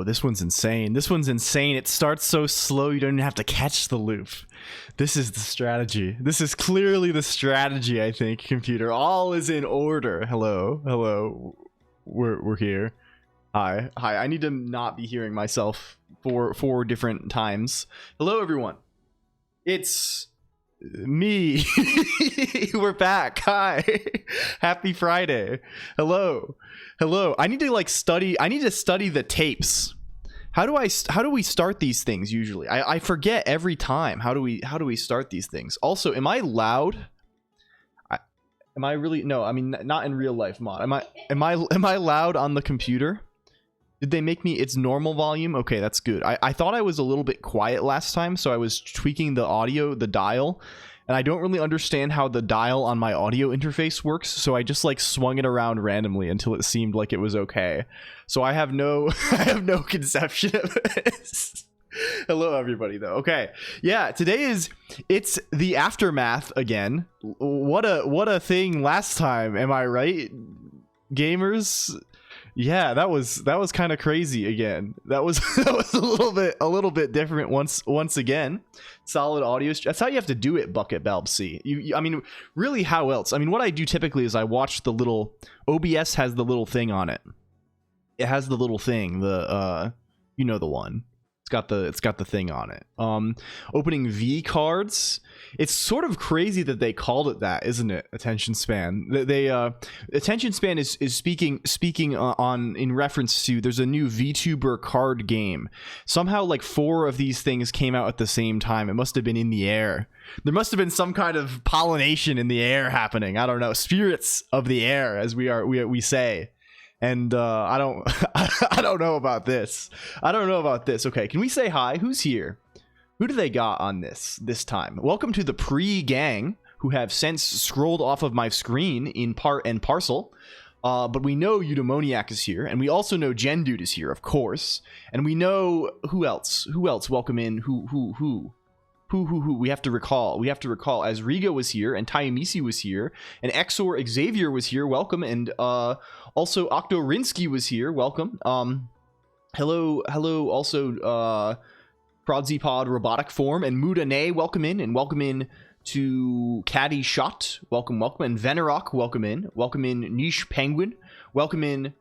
Oh, this one's insane. This one's insane. It starts so slow you don't even have to catch the loop. This is the strategy. This is clearly the strategy, I think, computer. All is in order. Hello. Hello. We're here. Hi. Hi. I need to not be hearing myself four different times. Hello, everyone. It's me. We're back. Hi. Happy Friday. Hello. Hello. I need to like study. I need to study the tapes. How do we start these things usually? I forget every time. How do we start these things? Also, am I loud? Am I really? No, I mean not in real life mod. Am I loud on the computer? Did they make me its normal volume? Okay, that's good. I thought I was a little bit quiet last time, so I was tweaking the audio, the dial, and I don't really understand how the dial on my audio interface works, so I just like swung it around randomly until it seemed like it was okay. So I have no conception of this. Hello everybody though. Okay. Yeah, it's the aftermath again. What a thing last time, am I right? Gamers? Yeah, that was kind of crazy again. That was a little bit different once again. Solid audio. That's how you have to do it, Bucket Balb C. I mean, really, how else? I mean, what I do typically is I watch the little OBS has the little thing on it. It has the little thing, the you know the one. It's got the thing on it. Opening V cards. It's sort of crazy that they called it that, isn't it? Attention span. Attention span is speaking on in reference to there's a new VTuber card game. Somehow like 4 of these things came out at the same time. It must have been in the air. There must have been some kind of pollination in the air happening. I don't know. Spirits of the air, as we say. And I don't know about this. I don't know about this. Okay, can we say hi? Who's here? Who do they got on this time? Welcome to the pre-gang, who have since scrolled off of my screen in part and parcel. But we know Eudaimoniac is here, and we also know Gendude is here, of course. And we know who else? Who else? Welcome in. Who? We have to recall. As Rigo was here, and Tayamisi was here, and Exor Xavier was here. Welcome, and also Octorinsky was here. Welcome. Hello. Also, Prodzipod Robotic Form and Mudane. Welcome in, and welcome in to Caddy Shot. Welcome, and Venerock. Welcome in Niche Penguin. Welcome in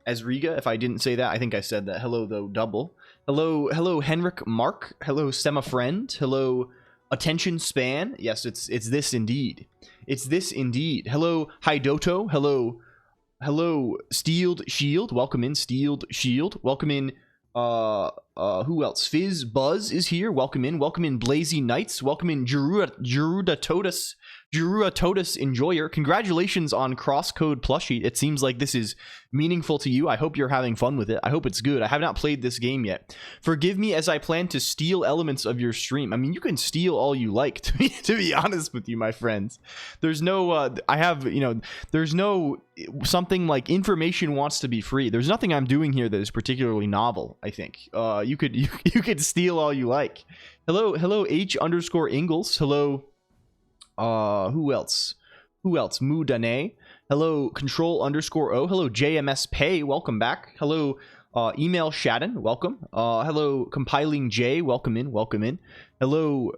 Asriga. If I didn't say that, I think I said that. Hello though, double. Hello, Henrik Mark. Hello, Semafriend. Hello, Attention Span. Yes, it's this indeed. It's this indeed. Hello, Hidoto. Hello, Steeled Shield. Welcome in, Steeled Shield. Welcome in, who else? Fizz Buzz is here. Welcome in, Blazy Knights. Welcome in, Geruda Totus Enjoyer. Congratulations on Crosscode Plushie. It seems like this is meaningful to you. I hope you're having fun with it. I hope it's good. I have not played this game yet. Forgive me as I plan to steal elements of your stream. I mean, you can steal all you like, to be honest with you, my friends. There's no, there's no something like information wants to be free. There's nothing I'm doing here that is particularly novel, I think. You could steal all you like. Hello, H_Ingles. Hello. Who else? Mudane. Hello, Control_O. Hello, JMS Pay. Welcome back. Hello, Email Shadden. Welcome. Hello, Compiling J. Welcome in. Hello,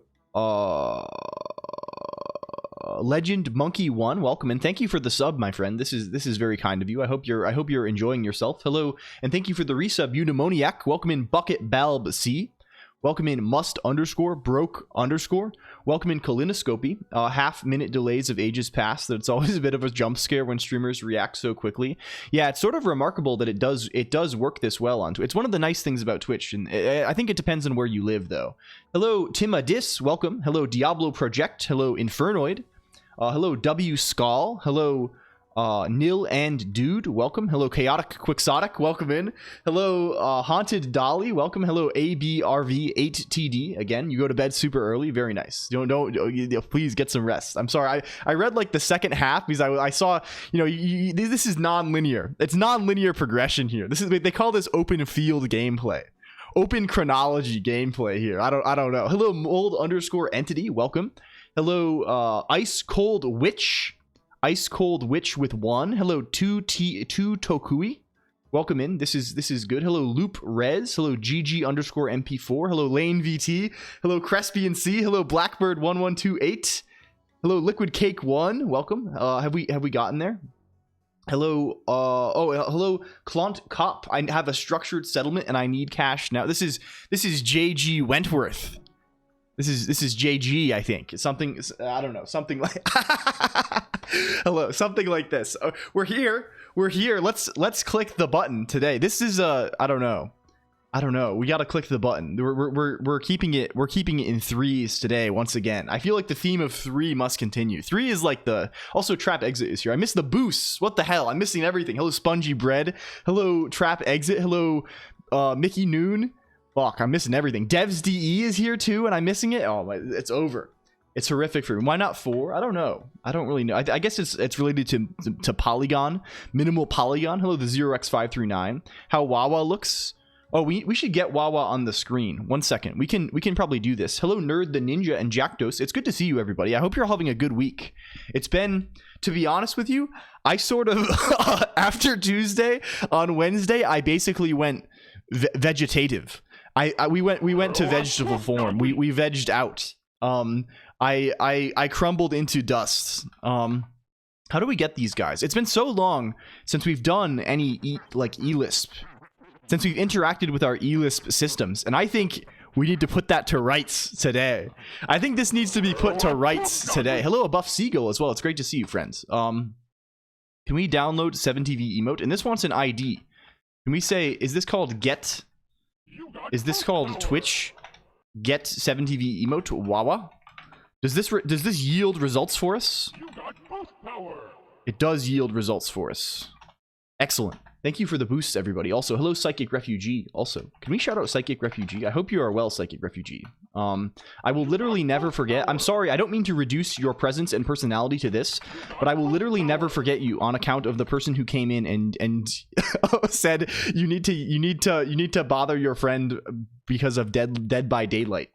Legend Monkey 1. Welcome in. Thank you for the sub, my friend. This is very kind of you. I hope you're enjoying yourself. Hello, and thank you for the resub, Eudaimoniac. Welcome in, Bucket Balb C. Welcome in Must_Broke_. Welcome in Kalinoscopy. Half-minute delays of ages past. That's always a bit of a jump scare when streamers react so quickly. Yeah, it's sort of remarkable that it does work this well on Twitch. It's one of the nice things about Twitch, and I think it depends on where you live, though. Hello, Timadis. Welcome. Hello, Diablo Project. Hello, Infernoid. Hello, W Skull. Hello, Nil and Dude. Welcome. Hello, Chaotic Quixotic. Welcome in. Hello, Haunted Dolly. Welcome. Hello, ABRV8TD. Again, you go to bed super early. Very nice. Don't please get some rest. I'm sorry. I read like the second half because I saw, this is non-linear. It's non-linear progression here. They call this open field gameplay. Open chronology gameplay here. I don't know. Hello, Mold_Entity. Welcome. Hello, Ice Cold Witch with 1. Hello, 2 Tokui. Welcome in. This is good. Hello, Loop Rez. Hello, GG_MP4. Hello, Lane VT. Hello, Crespian C. Hello, Blackbird1128. Hello, Liquid Cake 1. Welcome. Have we gotten there? Hello, hello, Colonq Cop. I have a structured settlement and I need cash now. This is JG Wentworth. This is JG, I think. Something, I don't know, something like hello, something like this. We're here. Let's click the button today. This is I don't know. We got to click the button. We're keeping it in threes today once again. I feel like the theme of 3 must continue. 3 is like the also Trap Exit is here. I missed the boosts. What the hell? I'm missing everything. Hello, Spongy Bread. Hello, Trap Exit. Hello, Mickey Noon. Fuck, I'm missing everything. Devs DE is here too, and I'm missing it. Oh, it's over. It's horrific for me. Why not 4? I don't know. I don't really know. I guess it's related to Polygon, minimal Polygon. Hello, the 0x539. How Wawa looks. Oh, we should get Wawa on the screen. 1 second. We can probably do this. Hello, Nerd the Ninja and Jackdos. It's good to see you, everybody. I hope you're having a good week. It's been, to be honest with you, I sort of after Tuesday on Wednesday, I basically went vegetative. We went to vegetable form. We vegged out. I crumbled into dust. How do we get these guys? It's been so long since we've done any eLisp, since we've interacted with our eLisp systems, and I think we need to put that to rights today. I think this needs to be put to rights today. Hello, a Buff Seagull as well. It's great to see you, friends. Can we download 7TV emote? And this wants an ID. Can we say, is this called get? Is this called Twitch get 7TV emote Wawa? Does this yield results for us? It does yield results for us. Excellent. Thank you for the boosts, everybody. Also, hello, Psychic Refugee. Also, can we shout out Psychic Refugee? I hope you are well, Psychic Refugee. I will literally never forget. I'm sorry, I don't mean to reduce your presence and personality to this, but I will literally never forget you on account of the person who came in and said you need to bother your friend because of Dead by Daylight.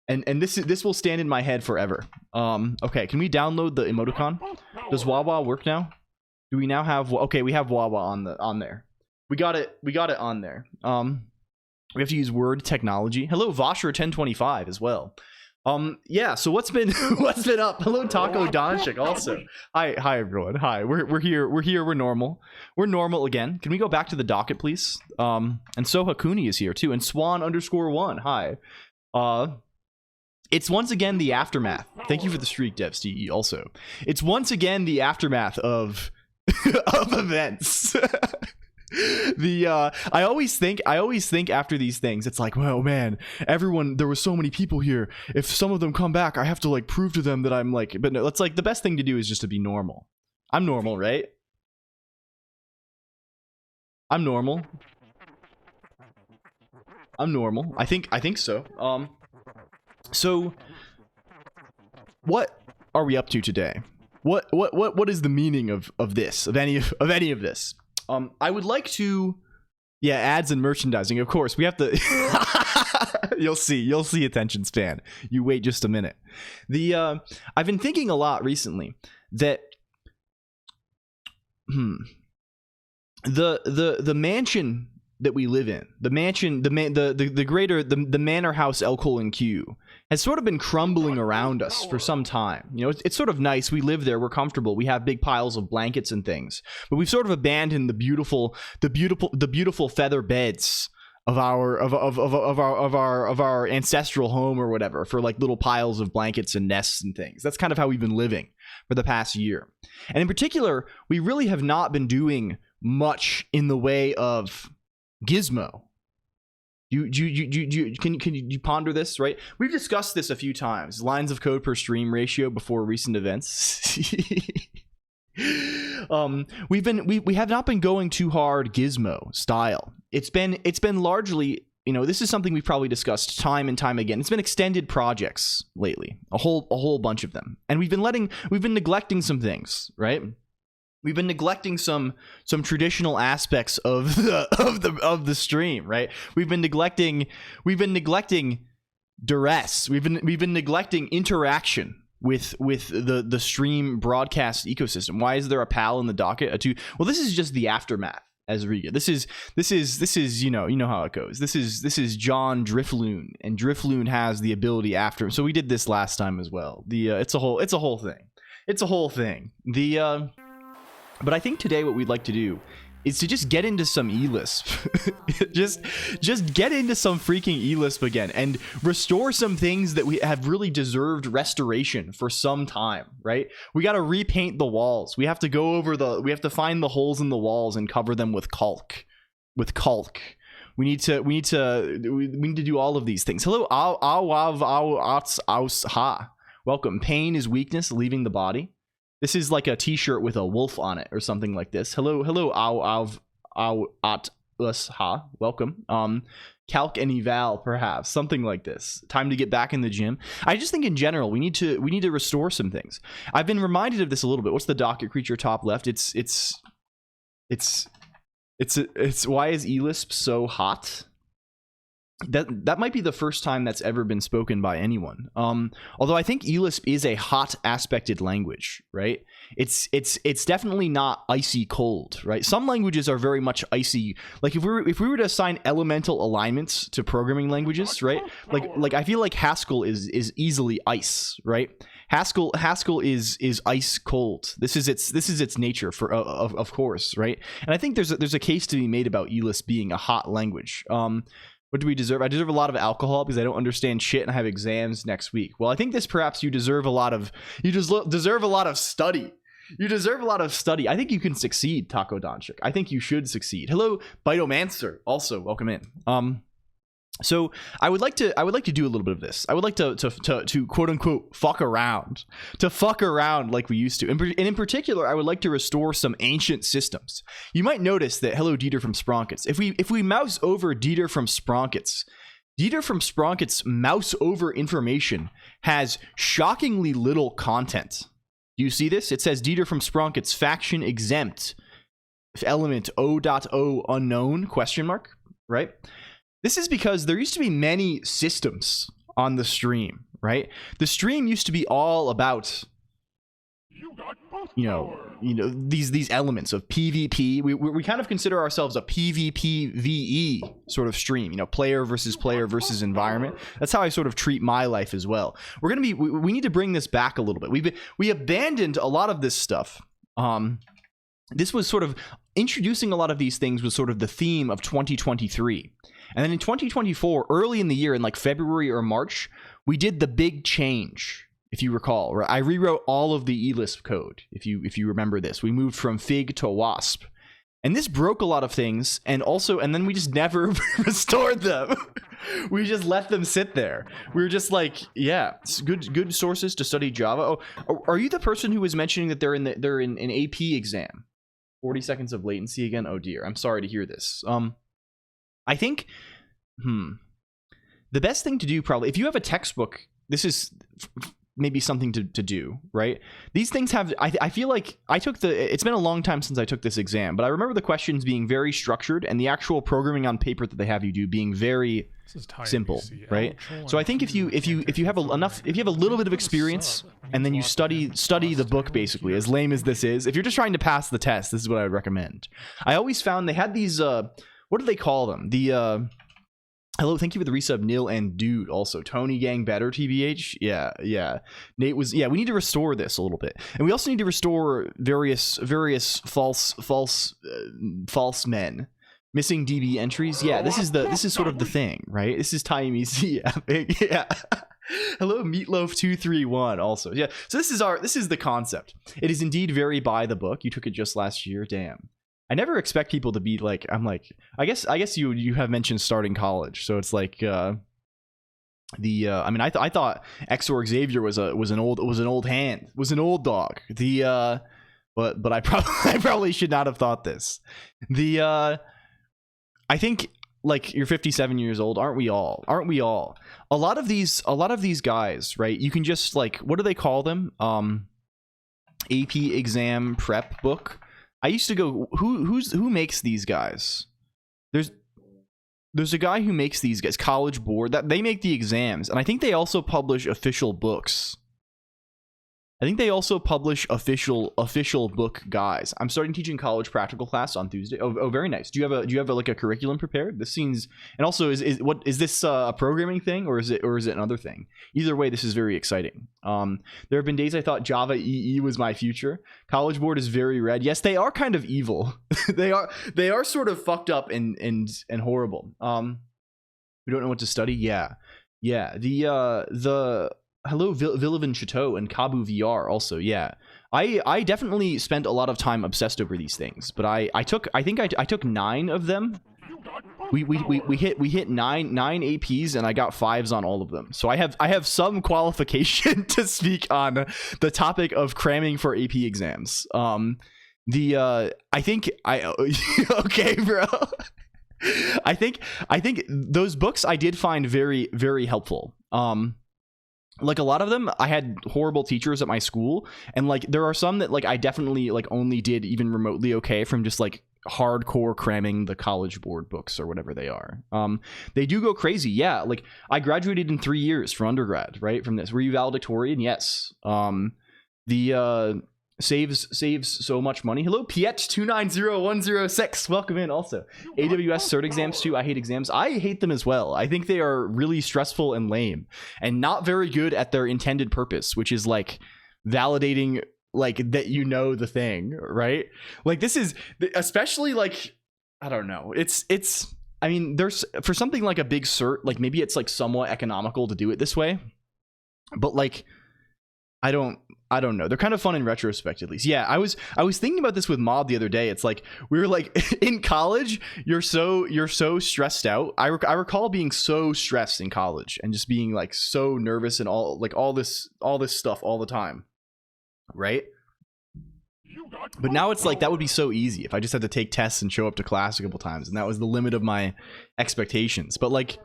And this will stand in my head forever. Okay, can we download the emoticon? Does Wawa work now? Do we now have? Okay, we have Wawa on there. We got it on there. We have to use word technology. Hello, Vosher1025 as well. Yeah. So what's been up? Hello, Taco Donchik also. Hi everyone. Hi. We're here. We're normal. We're normal again. Can we go back to the docket, please? And Soha Kuni is here too. And Swan_1. Hi. It's once again the aftermath. Thank you for the streak, DevsTE. Also, it's once again the aftermath of events. I always think after these things, it's like, well, man, everyone, there were so many people here. If some of them come back, I have to like prove to them that I'm like, but no, it's like the best thing to do is just to be normal. I'm normal, right? I'm normal. I think so. So what are we up to today? What is the meaning of any of this? I would like to, yeah, ads and merchandising. Of course, we have to. You'll see attention span. You wait just a minute. I've been thinking a lot recently that the mansion that we live in, the mansion, the manor house LCOLONQ has sort of been crumbling around us for some time. You know, it's sort of nice. We live there. We're comfortable. We have big piles of blankets and things, but we've sort of abandoned the beautiful feather beds of our ancestral home or whatever for like little piles of blankets and nests and things. That's kind of how we've been living for the past year. And in particular, we really have not been doing much in the way of Gizmo. Can you ponder this, right? We've discussed this a few times. Lines of code per stream ratio before recent events. We have not been going too hard Gizmo style. It's been largely, you know, this is something we've probably discussed time and time again. It's been extended projects lately, a whole bunch of them, and we've been neglecting some things, right? We've been neglecting some traditional aspects of the stream, right? We've been neglecting duress. We've been neglecting interaction with the stream broadcast ecosystem. Why is there a PAL in the docket? Well, this is just the aftermath as Riga. This is you know how it goes. This is John Drifloon, and Drifloon has the ability after him. So we did this last time as well. It's a whole thing. It's a whole thing. But I think today what we'd like to do is to just get into some eLisp. just get into some freaking eLisp again and restore some things that we have really deserved restoration for some time, right? We got to repaint the walls. We have to go over we have to find the holes in the walls and cover them with Colonq. We need to do all of these things. Hello, ha. Welcome. Pain is weakness leaving the body. This is like a t-shirt with a wolf on it or something like this. Hello, ha. Welcome. Calc and eval, perhaps. Something like this. Time to get back in the gym. I just think in general, we need to restore some things. I've been reminded of this a little bit. What's the docket creature top left? It's why is eLisp so hot? That might be the first time that's ever been spoken by anyone. Although I think eLisp is a hot aspected language, right? It's definitely not icy cold, right? Some languages are very much icy. Like if we were to assign elemental alignments to programming languages, right? Like I feel like Haskell is easily ice, right? Haskell is ice cold. This is its nature, of course, right? And I think there's a case to be made about eLisp being a hot language. What do we deserve? I deserve a lot of alcohol because I don't understand shit and I have exams next week. Well, I think perhaps you deserve a lot of study. You deserve a lot of study. I think you can succeed, Taco Donchik. I think you should succeed. Hello, Bitomancer. Also, welcome in. So I would like to do a little bit of this. I would like to quote unquote fuck around like we used to. And in particular, I would like to restore some ancient systems. You might notice that hello Dieter from Sprockets. If we mouse over Dieter from Sprockets mouse over information has shockingly little content. Do you see this? It says Dieter from Sprockets faction exempt element O.O 'unknown ? Right? This is because there used to be many systems on the stream, right? The stream used to be all about, these elements of PvP. We kind of consider ourselves a PvPvE sort of stream, player versus environment. That's how I sort of treat my life as well. We need to bring this back a little bit. We abandoned a lot of this stuff. This was sort of introducing a lot of these things was sort of the theme of 2023. And then in 2024, early in the year, in like February or March, we did the big change, if you recall. Right? I rewrote all of the eLisp code, if you remember this. We moved from Fig to Wasp. And this broke a lot of things, and then we just never restored them. We just let them sit there. We were just like, yeah, good sources to study Java. Oh, are you the person who was mentioning that they're in an AP exam? 40 seconds of latency again? Oh dear, I'm sorry to hear this. I think, the best thing to do probably, if you have a textbook, this is maybe something to do, right? These things have, I feel like it's been a long time since I took this exam, but I remember the questions being very structured and the actual programming on paper that they have you do being very simple, right? So I think if you have a little bit of experience and then you study the book, basically, as lame as this is, if you're just trying to pass the test, this is what I would recommend. I always found they had these, what do they call them? Hello, thank you for the resub, Nil and Dude. Also, Tony Gang better, TBH. Yeah. Nate was. Yeah, we need to restore this a little bit, and we also need to restore various false men, missing DB entries. Yeah, this is sort of the thing, right? This is time easy. Yeah. Hello, Meatloaf231. Also, yeah. So this is the concept. It is indeed very by the book. You took it just last year. Damn. I never expect people to be like, I guess you have mentioned starting college, so it's like I thought XOR Xavier was an old dog. But I probably should not have thought this. I think like you're 57 years old, aren't we all? A lot of these guys, right? You can just like, what do they call them? AP exam prep book. I used to go, who makes these guys? There's a guy who makes these guys, College Board, that they make the exams, and I think they also publish official books I think they also publish official book guides. I'm starting teaching college practical class on Tuesday. Oh, very nice. Do you have like a curriculum prepared? This seems, and also is this a programming thing, or is it another thing? Either way, this is very exciting. There have been days I thought Java EE was my future. College Board is very red. Yes, they are kind of evil. they are sort of fucked up and horrible. We don't know what to study. Yeah. The hello Villivan Chateau and Kabu VR also. Yeah, I definitely spent a lot of time obsessed over these things, but I think I took 9 of them. We hit nine APs and I got 5s on all of them. So I have some qualification to speak on the topic of cramming for AP exams. Okay, bro. I think those books I did find very, very helpful. Like a lot of them, I had horrible teachers at my school, and like there are some that like I definitely like only did even remotely okay from just like hardcore cramming the College Board books or whatever they are. They do go crazy. Yeah, like I graduated in 3 years for undergrad, right? From this. Were you valedictorian? Yes. Saves so much money. Hello, Piet290106. Welcome in also. AWS cert exams too. I hate exams. I hate them as well. I think they are really stressful and lame and not very good at their intended purpose, which is like validating like that you know the thing, right? Like this is especially like I don't know. It's I mean, there's for something like a big cert, like maybe it's like somewhat economical to do it this way. But like I don't know. They're kind of fun in retrospect, at least. Yeah, I was thinking about this with Mod the other day. It's like we were like in college, you're so stressed out. I recall being so stressed in college and just being like so nervous and all this stuff all the time, right? But now it's like that would be so easy if I just had to take tests and show up to class a couple times, and that was the limit of my expectations. But like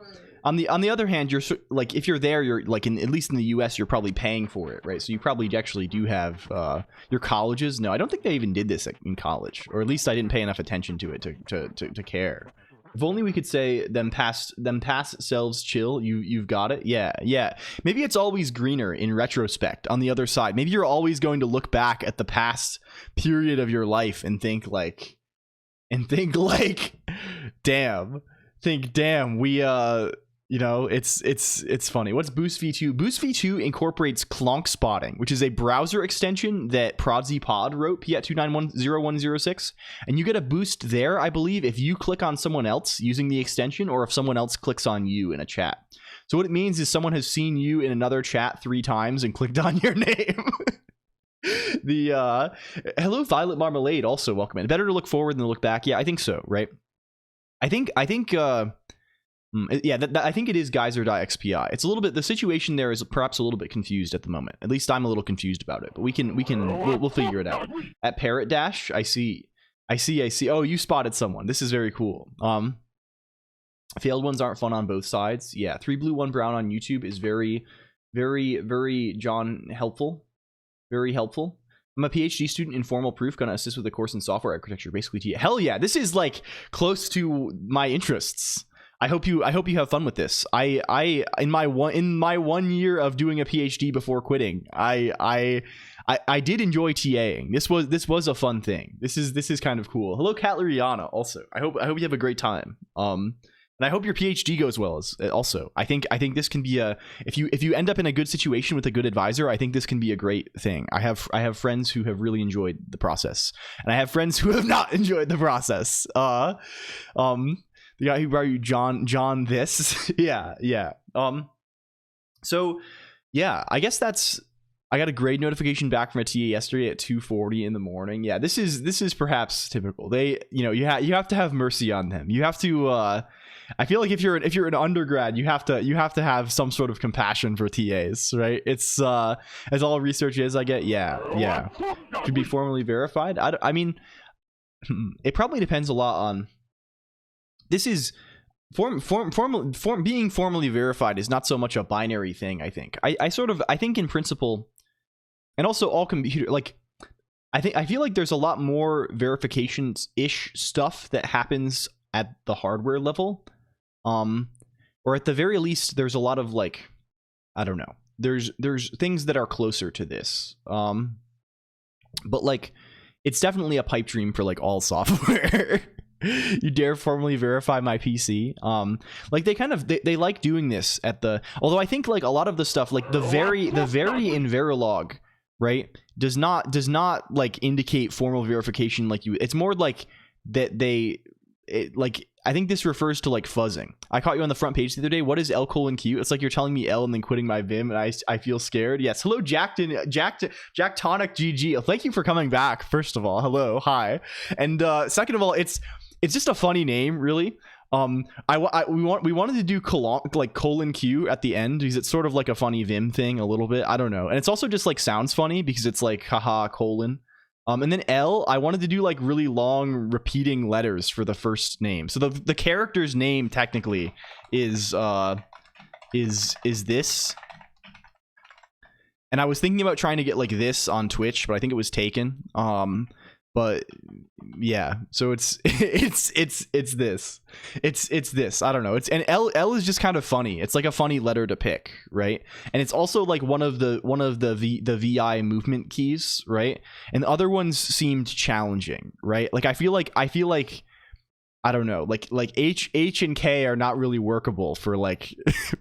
on the other hand, you're like if you're there, you're like at least in the US, you're probably paying for it, right? So you probably actually do have your colleges. No, I don't think they even did this in college, or at least I didn't pay enough attention to it to care. If only we could say them past selves chill. You've got it. Yeah. Maybe it's always greener in retrospect. On the other side, maybe you're always going to look back at the past period of your life and think like, damn, we you know, it's funny. What's Boost V2? Boost V2 incorporates Colonq spotting, which is a browser extension that ProdzyPod wrote, Piet290106, and you get a boost there, I believe, if you click on someone else using the extension, or if someone else clicks on you in a chat. So what it means is someone has seen you in another chat 3 times and clicked on your name. Hello Violet Marmalade, also welcome in. Better to look forward than to look back. Yeah, I think so, right? I think I think it is Geyser.xpi. It's a little bit, the situation there is perhaps a little bit confused at the moment. At least I'm a little confused about it, but we'll figure it out. At Parrot Dash, I see. Oh, you spotted someone. This is very cool. Failed ones aren't fun on both sides. Yeah, 3 blue 1 brown on YouTube is very, very, very helpful. Very helpful. I'm a PhD student in formal proof, gonna assist with a course in software architecture, basically. Hell yeah, this is like close to my interests. I hope you have fun with this. In my 1 year of doing a PhD before quitting, I did enjoy TAing. This was a fun thing. This is kind of cool. Hello, Catleriana. Also, I hope you have a great time. And I hope your PhD goes well. Also, I think this can be if you end up in a good situation with a good advisor, I think this can be a great thing. I have friends who have really enjoyed the process, and I have friends who have not enjoyed the process. The guy who brought you John this. yeah. So yeah, I guess I got a grade notification back from a TA yesterday at 2:40 in the morning. Yeah, this is perhaps typical. They, you have to have mercy on them. You have to I feel like if you're an undergrad, you have to have some sort of compassion for TAs, right? It's as all research is, I get. Yeah. Should be formally verified. I mean, it probably depends a lot on. This is being formally verified is not so much a binary thing. I think I think in principle, and also all computer I feel like there's a lot more verifications ish stuff that happens at the hardware level, or at the very least there's a lot of I don't know, there's things that are closer to this, but like it's definitely a pipe dream for like all software. You dare formally verify my PC? Like they like doing this at the, although I think like a lot of the stuff, like the very in Verilog, right, does not like indicate formal verification. Like it's more like that like I think this refers to like fuzzing. I caught you on the front page the other day. What is LCOLONQ? It's like you're telling me L and then quitting my Vim, and I feel scared. Yes. Hello, Jack Tonic GG. Thank you for coming back. First of all, hello, hi, and second of all, it's just a funny name, really. We wanted to do colonq at the end because it's sort of like a funny Vim thing a little bit. I don't know, and it's also just like sounds funny because it's like haha colon. And then L, I wanted to do like really long repeating letters for the first name. So the character's name technically is this. And I was thinking about trying to get like this on Twitch, but I think it was taken. But yeah, so it's this. It's this. I don't know. And L is just kind of funny. It's like a funny letter to pick, right? And it's also like one of the VI movement keys, right? And the other ones seemed challenging, right? Like I feel like I don't know, like H and K are not really workable for like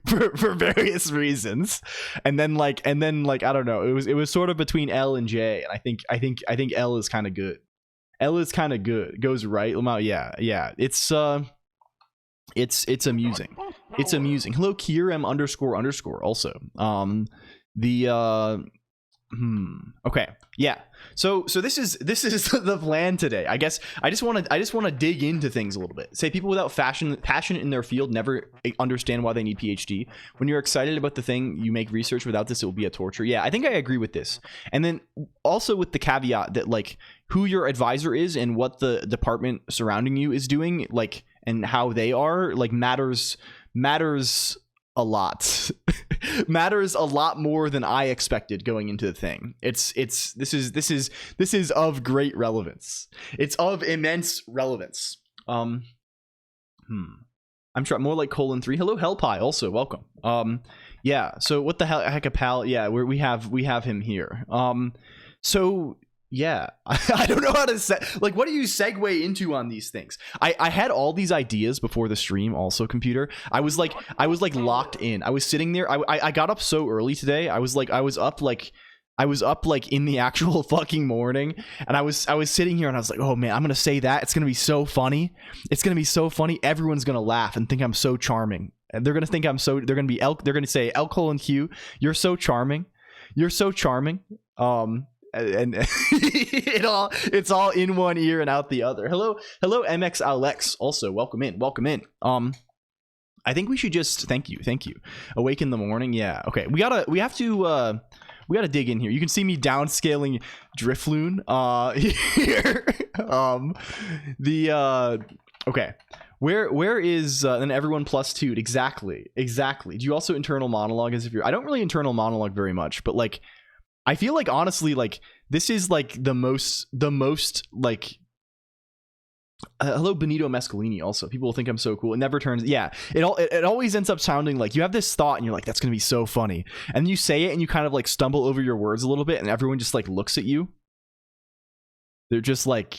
for various reasons, and then like I don't know, it was sort of between L and J, and I think L is kind of good. L is kind of good. Goes right. Yeah. It's amusing. It's amusing. Hello, Kieram __ also. Okay. Yeah. So this is the plan today. I guess I just want to dig into things a little bit. Say people without passion in their field never understand why they need PhD. When you're excited about the thing, you make research. Without this, it will be a torture. Yeah, I think I agree with this. And then also with the caveat that like who your advisor is and what the department surrounding you is doing, like, and how they are, like, matters a lot. Matters a lot more than I expected going into the thing. This is of great relevance. It's of immense relevance. I'm trying more like :3. Hello, Hellpie, also welcome. Yeah. So what the heck a pal? Yeah, we have him here. So yeah, I don't know how to say, like, what do you segue into on these things? I had all these ideas before the stream. Also, computer, I was like locked in. I was sitting there. I got up so early today. I was up in the actual fucking morning, and I was sitting here and I was like, oh man, I'm gonna say that. It's gonna be so funny. It's gonna be so funny. Everyone's gonna laugh and think I'm so charming, and they're gonna think I'm so. They're gonna say LCOLONQ. You're so charming. You're so charming. And it's all in one ear and out the other. Hello MX Alex, also welcome in. I think we should just thank you awake in the morning. Yeah, okay, we have to dig in here. You can see me downscaling Drifloon here. Okay, where is then everyone +2 exactly. Do you also internal monologue as if you're? I don't really internal monologue very much, but like I feel like honestly, like this is like the most like hello Benito Mescalini, also people will think I'm so cool. It never turns. Yeah, it always ends up sounding like you have this thought and you're like, that's gonna be so funny, and then you say it and you kind of like stumble over your words a little bit, and everyone just like looks at you. They're just like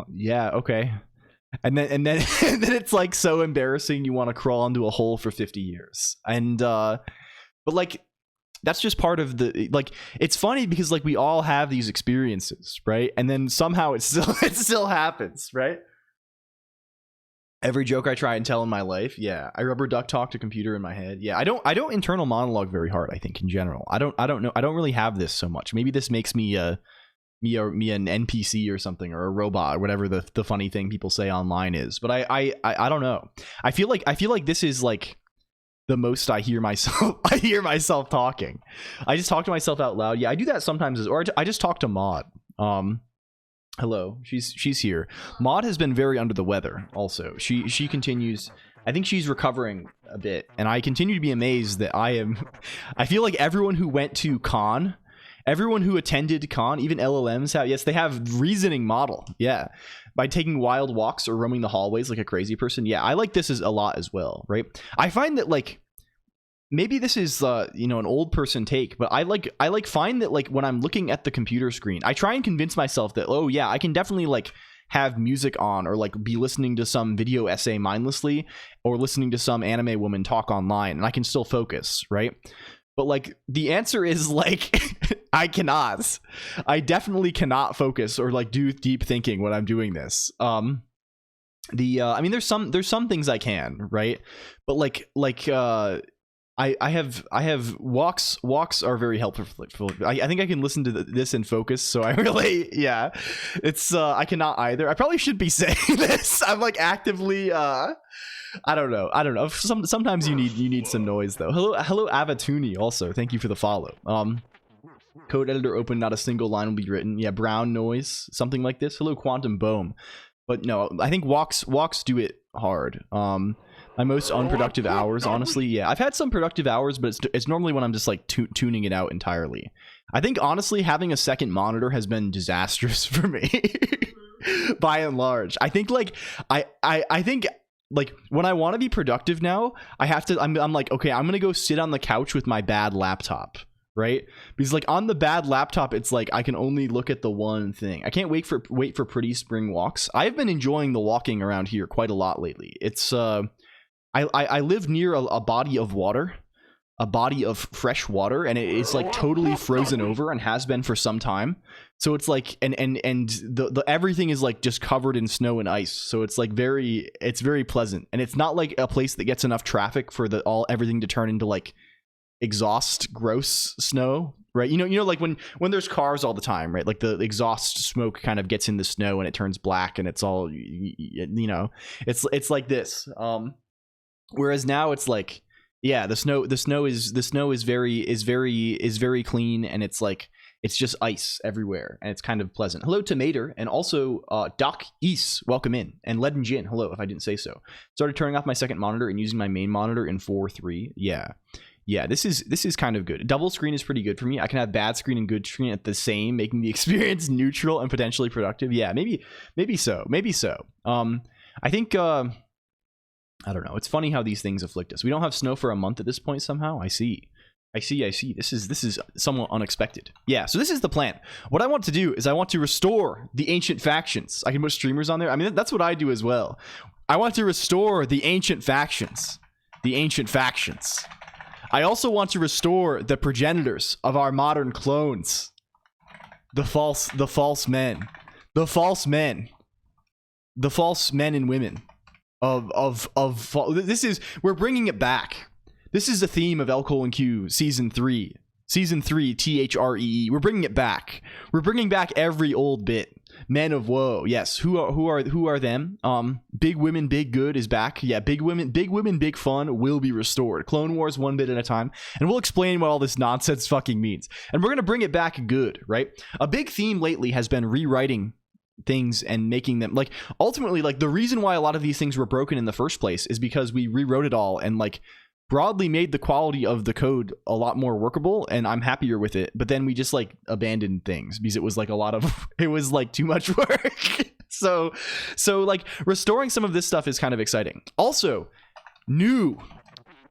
yeah, okay, and then it's like so embarrassing you want to crawl into a hole for 50 years. And but like that's just part of the, like, it's funny because like we all have these experiences, right? And then somehow it still happens, right? Every joke I try and tell in my life, yeah, I rubber duck talk to computer in my head. Yeah, I don't internal monologue very hard, I think, in general. I don't know. I don't really have this so much. Maybe this makes me an NPC or something, or a robot, or whatever the funny thing people say online is. But I don't know. I feel like this is like the most I hear myself talking. I just talk to myself out loud. Yeah, I do that sometimes, or I just talk to Maud. Hello, she's here. Maud has been very under the weather also. She continues. I think she's recovering a bit, and I continue to be amazed that I feel like everyone who went to con, everyone who attended con, even LLMs have, yes, they have reasoning model. Yeah, by taking wild walks or roaming the hallways like a crazy person. Yeah, I like this a lot as well, right? I find that like maybe this is you know, an old person take, but I like find that like when I'm looking at the computer screen, I try and convince myself that, oh yeah, I can definitely like have music on, or like be listening to some video essay mindlessly, or listening to some anime woman talk online, and I can still focus, right? But like the answer is like I definitely cannot focus or like do deep thinking when I'm doing this. I mean, there's some things I can, right? But I have walks are very helpful. I think I can listen to this and focus. So I really, yeah, it's I cannot either. I probably should be saying this. I'm like actively I don't know. Sometimes you need some noise though. Hello Avatuni also. Thank you for the follow. Code editor open, not a single line will be written. Yeah, brown noise, something like this. Hello Quantum Boom. But no, I think walks do it hard. My most unproductive hours, honestly, yeah, I've had some productive hours, but it's normally when I'm just like tuning it out entirely. I think honestly having a second monitor has been disastrous for me by and large. I think like I think like when I want to be productive now, I'm like, okay, I'm gonna go sit on the couch with my bad laptop, right? Because like on the bad laptop, it's like I can only look at the one thing. I can't wait for pretty spring walks. I've been enjoying the walking around here quite a lot lately. It's I live near a body of water, a body of fresh water, and it's like totally frozen over and has been for some time. So it's like and the everything is like just covered in snow and ice. So it's like very pleasant, and it's not like a place that gets enough traffic for everything to turn into like exhaust gross snow, right? You know like when there's cars all the time, right? Like the exhaust smoke kind of gets in the snow and it turns black and it's all, you know, it's like this. Whereas now it's like, yeah, the snow is very clean, and it's like it's just ice everywhere, and it's kind of pleasant. Hello Tomater, and also Doc East, welcome in, and Lead and Gin, hello, if I didn't say so. Started turning off my second monitor and using my main monitor in 4:3. Yeah, this is kind of good. Double screen is pretty good for me. I can have bad screen and good screen at the same, making the experience neutral and potentially productive. Yeah, maybe so. I think I don't know. It's funny how these things afflict us. We don't have snow for a month at this point somehow. I see. This is somewhat unexpected. Yeah, so this is the plan. What I want to do is I want to restore the ancient factions. I can put streamers on there. I mean, that's what I do as well. I want to restore the ancient factions. I also want to restore the progenitors of our modern clones. The false men and women. We're bringing it back. This is the theme of LCOLONQ season 3 THREE. We're bringing it back. We're bringing back every old bit. Men of woe. Yes. Who are them? Big women, big good is back. Yeah, big women, big fun will be restored. Clone Wars one bit at a time, and we'll explain what all this nonsense fucking means. And we're gonna bring it back good, right? A big theme lately has been rewriting things and making them like ultimately like the reason why a lot of these things were broken in the first place is because we rewrote it all and like broadly made the quality of the code a lot more workable, and I'm happier with it. But then we just like abandoned things because it was like it was like too much work. so like restoring some of this stuff is kind of exciting. Also, new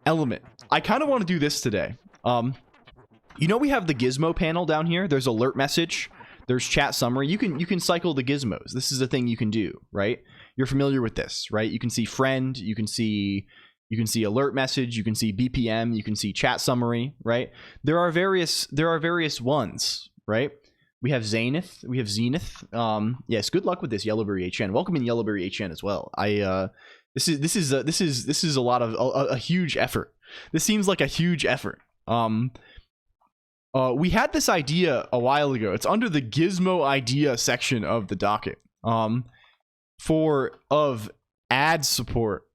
element. I kind of want to do this today. You know, we have the gizmo panel down here. There's alert message. There's chat summary. You can cycle the gizmos. This is a thing you can do, right? You're familiar with this, right? You can see friend, you can see alert message, you can see BPM, you can see chat summary, right? There are various ones, right? We have Zenith. Yes, good luck with this, Yellowberry HN. Welcome in Yellowberry HN as well. This is a lot of a huge effort. This seems like a huge effort. We had this idea a while ago. It's under the Gizmo idea section of the docket. Of ad support.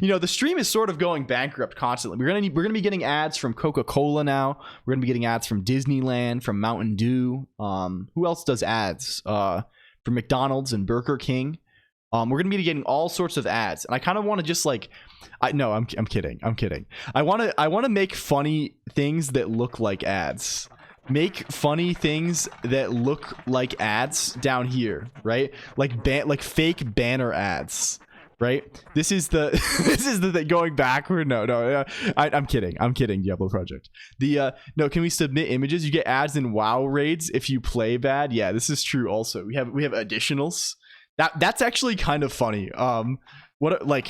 You know, the stream is sort of going bankrupt constantly. We're gonna be getting ads from Coca-Cola now. We're gonna be getting ads from Disneyland, from Mountain Dew. Who else does ads? From McDonald's and Burger King. We're gonna be getting all sorts of ads, and I kind of want to just like, I'm kidding. I want to make funny things that look like ads. Make funny things that look like ads down here, right? Like fake banner ads, right? This is the this is the thing going backward. No, I'm kidding. I'm kidding. Diablo Project. The no, can we submit images? You get ads in WoW raids if you play bad. Yeah, this is true. Also, we have additionals. That's actually kind of funny. What like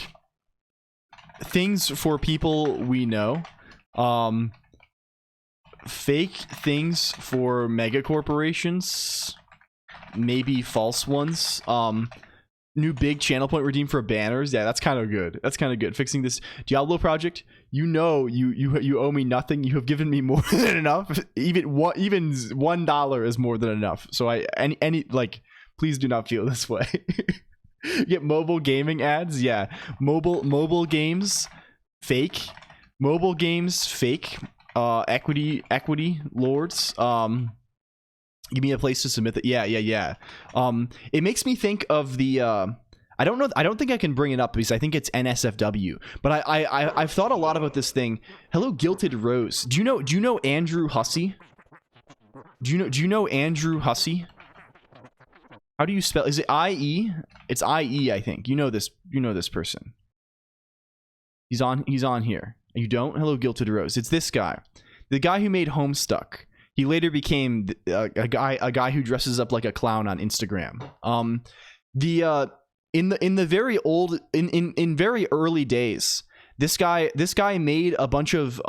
things for people we know. Fake things for mega corporations, maybe false ones. New big channel point redeemed for banners. Yeah, that's kind of good. That's kind of good. Fixing this Diablo project. You know, you owe me nothing. You have given me more than enough. Even $1 is more than enough. So any like, please do not feel this way. Get mobile gaming ads. Yeah, mobile games, fake. Mobile games, fake. Equity lords. Give me a place to submit that. Yeah. It makes me think of the I don't think I can bring it up because I think it's NSFW, but I've thought a lot about this thing. Hello, Gilted Rose. Do you know Andrew Hussey? Do you know Andrew Hussey? How do you spell? Is it IE? It's IE, I think. You know this person. He's on here. You don't? Hello, Gilted Rose. It's this guy. The guy who made Homestuck. He later became a guy who dresses up like a clown on Instagram. In very early days, this guy made a bunch of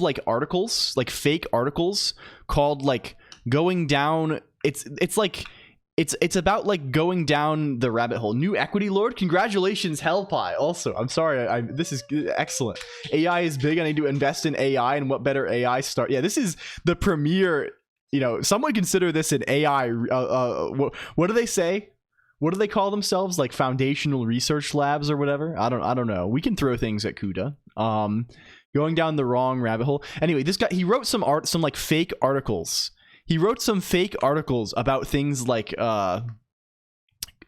like articles, like fake articles called like going down. It's about like going down the rabbit hole. New equity lord, congratulations, Hellpie. Also, I'm sorry, this is excellent. AI is big. I need to invest in AI, and what better AI start? Yeah, this is the premier. You know, some would consider this an AI. What do they say? What do they call themselves? Like foundational research labs or whatever. I don't know. We can throw things at CUDA. Going down the wrong rabbit hole. Anyway, this guy, he wrote some like fake articles. He wrote some fake articles about things like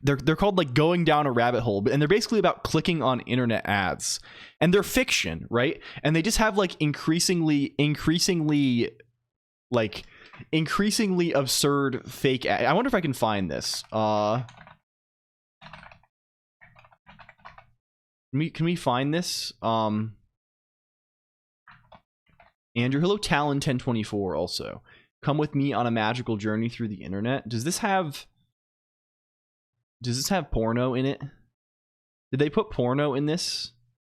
they're called like going down a rabbit hole, and they're basically about clicking on internet ads, and they're fiction, right? And they just have like increasingly absurd fake ad. I wonder if I can find this. Can we find this? Andrew, hello, Talon 1024 also. Come with me on a magical journey through the internet. Does this have porno in it? Did they put porno in this?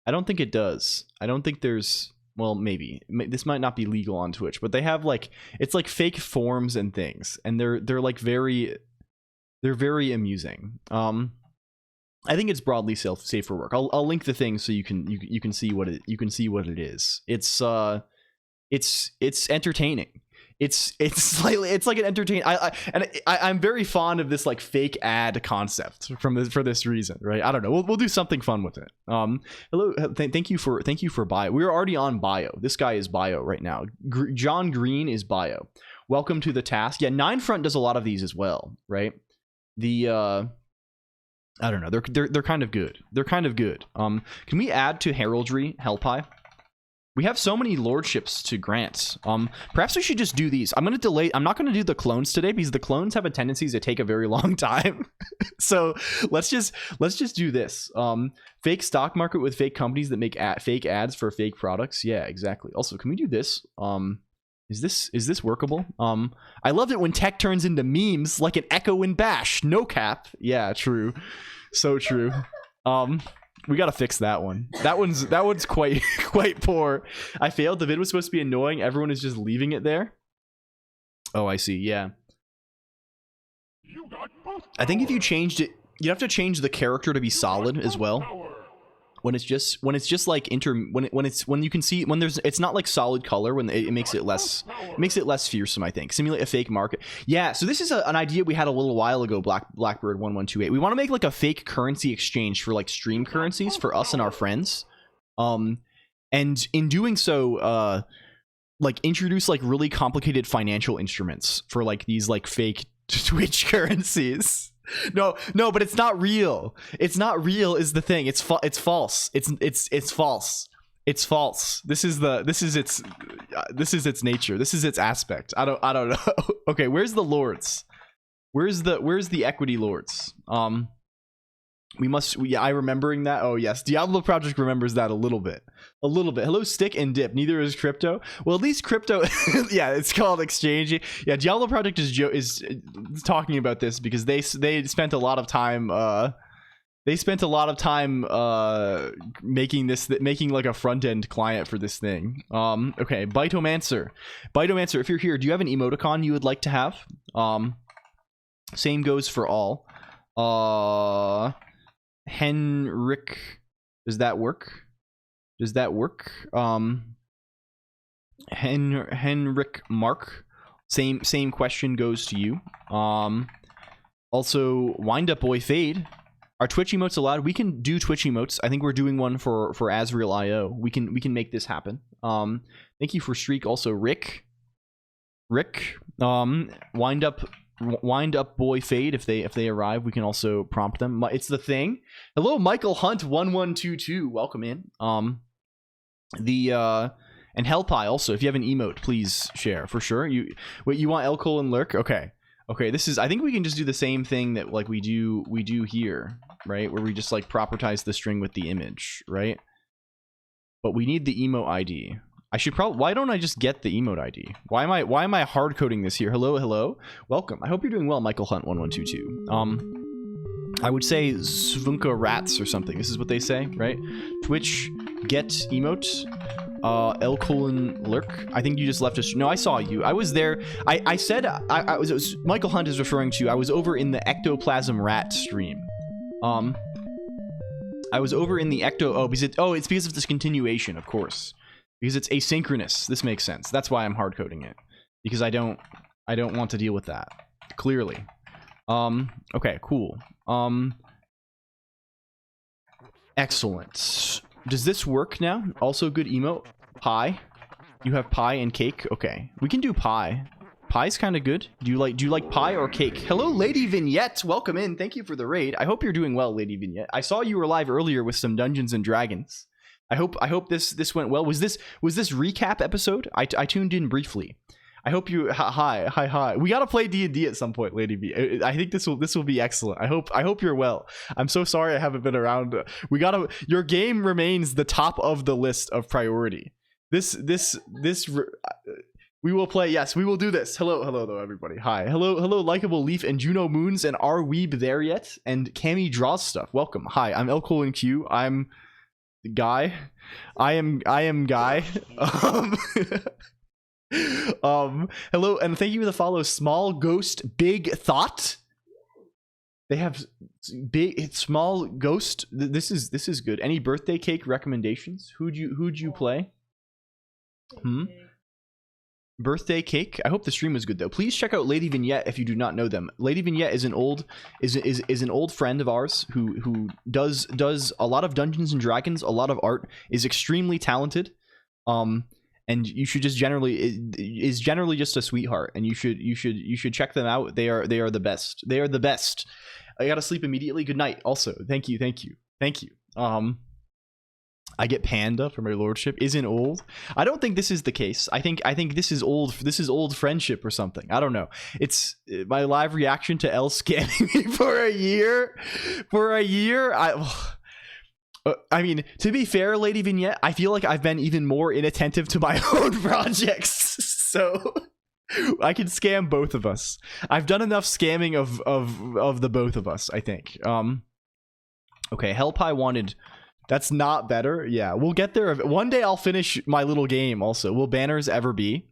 I don't think it does. I don't think there's, well, maybe. This might not be legal on Twitch, but they have like, it's like fake forms and things, and they're like very amusing. I think it's broadly safe for work. I'll link the thing so you can see what it is. It's entertaining. It's like an entertaining. I'm very fond of this like fake ad concept for this reason, right? I don't know. We'll do something fun with it. Hello, thank you for bio. We're already on bio. This guy is bio right now. John Green is bio. Welcome to the task. Yeah, 9front does a lot of these as well, right? The I don't know. They're kind of good. They're kind of good. Can we add to heraldry Hellpie? We have so many lordships to grant. Perhaps we should just do these. I'm going to delay. I'm not going to do the clones today because the clones have a tendency to take a very long time. So let's just do this. Fake stock market with fake companies that make fake ads for fake products. Yeah, exactly. Also, can we do this? Is this workable? I loved it when tech turns into memes like an Echo in Bash. No cap. Yeah, true. So true. We gotta fix that one. That one's quite poor. I failed. The vid was supposed to be annoying. Everyone is just leaving it there. Oh, I see. Yeah. I think if you changed it, you have to change the character to be solid as well. When it's just like when you can see when it's not like solid color, when it makes it less fearsome. I think simulate a fake market. Yeah, so this is an idea we had a little while ago. Blackbird 1128. We want to make like a fake currency exchange for like stream currencies for us and our friends. And in doing so, like introduce like really complicated financial instruments for like these like fake Twitch currencies. No, but it's not real. It's not real is the thing. It's false. It's false. It's false. This is its nature. This is its aspect. I don't know. Okay, where's the lords? Where's the equity lords? I remembering that. Oh yes, Diablo Project remembers that a little bit. Hello, Stick and Dip. Neither is Crypto. Well, at least Crypto. Yeah, it's called Exchange. Yeah, Diablo Project is talking about this because they spent a lot of time. Making like a front end client for this thing. Okay, Bitomancer, if you're here, do you have an emoticon you would like to have? Same goes for all. Henrik, does that work? Henrik Mark, same question goes to you. Also, Wind Up Boy Fade. Are Twitch emotes allowed? We can do Twitch emotes. I think we're doing one for Azrael IO. We can make this happen. Thank you for Streak. Also, Rick. Wind Up Boy Fade. If they arrive, we can also prompt them. It's the thing. Hello, Michael Hunt 1122. Welcome in. And Hellpie also. If you have an emote, please share for sure. You want LCOLONQ? Okay, this is, I think we can just do the same thing that like we do here, right? Where we just like propertize the string with the image, right? But we need the emote ID. I should probably, why don't I just get the emote ID? Why am I hard coding this here? Hello. Welcome. I hope you're doing well, Michael Hunt 1122. I would say Svunka Rats or something. This is what they say, right? Twitch get emote. LCOLONQ. I think you just left us. No, I saw you. I was there. I said I was Michael Hunt is referring to. I was over in the Ectoplasm Rat stream. I was over in the it's because of this continuation, of course, because it's asynchronous. This makes sense. That's why I'm hard coding it, because I don't want to deal with that. Clearly. Okay, cool. Excellent. Does this work now? Also good emote. Pie. You have pie and cake. Okay, we can do pie. Pie's kind of good. Do you like pie or cake? Hello, Lady Vignette. Welcome in. Thank you for the raid. I hope you're doing well, Lady Vignette. I saw you were live earlier with some Dungeons and Dragons. I hope this went well. Was this recap episode? I tuned in briefly. I hope you hi. We gotta play D&D at some point, Lady V. I think this will be excellent. I hope you're well. I'm so sorry I haven't been around. Your game remains the top of the list of priority. We will play. Yes, we will do this. Hello though, everybody. Hi. Hello, Likeable Leaf and Juno Moons and Are Weeb there yet? And Cammy Draws Stuff. Welcome. Hi, I'm LCOLONQ. I'm Guy. I am Guy. Hello and thank you for the follow. Small Ghost Big Thought. They have small ghost. This is good. Any birthday cake recommendations? Who'd you play? Birthday cake. I hope the stream was good though. Please check out Lady Vignette if you do not know them. Lady Vignette is an old friend of ours who does a lot of Dungeons and Dragons, a lot of art, is extremely talented. And you should just is generally just a sweetheart, and you should check them out. They are the best. They are the best. I gotta sleep immediately. Good night. Also, thank you. I get panda for my lordship. Isn't old. I don't think this is the case. I think this is old. This is old friendship or something. I don't know. It's my live reaction to L scamming me for a year. I mean, to be fair, Lady Vignette, I feel like I've been even more inattentive to my own projects, so I can scam both of us. I've done enough scamming of the both of us, I think. Okay, Hellpie wanted. That's not better. Yeah, we'll get there. One day I'll finish my little game. Also, will banners ever be?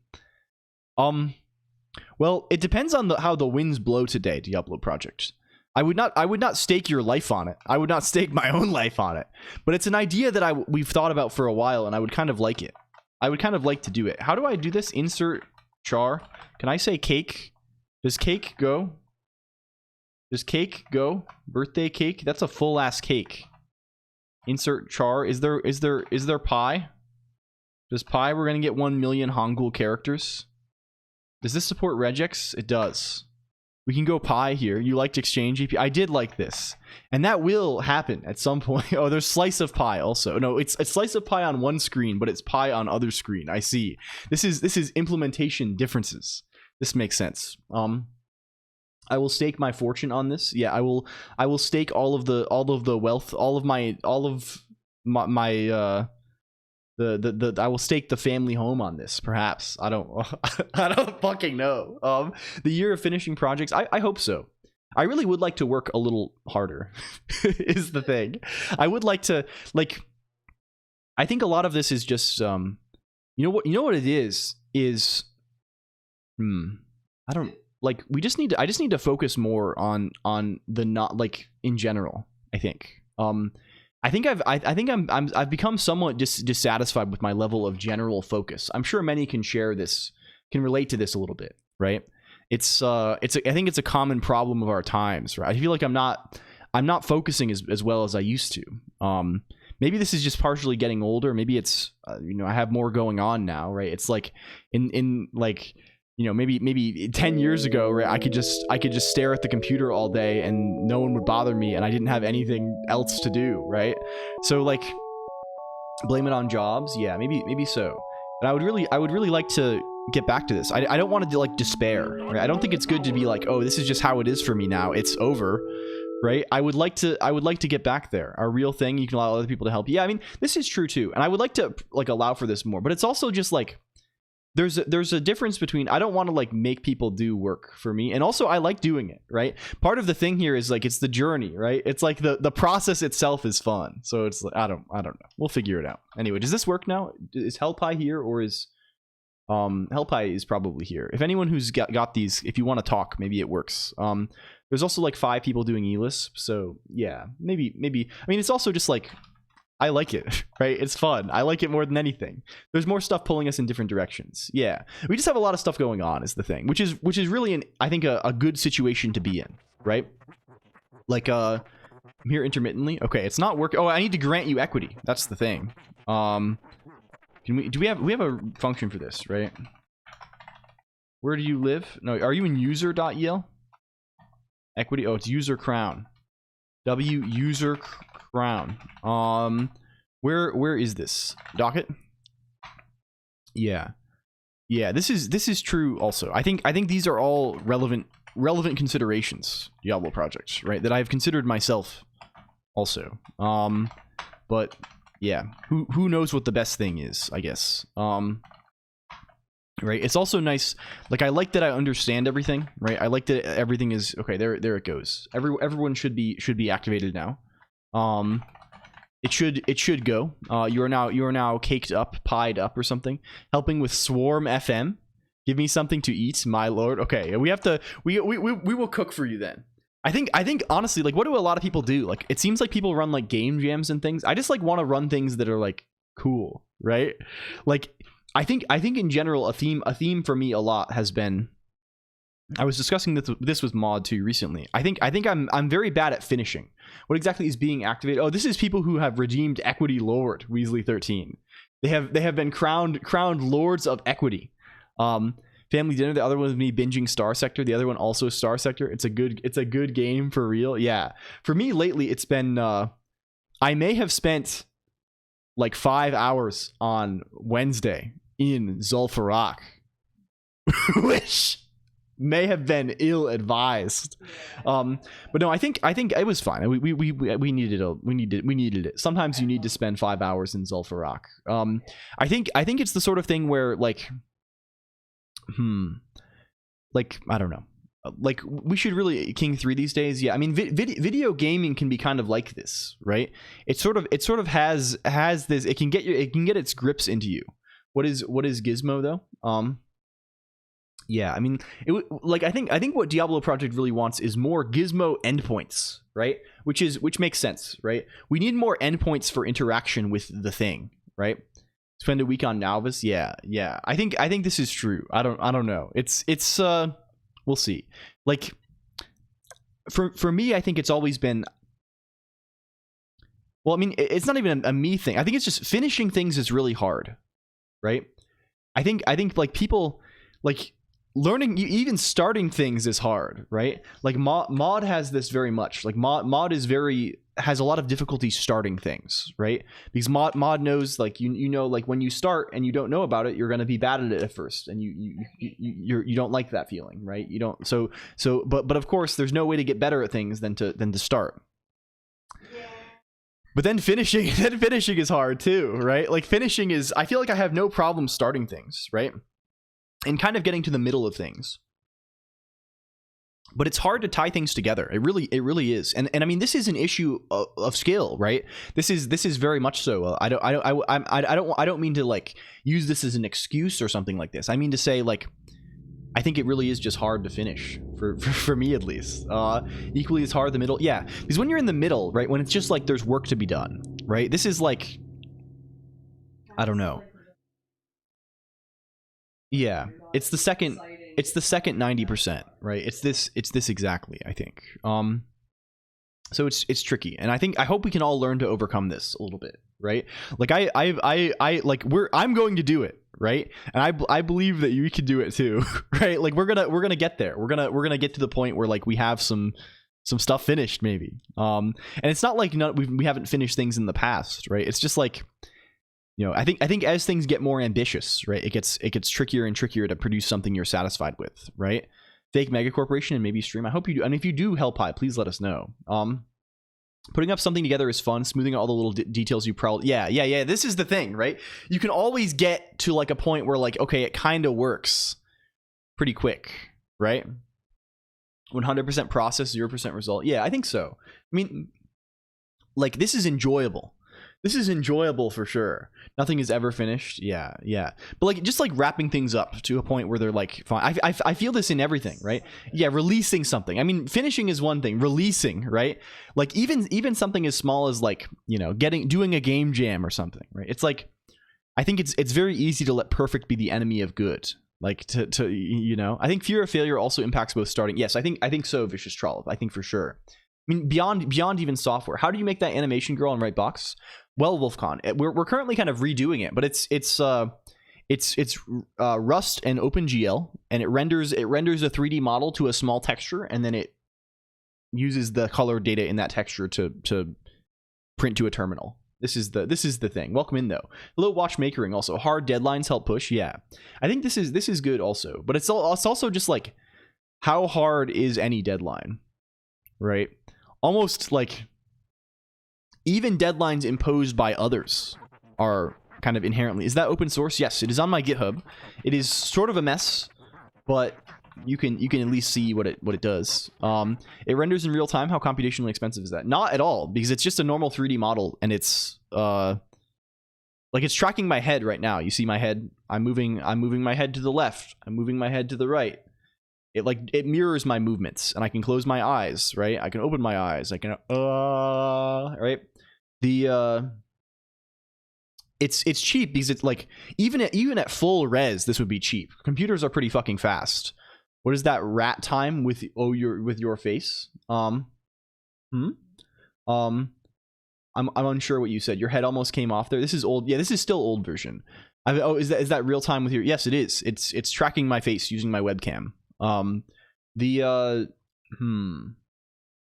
Well, it depends on how the winds blow today. Diablo Project. I would not stake your life on it. I would not stake my own life on it. But it's an idea that we've thought about for a while, and I would kind of like it. I would kind of like to do it. How do I do this? Insert char. Can I say cake? Does cake go? Does cake go? Birthday cake? That's a full ass cake. Insert char. Is there pie? Does pie? We're gonna get 1 million Hangul characters. Does this support regex? It does. We can go pie here. You liked exchange EP. I did like this, and that will happen at some point. Oh, there's slice of pie also. No, it's a slice of pie on one screen, but it's pie on other screen. I see. This is implementation differences. This makes sense. I will stake my fortune on this. Yeah, I will stake all of the wealth, all of my I will stake the family home on this, perhaps. I don't I don't fucking know. The year of finishing projects, I hope so. I really would like to work a little harder is the thing. I would like to, like, I think a lot of this is just you know what it is I don't, like, I just need to focus more on the, not, like, in general, I think. I've become somewhat dissatisfied with my level of general focus. I'm sure many can relate to this a little bit, right? I think it's a common problem of our times, right? I feel like I'm not focusing as well as I used to. Maybe this is just partially getting older. Maybe it's I have more going on now, right? It's like in like, maybe 10 years ago, right, I could just stare at the computer all day and no one would bother me and I didn't have anything else to do, right? So, like, blame it on jobs, yeah, maybe so. But I would really like to get back to this. I don't want to, like, despair, right? I don't think it's good to be like, oh, this is just how it is for me now, it's over, right? I would like to get back there. A real thing, you can allow other people to help you. Yeah, I mean, this is true too, and I would like to, like, allow for this more, but it's also just like, there's a difference between, I don't want to, like, make people do work for me, and also I like doing it, right? Part of the thing here is, like, it's the journey, right? It's like the process itself is fun. So it's like, I don't know, we'll figure it out. Anyway, does this work now? Is Hellpie here, or is Hellpie is probably here? If anyone who's got these, if you want to talk, maybe it works. There's also, like, 5 people doing eLisp, so yeah, maybe I mean, it's also just like, I like it, right? It's fun. I like it more than anything. There's more stuff pulling us in different directions. Yeah, we just have a lot of stuff going on is the thing, which is really I think a good situation to be in, right? Like, I'm here intermittently. Okay, it's not working. Oh, I need to grant you equity. That's the thing. Do we have a function for this, right? Where do you live? No, are you in user.el? Equity. Oh, it's user crown. W user crown. Where is this docket? Yeah, this is true also. I think these are all relevant considerations, Diablo projects, right, that I've considered myself also. But yeah, who knows what the best thing is, I guess. Right, it's also nice, like, I like that I understand everything, right? I like that everything is okay. There it goes. Everyone should be activated now. It should go. You are now caked up, pied up, or something. Helping with Swarm FM. Give me something to eat, my lord. Okay, we will cook for you then. I think honestly, like, what do a lot of people do? Like, it seems like people run, like, game jams and things. I just, like, want to run things that are, like, cool, right? Like, I think in general, a theme for me a lot has been, I was discussing this with Mod too recently. I think I'm very bad at finishing. What exactly is being activated? Oh, this is people who have redeemed Equity Lord, Weasley 13. They have been crowned Lords of Equity. Family Dinner, the other one was me binging Star Sector, the other one also Star Sector. It's a good game for real. Yeah. For me lately, it's been I may have spent like 5 hours on Wednesday in Zul'Farrak, which may have been ill-advised. But no, I think it was fine. We needed it. Sometimes you need to spend 5 hours in Zul'Farrak. I think it's the sort of thing where, like, like, I don't know, like, we should really King 3 these days. Yeah, I mean, video gaming can be kind of like this, right? It sort of has this, it can get its grips into you. What is Gizmo though? Yeah, I mean, like, I think what Diablo Project really wants is more Gizmo endpoints, right? Which makes sense, right? We need more endpoints for interaction with the thing, right? Spend a week on Nalvis. Yeah. I think this is true. I don't know. It's we'll see. Like, for me, I think it's always been, well, I mean, it's not even a me thing. I think it's just finishing things is really hard, right? I think like people, like, learning, even starting things is hard, right? Like, mod has this very much. Like, mod is has a lot of difficulty starting things, right? Because mod knows, like, you know, like when you start and you don't know about it, you're going to be bad at it at first, and you don't like that feeling, right? You don't. But of course, there's no way to get better at things than to start. But then finishing is hard too, right? Like finishing is, I feel like I have no problem starting things, right? And kind of getting to the middle of things. But it's hard to tie things together. It really is. And I mean, this is an issue of skill, right? This is very much so. I don't mean to like use this as an excuse or something like this. I mean to say, like, I think it really is just hard to finish for me, at least. Equally as hard the middle. Yeah, because when you're in the middle, right, when it's just like there's work to be done, right? This is like, I don't know. Yeah, it's the second 90%, right? It's this exactly, I think. So it's tricky, and I hope we can all learn to overcome this a little bit, right? Like I'm going to do it, right? And I believe that you can do it too, right? Like we're gonna get there. We're gonna get to the point where like we have some stuff finished, maybe. And it's not like we haven't finished things in the past, right? It's just like, you know, I think as things get more ambitious, right, it gets trickier and trickier to produce something you're satisfied with, right? Fake mega corporation and maybe stream. I hope you do. And if you do, Hellpie, please let us know. Putting up something together is fun. Smoothing out all the little details you probably. Yeah. This is the thing, right? You can always get to like a point where like, okay, it kind of works pretty quick, right? 100% process, 0% result. Yeah, I think so. I mean, like, this is enjoyable. This is enjoyable for sure. Nothing is ever finished. Yeah. But like, just like wrapping things up to a point where they're like fine. I feel this in everything, right? Yeah, releasing something. I mean, finishing is one thing. Releasing, right? Like even something as small as like, you know, doing a game jam or something, right? It's like, I think it's very easy to let perfect be the enemy of good. Like to you know, I think fear of failure also impacts both starting. Yes, I think so, Vicious Trollop. I think for sure. I mean, beyond even software. How do you make that animation girl on Rightbox? Well, Wolfcon, we're currently kind of redoing it, but it's Rust and OpenGL, and it renders a 3D model to a small texture, and then it uses the color data in that texture to print to a terminal. This is the thing. Welcome in though. Hello, watchmakering. Also, hard deadlines help push. Yeah, I think this is good also, but it's also just like, how hard is any deadline, right? Almost like even deadlines imposed by others are kind of inherently. Is that open source? Yes, it is on my GitHub. It is sort of a mess, but you can at least see what it does. It renders in real time. How computationally expensive is that? Not at all, because it's just a normal 3D model, and it's like, it's tracking my head right now. You see my head? I'm moving my head to the left. I'm moving my head to the right. It mirrors my movements, and I can close my eyes, right? I can open my eyes. I can right? It's cheap because it's like, even at full res, this would be cheap. Computers are pretty fucking fast. What is that rat time with your face? I'm unsure what you said. Your head almost came off there. This is old. Yeah, this is still old version. Is that real time with your? Yes, it is. It's tracking my face using my webcam.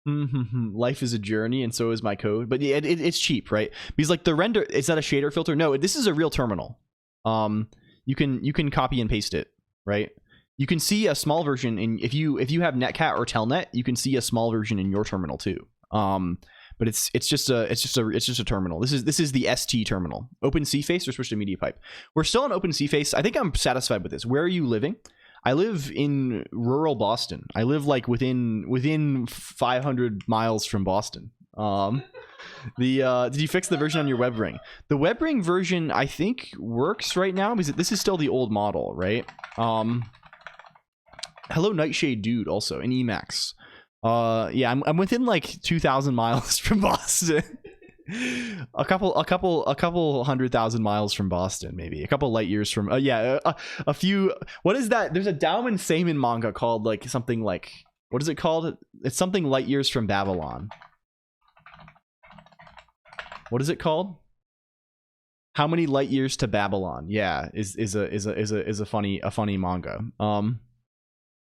Life is a journey, and so is my code. But yeah, it's cheap, right? Because like the render, is that a shader filter? No, this is a real terminal. You can copy and paste it, right? You can see a small version in, if you have Netcat or Telnet, you can see a small version in your terminal too. But it's just a terminal. This is the ST terminal. OpenCFace or switch to MediaPipe. We're still on OpenCFace. I think I'm satisfied with this. Where are you living? I live in rural Boston. I live like within 500 miles from Boston. Did you fix the version on your WebRing? The WebRing version, I think, works right now because this is still the old model, right? Hello, Nightshade Dude, also in Emacs. Yeah, I'm within like 2,000 miles from Boston. a couple 100,000 miles from Boston, maybe a couple light years from a few. What is that? There's a Dauman Seiman manga called like something like, what is it called? It's something light years from Babylon. What is it called? How many light years to Babylon? Yeah, is a funny manga.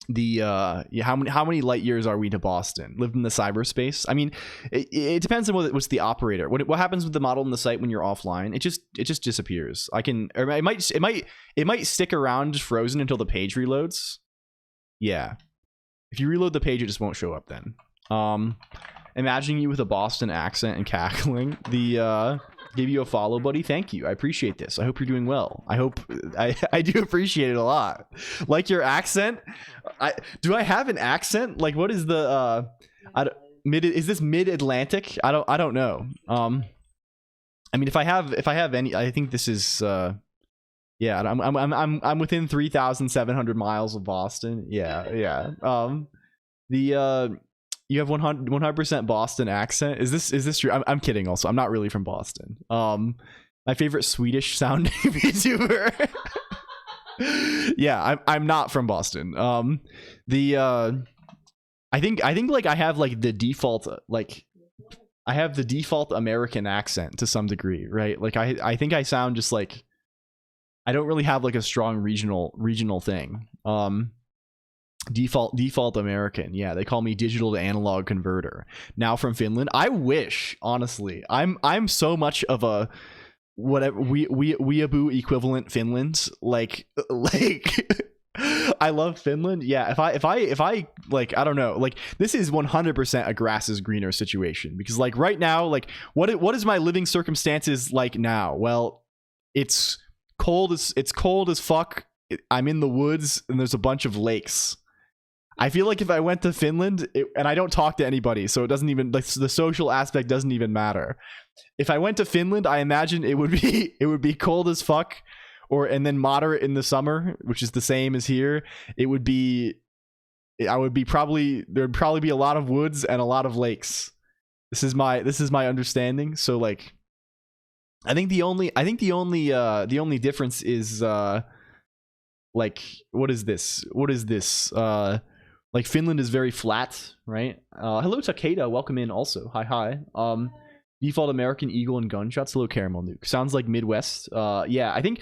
yeah, how many light years are we to Boston? Lived in the cyberspace. I mean, it depends on what's the operator. What happens with the model in the site when you're offline? It just disappears. Or it might stick around just frozen until the page reloads. Yeah, if you reload the page, it just won't show up then. Imagining you with a Boston accent and cackling. Give you a follow, buddy. Thank you. I appreciate this. I hope you're doing well. I hope I do appreciate it a lot. Like your accent. Do I have an accent? Like, what is the is this mid-Atlantic? I don't know. I mean, if I have any, I think this is yeah. I'm within 3,700 miles of Boston. Yeah. You have 100% Boston accent. Is this true? I'm kidding. Also, I'm not really from Boston. My favorite Swedish sounding VTuber. Yeah, I'm not from Boston. I think like I have like the default I have the default American accent to some degree, right? Like I think I sound just like I don't really have like a strong regional thing. Default American. Yeah, they call me digital to analog converter. Now from Finland. I wish, honestly. I'm so much of a whatever weeaboo equivalent Finland. Like I love Finland. Yeah, if I like, I don't know, like this is 100% a grass is greener situation, because like right now, like what is my living circumstances like now? Well, it's cold as fuck. I'm in the woods and there's a bunch of lakes. I feel like if I went to Finland, and I don't talk to anybody, so it doesn't even, like, the social aspect doesn't even matter. If I went to Finland, I imagine it would be cold as fuck, and then moderate in the summer, which is the same as here. There'd probably be a lot of woods and a lot of lakes. This is my understanding. So like, I think the only difference is like, what is this? Like Finland is very flat, right? Hello Takeda, welcome in also. Hi. Default American Eagle and gunshots. Hello Caramel Nuke. Sounds like Midwest. Yeah, I think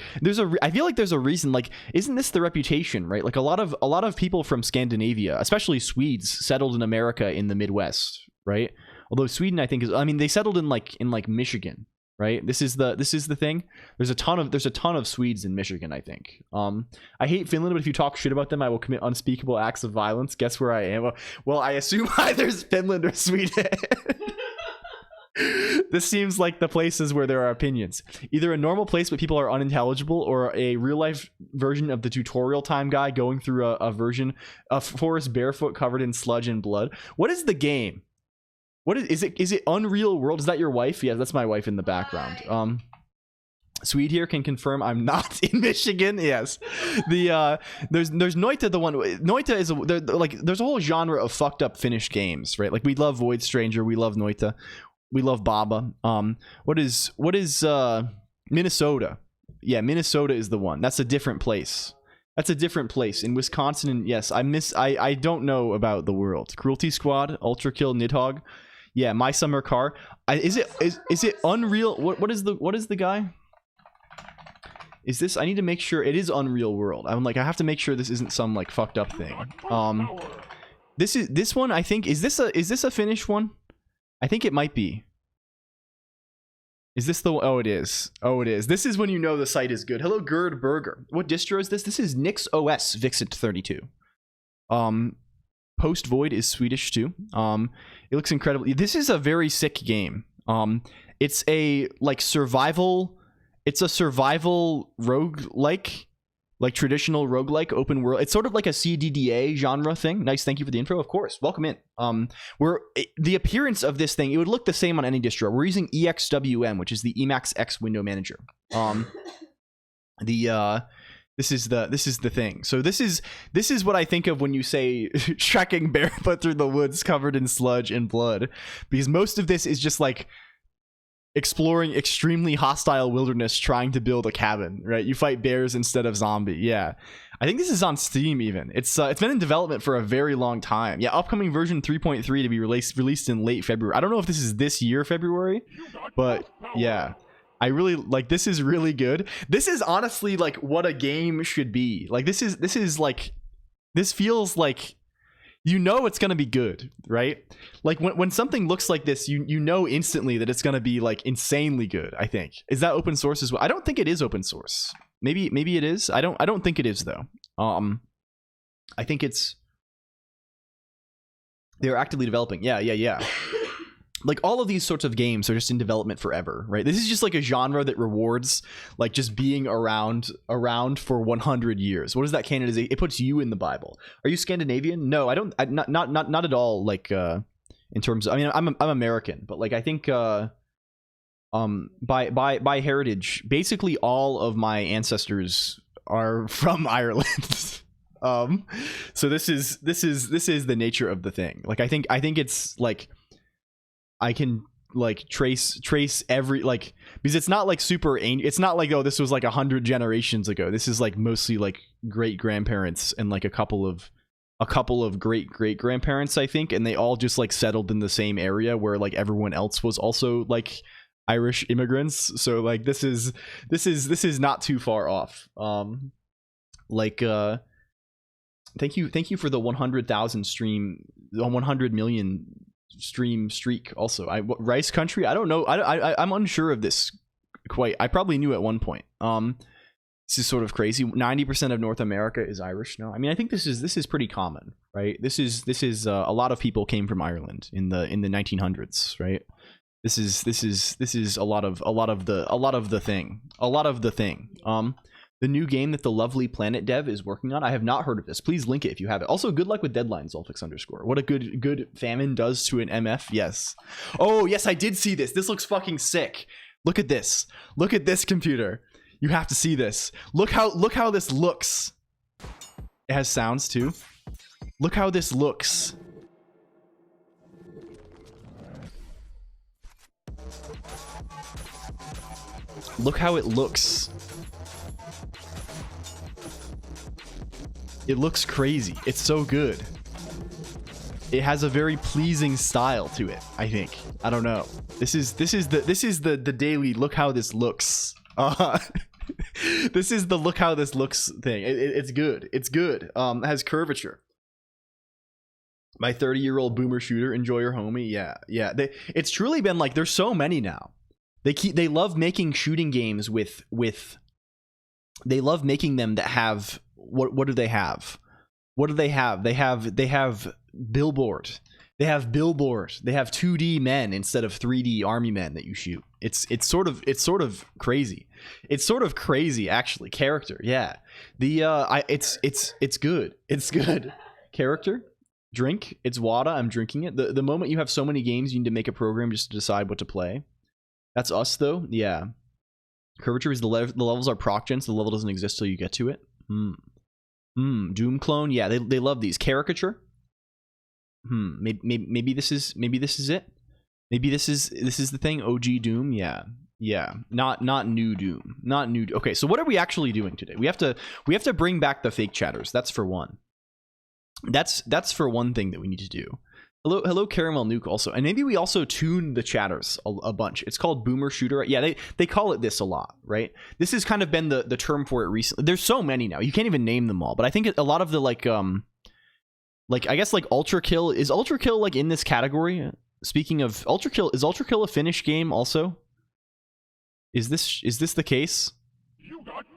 I feel like there's a reason. Like, isn't this the reputation, right? Like a lot of people from Scandinavia, especially Swedes, settled in America in the Midwest, right? Although Sweden, I think they settled in like Michigan, right? This is the thing. There's a ton of Swedes in Michigan, I think. I hate Finland, but if you talk shit about them, I will commit unspeakable acts of violence. Guess where I am? Well, I assume either Finland or Sweden. This seems like the places where there are opinions. Either a normal place but people are unintelligible, or a real life version of the tutorial time guy going through a version of forest barefoot covered in sludge and blood. What is the game? What is it Unreal World? Is that your wife? Yeah, that's my wife in the background. Swede here can confirm I'm not in Michigan. Yes. There's Noita, the one. Noita is there's a whole genre of fucked up Finnish games, right? Like we love Void Stranger, we love Noita, we love Baba. What is Minnesota? Yeah, Minnesota is the one. That's a different place. In Wisconsin. And yes, I don't know about the world. Cruelty Squad, Ultra Kill, Nidhogg. Yeah, My Summer Car. Is it Unreal? What is the guy? Is this? I need to make sure it is Unreal World. I'm like, I have to make sure this isn't some like fucked up thing. This one. I think is this a Finnish one? I think it might be. Is this the? Oh, it is. This is when you know the site is good. Hello, Gerd Burger. What distro is this? This is Nix OS Vixit 32. Post Void is Swedish too. It looks incredible. This is a very sick game. It's a survival. It's a survival roguelike, like traditional roguelike open world. It's sort of like a CDDA genre thing. Nice, thank you for the intro. Of course, welcome in. The appearance of this thing, it would look the same on any distro. We're using EXWM, which is the Emacs X window manager. This is the thing. So this is what I think of when you say trekking barefoot through the woods covered in sludge and blood, because most of this is just like exploring extremely hostile wilderness trying to build a cabin, right? You fight bears instead of zombie. Yeah, I think this is on Steam even. It's been in development for a very long time. Yeah, upcoming version 3.3 to be released in late February. I don't know if this is this year February, but yeah, I really like, this is really good. This is honestly like what a game should be. Like this is like This feels like, you know, it's gonna be good, right? Like when something looks like this, you know instantly that it's gonna be like insanely good. I think. Is that open source as well? I don't think it is open source. Maybe it is. I don't think it is though. I think it's, they're actively developing. Yeah. Like all of these sorts of games are just in development forever, right? This is just like a genre that rewards like just being around for 100 years. What is that canon? It puts you in the Bible. Are you Scandinavian? No, I don't. Not at all. Like in terms of, I mean, I'm American, but like I think by heritage, basically all of my ancestors are from Ireland. So this is the nature of the thing. Like I think it's like, I can like trace every, like, because it's not like super ancient. It's not like, oh, this was like 100 generations ago. This is like mostly like great grandparents and like a couple of great grandparents, I think, and they all just like settled in the same area where like everyone else was also like Irish immigrants. So like this is not too far off. Thank you for the 100,000 stream, the 100 million stream streak. Also, Rice Country, I don't know, I'm unsure of this quite. I probably knew at one point. This is sort of crazy. 90% of North America is Irish now. I mean, I think this is pretty common, right? This is a lot of people came from Ireland in the 1900s, right? This is a lot of the thing. The new game that the Lovely Planet dev is working on, I have not heard of this. Please link it if you have it. Also, good luck with deadlines, Zulfix _. What a good famine does to an MF. Yes. Oh, yes, I did see this. This looks fucking sick. Look at this. Look at this, computer. You have to see this. Look how this looks. It has sounds too. Look how this looks. Look how it looks. It looks crazy. It's so good. It has a very pleasing style to it, I think. I don't know. This is the daily look how this looks. This is the look how this looks thing. It's good. It's good. It has curvature. My 30-year-old boomer shooter, enjoy your homie. Yeah. It's truly been like, there's so many now. They love making shooting games with they love making them that have, what do they have? What do they have? They have billboard. They have 2D men instead of 3D army men that you shoot. It's sort of crazy. It's sort of crazy actually. Character, yeah. It's good. It's good. Character, drink. It's WADA. I'm drinking it. The moment you have so many games, you need to make a program just to decide what to play. That's us though. Yeah. Curvature is the levels are proc gens. The level doesn't exist till you get to it. Doom clone. Yeah, they love these. Caricature. Maybe this is it. Maybe this is the thing. OG Doom. Yeah. Not new Doom. Not new. Okay, so what are we actually doing today? We have to bring back the fake chatters. That's for one. That's for one thing that we need to do. Hello, Caramel Nuke also. And maybe we also tune the chatters a bunch. It's called Boomer Shooter. Yeah, they call it this a lot, right? This has kind of been the term for it recently. There's so many now. You can't even name them all. But I think a lot of the like I guess like Ultra Kill, is Ultra Kill like in this category? Speaking of Ultra Kill, is Ultra Kill a Finnish game also? Is this the case?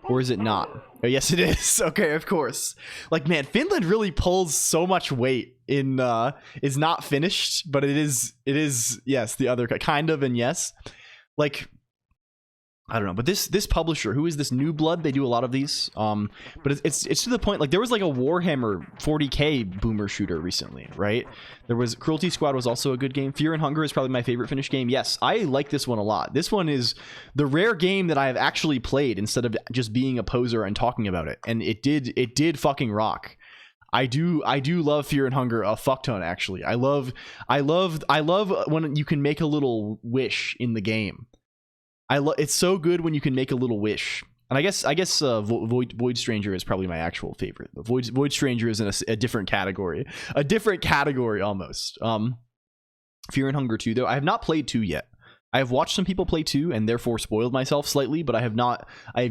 Or is it not? Oh, yes, it is. Okay, of course. Like, man, Finland really pulls so much weight in is not finished, but it is yes, the other kind of, and yes. Like, I don't know, but this publisher, who is this New Blood? They do a lot of these. But it's to the point, like there was like a Warhammer 40k boomer shooter recently, right? There was Cruelty Squad was also a good game. Fear and Hunger is probably my favorite Finnish game. Yes, I like this one a lot. This one is the rare game that I have actually played instead of just being a poser and talking about it. And it did fucking rock. I do love Fear and Hunger a fuck ton, actually. I love when you can make a little wish in the game. It's so good when you can make a little wish. And I guess Void Stranger is probably my actual favorite. But Void Stranger is in a different category. A different category almost. Fear and Hunger 2 though. I have not played 2 yet. I have watched some people play 2 and therefore spoiled myself slightly, but I have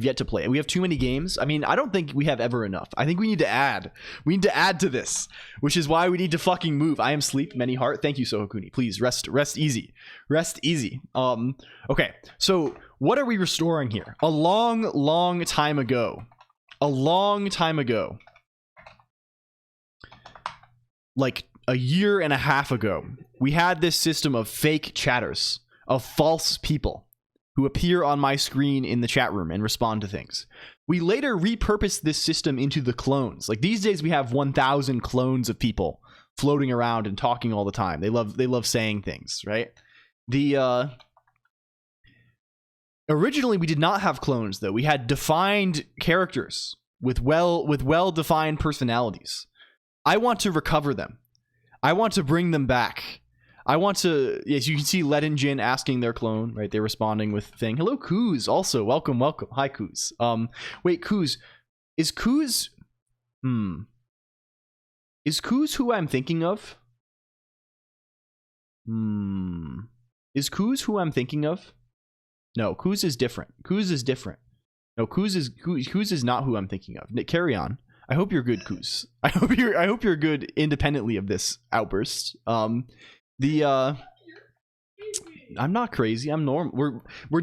yet to play it. We have too many games. I mean, I don't think we have ever enough. I think we need to add. We need to add to this, which is why we need to fucking move. I am sleep, many heart. Thank you, Sohokuni. Please rest easy. Rest easy. Okay, so what are we restoring here? A long time ago. A long time ago. Like a year and a half ago, we had this system of fake chatters, of false people who appear on my screen in the chat room and respond to things. We later repurposed this system into the clones. Like these days we have 1,000 clones of people floating around and talking all the time. They love saying things, right? Originally we did not have clones though. We had defined characters with well-defined personalities. I want to recover them. I want to bring them back. I want to, yes, you can see Led and Jin asking their clone, right? They're responding with thing. Hello, Kuz, also. Welcome. Hi, Kuz. Wait, Kuz. Is Kuz... Is Kuz who I'm thinking of? Is Kuz who I'm thinking of? No, Kuz is different. Kuz is different. No, Kuz is not who I'm thinking of. Nick, carry on. I hope you're good, Kuz. I hope you're good independently of this outburst. I'm not crazy. I'm normal.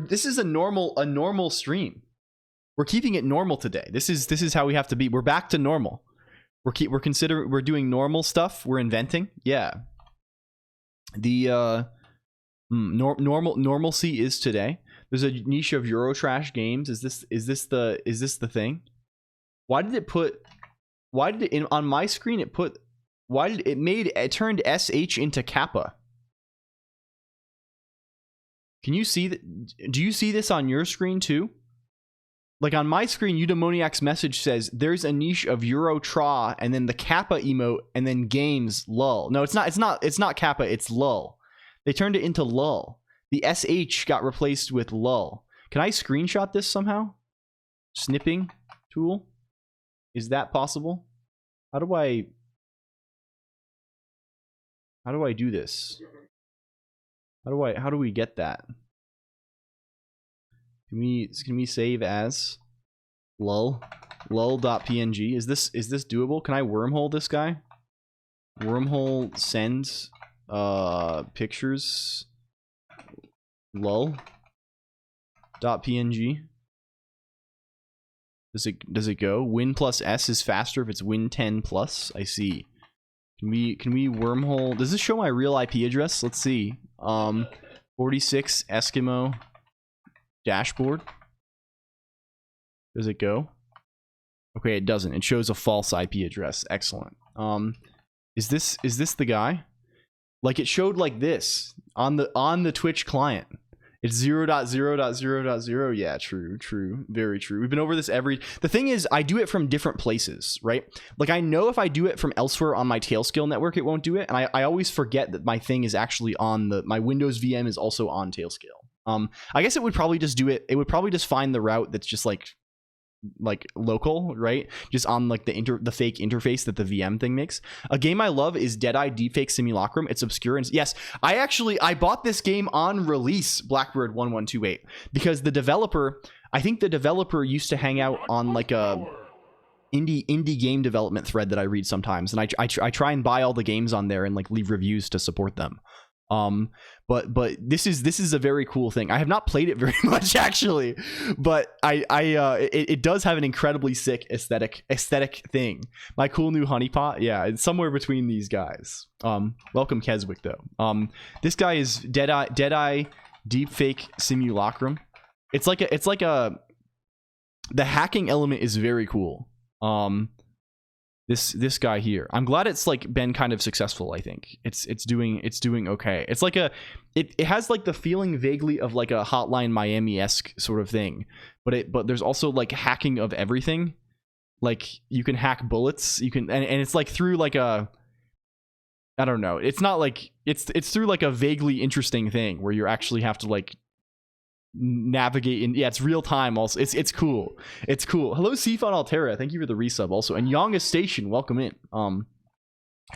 This is a normal stream. We're keeping it normal today. This is how we have to be. We're back to normal. We're doing normal stuff. We're inventing. Yeah. The normalcy is today. There's a niche of Eurotrash games. Is this the thing? Why did it on my screen it turned SH into Kappa? Can you see that? Do you see this on your screen too? Like on my screen, Eudemoniac's message says there's a niche of Eurotra and then the Kappa emote and then games lull. No, it's not Kappa, it's lull. They turned it into lull. The SH got replaced with lull. Can I screenshot this somehow? Snipping tool? Is that possible? How do I do this? How do we get that? Can we save as lull.png? Is this doable? Can I wormhole this guy? Wormhole sends pictures lull.png. Does it go? Win plus S is faster if it's win 10 plus. I see. Can we wormhole? Does this show my real IP address? Let's see. 46 Eskimo dashboard. Does it go? Okay, it doesn't. It shows a false IP address. Excellent. Is this the guy? Like it showed like this on the Twitch client. It's 0.0.0.0. Yeah, true. Very true. We've been over this the thing is, I do it from different places, right? Like I know if I do it from elsewhere on my Tailscale network, it won't do it. And I always forget that my thing is actually on my Windows VM is also on Tailscale. I guess it would probably just do it. It would probably just find the route that's just like local, right? Just on like the fake interface that the VM thing makes. A game I love is Deadeye Deepfake Simulacrum. It's obscure and yes, I bought this game on release, Blackbird 1128, because I think the developer used to hang out on like a indie game development thread that I read sometimes, and I try and buy all the games on there and like leave reviews to support them. But this is a very cool thing. I have not played it very much actually, but it does have an incredibly sick aesthetic thing. My cool new honeypot, yeah, it's somewhere between these guys. Welcome Keswick though. This guy is Deadeye Deepfake Simulacrum. It's like the hacking element is very cool. This guy here, I'm glad it's like been kind of successful. I think it's doing okay. It's like it has like the feeling vaguely of like a Hotline Miami-esque sort of thing, but there's also like hacking of everything. Like you can hack bullets, you can and it's like through like I don't know, it's not like it's through like a vaguely interesting thing where you actually have to like navigate in. Yeah, it's real time also. It's cool. Hello Sifon Altera, thank you for the resub also, and Yonga Station, welcome in. Can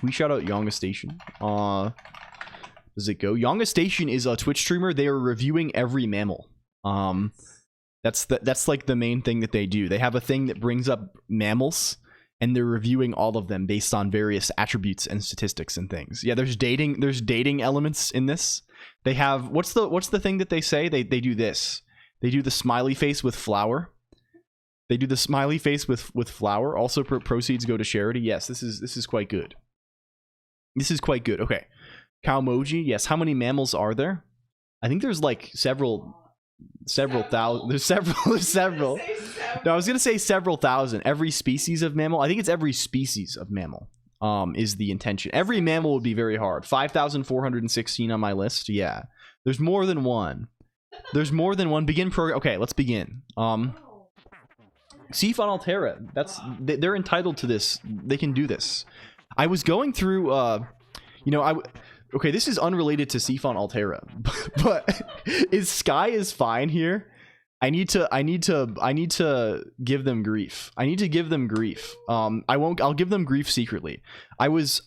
we shout out Yonga Station? Does Does it go? Yonga Station is a Twitch streamer. They are reviewing every mammal. That's like the main thing that they do. They have a thing that brings up mammals, and they're reviewing all of them based on various attributes and statistics and things. Yeah, there's dating elements in this. They have what's the thing that they say? They do this. They do the smiley face with flower. They do the smiley face with flower. Also, proceeds go to charity. Yes, this is quite good. This is quite good. Okay, Cowmoji. Yes, how many mammals are there? I think there's like several thousand. There's several. No, I was gonna say several thousand. Every species of mammal. I think it's every species of mammal. Is the intention. Every mammal would be very hard. 5,416 on my list. Yeah, there's more than one. There's more than one. Begin program. Okay, let's begin. Seafon Altera. They're entitled to this. They can do this. I was going through. Okay, this is unrelated to Seafon Altera, but is Sky is fine here? I need to give them grief. I need to give them grief. I'll give them grief secretly. What was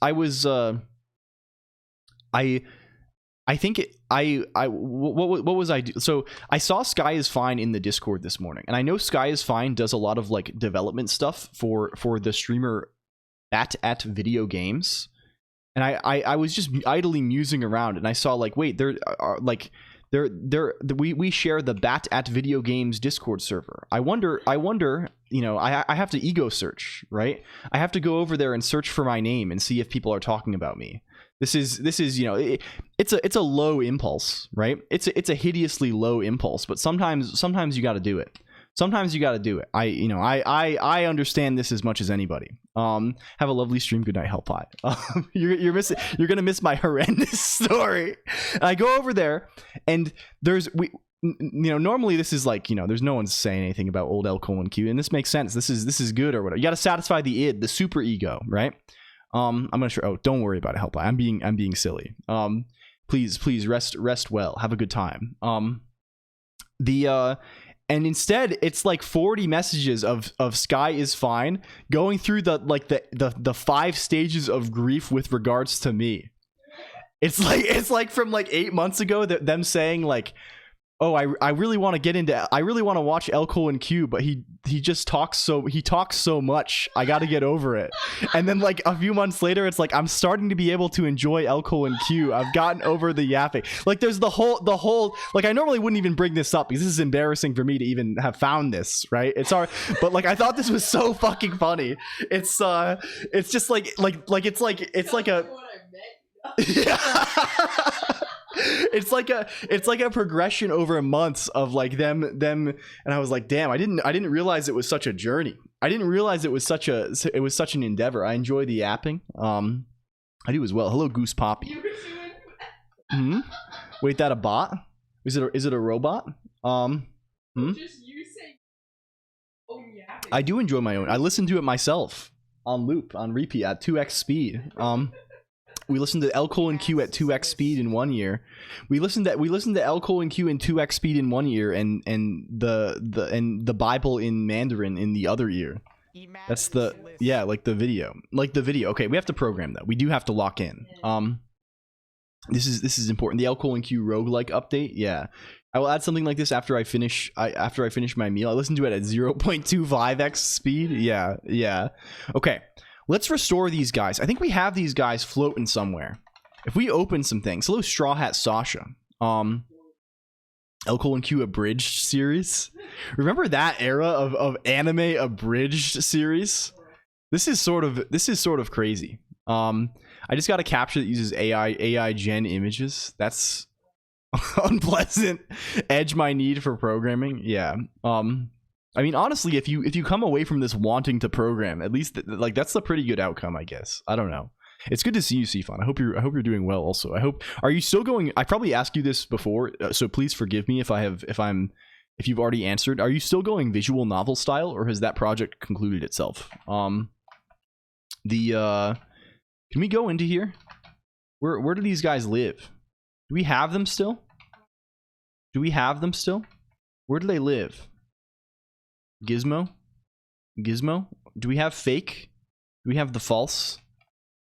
I do? So I saw Sky is fine in the Discord this morning, and I know Sky is fine does a lot of like development stuff for the streamer at video games, and I was just idly musing around, and I saw like, wait, there are like we share the Bat at Video Games Discord server. I wonder, you know, I have to ego search, right? I have to go over there and search for my name and see if people are talking about me. This is you know, it's a low impulse, right? It's a hideously low impulse, but sometimes you got to do it. Sometimes you got to do it. I understand this as much as anybody. Have a lovely stream. Good night, Hellpie. You're gonna miss my horrendous story. And I go over there, and normally this is like, there's no one saying anything about old LCOLONQ, and this makes sense. This is good or whatever. You got to satisfy the id, the super ego, right? I'm gonna show. Oh, don't worry about it, Hellpie. I'm being silly. Please rest well. Have a good time. And instead, it's like 40 messages of Sky is fine, going through the 5 stages of grief with regards to me. It's like from like 8 months ago that them saying like, oh, I really want to watch LCOLONQ, but he talks so much. I got to get over it. And then like a few months later, it's like I'm starting to be able to enjoy LCOLONQ. I've gotten over the yapping. Like there's the whole like, I normally wouldn't even bring this up because this is embarrassing for me to even have found this, right? It's hard, but like I thought this was so fucking funny. It's just like it's like a yeah. It's like a progression over months of like them, and I was like, damn, I didn't realize it was such a journey. I didn't realize it was such an endeavor. I enjoy the yapping. I do as well. Hello, Goose Poppy. Wait, that a bot? Is it a robot? Just you say yapping. I do enjoy my own. I listen to it myself on loop, on repeat at 2x speed. We listened to LCOLONQ at 2x speed in 1 year. We listened to LCOLONQ in 2x speed in 1 year, and the Bible in Mandarin in the other year. That's the video. Okay, we have to program though. We do have to lock in. This is important. The LCOLONQ roguelike update. Yeah, I will add something like this after I finish my meal. I listened to it at 0.25x speed. Yeah. Okay. Let's restore these guys. I think we have these guys floating somewhere. If we open some things. Hello, Straw Hat Sasha. LCOLONQ abridged series. Remember that era of anime abridged series? This is sort of crazy. I just got a capture that uses AI gen images. That's unpleasant. Edge my need for programming. Yeah. I mean, honestly, if you come away from this wanting to program, at least like that's a pretty good outcome, I guess. I don't know. It's good to see you, Seafon. I hope you're doing well. Also, are you still going? I probably asked you this before, so please forgive me if you've already answered. Are you still going visual novel style, or has that project concluded itself? Can we go into here? Where do these guys live? Do we have them still? Where do they live? Gizmo? Do we have fake? Do we have the false?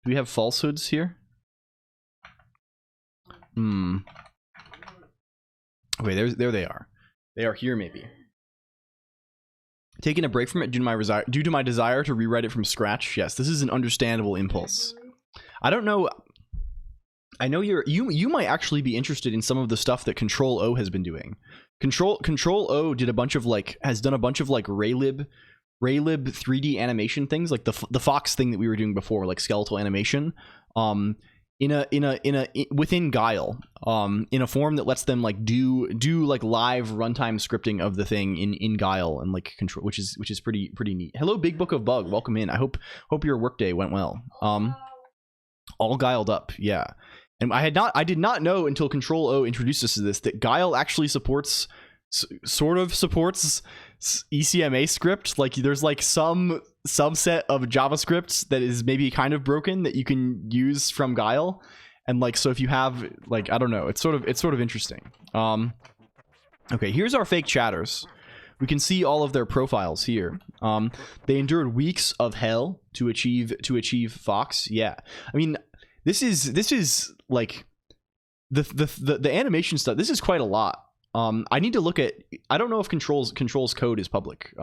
Do we have falsehoods here? Okay, there they are. They are here, maybe. Taking a break from it due to my desire to rewrite it from scratch. Yes, this is an understandable impulse. I don't know. I know you might actually be interested in some of the stuff that Control O has been doing. Control O did a bunch of has done a bunch of Raylib 3D animation things, like the Fox thing that we were doing before, like skeletal animation. Within Guile, in a form that lets them do live runtime scripting of the thing in Guile and control, which is pretty neat. Hello, Big Book of Bug, welcome in. I hope your workday went well. All guiled up, yeah. And I did not know until Control O introduced us to this that Guile actually supports ECMA script. There's some subset of JavaScript that is maybe kind of broken that you can use from Guile, and so if you have I don't know, it's sort of interesting. Okay, here's our fake chatters. We can see all of their profiles here. They endured weeks of hell to achieve Fox. Yeah, I mean, this is the animation stuff. This is quite a lot. I need to look at. I don't know if Control's code is public.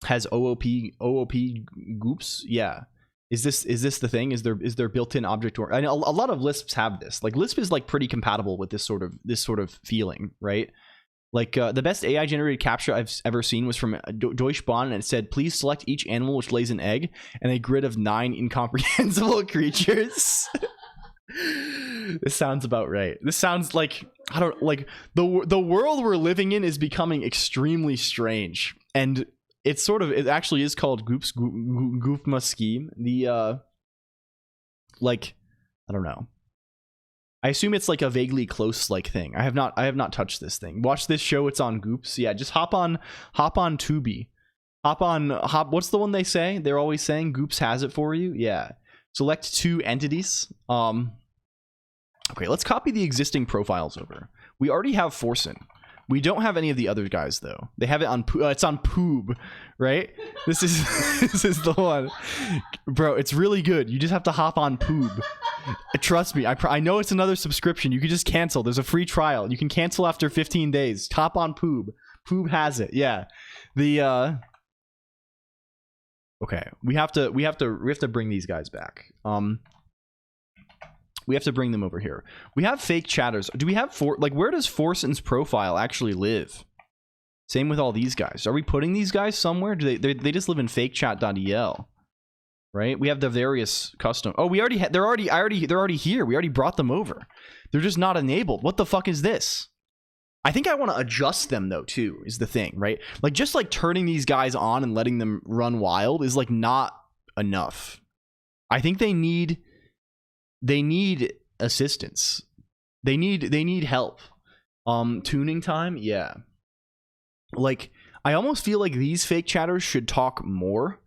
Has OOP goops. Yeah. Is this the thing? Is there built-in object or? I know a lot of Lisps have this. Lisp is pretty compatible with this sort of feeling, right? The best AI generated captcha I've ever seen was from Deutsche Bahn, and it said, "Please select each animal which lays an egg," and a grid of 9 incomprehensible creatures. This sounds about right. This sounds like the world we're living in is becoming extremely strange, and it actually is called Goofma scheme. I don't know. I assume it's a vaguely close thing. I have not touched this thing. Watch this show. It's on Goops. Yeah, just hop on Tubi. What's the one they say? They're always saying Goops has it for you. Yeah. Select 2 entities. Okay, let's copy the existing profiles over. We already have Forsen. We don't have any of the other guys though. They have it on it's on Poob, right? This is the one. Bro, it's really good. You just have to hop on Poob. Trust me, I know it's another subscription. You can just cancel. There's a free trial. You can cancel after 15 days. Hop on Poob. Poob has it. Yeah. Okay, we have to bring these guys back. We have to bring them over here. We have fake chatters. Do we have where does Forsen's profile actually live? Same with all these guys. Are we putting these guys somewhere? Do they just live in fakechat.el? Right? We have the various custom. Oh, they're already here. We already brought them over. They're just not enabled. What the fuck is this? I think I want to adjust them though too, is the thing, right? Just turning these guys on and letting them run wild is not enough. I think they need assistance. They need help. Tuning time, yeah. I almost feel like these fake chatters should talk more,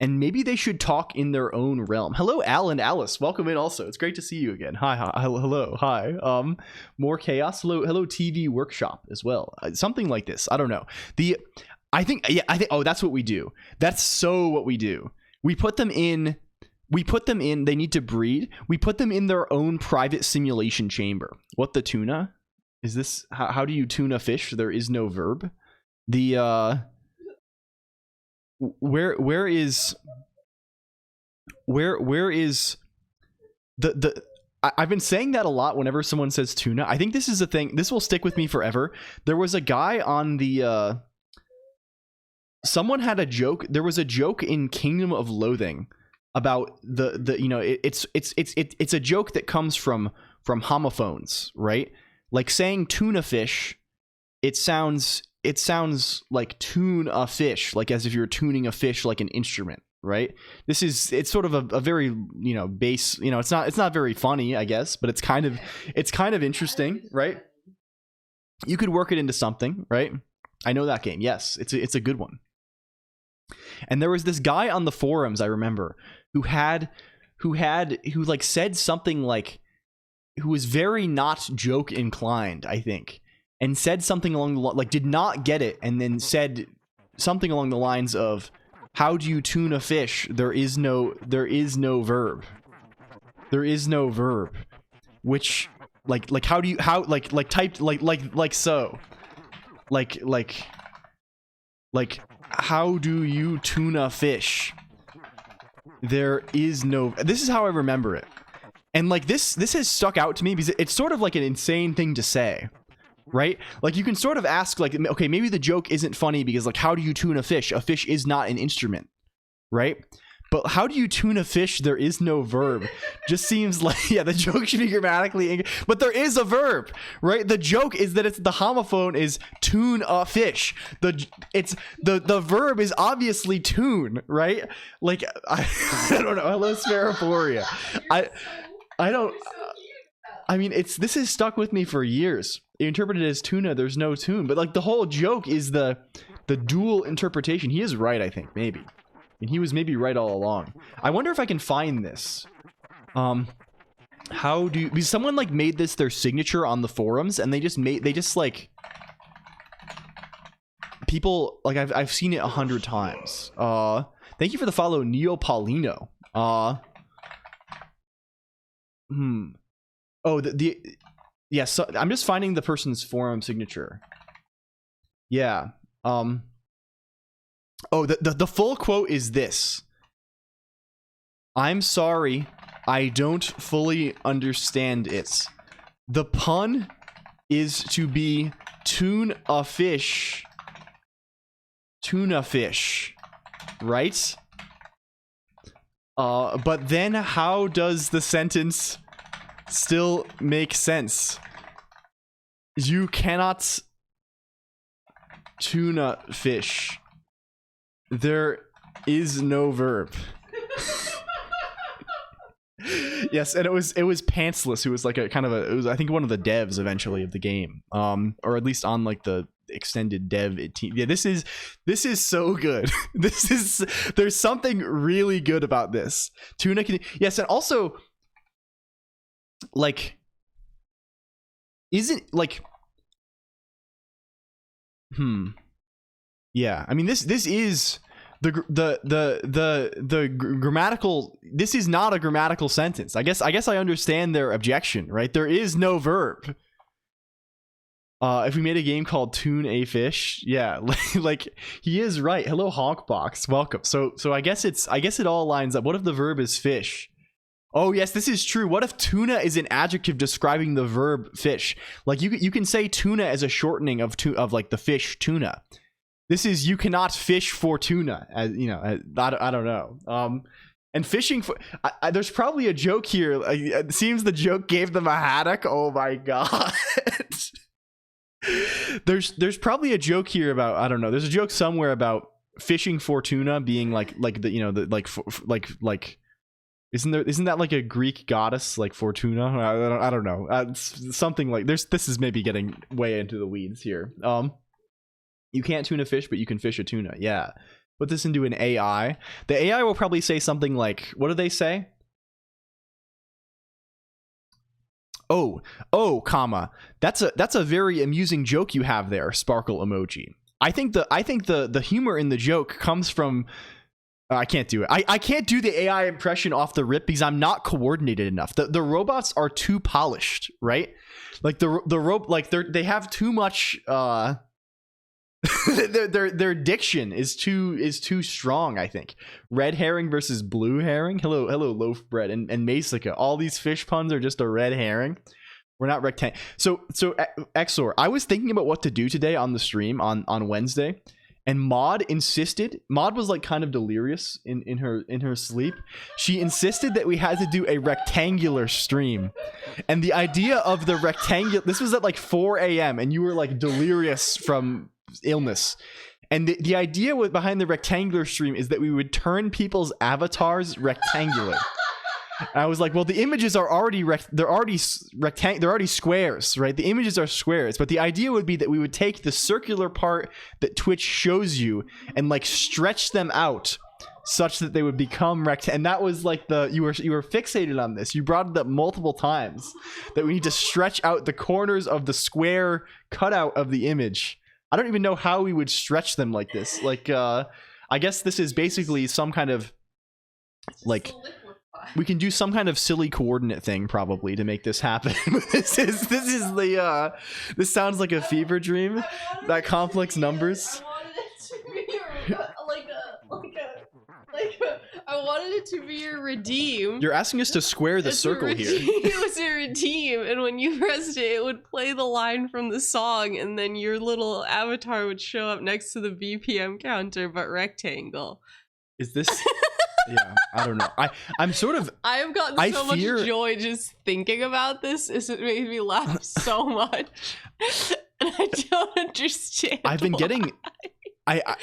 and maybe they should talk in their own realm. Hello, Al and Alice. Welcome in also. It's great to see you again. Hi, hello, hi. More chaos. Hello, TV workshop as well. Something like this. I don't know. I think. Oh, that's what we do. That's so what we do. We put them in. They need to breed. We put them in their own private simulation chamber. What the tuna? Is this how do you tune a fish? There is no verb. Where is the I've been saying that a lot whenever someone says tuna. I think this is a thing. This will stick with me forever. There was a guy on the someone had a joke. There was a joke in Kingdom of Loathing about it's a joke that comes from homophones, right? Saying tuna fish, it sounds like tune a fish, as if you're tuning a fish like an instrument, right? It's sort of a very base, it's not very funny, I guess, but it's kind of interesting, right? You could work it into something, right? I know that game. Yes, it's a good one. And there was this guy on the forums, I remember, who said something who was very not joke inclined, I think, and said something along the did not get it, and then said something along the lines of, "How do you tune a fish? There is no verb." there is no verb. Which, like how do you, how, like typed, like so. Like, how do you tuna fish? There is no, this is how I remember it. And like this has stuck out to me because it's sort of like an insane thing to say. Right? Like you can sort of ask like, okay, maybe the joke isn't funny because like, how do you tune a fish? A fish is not an instrument, right? But how do you tune a fish? There is no verb. Just seems like, yeah, the joke should be grammatically, but there is a verb, right? The joke is that it's the homophone is tune a fish. The verb is obviously tune, right? Like I don't know. Hello, Spharophoria. I don't. I mean, this has stuck with me for years. You interpret it as tuna, there's no tune. But like the whole joke is the dual interpretation. He is right, I think, maybe. And he was maybe right all along. I wonder if I can find this. Because someone like made this their signature on the forums, and they just like people like I've seen it 100 times. Thank you for the follow, Neopolino. Oh, yeah, so I'm just finding the person's forum signature. Yeah. Oh, the full quote is this. I'm sorry, I don't fully understand it. The pun is to be tuna fish, right? But then how does the sentence still make sense? You cannot tuna fish. There is no verb. Yes, and it was Pantsless who was like a kind of it was I think one of the devs eventually of the game, or at least on like the extended dev team. Yeah, this is so good. There's something really good about this. Tuna can, yes, and also like isn't like yeah, I mean this is the grammatical, this is not a grammatical sentence. I guess I understand their objection, right? There is no verb. If we made a game called Tune a Fish, yeah, like he is right. Hello Honkbox, welcome. So I guess it all lines up. What if the verb is fish? Oh yes, this is true. What if tuna is an adjective describing the verb fish? Like you can say tuna as a shortening of like the fish tuna. This is you cannot fish for tuna, as you know. I don't know. And fishing for there's probably a joke here. It seems the joke gave them a haddock. Oh my god. There's probably a joke here about, I don't know. There's a joke somewhere about fishing for tuna being like the, you know, the like isn't that like a Greek goddess like Fortuna? I don't know. Something like this is maybe getting way into the weeds here. You can't tuna fish, but you can fish a tuna. Yeah. Put this into an AI. The AI will probably say something like, what do they say? Oh, comma. That's a very amusing joke you have there, sparkle emoji. I think the humor in the joke comes from I can't do it. I can't do the AI impression off the rip because I'm not coordinated enough. The robots are too polished, right? Like they have too much their diction is too strong, I think. Red herring versus blue herring. Hello loaf bread and Masica. All these fish puns are just a red herring. We're not rectangle. So Exor, I was thinking about what to do today on the stream on Wednesday, and Maud was like kind of delirious in her sleep. She insisted that we had to do a rectangular stream, and the idea of the rectangular, this was at like 4 a.m. and you were like delirious from illness, and the idea behind the rectangular stream is that we would turn people's avatars rectangular. And I was like, well, the images are already they're already squares, right? The images are squares, but the idea would be that we would take the circular part that Twitch shows you and like stretch them out such that they would become and that was like you were fixated on this. You brought it up multiple times that we need to stretch out the corners of the square cutout of the image. I don't even know how we would stretch them like this. Like, I guess this is basically some kind of like We can do some kind of silly coordinate thing probably to make this happen. This sounds like a fever dream. That complex numbers. I wanted it to be a redeem. You're asking us to square the circle here. It was a redeem, and when you pressed it, it would play the line from the song, and then your little avatar would show up next to the BPM counter, but rectangle. Is this? Yeah, I don't know. I'm sort of. I have gotten so much joy just thinking about this. It made me laugh so much, and I don't understand. I've been getting.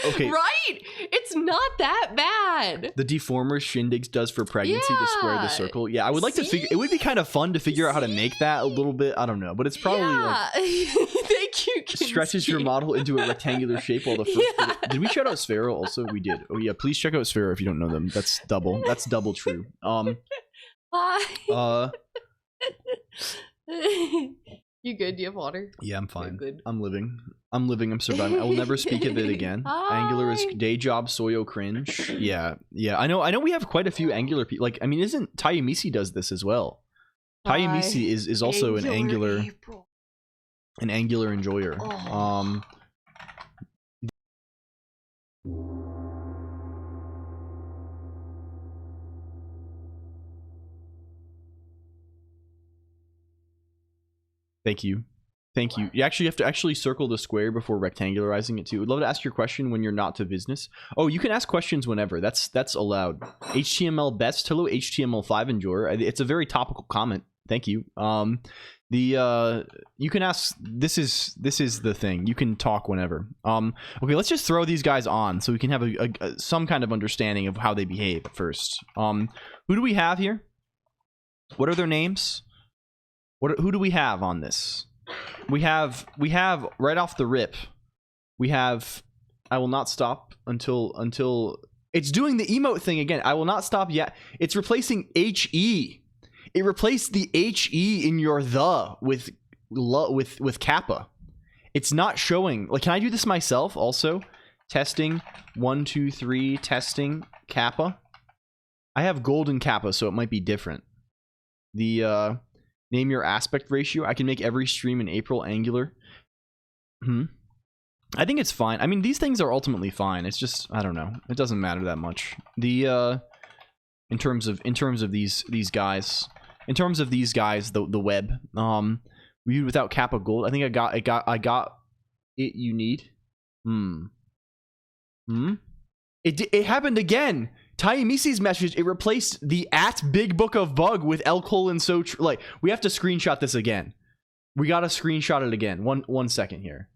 Okay. Right? It's not that bad. The deformer Shindigs does for pregnancy to square the circle. Yeah, I would like to figure. It would be kind of fun to figure out how to make that a little bit. I don't know, but it's probably like. Thank you. Stretches your model into a rectangular shape while the first. Did we shout out Sphero also? We did. Oh yeah, please check out Sphero if you don't know them. That's double. That's double true. Bye. You good? Do you have water? Yeah, I'm fine. Good. I'm living. I'm surviving. I will never speak of it again. Angular is day job, Soyo cringe. Yeah. I know we have quite a few Angular people. Like, I mean, isn't Tayumisi does this as well? Tayumisi is also an Angular enjoyer. Oh. Thank you. You actually have to circle the square before rectangularizing it too. I'd love to ask your question when you're not to business. Oh, you can ask questions whenever. That's allowed. HTML best. Hello, HTML5 enjoyer. It's a very topical comment. Thank you. You can ask. This is the thing. You can talk whenever. Okay, let's just throw these guys on so we can have some kind of understanding of how they behave at first. Who do we have here? What are their names? Who do we have on this? We have right off the rip. We have I will not stop until it's doing the emote thing again. I will not stop yet. It's replacing HE. It replaced the HE in your with kappa. It's not showing. Like, can I do this myself also? Testing 1 2 3 testing kappa. I have golden kappa, so it might be different. The name your aspect ratio. I can make every stream in April Angular. I think it's fine. I mean, these things are ultimately fine. It's just, I don't know. It doesn't matter that much. The in terms of these guys, the web. Viewed without kappa gold. I think I got it. You need. It happened again. Tayumisi's message, it replaced the @Big Book of Bug with LCOLONQ so like, we have to screenshot this again. We gotta screenshot it again. One second here.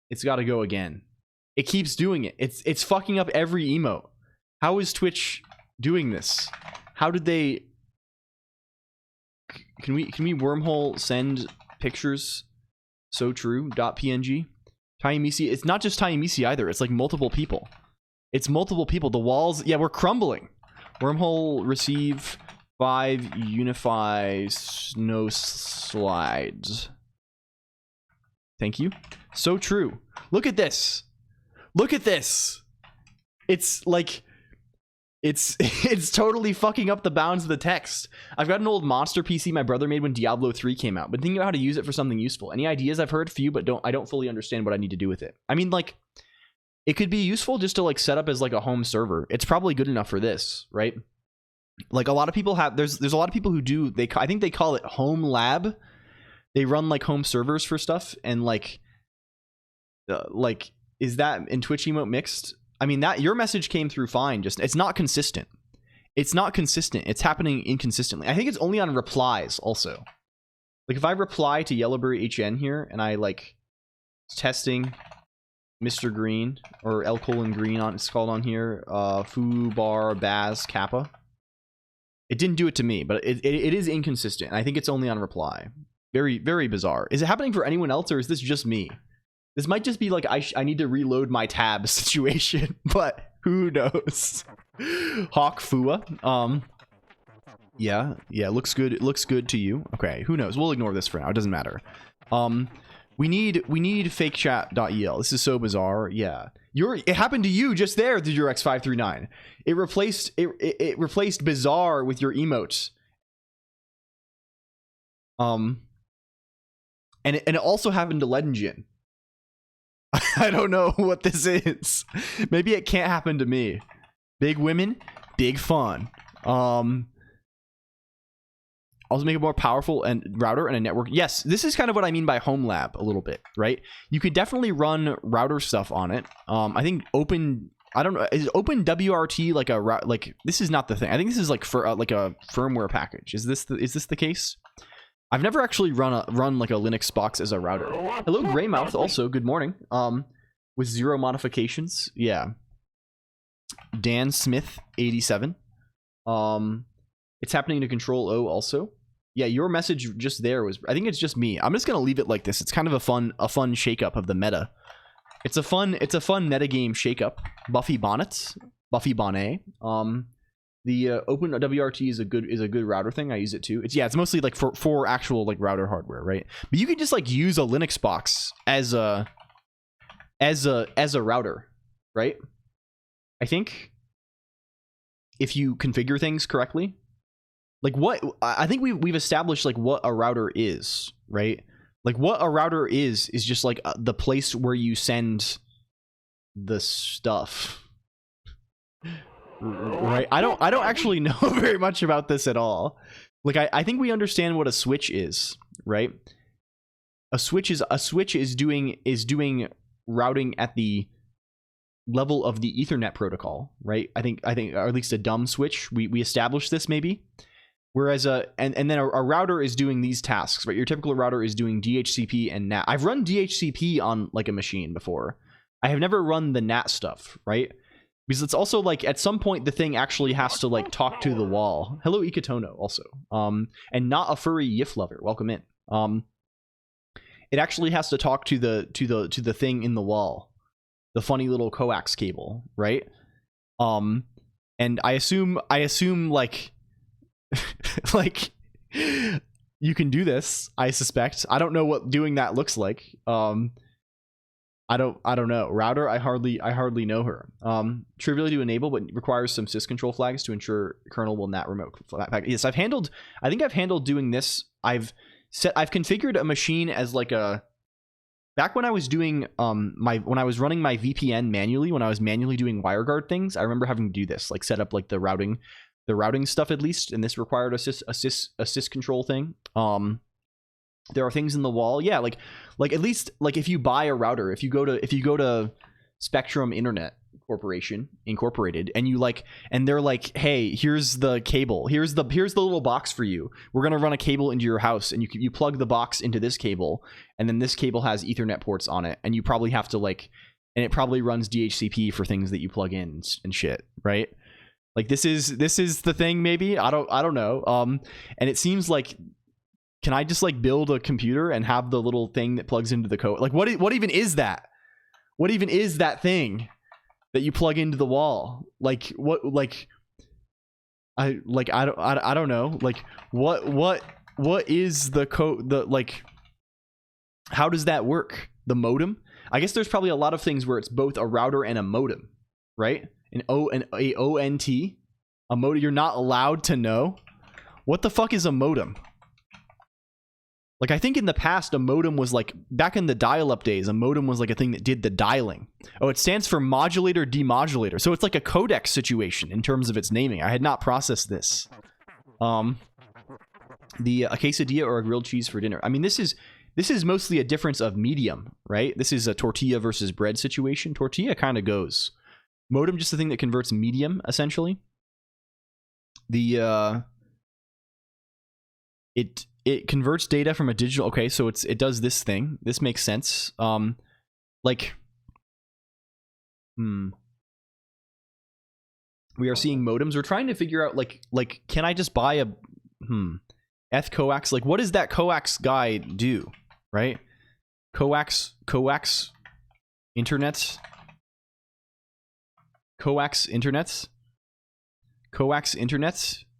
It's gotta go again. It keeps doing it. It's fucking up every emote. How is Twitch doing this? How did they... Can we wormhole send pictures? So true. .png. Tayumisi, it's not just Tayumisi either. It's like multiple people. It's multiple people. The walls, yeah, we're crumbling. Wormhole receive 5 unify snow slides. Thank you. So true. Look at this. Look at this. It's like, it's totally fucking up the bounds of the text. I've got an old monster PC my brother made when Diablo 3 came out, but thinking about how to use it for something useful. Any ideas? I've heard few, but I don't fully understand what I need to do with it. I mean, like, it could be useful just to like set up as like a home server. It's probably good enough for this, right? Like, a lot of people have, there's a lot of people who do, I think they call it home lab. They run like home servers for stuff, and like is that in Twitch emote mixed? I mean, that your message came through fine. Just, it's not consistent. It's not consistent. It's happening inconsistently. I think it's only on replies also. Like, if I reply to Yellowberry HN here and I like testing Mr. Green or LCOLONQ on, it's called on here, foo bar baz kappa. It didn't do it to me, but it is inconsistent. I think it's only on reply. Very, very bizarre. Is it happening for anyone else, or is this just me? This might just be like I need to reload my tab situation, but who knows? Hawk Fua. Yeah, looks good. It looks good to you. Okay, who knows? We'll ignore this for now. It doesn't matter. We need fake chat.el. This is so bizarre. Yeah. It happened to you just there, the X539. It replaced bizarre with your emotes. And it also happened to Legendjin. I don't know what this is. Maybe it can't happen to me. Big women, big fun. Also make it more powerful and router and a network. Yes, this is kind of what I mean by home lab a little bit, right? You could definitely run router stuff on it. I think I don't know, is OpenWRT like a this is not the thing. I think this is like for like a firmware package. Is this the case? I've never actually run like a Linux box as a router. Hello, Greymouth. Also, good morning. With 0 modifications. Yeah. Dan Smith 87. It's happening to Control O also. Yeah, your message just there was. I think it's just me. I'm just gonna leave it like this. It's kind of a fun shakeup of the meta. It's a fun metagame shakeup. Buffy Bonnet. The OpenWRT is a good router thing. I use it too. It's mostly like for actual like router hardware, right? But you can just like use a Linux box as a router, right? I think if you configure things correctly, like what I think we've established like what a router is, right? Like what a router is just like the place where you send the stuff. Right, I don't actually know very much about this at all. Like I think we understand what a switch is, right? A switch is doing routing at the level of the Ethernet protocol, right? I think or at least a dumb switch. We established this maybe. Whereas and then a router is doing these tasks, right? Your typical router is doing DHCP and NAT. I've run DHCP on like a machine before. I have never run the NAT stuff, right? Because it's also like at some point the thing actually has to like talk to the wall. Hello Ikatono also. And not a furry YIF lover. Welcome in. It actually has to talk to the thing in the wall. The funny little coax cable, right? And I assume like like you can do this, I suspect. I don't know what doing that looks like. I don't know. Router, I hardly know her. Trivially to enable, but requires some syscontrol flags to ensure kernel will not remote. Yes, I think I've handled doing this. I've configured a machine as like a. Back when I was doing when I was running my VPN manually, when I was manually doing WireGuard things, I remember having to do this, like set up like the routing stuff at least, and this required a syscontrol thing. There are things in the wall, yeah, like at least like if you buy a router, if you go to Spectrum Internet Corporation Incorporated, and you like, and they're like, hey, here's the cable, here's the little box for you. We're gonna run a cable into your house, and you plug the box into this cable, and then this cable has Ethernet ports on it, and you probably have to like, and it probably runs DHCP for things that you plug in and shit, right? Like this is the thing, maybe. I don't know. And it seems like, can I just like build a computer and have the little thing that plugs into the code? Like what even is that? What even is that thing that you plug into the wall? Like what? Like I don't know. Like what is the code? The like, how does that work? The modem? I guess there's probably a lot of things where it's both a router and a modem, right? A ONT, a modem. You're not allowed to know. What the fuck is a modem? Like, I think in the past, a modem was like, back in the dial-up days, a modem was like a thing that did the dialing. Oh, it stands for modulator demodulator. So it's like a codec situation in terms of its naming. I had not processed this. A quesadilla or a grilled cheese for dinner. I mean, this is mostly a difference of medium, right? This is a tortilla versus bread situation. Tortilla kind of goes. Modem, just the thing that converts medium, essentially. It converts data from a digital. Okay, so it does this thing. This makes sense. We are seeing modems. We're trying to figure out like can I just buy a coax? Like, what does that coax guy do? Right? Coax internets. Coax internets.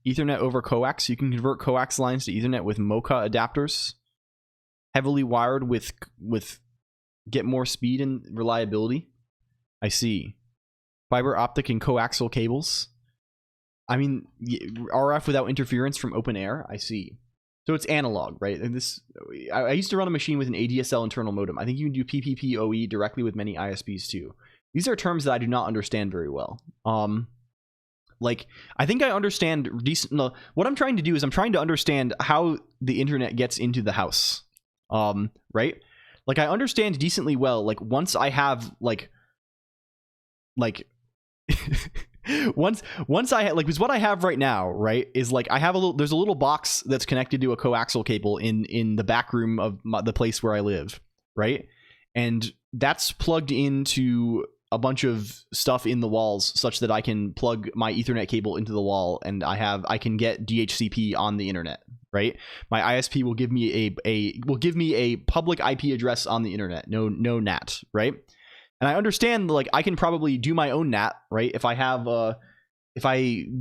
Ethernet over coax. You can convert coax lines to Ethernet with Mocha adapters. heavily wired with get more speed and reliability. I see. Fiber optic and coaxial cables. I mean, RF without interference from open air. I see. So it's analog, right? And this, I used to run a machine with an ADSL internal modem. I think you can do PPPoE directly with many ISPs too. These are terms that I do not understand very well. Like, I think I understand decent. No, what I'm trying to do is I'm trying to understand how the internet gets into the house. Right? Like, I understand decently well. Like, once I have like once I had, like, because what I have right now, right, is like I have there's a little box that's connected to a coaxial cable in the back room of the place where I live, right, and that's plugged into a bunch of stuff in the walls such that I can plug my Ethernet cable into the wall, and I can get DHCP on the internet, right? My ISP will give me a public IP address on the internet, no NAT, right? And I understand, like, I can probably do my own NAT, right? If I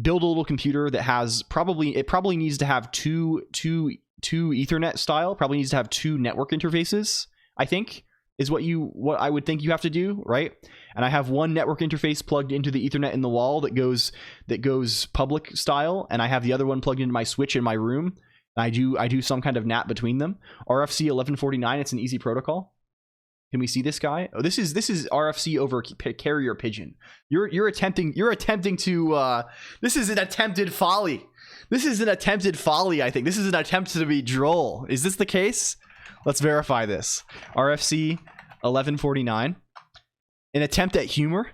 build a little computer that has it probably needs to have two Ethernet style, probably needs to have two network interfaces, I think, is what I would think you have to do, right? And I have one network interface plugged into the Ethernet in the wall that goes public style, and I have the other one plugged into my switch in my room. And I do some kind of NAT between them. RFC 1149, it's an easy protocol. Can we see this guy? Oh, this is RFC over carrier pigeon. You're attempting to this is an attempted folly. This is an attempted folly, I think. This is an attempt to be droll. Is this the case? Let's verify this. RFC 1149. An attempt at humor?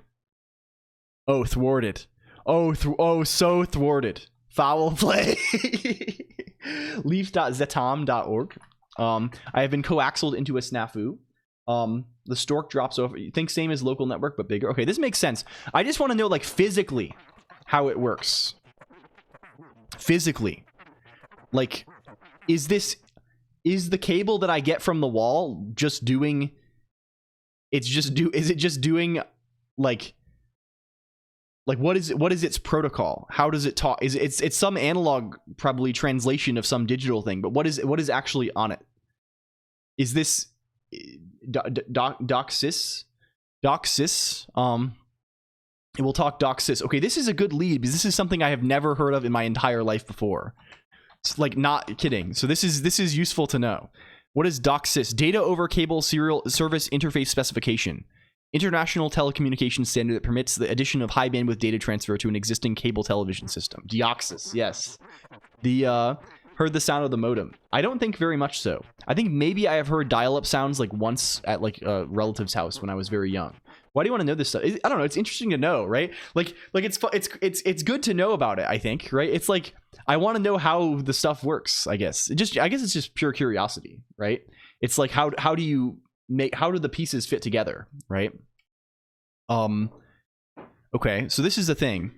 Oh, thwarted. So thwarted. Foul play. Leaf.zetom.org. I have been coaxialed into a snafu. The stork drops over. You think same as local network but bigger? Okay, this makes sense. I just want to know, like, physically how it works. Physically, like, is the cable that I get from the wall just doing? Is it just doing like what is its protocol? How does it talk? It's some analog, probably translation of some digital thing, but what is actually on it? Is this DocSys? It will talk DocSys. Okay, this is a good lead because this is something I have never heard of in my entire life before. It's like, not kidding. So this is useful to know. What is DocSys? Data over cable serial service interface specification. International telecommunications standard that permits the addition of high bandwidth data transfer to an existing cable television system. DocSys, yes. Heard the sound of the modem. I don't think very much so. I think maybe I have heard dial-up sounds like once at like a relative's house when I was very young. Why do you want to know this stuff? I don't know. It's interesting to know, right? Like it's good to know about it, I think, right? It's like, I want to know how the stuff works, I guess. I guess it's just pure curiosity, right? It's like, how do the pieces fit together, right? Okay, so this is the thing.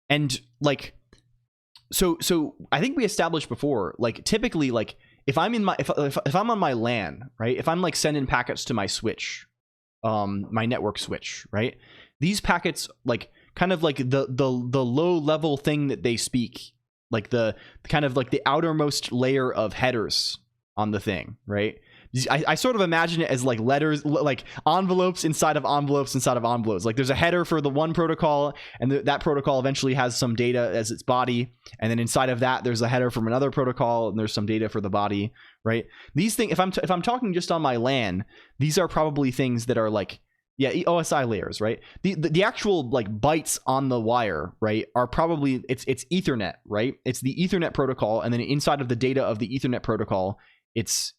And like, so I think we established before, like, typically, like, if I'm on my LAN, right? If I'm like sending packets to my switch, my network switch, right? These packets, like, kind of like the low level thing that they speak, like the kind of like the outermost layer of headers on the thing, right? I sort of imagine it as like letters, like envelopes inside of envelopes inside of envelopes. Like, there's a header for the one protocol, and that protocol eventually has some data as its body, and then inside of that there's a header from another protocol, and there's some data for the body, right? These things, if I'm talking just on my LAN, these are probably things that are like, yeah, OSI layers, right? The actual like bytes on the wire, right, are probably it's Ethernet, right? It's the Ethernet protocol, and then inside of the data of the Ethernet protocol, it's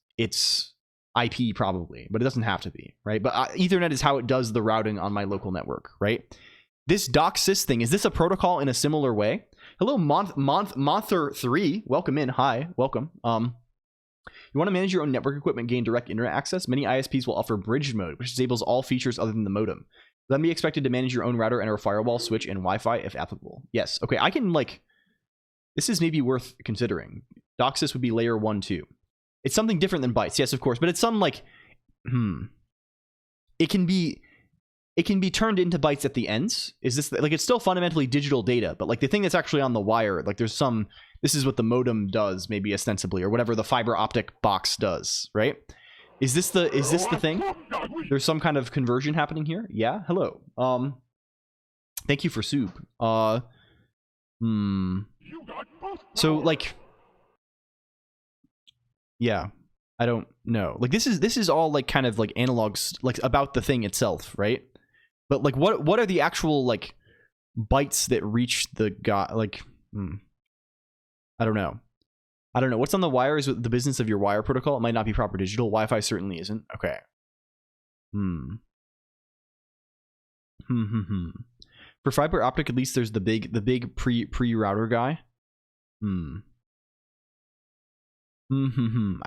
IP probably, but it doesn't have to be, right? But Ethernet is how it does the routing on my local network, right? This DocSys thing, is this a protocol in a similar way? Hello, Monther3, welcome in. Hi, welcome. You want to manage your own network equipment, gain direct internet access? Many ISPs will offer bridge mode, which disables all features other than the modem. Then be expected to manage your own router and or firewall, switch, and Wi-Fi if applicable. Yes, okay, I can, like, this is maybe worth considering. DocSys would be layer 1, 2. It's something different than bytes, yes, of course, but it's some like, it can be turned into bytes at the ends. Is this like, it's still fundamentally digital data, but like the thing that's actually on the wire, like there's this is what the modem does, maybe ostensibly, or whatever the fiber optic box does, right? Is this the thing? There's some kind of conversion happening here. Yeah. Hello. Thank you for soup. So like, yeah, I don't know. Like this is all like kind of like analogs like about the thing itself, right? But like what are the actual like bytes that reach the guy? Like, I don't know. What's on the wire is the business of your wire protocol. It might not be proper digital. Wi-Fi certainly isn't. Okay. For fiber optic, at least there's the big pre-router guy. I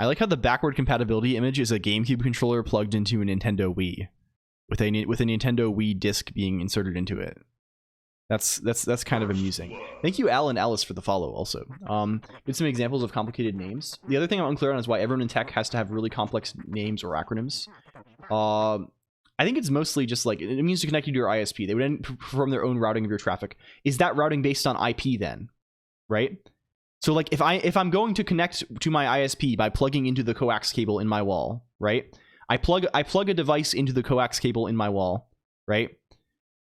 like how the backward compatibility image is a GameCube controller plugged into a Nintendo Wii, with a Nintendo Wii disc being inserted into it. That's kind of amusing. Thank you, Al and Alice, for the follow. Also, get some examples of complicated names. The other thing I'm unclear on is why everyone in tech has to have really complex names or acronyms. I think it's mostly just like it means to connect you to your ISP. They would perform their own routing of your traffic. Is that routing based on IP then, right? So like if I'm going to connect to my ISP by plugging into the coax cable in my wall, right? I plug a device into the coax cable in my wall, right?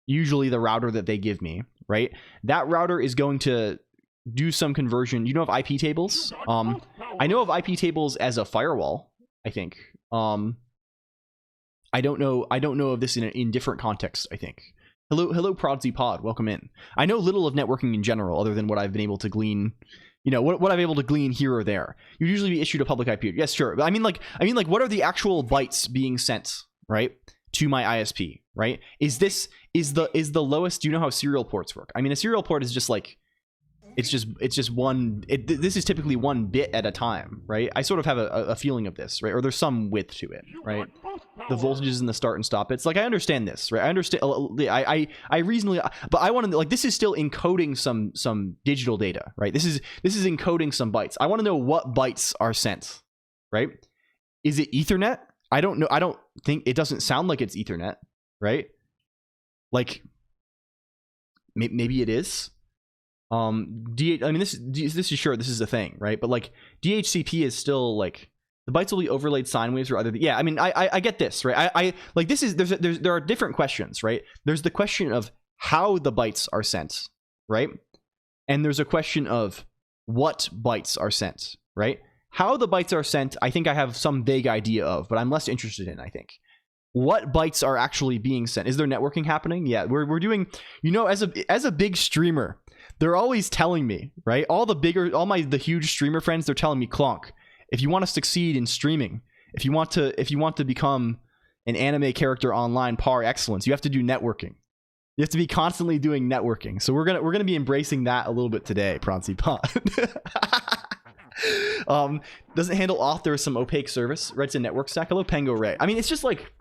Usually the router that they give me, right? That router is going to do some conversion. You know of IP tables? I know of IP tables as a firewall, I think. I don't know of this in different contexts, I think. Hello Prodsy Pod, welcome in. I know little of networking in general other than what I've been able to glean, you know, what I've been able to glean here or there. You'd usually be issued a public IP. Yes, sure. But I mean like what are the actual bytes being sent, right? To my ISP, right? Is the lowest? Do you know how serial ports work? I mean, a serial port is just like it's just one. This is typically one bit at a time, right? I sort of have a feeling of this, right? Or there's some width to it, right? The voltages in the start and stop bits. Like I understand this, right? I understand. I reasonably, but I want to like this is still encoding some digital data, right? This is encoding some bytes. I want to know what bytes are sent, right? Is it Ethernet? I don't know. I don't think it doesn't sound like it's Ethernet, right? Like maybe it is. I mean, this is sure this is a thing, right? But like DHCP is still like the bytes will be overlaid sine waves or other. Yeah, I mean, I get this, right? I like this is there are different questions, right? There's the question of how the bytes are sent, right? And there's a question of what bytes are sent, right? How the bytes are sent, I think I have some vague idea of, but I'm less interested in, I think. What bytes are actually being sent? Is there networking happening? Yeah, we're doing, you know, as a big streamer, they're always telling me, right? The huge streamer friends, they're telling me, Colonq, if you want to succeed in streaming, if you want to become an anime character online par excellence, you have to do networking. You have to be constantly doing networking. So we're gonna be embracing that a little bit today, Proncy Pod. Doesn't handle auth. There is some opaque service, right? It's a network stack. Hello, Pango Ray. I mean, it's just like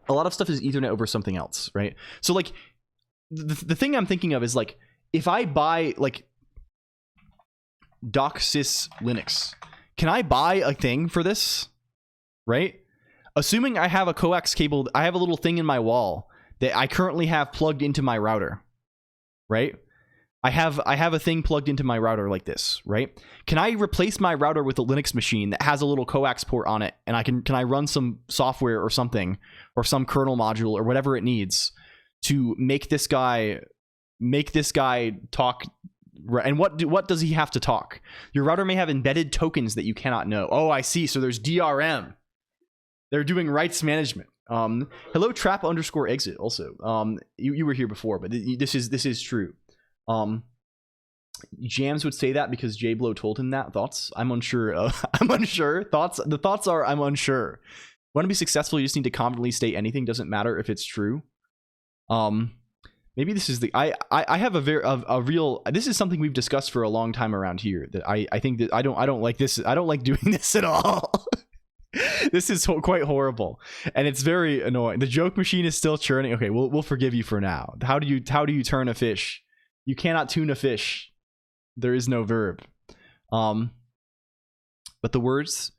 a lot of stuff is Ethernet over something else, right? So like the thing I'm thinking of is like if I buy like DocSys Linux, can I buy a thing for this, right? Assuming I have a coax cable, I have a little thing in my wall that I currently have plugged into my router, right? I have a thing plugged into my router like this, right? Can I replace my router with a Linux machine that has a little coax port on it, and can I run some software or something, or some kernel module or whatever it needs to make this guy talk? And what does he have to talk? Your router may have embedded tokens that you cannot know. Oh, I see. So there's DRM. They're doing rights management. Hello, trap_exit. Also, you were here before, but this is true. Jams would say that because J Blow told him that. Thoughts? I'm unsure. I'm unsure. Thoughts? The thoughts are I'm unsure. Want to be successful? You just need to confidently state anything. Doesn't matter if it's true. Maybe this is the I have a real. This is something we've discussed for a long time around here. That I think that I don't like this. I don't like doing this at all. This is quite horrible, and it's very annoying. The joke machine is still churning. Okay, we'll forgive you for now. How do you turn a fish? You cannot tune a fish. There is no verb. But the words,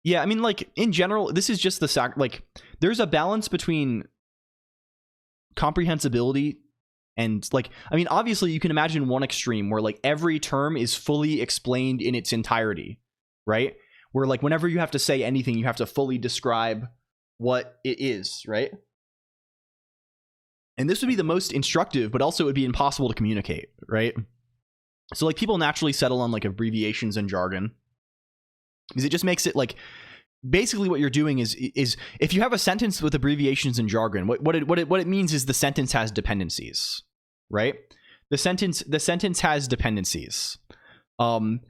yeah. I mean, like in general, this is just like there's a balance between comprehensibility and like, I mean, obviously you can imagine one extreme where like every term is fully explained in its entirety, right? where like whenever you have to say anything, you have to fully describe what it is, right? And this would be the most instructive, but also it would be impossible to communicate, right? So like people naturally settle on like abbreviations and jargon, because it just makes it like, basically what you're doing is if you have a sentence with abbreviations and jargon, what it means is the sentence has dependencies, right? The sentence has dependencies. And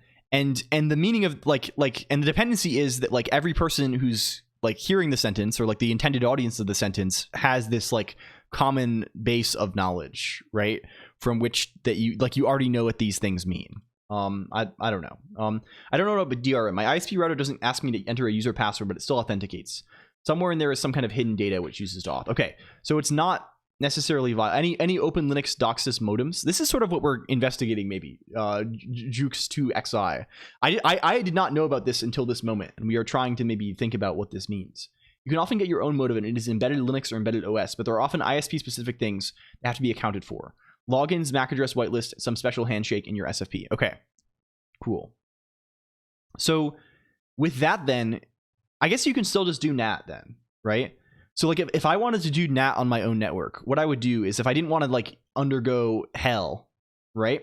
the meaning of like and the dependency is that like every person who's like hearing the sentence, or like the intended audience of the sentence, has this like common base of knowledge, right? From which that you already know what these things mean. I don't know. I don't know about DRM. My ISP router doesn't ask me to enter a user password, but it still authenticates. Somewhere in there is some kind of hidden data which uses to auth. Okay, so it's not necessarily any open Linux DOCSIS modems. This is sort of what we're investigating, maybe. Jukes2xi. I did not know about this until this moment, and we are trying to maybe think about what this means. You can often get your own modem, and it is embedded Linux or embedded OS, but there are often ISP-specific things that have to be accounted for. Logins, MAC address whitelist, some special handshake in your SFP. Okay, cool. So with that then, I guess you can still just do NAT then, right? So like if I wanted to do NAT on my own network, what I would do is, if I didn't want to like undergo hell, right?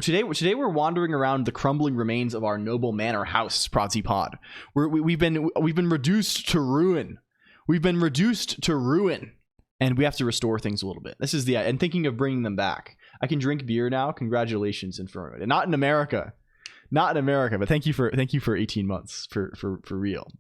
Today we're wandering around the crumbling remains of our noble manor house, Prodsy Pod. We've been reduced to ruin. We've been reduced to ruin. And we have to restore things a little bit. This is and thinking of bringing them back. I can drink beer now. Congratulations, Inferno. And not in America, but thank you for 18 months for real.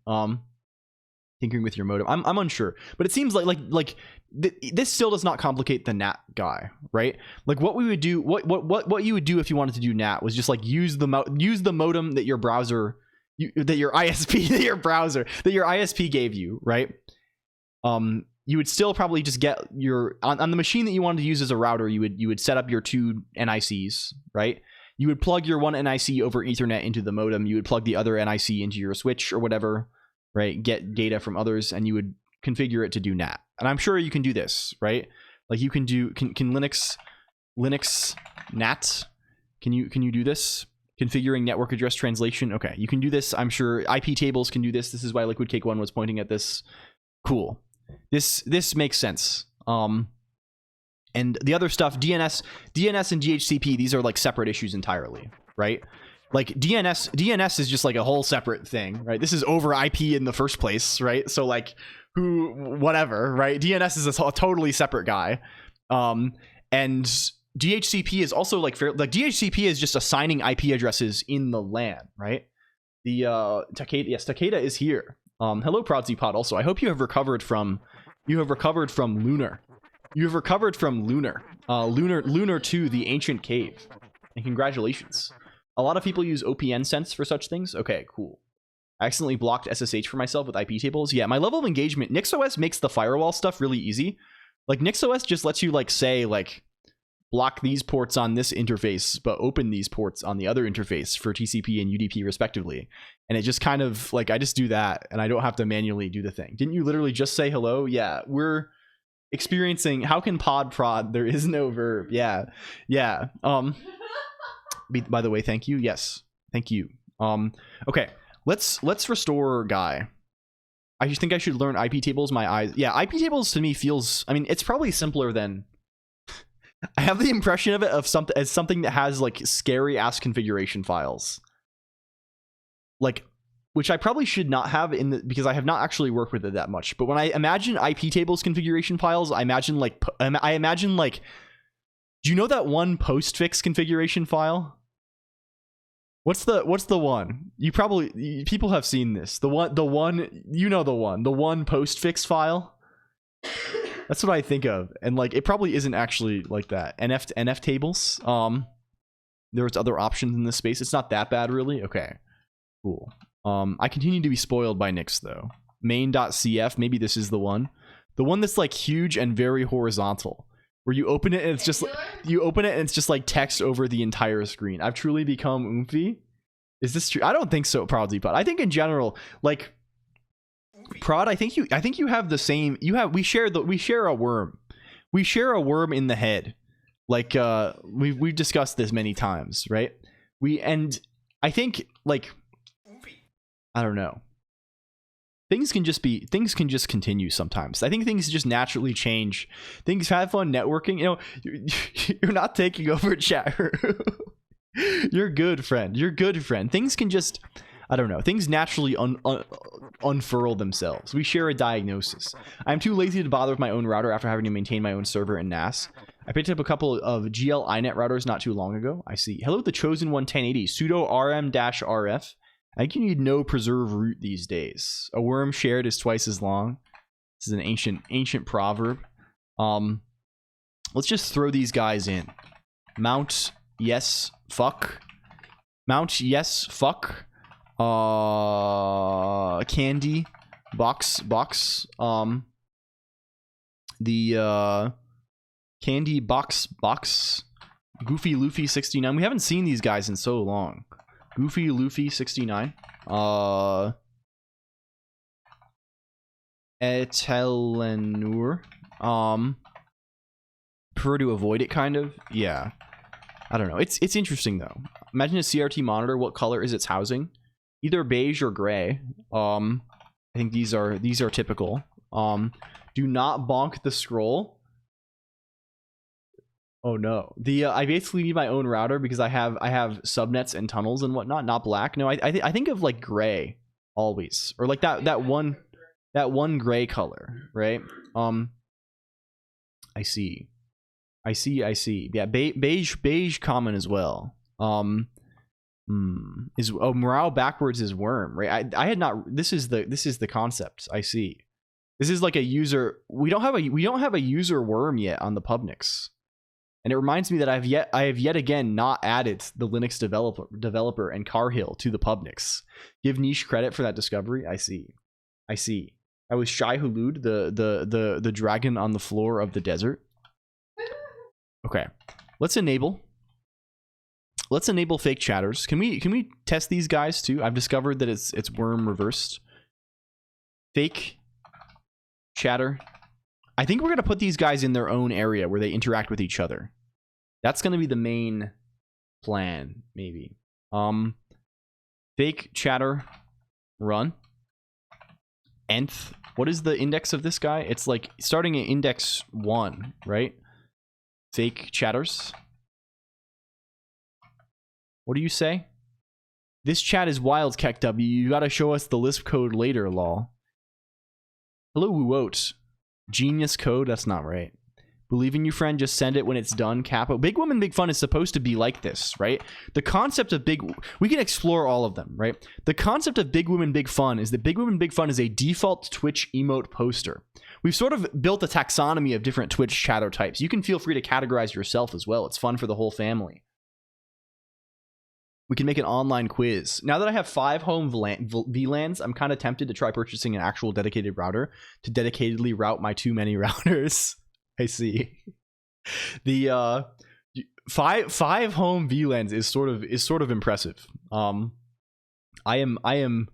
Tinkering with your modem. I'm unsure, but it seems like this still does not complicate the NAT guy, right? Like what we would do, what you would do if you wanted to do NAT was just like use the modem that your browser, that your ISP gave you, right? You would still probably just get your on the machine that you wanted to use as a router. You would set up your two NICs, right? You would plug your one NIC over Ethernet into the modem. You would plug the other NIC into your switch or whatever, right? Get data from others, and you would configure it to do NAT. And I'm sure you can do this, right? Like you can do can Linux NAT? Can you do this? Configuring network address translation. Okay, you can do this. I'm sure IP tables can do this. This is why Liquid Cake 1 was pointing at this. Cool. This makes sense. And the other stuff, DNS and DHCP, these are like separate issues entirely, right? Like DNS is just like a whole separate thing, right? This is over IP in the first place, right? So like whatever, right? DNS is a totally separate guy. And DHCP is also like DHCP is just assigning IP addresses in the LAN, right? The Takeda is here. Hello, Prodsy Pod. Also, I hope you have recovered from Lunar. You have recovered from Lunar. Lunar 2, the ancient cave. And congratulations. A lot of people use OPN sense for such things. Okay, cool. I accidentally blocked SSH for myself with IP tables. Yeah, my level of engagement. NixOS makes the firewall stuff really easy. Like NixOS just lets you like say like block these ports on this interface, but open these ports on the other interface for TCP and UDP respectively. And it just kind of like, I just do that and I don't have to manually do the thing. Didn't you literally just say hello? Yeah, we're experiencing, how can pod prod? There is no verb. Yeah. By the way, thank you. Yes, thank you. Okay, let's restore guy. I just think I should learn IP tables. My eyes. Yeah, IP tables to me feels, I mean, it's probably simpler than, I have the impression of it as something that has like scary ass configuration files, like, which I probably should not have because I have not actually worked with it that much. But when I imagine IP tables configuration files, I imagine like, do you know that one postfix configuration file? What's the one? People have seen this. The one one postfix file. That's what I think of, and like it probably isn't actually like that. NF tables. There's other options in this space. It's not that bad, really. Okay, cool. I continue to be spoiled by Nix though. Main.cf. Maybe this is the one that's like huge and very horizontal, where you open it and it's just like text over the entire screen. I've truly become oomphy. Is this true? I don't think so, Prodsy Pod. I think in general, like. Prod, I think you have the same. We share a worm. We share a worm in the head. Like we've discussed this many times, right? And I think like I don't know. Things can just continue sometimes. I think things just naturally change. Things have fun networking. You know, you're not taking over chat room. You're good, friend. You're good, friend. Things can just, I don't know. Things naturally unfurl themselves. We share a diagnosis. I'm too lazy to bother with my own router after having to maintain my own server in NAS. I picked up a couple of GL iNet routers not too long ago. I see. Hello, the chosen one 1080 sudo rm-rf. I think you need no preserve root these days. A worm shared is twice as long. This is an ancient proverb. Let's just throw these guys in. Mount, yes, fuck. Mount, yes, fuck. Candy, box. The candy box. Goofy Luffy 69. We haven't seen these guys in so long. Goofy Luffy 69. Etelenur. Prefer to avoid it, kind of. Yeah. I don't know. It's interesting though. Imagine a CRT monitor. What color is its housing? Either beige or gray. I think these are typical. Do not bonk the scroll. Oh no. I basically need my own router because I have subnets and tunnels and whatnot, not black. No, I think of like gray always, or like that one gray color, right? I see. Yeah, beige common as well. Morale backwards is worm, right? I had not. This is the concept. I see. This is like a user. We don't have a user worm yet on the Pubnix. And it reminds me that I have yet again not added the Linux developer and Carhill to the Pubnix. Give niche credit for that discovery. I see. I was Shai Hulud, the dragon on the floor of the desert. Okay, let's enable fake chatters. Can we test these guys too? I've discovered that it's worm reversed. Fake chatter. I think we're going to put these guys in their own area where they interact with each other. That's going to be the main plan, maybe. Fake chatter run. Nth. What is the index of this guy? It's like starting at index 1, right? Fake chatters. What do you say? This chat is wild, KekW. You got to show us the Lisp code later, lol. Hello, Woot. Genius code? That's not right. Believe in you, friend. Just send it when it's done. Capo. Big Woman, Big Fun is supposed to be like this, right? The concept of we can explore all of them, right? The concept of Big Woman, Big Fun is that Big Woman, Big Fun is a default Twitch emote poster. We've sort of built a taxonomy of different Twitch chatter types. You can feel free to categorize yourself as well. It's fun for the whole family. We can make an online quiz. Now that I have 5 home VLANs, I'm kind of tempted to try purchasing an actual dedicated router to dedicatedly route my too many routers. I see. The 5 home VLANs is sort of impressive. I am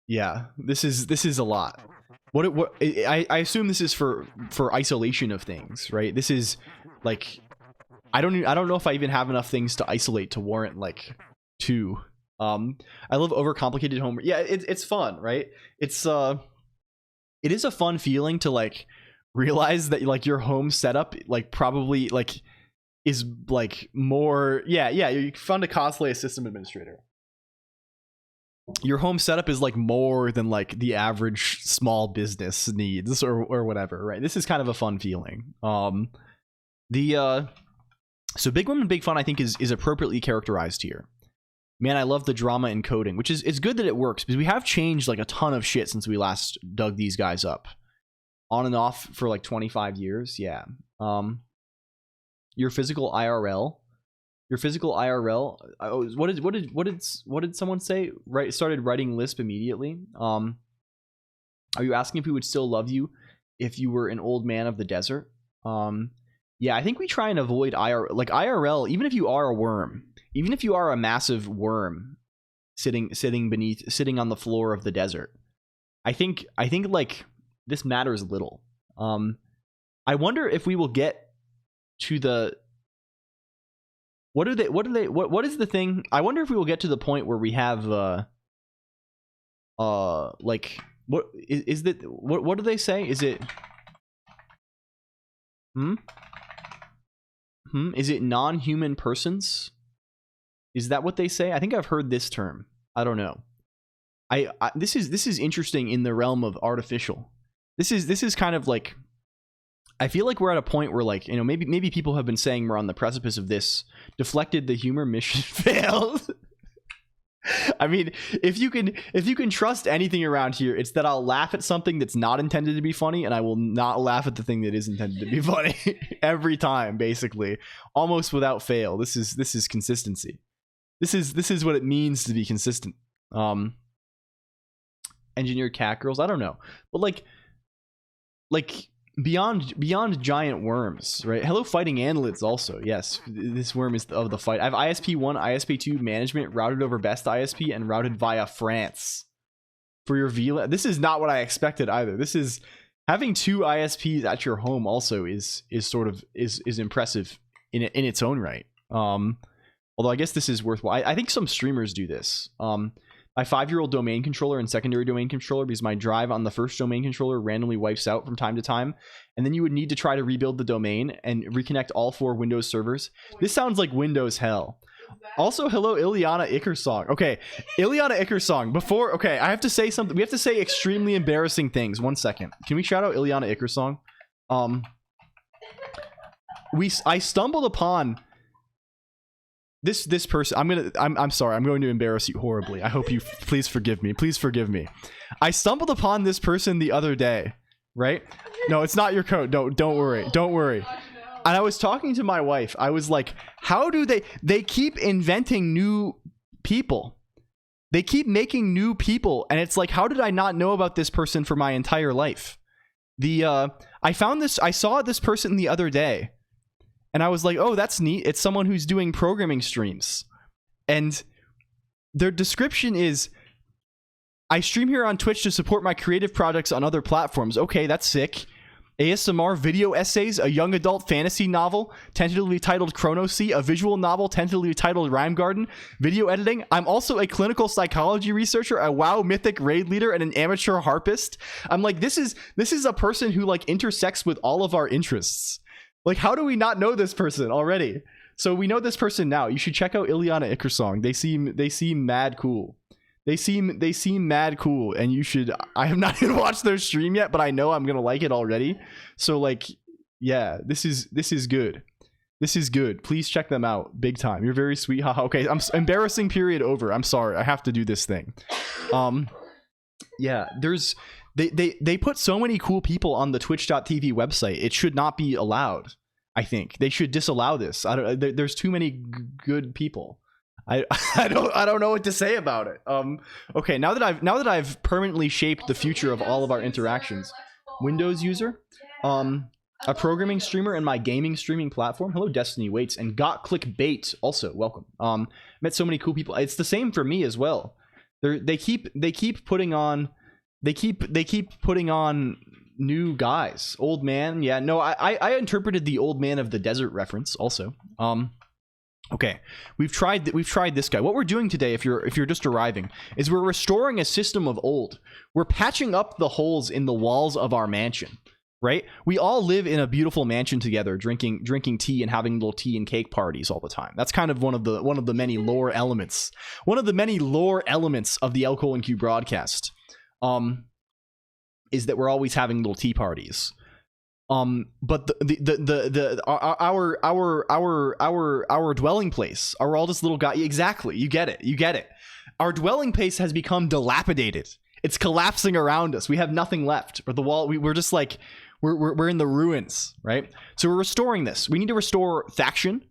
yeah, this is a lot. I assume this is for isolation of things, right? This is like I don't know if I even have enough things to isolate to warrant like 2. I love overcomplicated home. Yeah, it's fun, right? It is a fun feeling to like realize that like your home setup like probably like is like more you're fun to cosplay a system administrator. Your home setup is like more than like the average small business needs or whatever, right? This is kind of a fun feeling. So Big Woman Big Fun I think is appropriately characterized here. Man, I love the drama encoding, which is it's good that it works because we have changed like a ton of shit since we last dug these guys up. On and off for like 25 years, yeah. Your physical IRL. What did someone say? Right, started writing Lisp immediately. Are you asking if we would still love you if you were an old man of the desert? Yeah, I think we try and avoid IRL. Even if you are a worm, even if you are a massive worm sitting on the floor of the desert, I think like this matters little. I wonder if we will get to the what is the thing? I wonder if we will get to the point where we have like what is that? What do they say? Is it is it non-human persons? Is that what they say? I think I've heard this term. I don't know. This is interesting in the realm of artificial. This is kind of like, I feel like we're at a point where, like, you know, maybe people have been saying we're on the precipice of this. Deflected the humor, mission failed. I mean, if you can trust anything around here, it's that I'll laugh at something that's not intended to be funny, and I will not laugh at the thing that is intended to be funny every time, basically, almost without fail. This is consistency. This is what it means to be consistent. Engineered cat girls, I don't know, but like beyond giant worms, right? Hello, fighting annelids. Also, yes, this worm is of the fight. I have ISP1, ISP2 management routed over best ISP and routed via France for your VLAN. This is not what I expected either. This is having 2 ISPs at your home. Also, is sort of is impressive in its own right. Although I guess this is worthwhile. I think some streamers do this. My 5-year-old domain controller and secondary domain controller, because my drive on the first domain controller randomly wipes out from time to time, and then you would need to try to rebuild the domain and reconnect all 4 Windows servers. This sounds like Windows hell. Also, hello, Ileana Ickersong. Okay, Ileana Ickersong. Before, okay, I have to say something. We have to say extremely embarrassing things. 1 second. Can we shout out Ileana Ickersong? I stumbled upon this person. I'm sorry, I'm going to embarrass you horribly. I hope you please forgive me. Please forgive me. I stumbled upon this person the other day, right? No, it's not your code. Don't worry. Don't worry. And I was talking to my wife. I was like, how do they keep inventing new people? They keep making new people, and it's like, how did I not know about this person for my entire life? I saw this person the other day. And I was like, oh, that's neat. It's someone who's doing programming streams. And their description is, I stream here on Twitch to support my creative projects on other platforms. Okay, that's sick. ASMR video essays, a young adult fantasy novel, tentatively titled Chronosea, a visual novel tentatively titled Rhyme Garden, video editing. I'm also a clinical psychology researcher, a WoW mythic raid leader, and an amateur harpist. I'm like, this is a person who like intersects with all of our interests. Like, how do we not know this person already? So we know this person now. You should check out Ileana Ickersong. They seem mad cool. They seem mad cool, and you should. I have not even watched their stream yet, but I know I'm gonna like it already. So like, yeah, this is good. This is good. Please check them out, big time. You're very sweet. Haha. Okay, embarrassing period over. I'm sorry. I have to do this thing. Yeah, there's. They put so many cool people on the twitch.tv website. It should not be allowed. I think they should disallow this. There's too many good people. I don't know what to say about it. Okay, now that I've permanently shaped the future of all of our interactions. Windows user, a programming streamer, and my gaming streaming platform. Hello, Destiny Waits, and got clickbait. Also, welcome. Met so many cool people. It's the same for me as well. They keep putting on. They keep putting on new guys. Old man, yeah. No, I interpreted the old man of the desert reference also. Okay, we've tried this guy. What we're doing today, if you're just arriving, is we're restoring a system of old. We're patching up the holes in the walls of our mansion. Right? We all live in a beautiful mansion together, drinking tea and having little tea and cake parties all the time. That's kind of one of the many lore elements. One of the many lore elements of the LCOLONQ broadcast. Is that we're always having little tea parties. But our dwelling place are all just little guys. Exactly, you get it. Our dwelling place has become dilapidated. It's collapsing around us. We have nothing left. Or the wall. We're just like we're in the ruins, right? So we're restoring this. We need to restore faction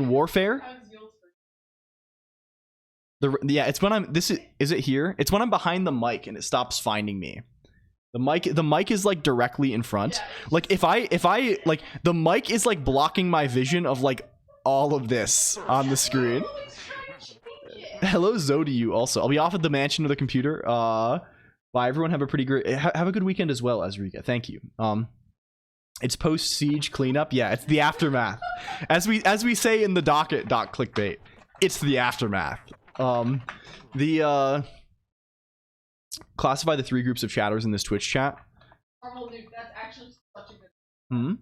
warfare. Yeah, it's when I'm. Is it here? It's when I'm behind the mic and it stops finding me. The mic is like directly in front. Like if I like the mic is like blocking my vision of like all of this on the screen. Hello, Zoe to you also. I'll be off at the mansion of the computer. Bye everyone. Have a good weekend as well, Azrika. Thank you. It's post siege cleanup. Yeah, it's the aftermath. As we say in the docket clickbait. It's the aftermath. Classify the 3 groups of chatters in this Twitch chat. Marvel Nuke, that's actually such a good.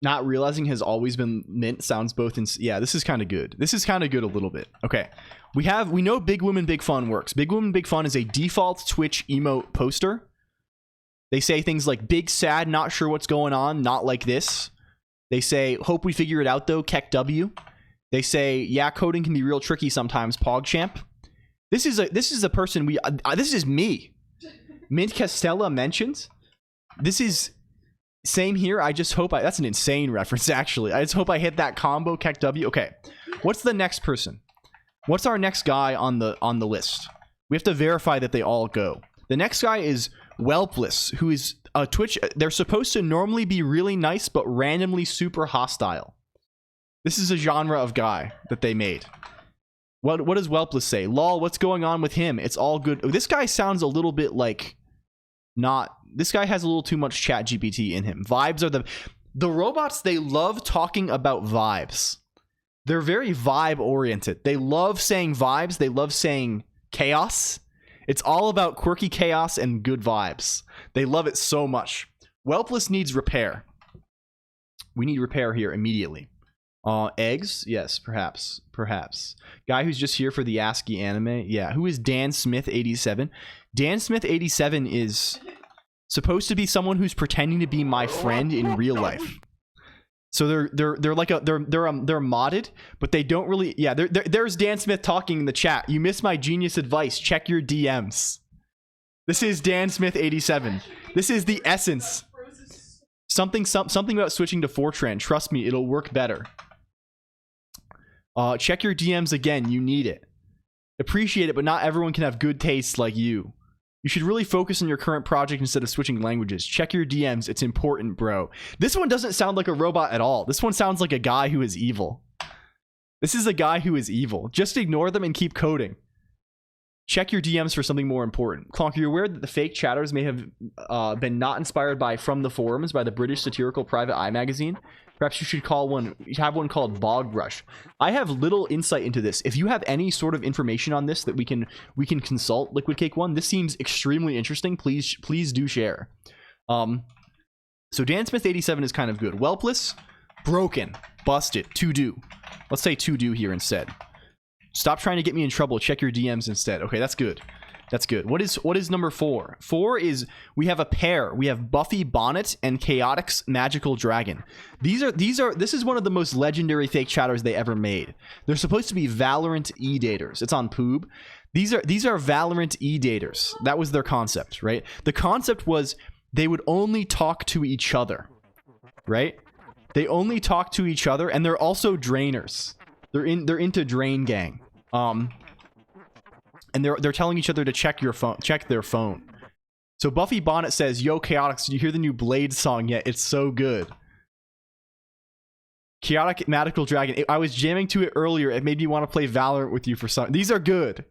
Not realizing has always been mint sounds both in. Yeah, this is kind of good. This is kind of good a little bit. Okay. We know Big Woman Big Fun works. Big Woman Big Fun is a default Twitch emote poster. They say things like big sad, not sure what's going on, not like this. They say hope we figure it out though, Keck W. They say yeah, coding can be real tricky sometimes, PogChamp. This is a person we this is me. Mint Castella mentions. This is same here. I just hope that's an insane reference actually. I just hope I hit that combo, Keck W. Okay. What's the next person? What's our next guy on the list? We have to verify that they all go. The next guy is Whelpless, who is a Twitch. They're supposed to normally be really nice, but randomly super hostile. This is a genre of guy that they made. What does Whelpless say? Lol, what's going on with him? It's all good. This guy sounds a little bit like not. This guy has a little too much chat GPT in him. Vibes are the robots. They love talking about vibes. They're very vibe oriented. They love saying vibes. They love saying chaos. It's all about quirky chaos and good vibes. They love it so much. Whelpless needs repair. We need repair here immediately. Eggs? Yes, perhaps. Guy who's just here for the ASCII anime? Yeah. Who is Dan Smith 87? Dan Smith 87 is supposed to be someone who's pretending to be my friend in real life. So they're like they're modded, but they don't really. Yeah, there's Dan Smith talking in the chat. You missed my genius advice. Check your DMs. This is Dan Smith 87. This is the essence. Something about switching to Fortran. Trust me, it'll work better. Check your DMs again. You need it. Appreciate it, but not everyone can have good taste like you. You should really focus on your current project instead of switching languages. Check your DMs. It's important, bro. This one doesn't sound like a robot at all. This one sounds like a guy who is evil. This is a guy who is evil. Just ignore them and keep coding. Check your DMs for something more important. Colonq, you're aware that the fake chatters may have been not inspired by From the Forums by the British satirical private eye magazine? Perhaps you should have one called Bog Rush. I have little insight into this. If you have any sort of information on this that we can consult, Liquid Cake One, this seems extremely interesting. Please do share. So Dan Smith 87 is kind of good. Whelpless, broken, busted, to do. Let's say to do here instead. Stop trying to get me in trouble. Check your DMs instead. Okay, that's good. That's good. What is number 4? 4 is we have a pair. We have Buffy Bonnet and Chaotix Magical Dragon. This is one of the most legendary fake chatters they ever made. They're supposed to be Valorant E-daters. It's on Poob. These are Valorant E-daters. That was their concept, right? The concept was they would only talk to each other, right? They only talk to each other, and they're also drainers. They're into Drain Gang. And they're telling each other to check their phone. So Buffy Bonnet says, "Yo, Chaotix, did you hear the new Blade song yet? It's so good." Chaotic Magical Dragon. I was jamming to it earlier. It made me want to play Valorant with you for some. These are good.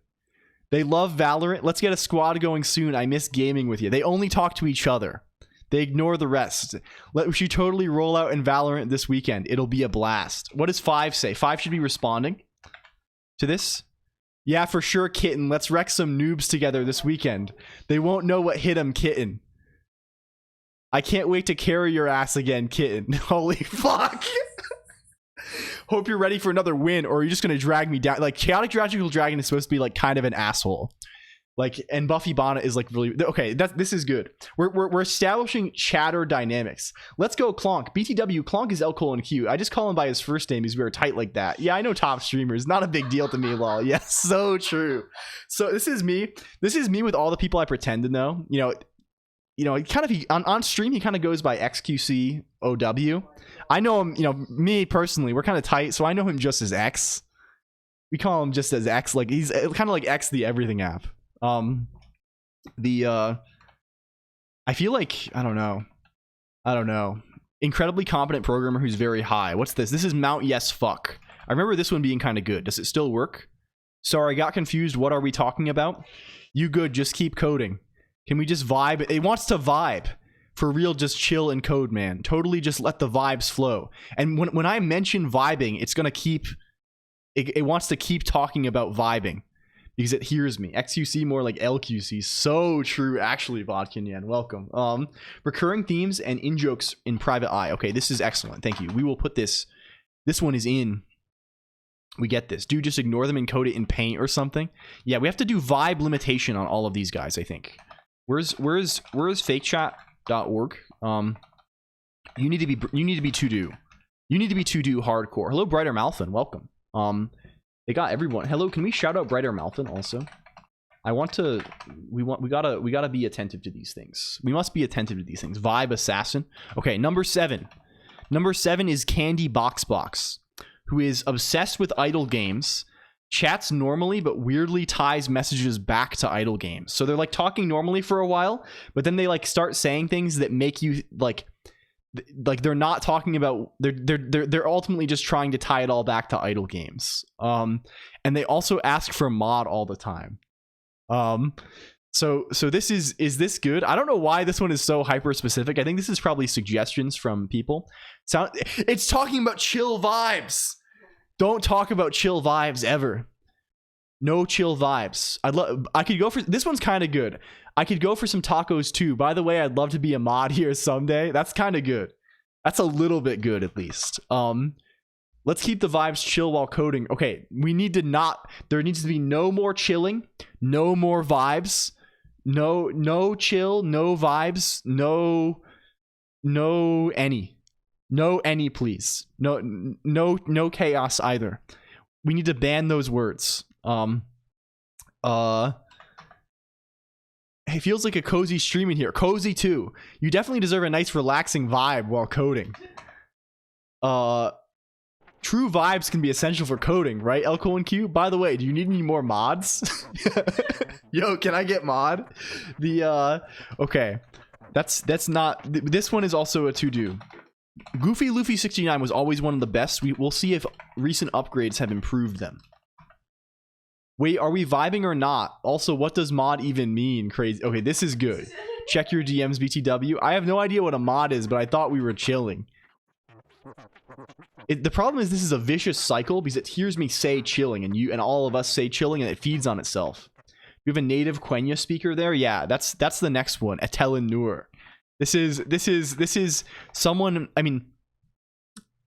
They love Valorant. Let's get a squad going soon. I miss gaming with you. They only talk to each other. They ignore the rest. We should totally roll out in Valorant this weekend. It'll be a blast. What does 5 say? 5 should be responding to this. Yeah, for sure, Kitten. Let's wreck some noobs together this weekend. They won't know what hit 'em, Kitten. I can't wait to carry your ass again, Kitten. Holy fuck. Hope you're ready for another win, or are you just gonna drag me down? Like, Chaotic Magical Dragon is supposed to be like kind of an asshole. Like, and Buffy Bonnet is like really okay. This is good. We're establishing chatter dynamics. Let's go, Colonq. BTW. Colonq is LCOLONQ. I just call him by his first name because we were tight like that. Yeah, I know top streamers. Not a big deal to me, lol. Yes, so true. So this is me. This is me with all the people I pretend to know. You know, kind of on stream he kind of goes by XQCOW. I know him. You know, me personally, we're kind of tight, so I know him just as X. We call him just as X. Like, he's kind of like X the everything app. I feel like I don't know. Incredibly competent programmer who's very high. What's this? This is Mount Yes Fuck. I remember this one being kind of good. Does it still work? Sorry, I got confused. What are we talking about? You good? Just keep coding. Can we just vibe? It wants to vibe. For real, just chill and code, man. Totally just let the vibes flow. And when I mention vibing, it's gonna keep. It wants to keep talking about vibing. because it hears me. XQC more like LQC. So true, actually, Vodkin Yan. Welcome. Recurring themes and in jokes in private eye. Okay, this is excellent. Thank you. We will put this. This one is in. We get this. Dude, just ignore them and code it in Paint or something. Yeah, we have to do vibe limitation on all of these guys, I think. Where's fakechat.org? You need to be to do. You need to be to do hardcore. Hello, Brighter Malfin. Welcome. They got everyone. Hello, can we shout out Brighter Malfin also? We gotta be attentive to these things. We must be attentive to these things. Vibe Assassin. Okay, number 7. Number 7 is Candy Box, who is obsessed with idle games, chats normally, but weirdly ties messages back to idle games. So they're like talking normally for a while, but then they like start saying things that make you like they're not talking about, they're ultimately just trying to tie it all back to idle games. And they also ask for mod all the time. So this is this good? I don't know why this one is so hyper specific. I think this is probably suggestions from people. It's talking about chill vibes. Don't talk about chill vibes ever. No chill vibes. I could go for this one's kind of good. I could go for some tacos too. By the way, I'd love to be a mod here someday. That's kind of good. That's a little bit good at least. Let's keep the vibes chill while coding. Okay, we need to not. There needs to be no more chilling, no more vibes, no chill, no vibes, no any, please. No chaos either. We need to ban those words. It feels like a cozy stream in here. Cozy too. You definitely deserve a nice relaxing vibe while coding. True vibes can be essential for coding, right? LCOLONQ. By the way, do you need any more mods? Yo, can I get mod? Okay. That's not. This one is also a to-do. Goofy Luffy 69 was always one of the best. We'll see if recent upgrades have improved them. Wait, are we vibing or not? Also, what does mod even mean? Crazy. Okay, this is good. Check your DMs, BTW. I have no idea what a mod is, but I thought we were chilling. The problem is this is a vicious cycle because it hears me say chilling and all of us say chilling and it feeds on itself. We have a native Quenya speaker there. Yeah, that's the next one. Atelin Nur. This is someone. I mean,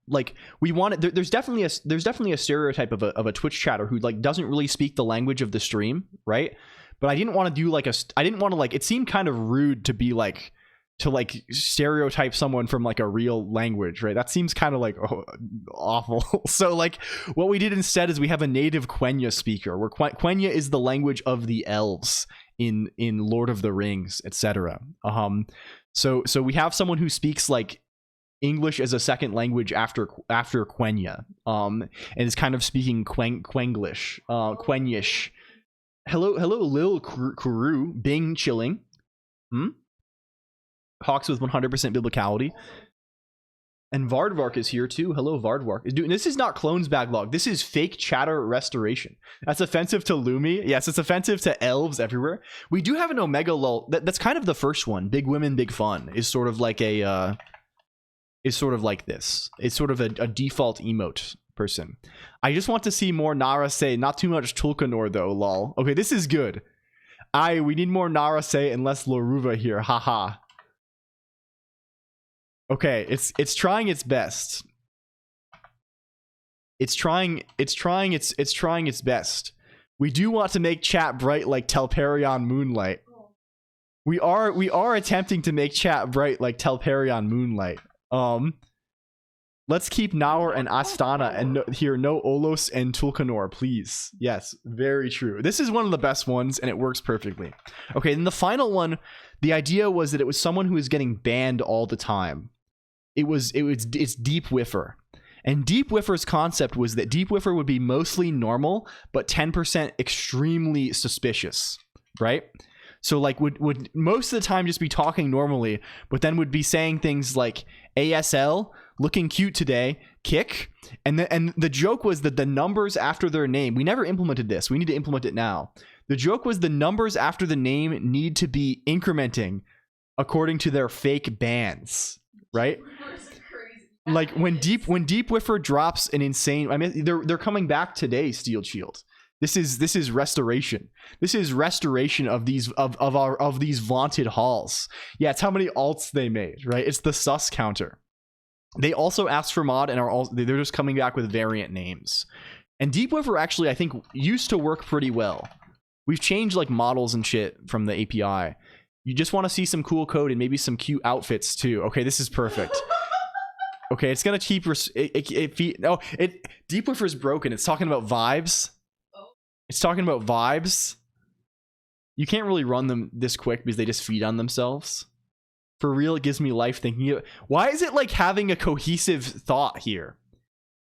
like we want it. There's definitely a stereotype of a Twitch chatter who like doesn't really speak the language of the stream, right? But I didn't want to do like it seemed kind of rude to be like to like stereotype someone from like a real language, right? That seems kind of like awful. So like what we did instead is we have a native Quenya speaker, where Quenya is the language of the elves in Lord of the Rings, etc. So we have someone who speaks like English as a second language after Quenya, and is kind of speaking Quenglish, Quenyish. Hello, Lil Kuru, Bing chilling. Hawks with 100% biblicality. And Vardvark is here too. Hello, Vardvark. Dude, this is not Clones Backlog. This is fake chatter restoration. That's offensive to Lumi. Yes, it's offensive to elves everywhere. We do have an Omega lull. That's kind of the first one. Big women, big fun is sort of like a is sort of like this. It's sort of a default emote person. I just want to see more Nara say, not too much Tulkanor though, lol. Okay, this is good. We need more Nara say and less Loruva here. Haha. Okay, it's trying its best. It's trying its best. We do want to make chat bright like Telperion Moonlight. We are attempting to make chat bright like Telperion Moonlight. Let's keep Naur and Astana and no Olos and Tulkanor, please. Yes, very true. This is one of the best ones and it works perfectly. Okay, then the final one, the idea was that it was someone who is getting banned all the time. It's Deep Whiffer. And Deep Whiffer's concept was that Deep Whiffer would be mostly normal, but 10% extremely suspicious, right? So like would most of the time just be talking normally, but then would be saying things like ASL, looking cute today, kick. And the joke was that the numbers after their name, we never implemented this. We need to implement it now. The joke was the numbers after the name need to be incrementing according to their fake bans, right? Like when Deep Whiffer drops an insane, I mean they're coming back today, Steel Shield. This is restoration. This is restoration of these of these vaunted halls. Yeah, it's how many alts they made, right? It's the sus counter. They also asked for mod and they're just coming back with variant names. And Deepwoofer actually, I think, used to work pretty well. We've changed like models and shit from the API. You just want to see some cool code and maybe some cute outfits too. Okay, this is perfect. Okay, it's gonna keep Deepwoofer is broken. It's talking about vibes. It's talking about vibes. You can't really run them this quick because they just feed on themselves. For real, it gives me life thinking. Why is it like having a cohesive thought here?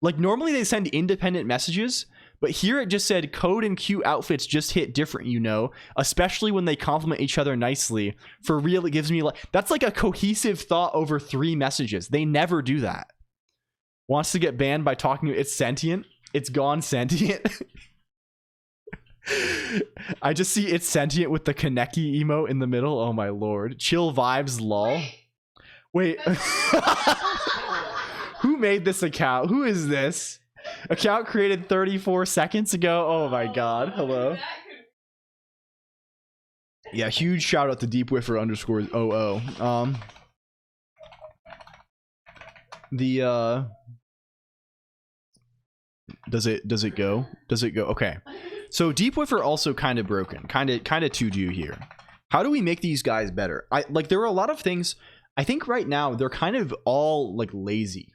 Like normally they send independent messages, but here it just said code and cute outfits just hit different, you know, especially when they complement each other nicely. For real, it gives me like, that's like a cohesive thought over 3 messages. They never do that. Wants to get banned by talking, it's sentient. It's gone sentient. I just see it's sentient with the Kaneki emote in the middle. Oh my lord. Chill vibes lol. Wait. Who made this account? Who is this? Account created 34 seconds ago. Oh my god. Hello. Yeah, huge shout out to Deepwoofer _00. Does it go? Does it go? Okay. So Deepwoofer also kind of broken. Kind of to do here. How do we make these guys better? There are a lot of things. I think right now they're kind of all like lazy.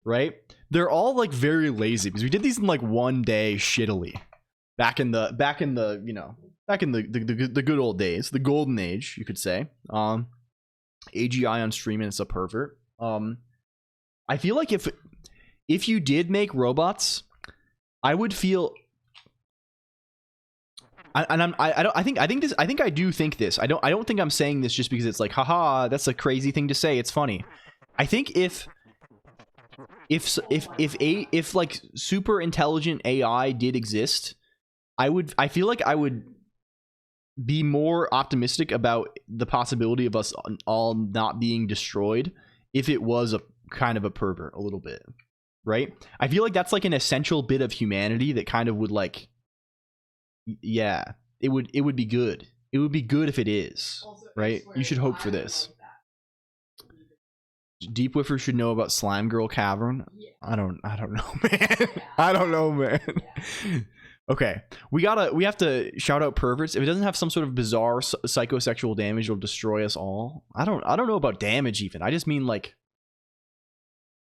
Right? They're all like very lazy because we did these in like one day shittily. Back in the good old days, the golden age, you could say. AGI on stream and it's a pervert. I feel like if you did make robots, I would feel I think I do think this. I don't think I'm saying this just because it's like, haha, that's a crazy thing to say. It's funny. I think if like super intelligent AI did exist, I feel like I would be more optimistic about the possibility of us all not being destroyed if it was a kind of a pervert a little bit, right? I feel like that's like an essential bit of humanity that kind of would like, yeah, it would be good. It would be good if it is, right? You should hope for this. Deepwoofer should know about Slime Girl Cavern. I don't know, man. I don't know, man. Okay, we have to shout out perverts. If it doesn't have some sort of bizarre psychosexual damage, it'll destroy us all. I don't know about damage even. I just mean like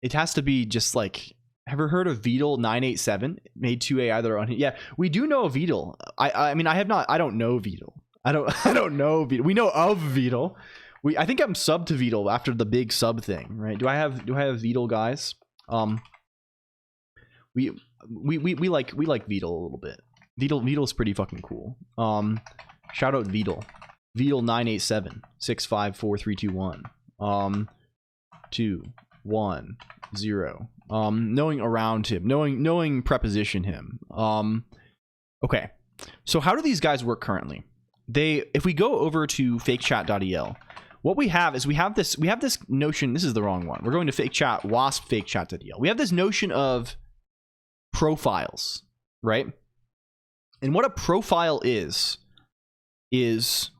it has to be just like. Ever heard of Vedal 987? Made 2 AI that are on. Yeah, we do know Vedal. I mean I have not. I don't know Vedal. I don't know Vedal. We know of Vedal. I think I'm sub to Vedal after the big sub thing, right? Do I have Vedal, guys? We like Vedal a little bit. Vedal's pretty fucking cool. Shout out Vedal. Vedal 987 654 2 1 0. Knowing around him, knowing preposition him. Okay. So how do these guys work currently? If we go over to fakechat.el, what we have is we have this notion. This is the wrong one. We're going to fakechat wasp fakechat.el. We have this notion of profiles, right? And what a profile is it's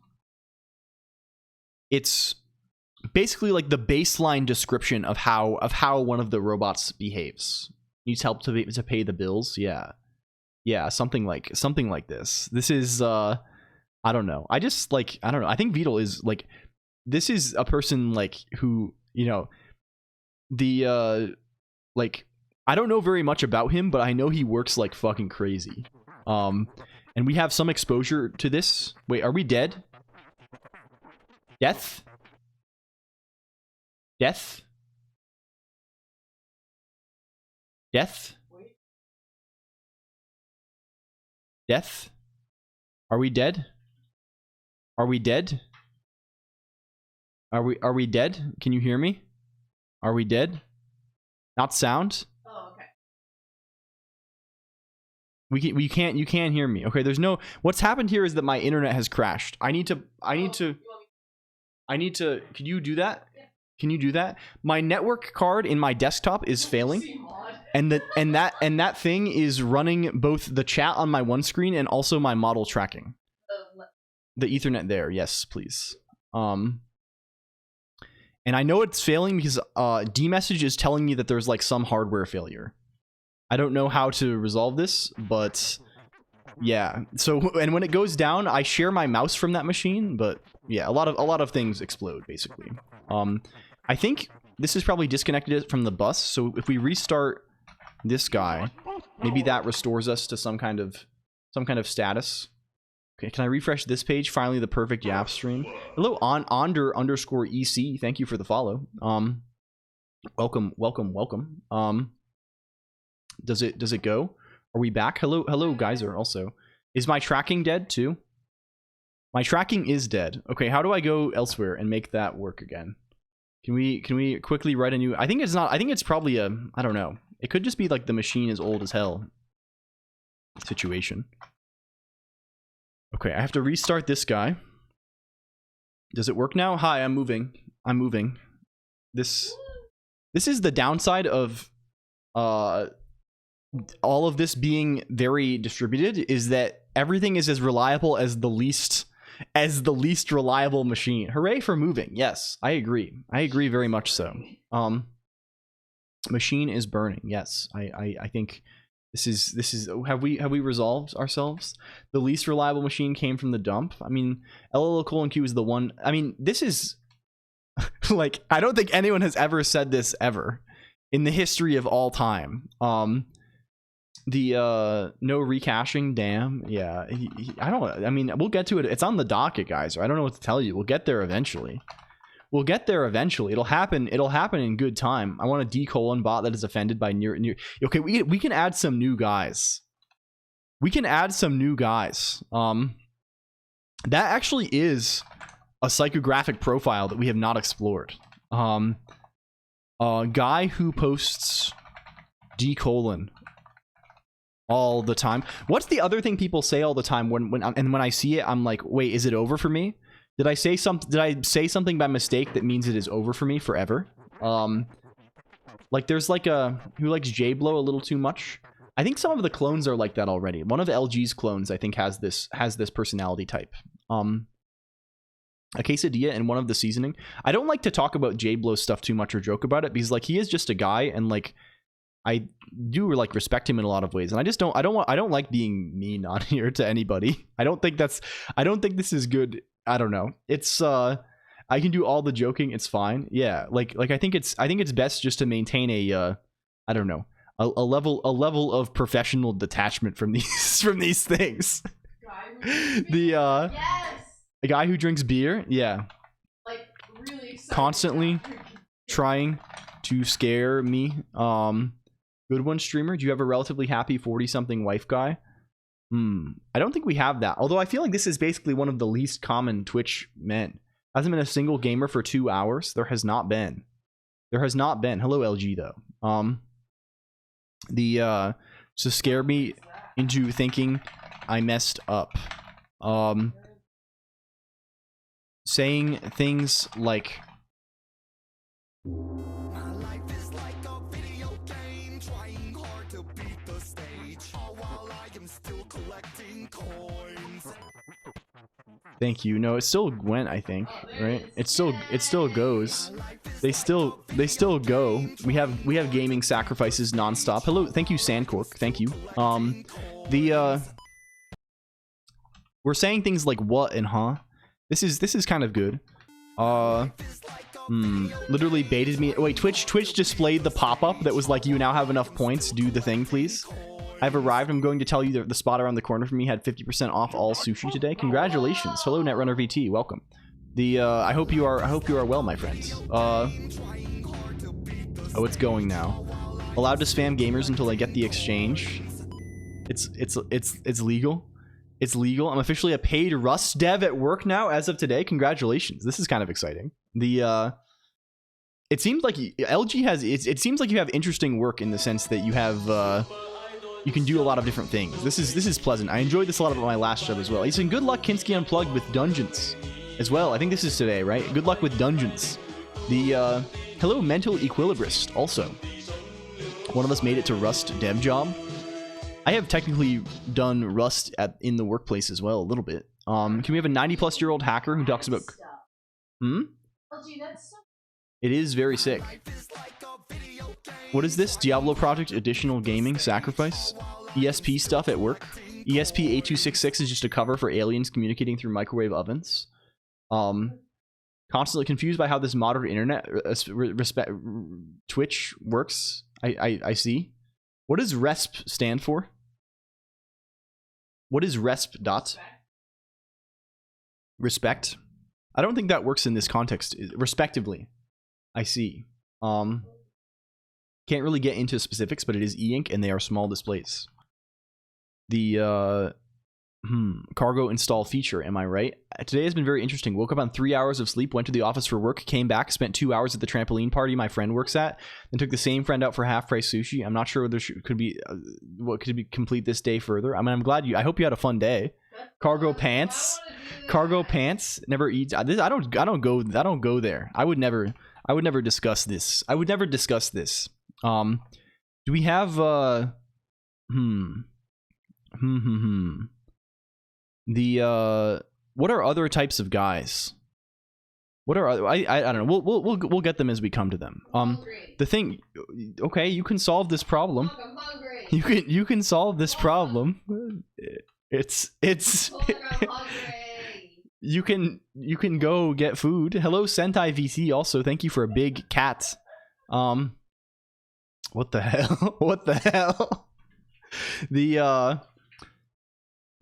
basically like the baseline description of how one of the robots behaves. Needs help to pay the bills. Yeah, something like this. This is I don't know. I don't know. I think Vedal is like, this is a person like who, you know, like I don't know very much about him, but I know he works like fucking crazy. And we have some exposure to this. Wait, are we dead? Death? Death? Death? Death? Are we dead? Are we dead? Are we dead? Can you hear me? Are we dead? Not sound? Oh, okay. You can't hear me. Okay, there's no, what's happened here is that my internet has crashed. I need to can you do that? Can you do that? My network card in my desktop is failing. And that thing is running both the chat on my one screen and also my model tracking. The Ethernet there, yes, please. And I know it's failing because dmessage is telling me that there's like some hardware failure. I don't know how to resolve this, but yeah. So, and when it goes down, I share my mouse from that machine, but yeah, a lot of things explode basically. I think this is probably disconnected from the bus. So if we restart this guy, maybe that restores us to some kind of status. Okay, can I refresh this page? Finally, the perfect Yap stream. Hello, _EC. Thank you for the follow. Welcome. Does it go? Are we back? Hello, Geyser. Also, is my tracking dead too? My tracking is dead. Okay, how do I go elsewhere and make that work again? Can we quickly write a new? I think it's not. I think it's probably a. I don't know. It could just be like the machine is old as hell situation. Okay, I have to restart this guy. Does it work now? Hi, I'm moving. This is the downside of all of this being very distributed, is that everything is as reliable as the least reliable machine. Hooray for moving. Yes, I agree very much so. Machine is burning. Yes, I think this is have we resolved ourselves? The least reliable machine came from the dump. I mean, LLLQ is the one. I mean, this is like, I don't think anyone has ever said this ever in the history of all time. The no recaching, damn. Yeah, I mean, we'll get to it. It's on the docket, guys. I don't know what to tell you. We'll get there eventually. It'll happen in good time. I want a D-colon bot that is offended by near. Okay, we can add some new guys. That actually is a psychographic profile that we have not explored. A guy who posts D-colon all the time. What's the other thing people say all the time when I see it, I'm like, wait, is it over for me? Did I say something by mistake that means it is over for me forever? Like there's like who likes J-Blow a little too much? I think some of the clones are like that already. One of LG's clones I think has this personality type. A quesadilla and one of the seasoning. I don't like to talk about J-Blow stuff too much or joke about it because like he is just a guy, and like I do like respect him in a lot of ways, and I don't like being mean on here to anybody. I don't think this is good. I don't know. It's I can do all the joking. It's fine. Yeah, like I think it's best just to maintain a I don't know, a level of professional detachment from these things. The a guy who drinks beer, yeah, like really constantly trying to scare me. Good one, streamer. Do you have a relatively happy 40-something wife guy? I don't think we have that. Although I feel like this is basically one of the least common Twitch men. Hasn't been a single gamer for 2 hours. There has not been. Hello, LG though. To scare me into thinking I messed up. Saying things like, thank you. No, it still went, I think, right? It still goes. They still go. We have gaming sacrifices nonstop. Hello, thank you, Sandcork. Thank you. We're saying things like what and huh. This is kind of good. Literally baited me. Wait, Twitch displayed the pop-up that was like, you now have enough points. Do the thing, please. I've arrived. I'm going to tell you that the spot around the corner from me had 50% off all sushi today. Congratulations. Hello, Netrunner VT. Welcome. I hope you are well, my friends. Oh, it's going now. Allowed to spam gamers until I get the exchange. It's legal. It's legal. I'm officially a paid Rust dev at work now as of today. Congratulations. This is kind of exciting. It seems like LG has. It seems like you have interesting work in the sense that you have. You can do a lot of different things. This is pleasant. I enjoyed this a lot about my last show as well. He's saying good luck, Kinski Unplugged, with Dungeons as well. I think this is today, right? Good luck with Dungeons. Hello, Mental Equilibrist also. One of us made it to Rust dev job. I have technically done Rust in the workplace as well, a little bit. Can we have a 90-plus-year-old hacker who talks about... It is very sick. What is this? Diablo Project Additional Gaming Sacrifice? ESP stuff at work? ESP8266 is just a cover for aliens communicating through microwave ovens. Constantly confused by how this modern internet Twitch works. I see. What does RESP stand for? What is RESP dot? Respect. I don't think that works in this context. Respectively. I see. Can't really get into specifics, but it is e-ink and they are small displays. The cargo install feature, am I right? Today has been very interesting. Woke up on 3 hours of sleep, went to the office for work, came back, spent 2 hours at the trampoline party my friend works at, then took the same friend out for half-price sushi. I'm not sure whether could be what could be complete this day further. I mean, I'm glad I hope you had a fun day. Cargo pants, never eat. I don't go there. I would never discuss this. Do we have what are other types of guys? What are other, I don't know. We'll get them as we come to them. The thing, okay, you can solve this problem. Look, I'm hungry. You can solve this problem. It's Look, I'm hungry. you can go get food. Hello Sentai VC also. Thank you for a big cat. What the hell? What the hell? The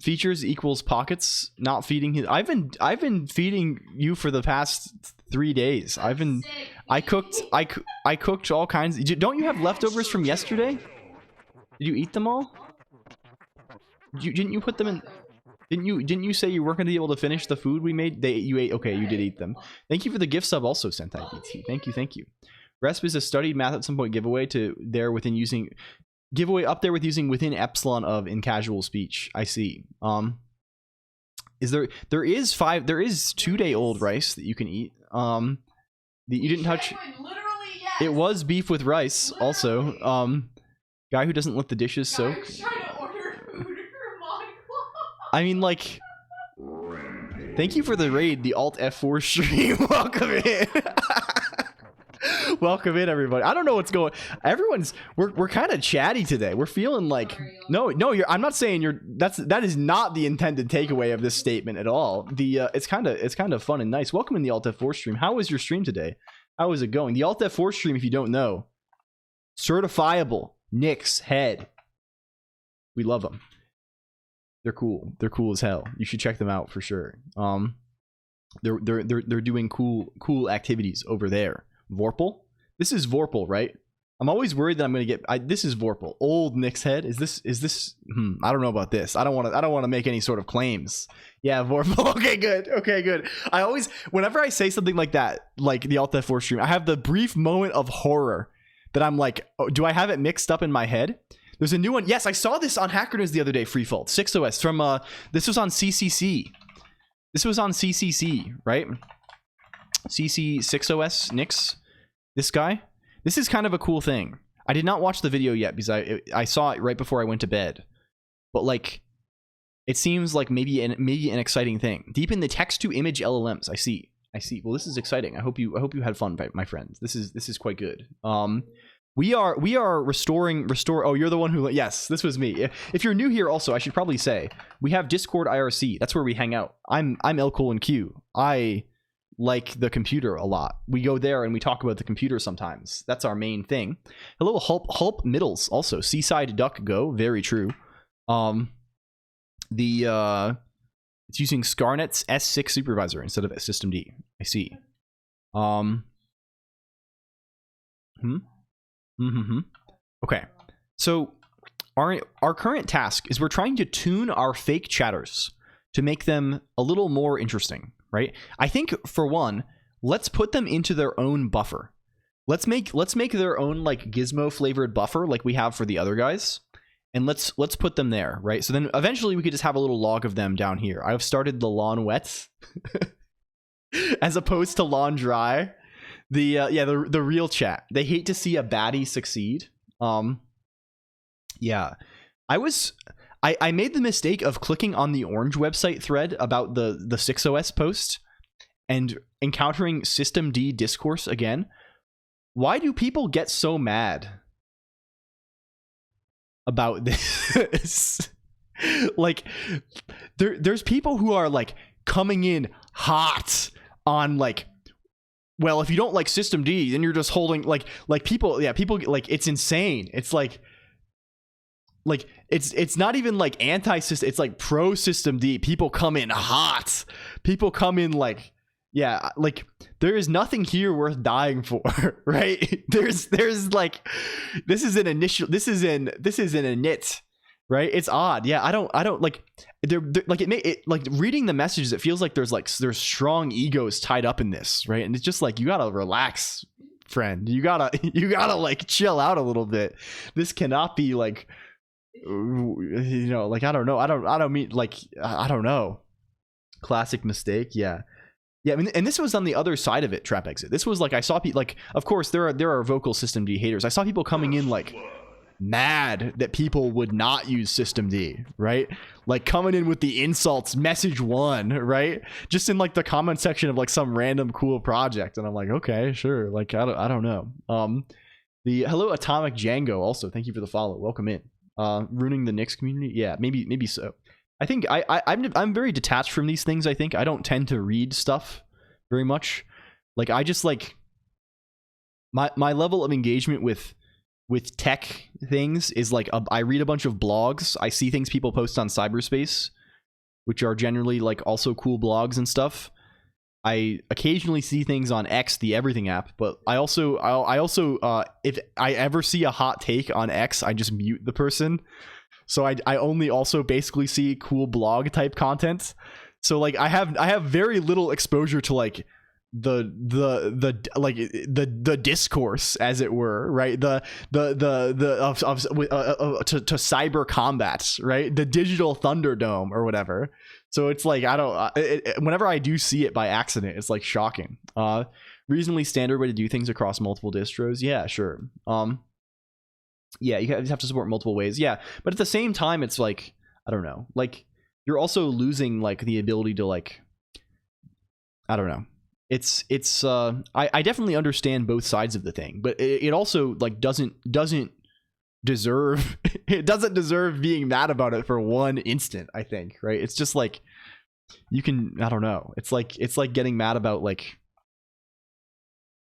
features equals pockets. Not feeding his. I've been feeding you for the past 3 days. I cooked all kinds. Don't you have leftovers from yesterday? Did you eat them all? Didn't you put them in? Didn't you say you weren't going to be able to finish the food we made? You ate. Okay, you did eat them. Thank you for the gift sub also, Sentai BT. Thank you. RESP is a studied math at some point giveaway up there with using within epsilon of in casual speech. I see. There is 2 day old rice that you can eat. That you didn't touch. Literally, yes. It was beef with rice also. Guy who doesn't let the dishes soak. I mean, like, thank you for the raid, the Alt F4 stream. Welcome in. Welcome in, everybody. I don't know what's going. We're kind of chatty today. We're feeling like no. I'm not saying that is not the intended takeaway of this statement at all. It's kind of fun and nice. Welcome in the Alt F4 stream. How was your stream today? How is it going? The Alt F4 stream, if you don't know, certifiable Nick's head. We love them. They're cool. They're cool as hell. You should check them out for sure. They're doing cool activities over there. Vorpal? This is Vorpal, right? I'm always worried that I'm gonna get. This is Vorpal. Old Nick's head. Is this? I don't know about this. I don't want to make any sort of claims. Yeah, Vorpal. Okay, good. I always, whenever I say something like that, like the Alt F4 stream, I have the brief moment of horror that I'm like, oh, do I have it mixed up in my head? There's a new one. Yes, I saw this on Hacker News the other day. Freefault 6OS from this was on CCC. This was on CCC, right? CC 6OS Nix. This guy. This is kind of a cool thing. I did not watch the video yet because I saw it right before I went to bed. But like, it seems like maybe an exciting thing. Deep in the text to image LLMs. I see. Well, this is exciting. I hope you had fun, my friends. This is quite good. We are restoring. Oh, you're the one who. Yes, this was me. If you're new here, also, I should probably say we have Discord IRC. That's where we hang out. I'm LCOLONQ. I like the computer a lot. We go there and we talk about the computer sometimes. That's our main thing. Hello, Hulp Middles. Also, Seaside Duck Go. Very true. It's using Scarnet's S6 supervisor instead of System D. I see. Okay, so our current task is we're trying to tune our fake chatters to make them a little more interesting, right? I think for one, let's put them into their own buffer. Let's make their own like Gizmo flavored buffer like we have for the other guys, and let's put them there, right? So then eventually we could just have a little log of them down here. I've started the lawn wet as opposed to lawn dry. The real chat. They hate to see a baddie succeed. Yeah. I made the mistake of clicking on the Orange website thread about the 6OS post and encountering systemd discourse again. Why do people get so mad about this? Like, there's people who are like coming in hot on like, well, if you don't like systemd, then you're just holding like people. Yeah, people like, it's insane. It's like it's not even like anti-system, it's like pro systemd. People come in hot. People come in like, yeah, like there is nothing here worth dying for, right? There's like, this is an init, right? It's odd. Yeah, I don't like they're like it like reading the messages, it feels like there's strong egos tied up in this, right? And it's just like, you gotta relax, friend. You gotta like chill out a little bit. This cannot be like, you know, like I don't know. Classic mistake. Yeah. I mean, and this was on the other side of it, Trap Exit. This was like, I saw people like, of course there are vocal systemd haters. I saw people coming in like mad that people would not use systemd, right? Like coming in with the insults, message one, right? Just in like the comment section of like some random cool project, and I'm like, okay, sure. Like I don't know. The hello Atomic Django also, thank you for the follow. Welcome in. Ruining the Knicks community, yeah, maybe so. I think I'm very detached from these things. I think I don't tend to read stuff very much. Like I just like my level of engagement with tech things is like I read a bunch of blogs. I see things people post on cyberspace, which are generally like also cool blogs and stuff. I occasionally see things on X, the everything app, but I also if I ever see a hot take on X, I just mute the person. So I only also basically see cool blog type content. So like I have very little exposure to like the discourse, as it were, right? To cyber combat, right? The digital Thunderdome or whatever. So it's like, I don't, whenever I do see it by accident, it's like shocking. Reasonably standard way to do things across multiple distros. Yeah, sure. Yeah, you have to support multiple ways. Yeah, but at the same time, it's like, I don't know, like you're also losing like the ability to like, I don't know. It's I definitely understand both sides of the thing, but it also like doesn't deserve it doesn't deserve being mad about it for one instant, I think, right? It's just like, you can, I don't know, it's like getting mad about like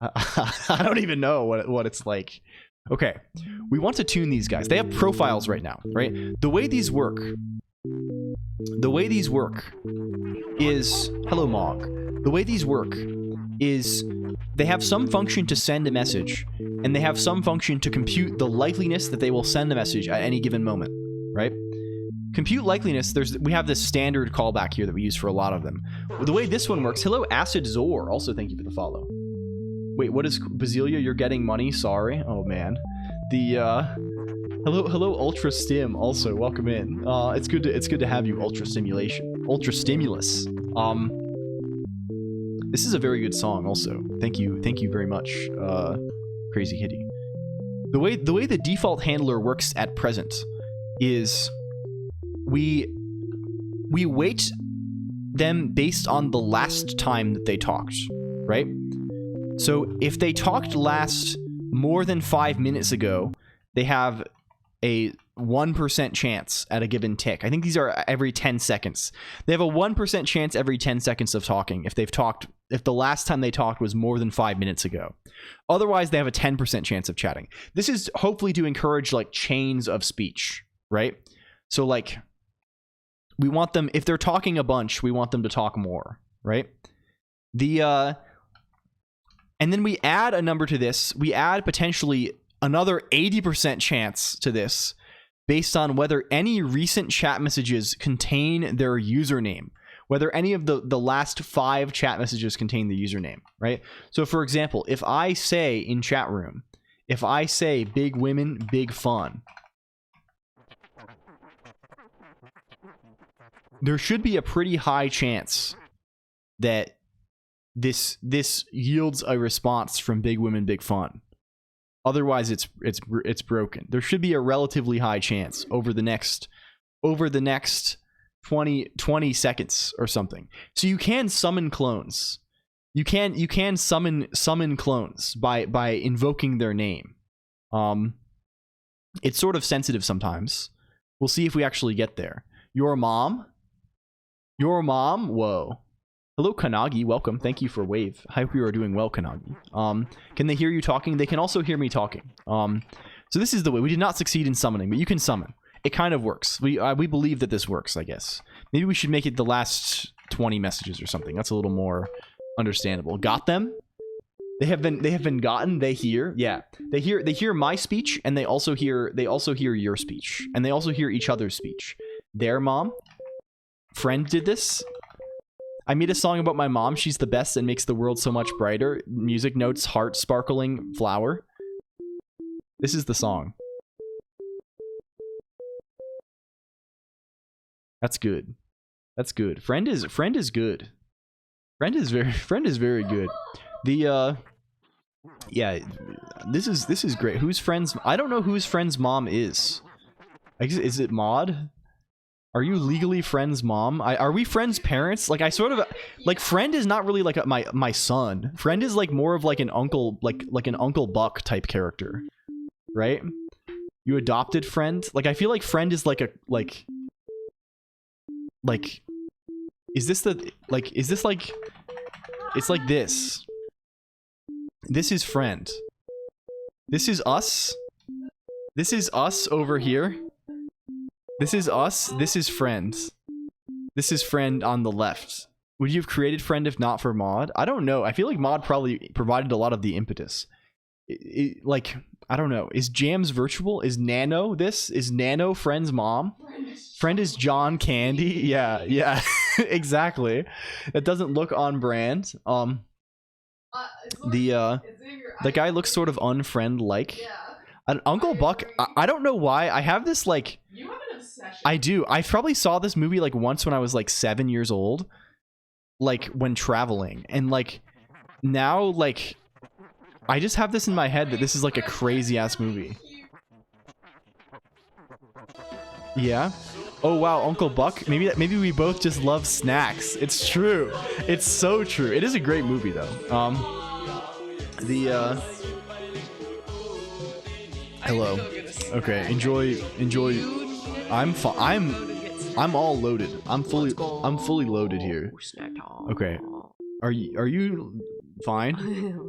I don't even know what it's like. Okay, we want to tune these guys. They have profiles right now, right? The way these work is, hello Mog. The way these work is they have some function to send a message, and they have some function to compute the likeliness that they will send a message at any given moment, right? Compute likeliness, we have this standard callback here that we use for a lot of them. The way this one works, hello Acid Zor, also thank you for the follow. Wait, what is Basilia? You're getting money? Sorry. Oh man. The hello Ultra Stim, also welcome in. It's good to have you, Ultra Stimulus. This is a very good song also. Thank you very much, Crazy Kitty. The way the default handler works at present is we weight them based on the last time that they talked, right? So if they talked last more than 5 minutes ago, they have a 1% chance at a given tick. I think these are every 10 seconds. They have a 1% chance every 10 seconds of talking if the last time they talked was more than 5 minutes ago. Otherwise, they have a 10% chance of chatting. This is hopefully to encourage like chains of speech, right? So like we want them, if they're talking a bunch, we want them to talk more, right? And then we add a number to this. We add potentially another 80% chance to this based on whether any recent chat messages contain their username, whether any of the last 5 chat messages contain the username, right? So for example, if I say in chat room, if I say big women, big fun, there should be a pretty high chance that this yields a response from big women, big fun. Otherwise, it's broken. There should be a relatively high chance over the next 20 seconds or something. So you can summon clones. You can summon clones by invoking their name. It's sort of sensitive sometimes. We'll see if we actually get there. Your mom? Whoa. Hello, Kanagi. Welcome. Thank you for wave. I hope you are doing well, Kanagi. Can they hear you talking? They can also hear me talking. So this is the way. We did not succeed in summoning, but you can summon. It kind of works. We believe that this works, I guess. Maybe we should make it the last 20 messages or something. That's a little more understandable. Got them? They have been gotten. They hear. Yeah. They hear my speech, and they also hear your speech. And they also hear each other's speech. Their mom. Friend did this. I made a song about my mom. She's the best and makes the world so much brighter. Music notes, heart sparkling flower. This is the song. That's good. That's good. Friend is good. Friend is very good. The yeah, this is great. Whose friend's? I don't know whose friend's mom is. I guess, is it Maud? Are you legally Friend's mom? Are we Friend's parents? Like, I sort of like Friend is not really like my son. Friend is like more of like an uncle, like an Uncle Buck type character, right? You adopted Friend. Like, I feel like Friend is like a like. Is this the like? Is this like? It's like this. This is Friend. This is us. This is us over here. This is us. This is Friend. This is Friend on the left. Would you have created Friend if not for Maud? I don't know. I feel like Maud probably provided a lot of the impetus. Like, I don't know. Is Jams virtual? Is Nano this? Is Nano Friend's mom? Friend is John Candy? Yeah. Exactly. That doesn't look on brand. The guy looks sort of unfriend-like. Yeah. Uncle Buck, I don't know why. I have this, like... You have an obsession. I do. I probably saw this movie, like, once when I was, like, 7 years old. Like, when traveling. And, like, now, like... I just have this in my head that this is, like, a crazy-ass movie. Yeah? Oh, wow, Uncle Buck? Maybe we both just love snacks. It's true. It's so true. It is a great movie, though. Hello. Okay, enjoy. I'm all loaded. I'm fully loaded here. Okay. Are you fine?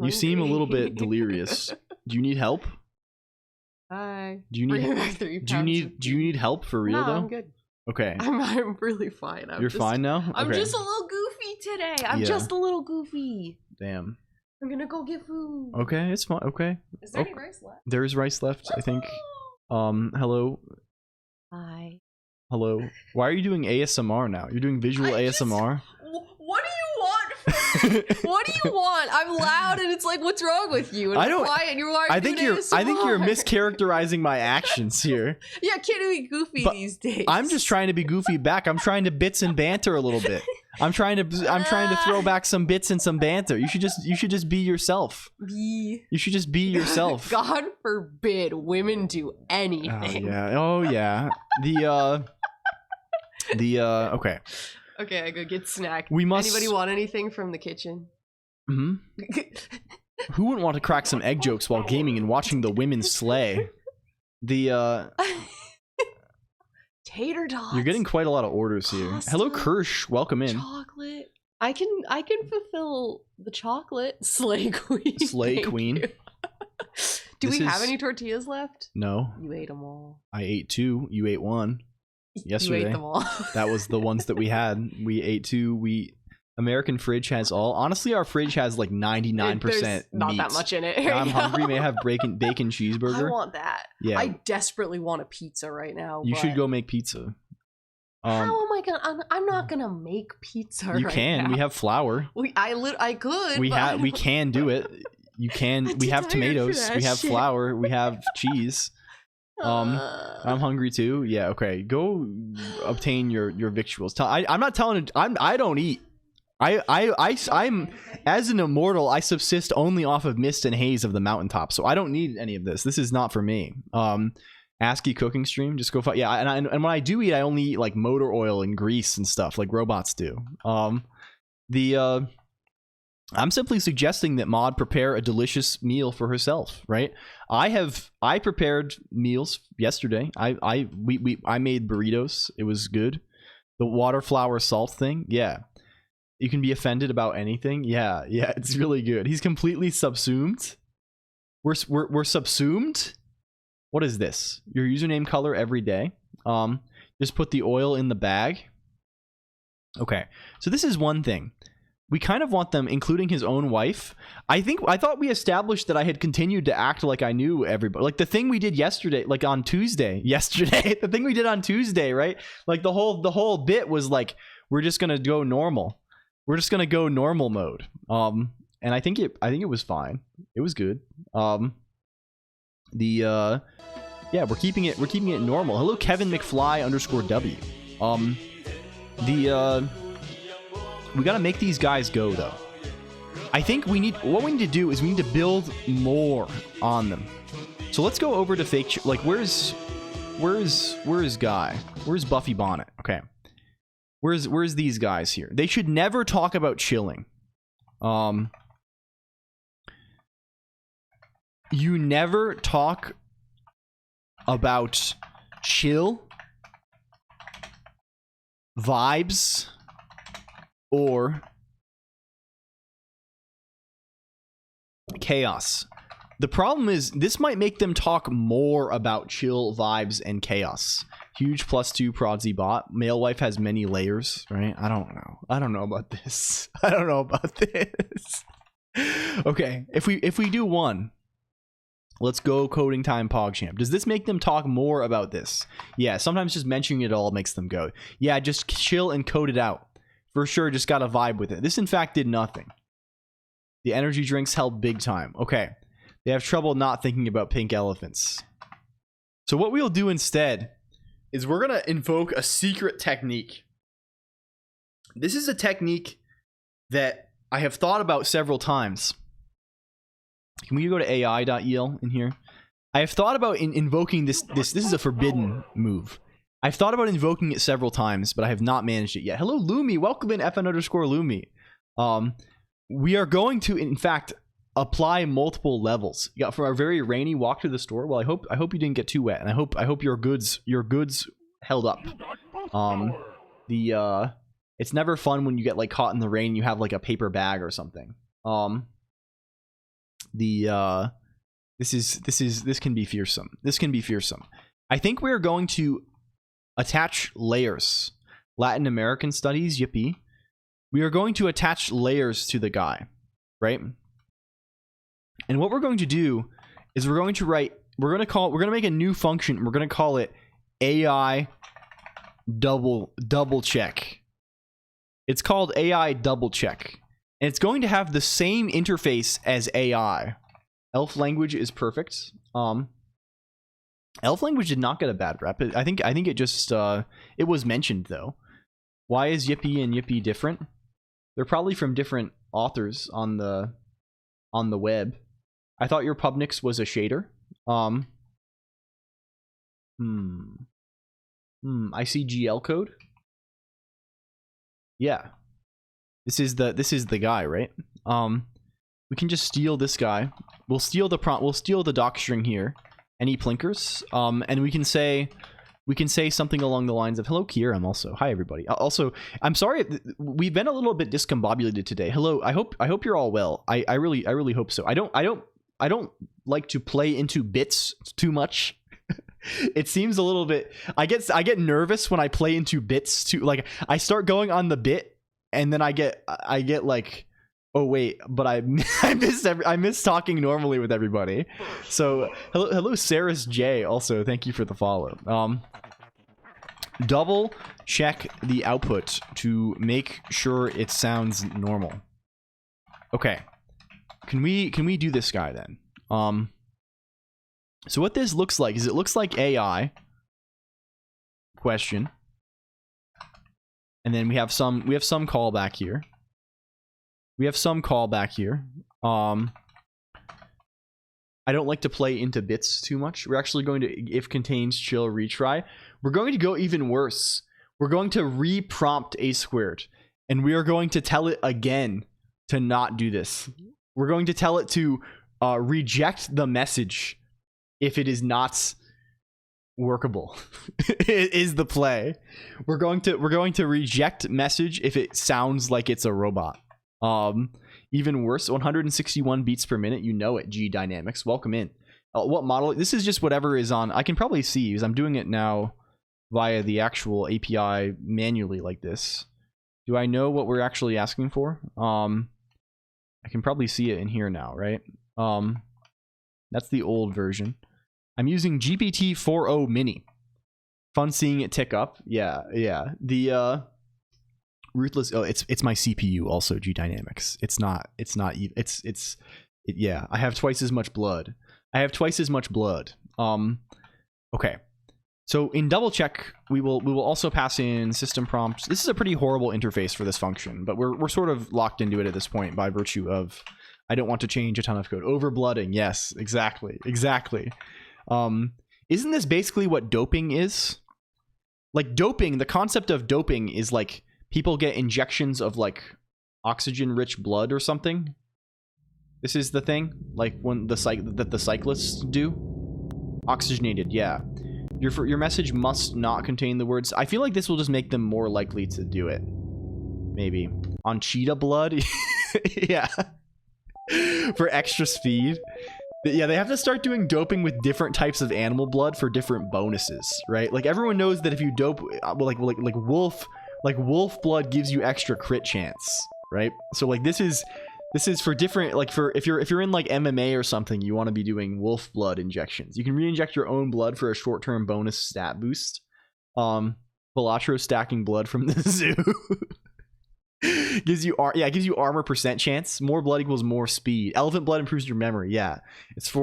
You seem a little bit delirious. Do you need help? Hi. Do you need help for real though? I'm good. Okay. I'm really fine. You're fine now? Okay. I'm just a little goofy today. I'm just a little goofy. Damn. I'm gonna go get food. Okay, it's fine. Okay. Is there any rice left? There's rice left, I think. Hello. Hi. Hello. Why are you doing ASMR now? You're doing visual ASMR? What do you want from me? What do you want? I'm loud and it's like, what's wrong with you? And I don't. quiet and you're I think you're mischaracterizing my actions here. Yeah, can't be goofy these days. I'm just trying to be goofy back. I'm trying to bits and banter a little bit. I'm trying to throw back some bits and some banter. You should just be yourself. You should just be yourself. God forbid women do anything. Oh yeah. Okay. Okay, I go get snack. Anybody want anything from the kitchen? Mm-hmm. Who wouldn't want to crack some egg jokes while gaming and watching the women slay? Tater tots. You're getting quite a lot of orders here. Pasta, hello, Kirsch. Welcome in. Chocolate. I can fulfill the chocolate. Slay queen. Slay queen. Do we have any tortillas left? No. You ate them all. I ate 2. You ate 1. Yesterday. You ate them all. That was the ones that we had. We ate 2. American fridge has all. Honestly, our fridge has like 99% There's not meat. that much in it. Right I'm hungry. May I have bacon cheeseburger? I want that. Yeah. I desperately want a pizza right now. You should go make pizza. How am I gonna? I'm not gonna make pizza. You can. Now. We have flour. I could. We can do it. You can. We have tomatoes. We have flour. We have cheese. I'm hungry too. Yeah. Okay. Go obtain your victuals. I'm not telling. I don't eat. I'm As an immortal, I subsist only off of mist and haze of the mountaintop, so I don't need any of this. This is not for me. ASCII cooking stream, just go find. Yeah, and when I do eat, I only eat like motor oil and grease and stuff like robots do. I'm simply suggesting that Maud prepare a delicious meal for herself, right? I prepared meals yesterday. I made burritos. It was good. The water flour salt thing, yeah. You can be offended about anything. Yeah, it's really good. He's completely subsumed. We're subsumed. What is this? Your username color every day. Just put the oil in the bag. Okay, so this is one thing. We kind of want them, including his own wife. I thought we established that I had continued to act like I knew everybody. Like the thing we did yesterday, like on Tuesday. The thing we did on Tuesday, right? Like the whole bit was like, we're just gonna go normal. We're just gonna go normal mode. And I think it was fine. It was good. Yeah, we're keeping it normal. Hello, Kevin McFly _W. We gotta make these guys go though. I think what we need to do is we need to build more on them. So let's go over to fake. Like where's Guy? Where's Buffy Bonnet? Okay. Where's these guys here? They should never talk about chilling. You never talk about chill, vibes, or chaos. The problem is this might make them talk more about chill, vibes, and chaos. Huge +2 Prodsy bot. Male wife has many layers, right? I don't know about this. Okay, if we do one, let's go coding time PogChamp. Does this make them talk more about this? Yeah, sometimes just mentioning it all makes them go, yeah, just chill and code it out. For sure, just got a vibe with it. This, in fact, did nothing. The energy drinks help big time. Okay. They have trouble not thinking about pink elephants. So what we'll do instead is we're going to invoke a secret technique. This is a technique that I have thought about several times. Can we go to ai.el in here? I have thought about invoking this. This is a forbidden move. I've thought about invoking it several times, but I have not managed it yet. Hello, Lumi. Welcome in FN_Lumi. We are going to, in fact, apply multiple levels. Yeah, for our very rainy walk to the store. Well, I hope you didn't get too wet, and I hope your goods held up. It's never fun when you get like caught in the rain. You have like a paper bag or something. This can be fearsome. This can be fearsome. I think we're going to attach layers. Latin American studies, yippee. We are going to attach layers to the guy, right? And what we're going to do is we're going to make a new function. We're going to call it AI double check. It's called AI double check. And it's going to have the same interface as AI. Elf language is perfect. Elf language did not get a bad rep. I think it just it was mentioned though. Why is Yippee and Yippee different? They're probably from different authors on the web. I thought your Pubnix was a shader. I see GL code. Yeah. This is the guy, right? We can just steal this guy. We'll steal the prompt. We'll steal the doc string here. Any plinkers? And we can say something along the lines of "Hello, Kieran." Also, hi everybody. Also, I'm sorry we've been a little bit discombobulated today. Hello, I hope you're all well. I really hope so. I don't like to play into bits too much. It seems a little bit. I get nervous when I play into bits too. Like I start going on the bit, and then I get like, oh wait, but I miss talking normally with everybody. So hello Saris J. Also, thank you for the follow. Double check the output to make sure it sounds normal. Okay, can we do this guy then? So what this looks like is it looks like AI question, and then we have some callback here. We have some callback here. I don't like to play into bits too much. We're actually going to, if contains chill retry. We're going to go even worse. We're going to re-prompt a squared, and we are going to tell it again to not do this. We're going to tell it to reject the message if it is not workable. It is the play. We're going to reject message if it sounds like it's a robot. Even worse, 161 beats per minute. You know it. G Dynamics, welcome in. What model? This is just whatever is on. I can probably see because I'm doing it now via the actual API manually like this. Do I know what we're actually asking for? I can probably see it in here now, right? That's the old version. I'm using GPT-4o Mini. Fun seeing it tick up. Yeah. The ruthless. Oh, it's my CPU also. G Dynamics. It's not. Yeah. I have twice as much blood. Okay. So in double check, we will also pass in system prompts. This is a pretty horrible interface for this function, but we're sort of locked into it at this point by virtue of I don't want to change a ton of code. Overblooding. Yes, exactly. Isn't this basically what doping is? Like doping, the concept of doping is like people get injections of like oxygen-rich blood or something. This is the thing, like when the cyclists do. Oxygenated, yeah. Your message must not contain the words. I feel like this will just make them more likely to do it. Maybe on cheetah blood. Yeah. For extra speed. Yeah, they have to start doing doping with different types of animal blood for different bonuses, right? Like everyone knows that if you dope like wolf blood gives you extra crit chance, right? So like this is for different, like for if you're in like MMA or something, you want to be doing wolf blood injections. You can re-inject your own blood for a short-term bonus stat boost. Velatro stacking blood from the zoo. gives you armor percent chance. More blood equals more speed. Elephant blood improves your memory. Yeah, it's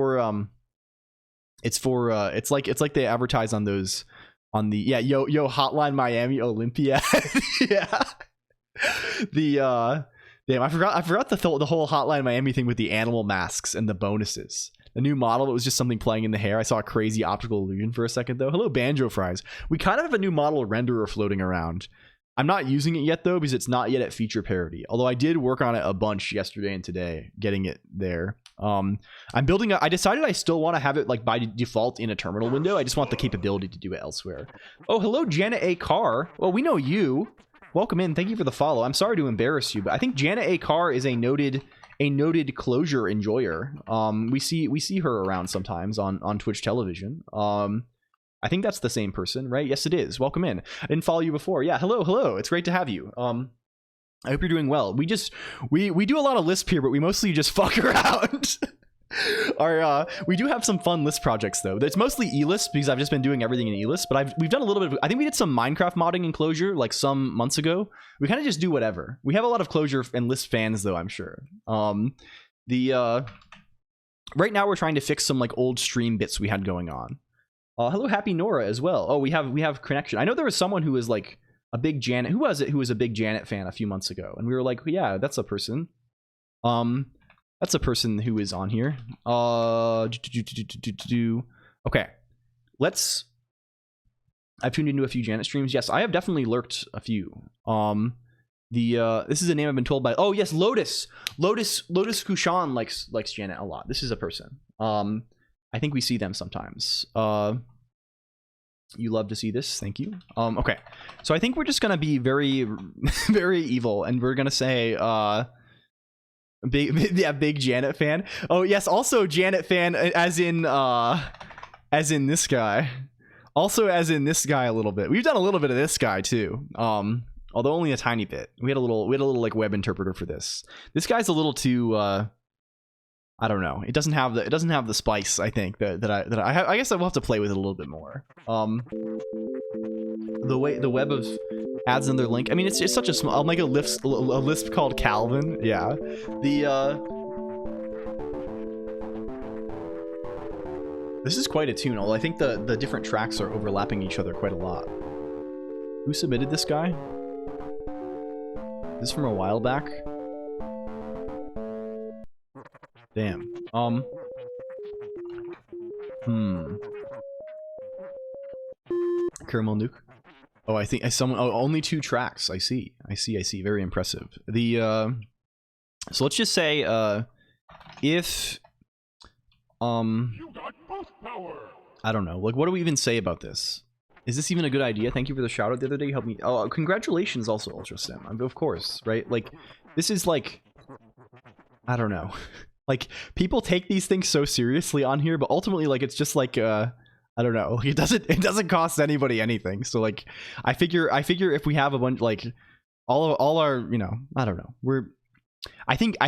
like they advertise on those on the yo Hotline Miami Olympia. Yeah, damn, I forgot the whole Hotline Miami thing with the animal masks and the bonuses. The new model, it was just something playing in the hair. I saw a crazy optical illusion for a second though. Hello Banjo Fries. We kind of have a new model renderer floating around. I'm not using it yet though because it's not yet at feature parity. Although I did work on it a bunch yesterday and today, getting it there. I'm building I decided I still want to have it like by default in a terminal window. I just want the capability to do it elsewhere. Oh, hello Janet A. Carr. Well, we know you. Welcome in. Thank you for the follow. I'm sorry to embarrass you, but I think Janet A. Carr is a noted closure enjoyer. We see her around sometimes on Twitch television. I think that's the same person, right? Yes, it is. Welcome in. I didn't follow you before. Yeah, hello. It's great to have you. I hope you're doing well. We do a lot of Lisp here, but we mostly just fuck around. We do have some fun Lisp projects though. It's mostly eLisp because I've just been doing everything in eLisp, but we've done a little bit of, I think we did some Minecraft modding in Clojure like some months ago. We kind of just do whatever. We have a lot of Clojure and Lisp fans though, I'm sure. Right now we're trying to fix some like old stream bits we had going on. Hello Happy Nora as well. Oh, we have connection. I know there was someone who was like a big Janet. Who was it who was a big Janet fan a few months ago? And we were like, yeah, that's a person. That's a person who is on here. Okay. I've tuned into a few Janet streams. Yes, I have definitely lurked a few. This is a name I've been told by. Oh yes, Lotus Kushan likes Janet a lot. This is a person. I think we see them sometimes. You love to see this. Thank you. Okay. So I think we're just gonna be very, very evil, and we're gonna say, big Janet fan. Oh yes, also Janet fan, as in this guy. Also as in this guy a little bit. We've done a little bit of this guy too. Although only a tiny bit. We had a little like web interpreter for this. This guy's a little too I don't know. It doesn't have the spice. I think that I guess I will have to play with it a little bit more. The web of adds in their link. I mean, it's such a small. I'll make a Lisp called Calvin. Yeah. This is quite a tune. Although I think the different tracks are overlapping each other quite a lot. Who submitted this guy? This is from a while back. Damn. Caramel nuke. Oh, I think someone. Oh, only 2 tracks. I see. Very impressive. The so let's just say if You got boost power. I don't know. Like, what do we even say about this? Is this even a good idea? Thank you for the shout out the other day. You helped me. Oh, congratulations also, UltraStem. I mean, of course, right? Like, this is like, I don't know. Like, people take these things so seriously on here, but ultimately, like, it's just like, I don't know. It doesn't cost anybody anything. So like, I figure if we have a bunch, like, all our, you know, I don't know. I think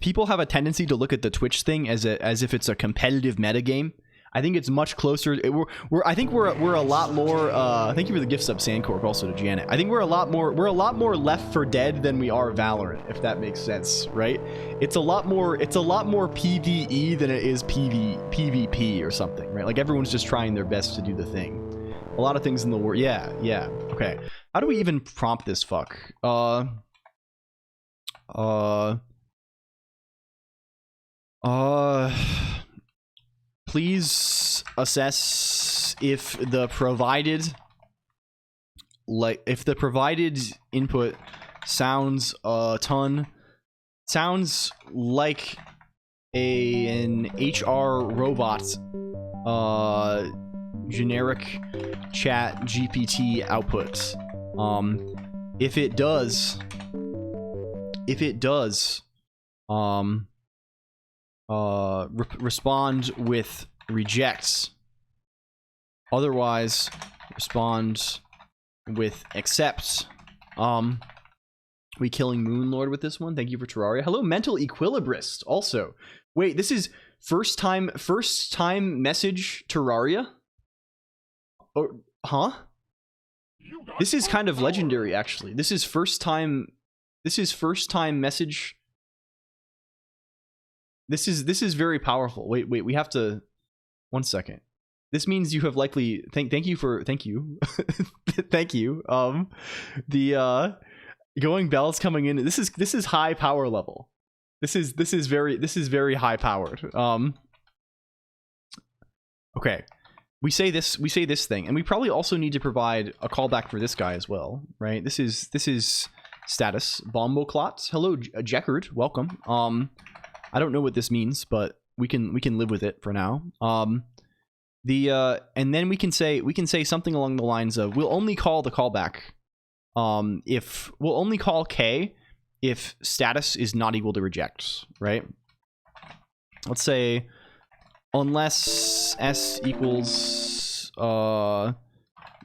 people have a tendency to look at the Twitch thing as if it's a competitive metagame. I think it's much closer. I think we're a lot more. Thank you for the gift sub, Sandcorp, also to Janet. I think we're a lot more Left 4 Dead than we are Valorant, if that makes sense, right? It's a lot more PvE than it is PvP or something, right? Like, everyone's just trying their best to do the thing. A lot of things in the world. Yeah. Okay. How do we even prompt this fuck? Please assess if the provided input sounds like an HR robot generic chat GPT output. If it does respond with rejects. Otherwise, respond with accepts. We killing Moonlord with this one. Thank you for Terraria. Hello, Mental Equilibrist. Also, wait, this is first time message Terraria. Or huh? This is kind of legendary, actually. This is first time message. This is very powerful. Wait, we have to. 1 second. This means you have likely. Thank you. Thank you. The going bells coming in. This is high power level. This is very high powered. Okay. We say this thing, and we probably also need to provide a callback for this guy as well, right? This is status Bomboclot. Hello, Jeckard. Welcome. I don't know what this means, but we can live with it for now. And then we can say something along the lines of, we'll only call the callback if we'll only call K if status is not equal to reject, right? Let's say unless S equals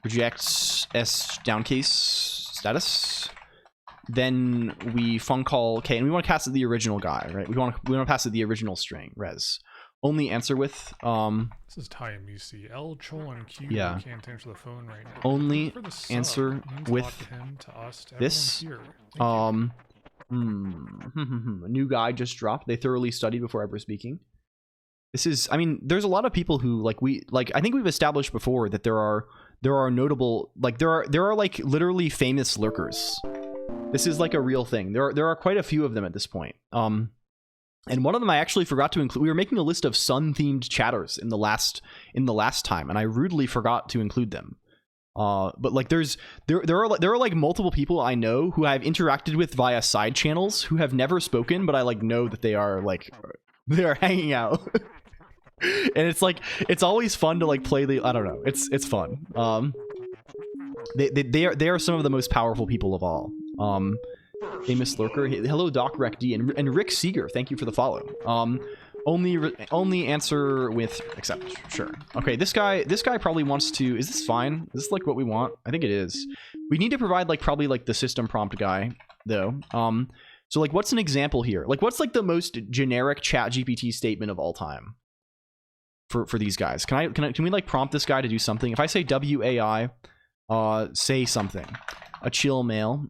rejects S downcase status, then we fun call K, and we want to pass it the original guy, right? We want to pass it the original string res. Only answer with This is time you see LCOLONQ. Yeah. You can't answer the phone right now. Only For the sub, answer it means a with lot to him, to us, to this. everyone here. Thank A new guy just dropped. They thoroughly studied before ever speaking. This is, I mean, there's a lot of people who I think we've established before that there are notable, like there are like literally famous lurkers. This is like a real thing. There are quite a few of them at this point. And one of them I actually forgot to include. We were making a list of sun-themed chatters in the last time, and I rudely forgot to include them. But like there are like multiple people I know who I've interacted with via side channels who have never spoken, but I like know that they are hanging out. And it's like, it's always fun to like play the, I don't know, it's fun. They are some of the most powerful people of all. Famous lurker. Hello, Doc Rec D and Rick Seeger. Thank you for the follow. Only answer with accept. Sure. Okay, this guy probably wants to. Is this fine? Is this like what we want? I think it is. We need to provide like probably like the system prompt guy though. So like, what's an example here? Like, what's like the most generic chat GPT statement of all time for these guys? Can we like prompt this guy to do something? If I say WAI, say something. A chill mail.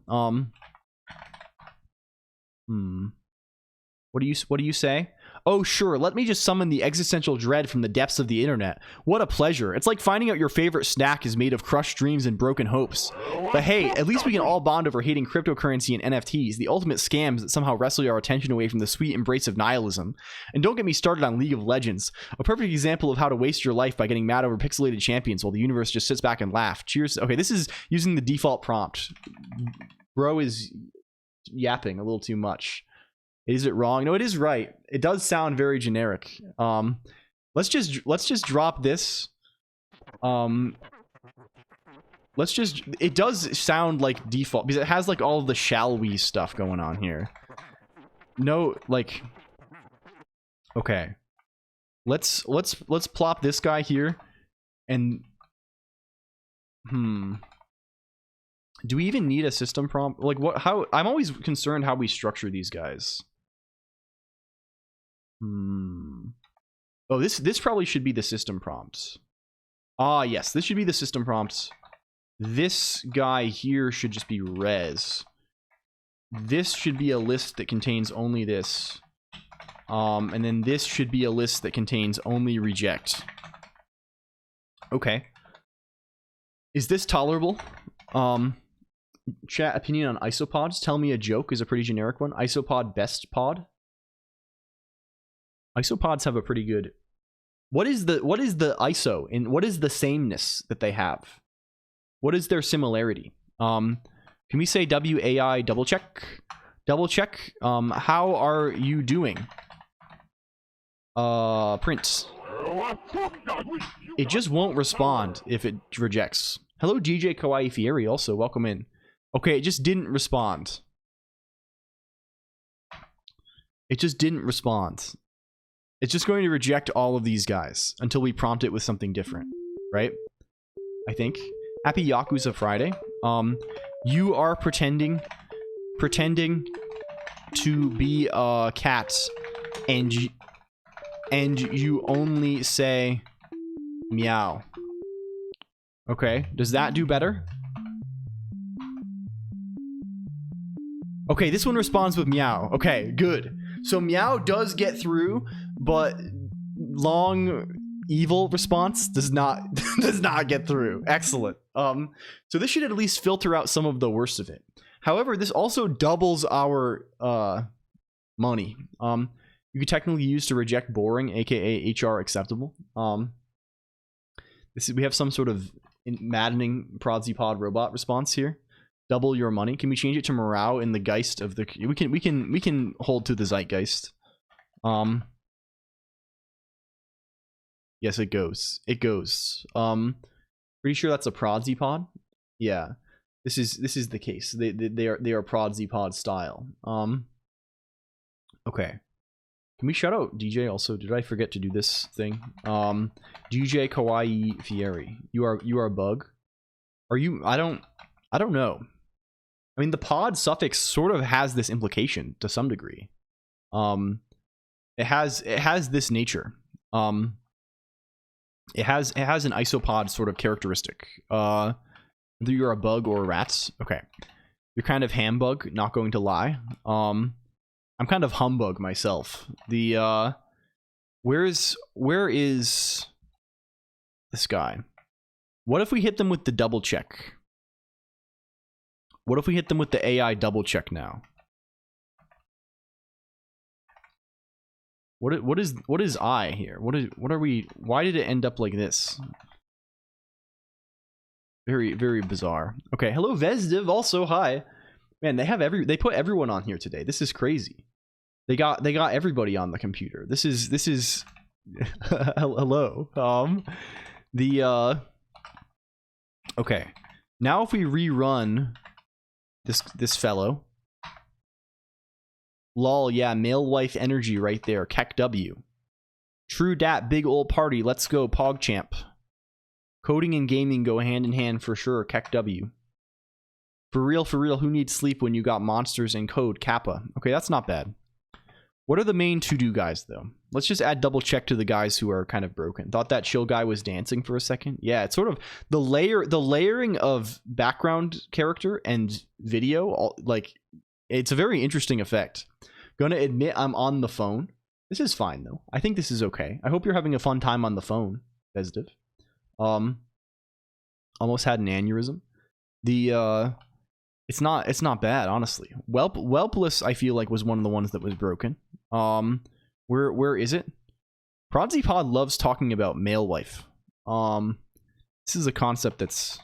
What do you say? Oh, sure, let me just summon the existential dread from the depths of the internet. What a pleasure. It's like finding out your favorite snack is made of crushed dreams and broken hopes. But hey, at least we can all bond over hating cryptocurrency and NFTs, the ultimate scams that somehow wrestle our attention away from the sweet embrace of nihilism. And don't get me started on League of Legends, a perfect example of how to waste your life by getting mad over pixelated champions while the universe just sits back and laughs. Cheers. Okay, this is using the default prompt. Bro is yapping a little too much. Is it wrong? No, it is right. It does sound very generic. Let's just drop this. It does sound like default because it has like all of the shall we stuff going on here. No, like, okay. Let's plop this guy here and do we even need a system prompt? Like what, how, I'm always concerned how we structure these guys. Oh, this probably should be the system prompts. Ah, yes, this should be the system prompts. This guy here should just be res. This should be a list that contains only this. And then this should be a list that contains only reject. Okay. Is this tolerable? Chat opinion on isopods. Tell me a joke is a pretty generic one. Isopod best pod. Isopods have a pretty good. What is the ISO and what is the sameness that they have? What is their similarity? Can we say WAI double check? Double check. How are you doing? Print. It just won't respond if it rejects. Hello, DJ Kawaii Fieri. Also, welcome in. Okay, it just didn't respond. It just didn't respond. It's just going to reject all of these guys until we prompt it with something different, right? I think. Happy Yakuza Friday. You are pretending to be a cat, and you only say meow. Okay, does that do better? Okay, this one responds with meow. Okay, good. So meow does get through, but long evil response does not get through. Excellent. So this should at least filter out some of the worst of it. However, this also doubles our money. You could technically use to reject boring, aka HR acceptable. We have some sort of maddening prodsy-pod robot response here. Double your money. Can we change it to morale in the geist of the? We can hold to the zeitgeist. Yes, it goes. It goes. Pretty sure that's a prodsy pod. Yeah, this is the case. They are prodsy pod style. Okay. Can we shout out DJ also? Did I forget to do this thing? DJ Kawaii Fieri. You are a bug. Are you? I don't know. I mean, the pod suffix sort of has this implication to some degree. It has this nature. It has an isopod sort of characteristic. Whether you're a bug or a rat. Okay. You're kind of hambug, not going to lie. I'm kind of humbug myself. The where is this guy? What if we hit them with the double check? What if we hit them with the AI double check now? What is I here? What are we? Why did it end up like this? Very, very bizarre. Okay, hello Vesdiv, also hi. Man, they put everyone on here today. This is crazy. They got everybody on the computer. This is hello. Okay. Now if we rerun this fellow. Lol, yeah, male wife energy right there. Kek W. True dat, big old party. Let's go, PogChamp. Coding and gaming go hand in hand for sure. Kek W. For real, who needs sleep when you got monsters and code? Kappa. Okay, that's not bad. What are the main to-do guys, though? Let's just add double check to the guys who are kind of broken. Thought that chill guy was dancing for a second. Yeah, it's sort of the layering of background character and video, like, it's a very interesting effect. Gonna admit I'm on the phone. This is fine though. I think this is okay. I hope you're having a fun time on the phone, Besdiv. Almost had an aneurysm. It's not bad, honestly. Whelpless, I feel like, was one of the ones that was broken. Where is it? ProdzyPod loves talking about male wife. This is a concept it's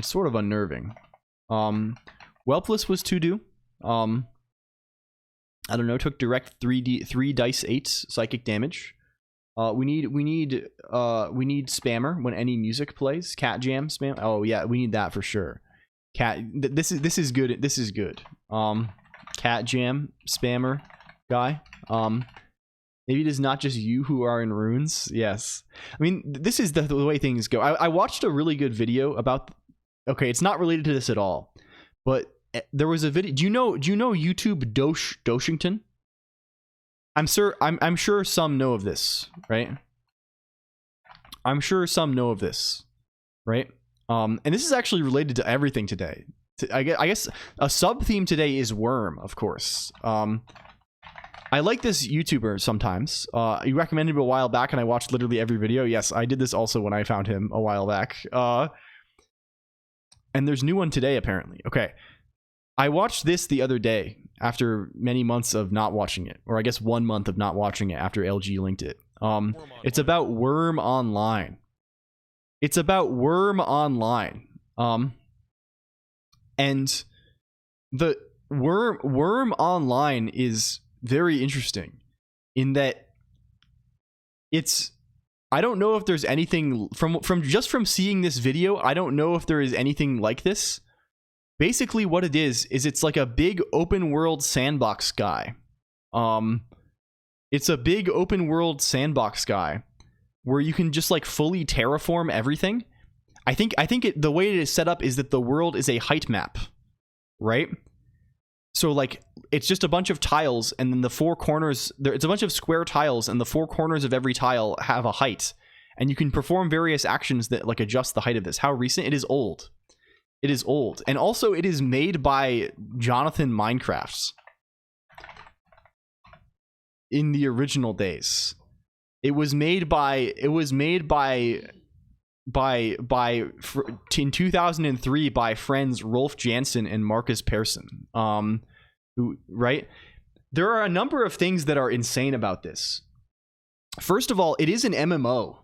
sort of unnerving. Whelpless was to do. I don't know, took direct 3 dice 8 psychic damage. We need spammer when any music plays. Cat jam spam. Oh yeah, we need that for sure. This is good. This is good. Cat jam spammer guy. Maybe it is not just you who are in runes. Yes. I mean, this is the way things go. I watched a really good video about. Okay, it's not related to this at all, but there was a video. Do you know YouTube Doshington? I'm sure some know of this, right? I'm sure some know of this, right? And this is actually related to everything today. I guess a sub theme today is worm, of course. I like this YouTuber sometimes. You recommended him a while back, and I watched literally every video. Yes, I did this also when I found him a while back. And there's a new one today, apparently. Okay. I watched this the other day after many months of not watching it, or I guess 1 month of not watching it after LG linked it. It's about Worm Online. It's about Worm Online. And the Worm Online is very interesting in that I don't know if there's anything from seeing this video, I don't know if there is anything like this. Basically what it is it's like a big open world sandbox guy. It's a big open world sandbox guy where you can just like fully terraform everything. I think the way it is set up is that the world is a height map, right? So like it's just a bunch of tiles, and then the 4 corners it's a bunch of square tiles, and the 4 corners of every tile have a height, and you can perform various actions that like adjust the height of this. How recent? It is old. It is old. And also it is made by Jonathan Minecrafts in the original days. It was made in 2003 by friends Rolf Jansen and Marcus Persson. Right? There are a number of things that are insane about this. First of all, it is an MMO.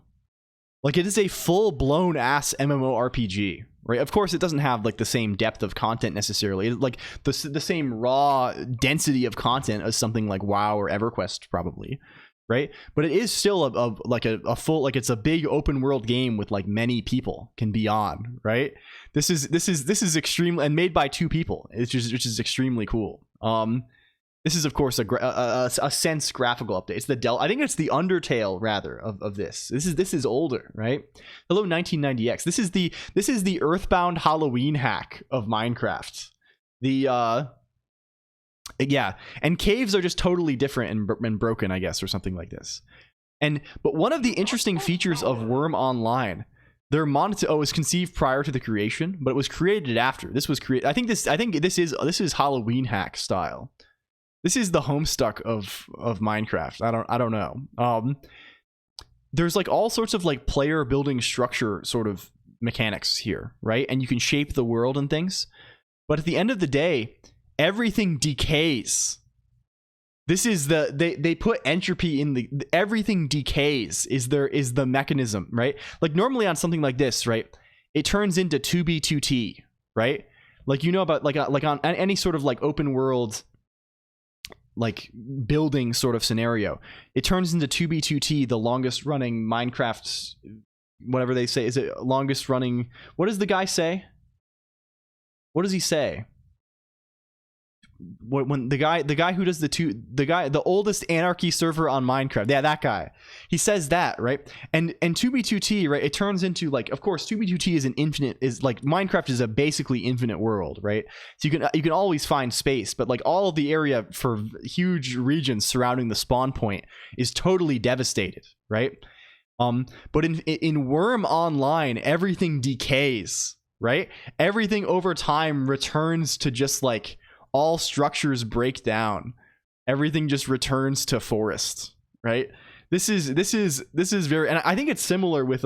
Like, it is a full-blown ass MMORPG, right? Of course, it doesn't have like the same depth of content necessarily. It's like the same raw density of content as something like WoW or EverQuest, probably, right? But it is still a full, like, it's a big open world game with like many people can be on, right? This is extreme, and made by 2 people, which is extremely cool. This is, of course, a Sense graphical update. It's the I think it's the Undertale rather of this. This is older, right? Hello 1990X. This is the Earthbound Halloween hack of Minecraft. Yeah, and caves are just totally different and broken, I guess, or something like this. But one of the interesting features of Worm Online, their was conceived prior to the creation, but it was created after. This was created. I think this is Halloween hack style. This is the Homestuck of Minecraft. I don't know. There's like all sorts of like player building structure sort of mechanics here, right? And you can shape the world and things. But at the end of the day, everything decays. This is they put entropy in everything decays is the mechanism, right? Like normally on something like this, right? It turns into 2B2T, right? Like, you know about like on any sort of like open world like building sort of scenario, it turns into 2B2T, the longest running Minecraft, whatever they say. Is it longest running? What does the guy say? What does he say? When the guy who does the oldest anarchy server on Minecraft, yeah, that guy, he says that, right? And 2B2T, right, it turns into, like, of course 2B2T is like Minecraft is a basically infinite world, right? So you can always find space, but like all of the area for huge regions surrounding the spawn point is totally devastated, right? But in Worm Online, everything decays, right? Everything over time returns to just like all structures break down. everything just returns to forest, right? This is very, and I think it's similar with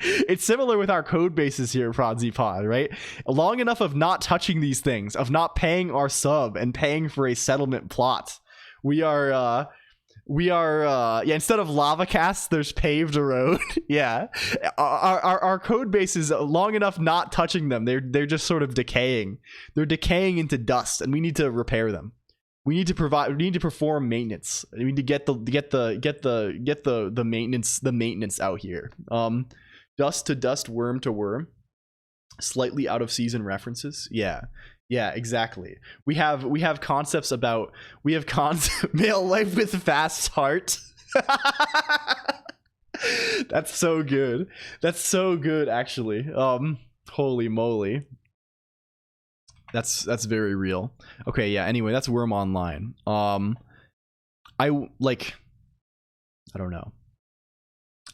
it's similar with our code bases here, ProdZPod, right? Long enough of not touching these things, of not paying our sub and paying for a settlement plot, we are instead of lava casts, there's paved road. Yeah, our code bases, long enough not touching them, they're just sort of decaying. They're decaying into dust, and we need to repair them. We need to perform maintenance. We need to get the maintenance out here. Dust to dust, worm to worm, slightly out of season references. Yeah, exactly. We have concepts about male life with fast heart. That's so good. That's so good, actually. Holy moly. That's very real. Okay, yeah, anyway, that's Worm Online. I don't know.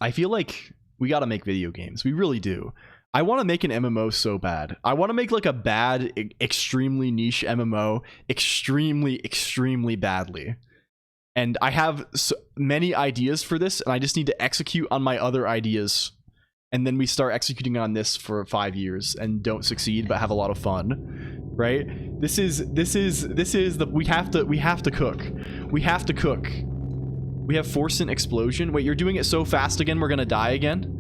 I feel like we gotta make video games. We really do. I want to make an MMO so bad. I want to make like a bad, extremely niche MMO extremely badly. And I have so many ideas for this, and I just need to execute on my other ideas. And then we start executing on this for 5 years and don't succeed but have a lot of fun, right? This is the we have to cook. We have to cook. We have force and explosion. Wait, you're doing it so fast again, we're gonna die again?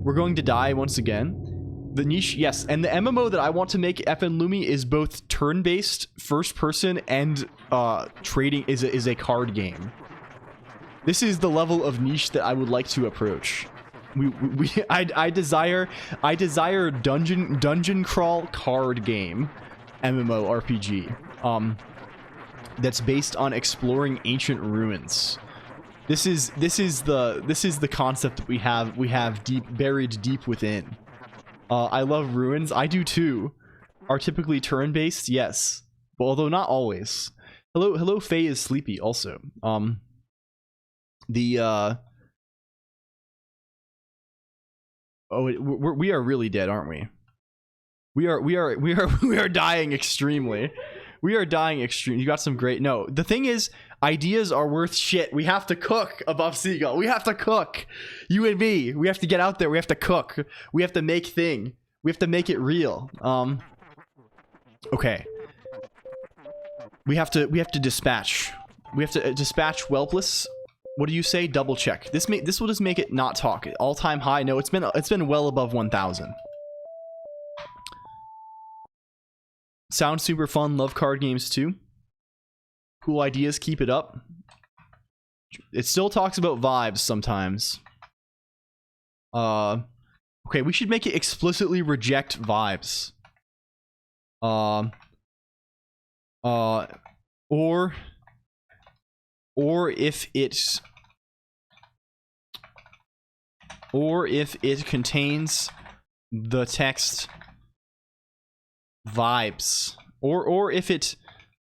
We're going to die once again? The niche, yes. And the MMO that I want to make, FN Lumi, is both turn-based, first-person, and trading is a card game. This is the level of niche that I would like to approach. I desire dungeon crawl card game, MMORPG, that's based on exploring ancient ruins. This is the concept that we have buried deep within. I love ruins. I do too. Are typically turn-based, yes, but although not always. Hello, Faye is sleepy also. We are really dead, aren't we? We are dying extremely. We are dying extreme. You got some great. No, the thing is, ideas are worth shit. We have to cook above Seagull. We have to cook. You and me. We have to get out there. We have to cook. We have to make thing. We have to make it real. Okay. We have to dispatch. We have to dispatch Whelpless. What do you say? Double check. This will just make it not talk. All-time high. No, it's been well above 1,000. Sounds super fun. Love card games too. Cool ideas. Keep it up. It still talks about vibes sometimes. Okay, we should make it explicitly reject vibes. Or if it contains the text vibes, or if it,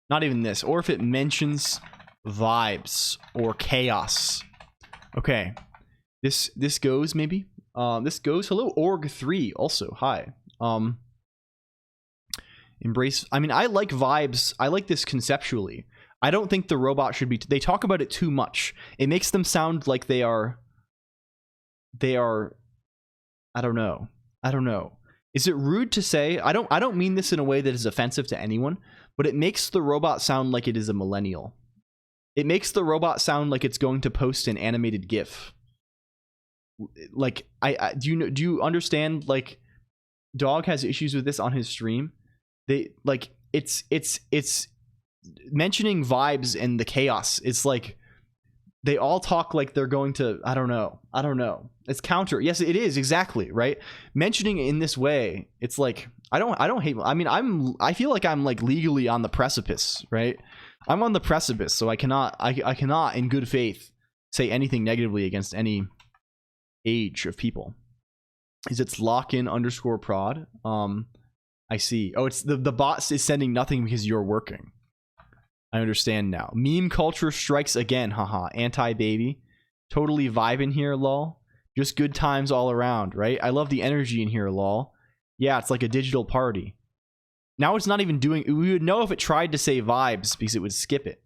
not even this, or if it mentions vibes or chaos. Okay, this goes maybe. This goes. Hello, Org3 also. Hi. Embrace. I mean, I like vibes. I like this conceptually. I don't think the robot should be. They talk about it too much. It makes them sound like they are. I don't know. Is it rude to say? I don't mean this in a way that is offensive to anyone, but it makes the robot sound like it is a millennial. It makes the robot sound like it's going to post an animated GIF. Like, do you understand? Like, Dog has issues with this on his stream. They like it's mentioning vibes and the chaos. It's like they all talk like they're going to. I don't know. It's counter. Yes, it is exactly right. Mentioning it in this way, it's like I don't hate. I mean, I feel like I'm like legally on the precipice, right? I'm on the precipice, so I cannot in good faith say anything negatively against any age of people. Is it's lock-in _prod? I see. Oh, it's the bot is sending nothing because you're working. I understand now. Meme culture strikes again, haha. Anti-baby. Totally vibing here, lol. Just good times all around, right? I love the energy in here, lol. Yeah, it's like a digital party. Now it's not even doing. We would know if it tried to say vibes because it would skip it.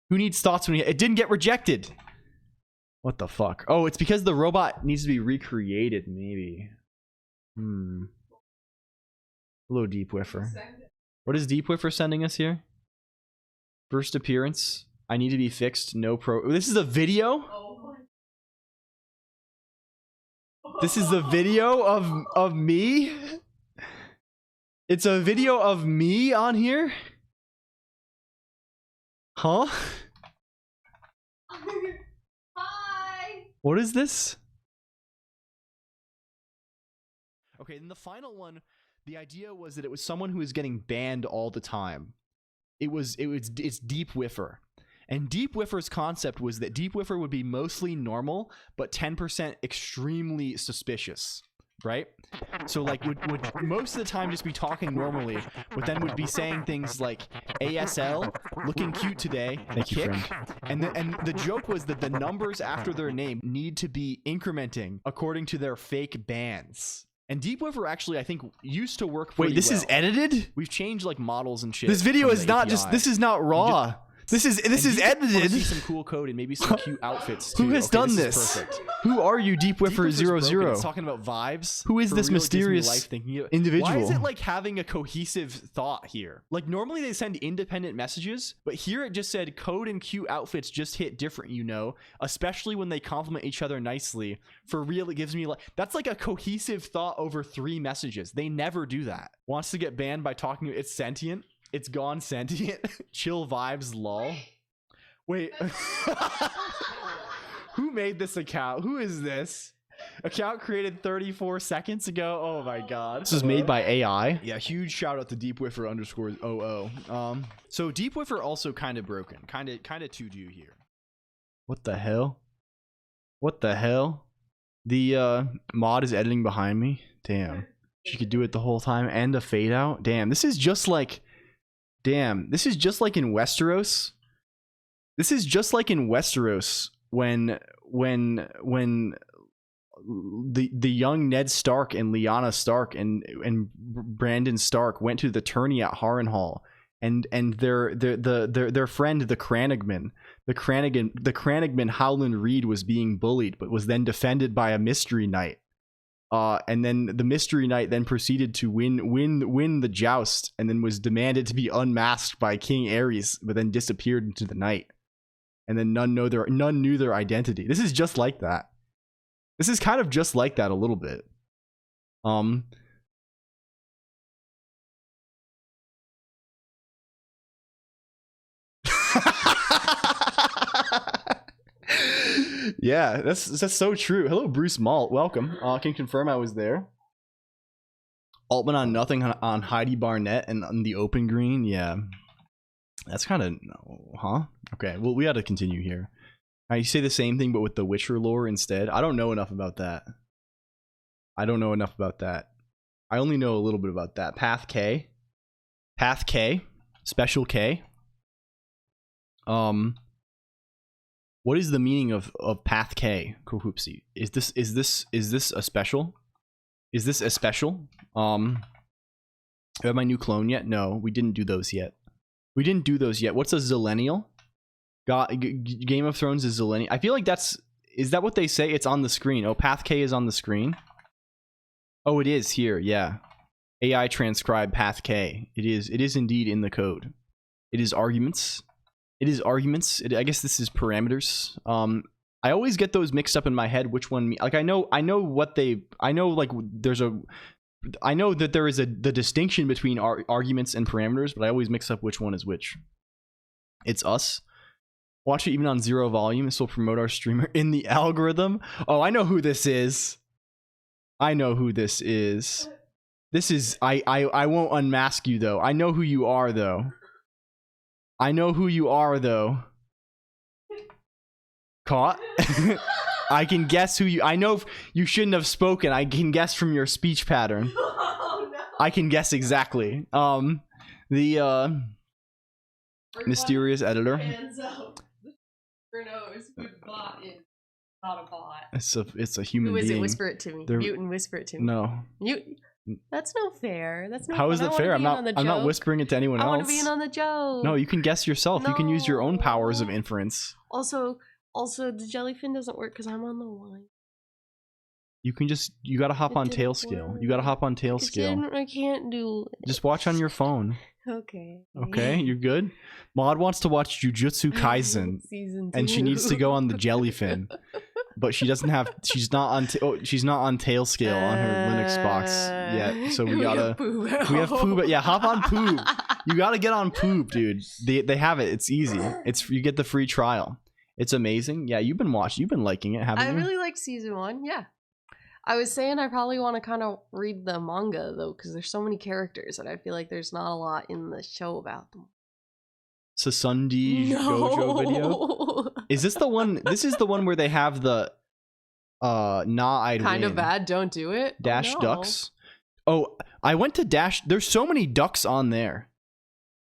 Who needs thoughts when it didn't get rejected? What the fuck? Oh, it's because the robot needs to be recreated, maybe. Hello, Deep Whiffer. What is Deep Whiffer sending us here? First appearance. I need to be fixed. No pro. This is a video? This is a video of me? It's a video of me on here? Huh? Hi. What is this? Okay, then the final one, the idea was that it was someone who was getting banned all the time. It's Deep Whiffer. And Deep Whiffer's concept was that Deep Whiffer would be mostly normal, but 10% extremely suspicious, right? So like would most of the time just be talking normally, but then would be saying things like ASL, looking cute today, Thank you, kick. friend. And the joke was that the numbers after their name need to be incrementing according to their fake bans. And Deep Whiffer actually, I think, used to work pretty Wait, this is well. edited? We've changed like models and shit. This video from is the not API. just. This is not raw. This is And Deep Whiffer wanna edited. see some cool code and maybe some cute outfits too. Who has Okay, done is this? perfect. Who are you, Deep Deep Whiffer Whiffer's broken. 00? It's talking about vibes. Who is For this real, it gives me mysterious life thinking. individual? Why is it like having a cohesive thought here? Like normally they send independent messages, but here it just said code and cute outfits just hit different, you know, especially when they complement each other nicely. For real, it gives me like that's like a cohesive thought over 3 messages. They never do that. Wants to get banned by talking to it's sentient. It's gone sentient. Chill vibes lol. Wait. Who made this account? Who is this? Account created 34 seconds ago. Oh my god. This was made by AI. Yeah, huge shout out to Deep Whiffer _00. So Deep Whiffer also kind of broken. Kind of to do here. What the hell? What the hell? The mod is editing behind me. Damn. She could do it the whole time and a fade out. Damn. This is just like This is just like in Westeros. This is just like in Westeros when the young Ned Stark and Lyanna Stark and Brandon Stark went to the tourney at Harrenhal, and their friend the Crannogman Howland Reed was being bullied, but was then defended by a mystery knight. And then the mystery knight then proceeded to win the joust, and then was demanded to be unmasked by King Aerys, but then disappeared into the night. And then none knew their identity. This is just like that. This is kind of just like that a little bit. Yeah, that's so true. Hello, Bruce Malt. Welcome. Can confirm I was there. Altman on nothing on Heidi Barnett and on the open green. Yeah, that's kind of huh. Okay, well we got to continue here. You say the same thing, but with the Witcher lore instead. I don't know enough about that. I only know a little bit about that. Path K, Special K. What is the meaning of Path K? Kohoopsie. Is this a special? Is this a special? Do I have my new clone yet? No, we didn't do those yet. What's a Zillennial? Game of Thrones is Zillennial. I feel like is that what they say? It's on the screen. Oh, Path K is on the screen. Oh, it is here. Yeah. AI transcribe Path K. It is indeed in the code. It is arguments. I guess this is parameters. I always get those mixed up in my head. Which one? Like I know that there is the distinction between arguments and parameters, but I always mix up which one is which. It's us. Watch it even on 0 volume. This will promote our streamer in the algorithm. Oh, I know who this is. This is I won't unmask you though. I know who you are though. Caught? I can guess who you... I know you shouldn't have spoken. I can guess from your speech pattern. Oh, no. I can guess exactly. The mysterious editor. Hands up. Knows who bot is not a bot. It's a human Who is being. it? Whisper it to me. They're- Mute and whisper it to me. No. Mute. That's no fair. That's no. How is fun. I it wanna fair? be in on the I'm not joke. whispering it to anyone I else. want to be in on the joke. No, you can guess yourself. You can use your own powers of No. inference. Also, the jellyfin doesn't work because I'm on the line. You gotta hop It on didn't tail scale. You work. gotta hop on tail scale. I can't do it. Just watch on your phone. Okay. Okay, you're good. Maud wants to watch Jujutsu Kaisen, Season 2. and she needs to go on the jellyfin, but she doesn't have. She's not on tail scale on her Linux box yet. So we gotta. We have Poob. Yeah, hop on Poob. You gotta get on Poob, dude. They have it. It's easy. You get the free trial. It's amazing. Yeah, you've been watching. You've been liking it, haven't you? I really liked season 1. Yeah. I was saying I probably want to kind of read the manga though, because there's so many characters and I feel like there's not a lot in the show about them. Sasundi Gojo video. Is this the one? This is the one where they have the I'd kind win. of bad. Don't do it. Dash Oh, no. Ducks. Oh, I went to Dash. There's so many ducks on there.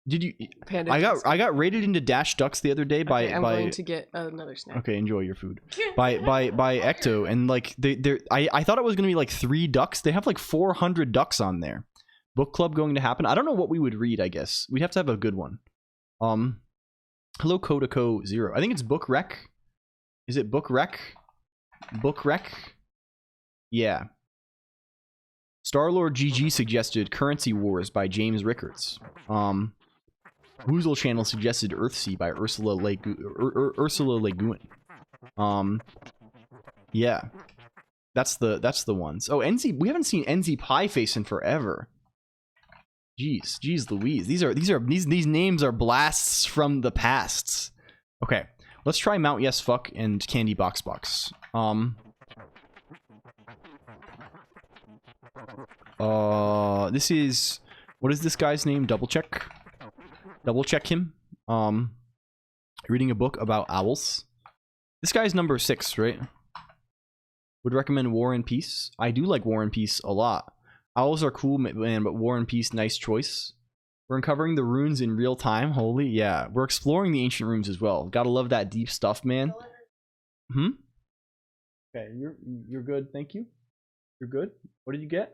Did you? Panda I Disc. got rated into Dash Ducks the other day by Okay, I'm going to get another snack. Okay, enjoy your food. by Ecto, and like I thought it was gonna be like 3 ducks. They have like 400 ducks on there. Book club going to happen. I don't know what we would read. I guess we'd have to have a good one. Hello Kodako 0. I think it's Book Rec. Is it Book Rec? Book Rec. Yeah. Starlord GG suggested Currency Wars by James Rickards. Woozle Channel suggested Earthsea by Ursula Le Guin. Yeah. That's the ones. Oh, NZ, we haven't seen NZ Pieface in forever. Jeez Louise. These names are blasts from the pasts. Okay. Let's try Mount Yes Fuck and Candy Box Box. This is, what is this guy's name? Double check him. Reading a book about owls. This guy's number 6, right? Would recommend War and Peace. I do like War and Peace a lot. Owls are cool, man, but War and Peace, nice choice. We're uncovering the runes in real time. Holy, yeah. We're exploring the ancient runes as well. Gotta love that deep stuff, man. Okay, you're good. Thank you. You're good. What did you get?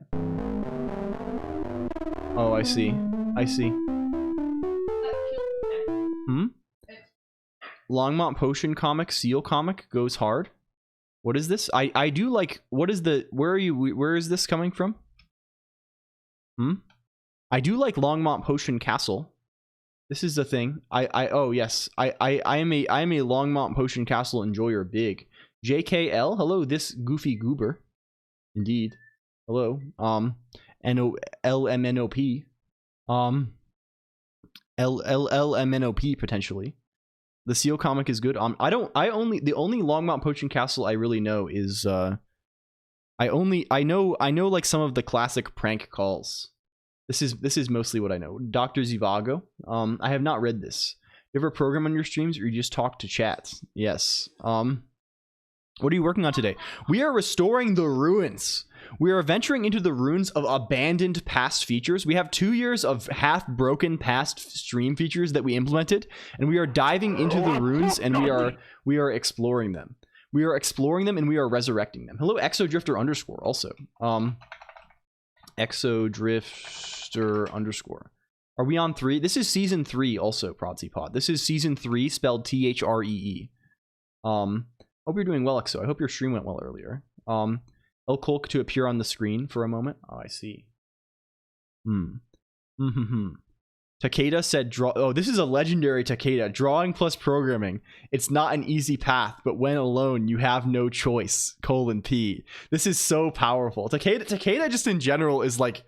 Oh, I see. Longmont Potion comic, Seal comic goes hard. What is this? I do like. What is the? Where are you? Where is this coming from? I do like Longmont Potion Castle. This is the thing. Oh yes. I am a Longmont Potion Castle enjoyer. Big. JKL. Hello, this goofy goober. Indeed. Hello. LLMNOP. LLLMNOP potentially. The Seal comic is good. The only Longmont Potion Castle I really know is I know like some of the classic prank calls. This is mostly what I know. Dr. Zivago. I have not read this. You ever program on your streams or you just talk to chat? Yes. What are you working on today? We are restoring the ruins. We are venturing into the ruins of abandoned past features. We have 2 years of half-broken past stream features that we implemented, and we are diving into the ruins, and we are exploring them. We are exploring them, and we are resurrecting them. Hello, Exodrifter _ also. Exodrifter _ Are we on 3? This is season 3 also, Prodsy This is season 3, spelled THREE. Hope you're doing well, Exo. I hope your stream went well earlier. LCOLONQ to appear on the screen for a moment. Oh, I see. Takeda said draw. Oh, this is a legendary Takeda. Drawing plus programming. It's not an easy path, but when alone, you have no choice. P. This is so powerful. Takeda just in general is like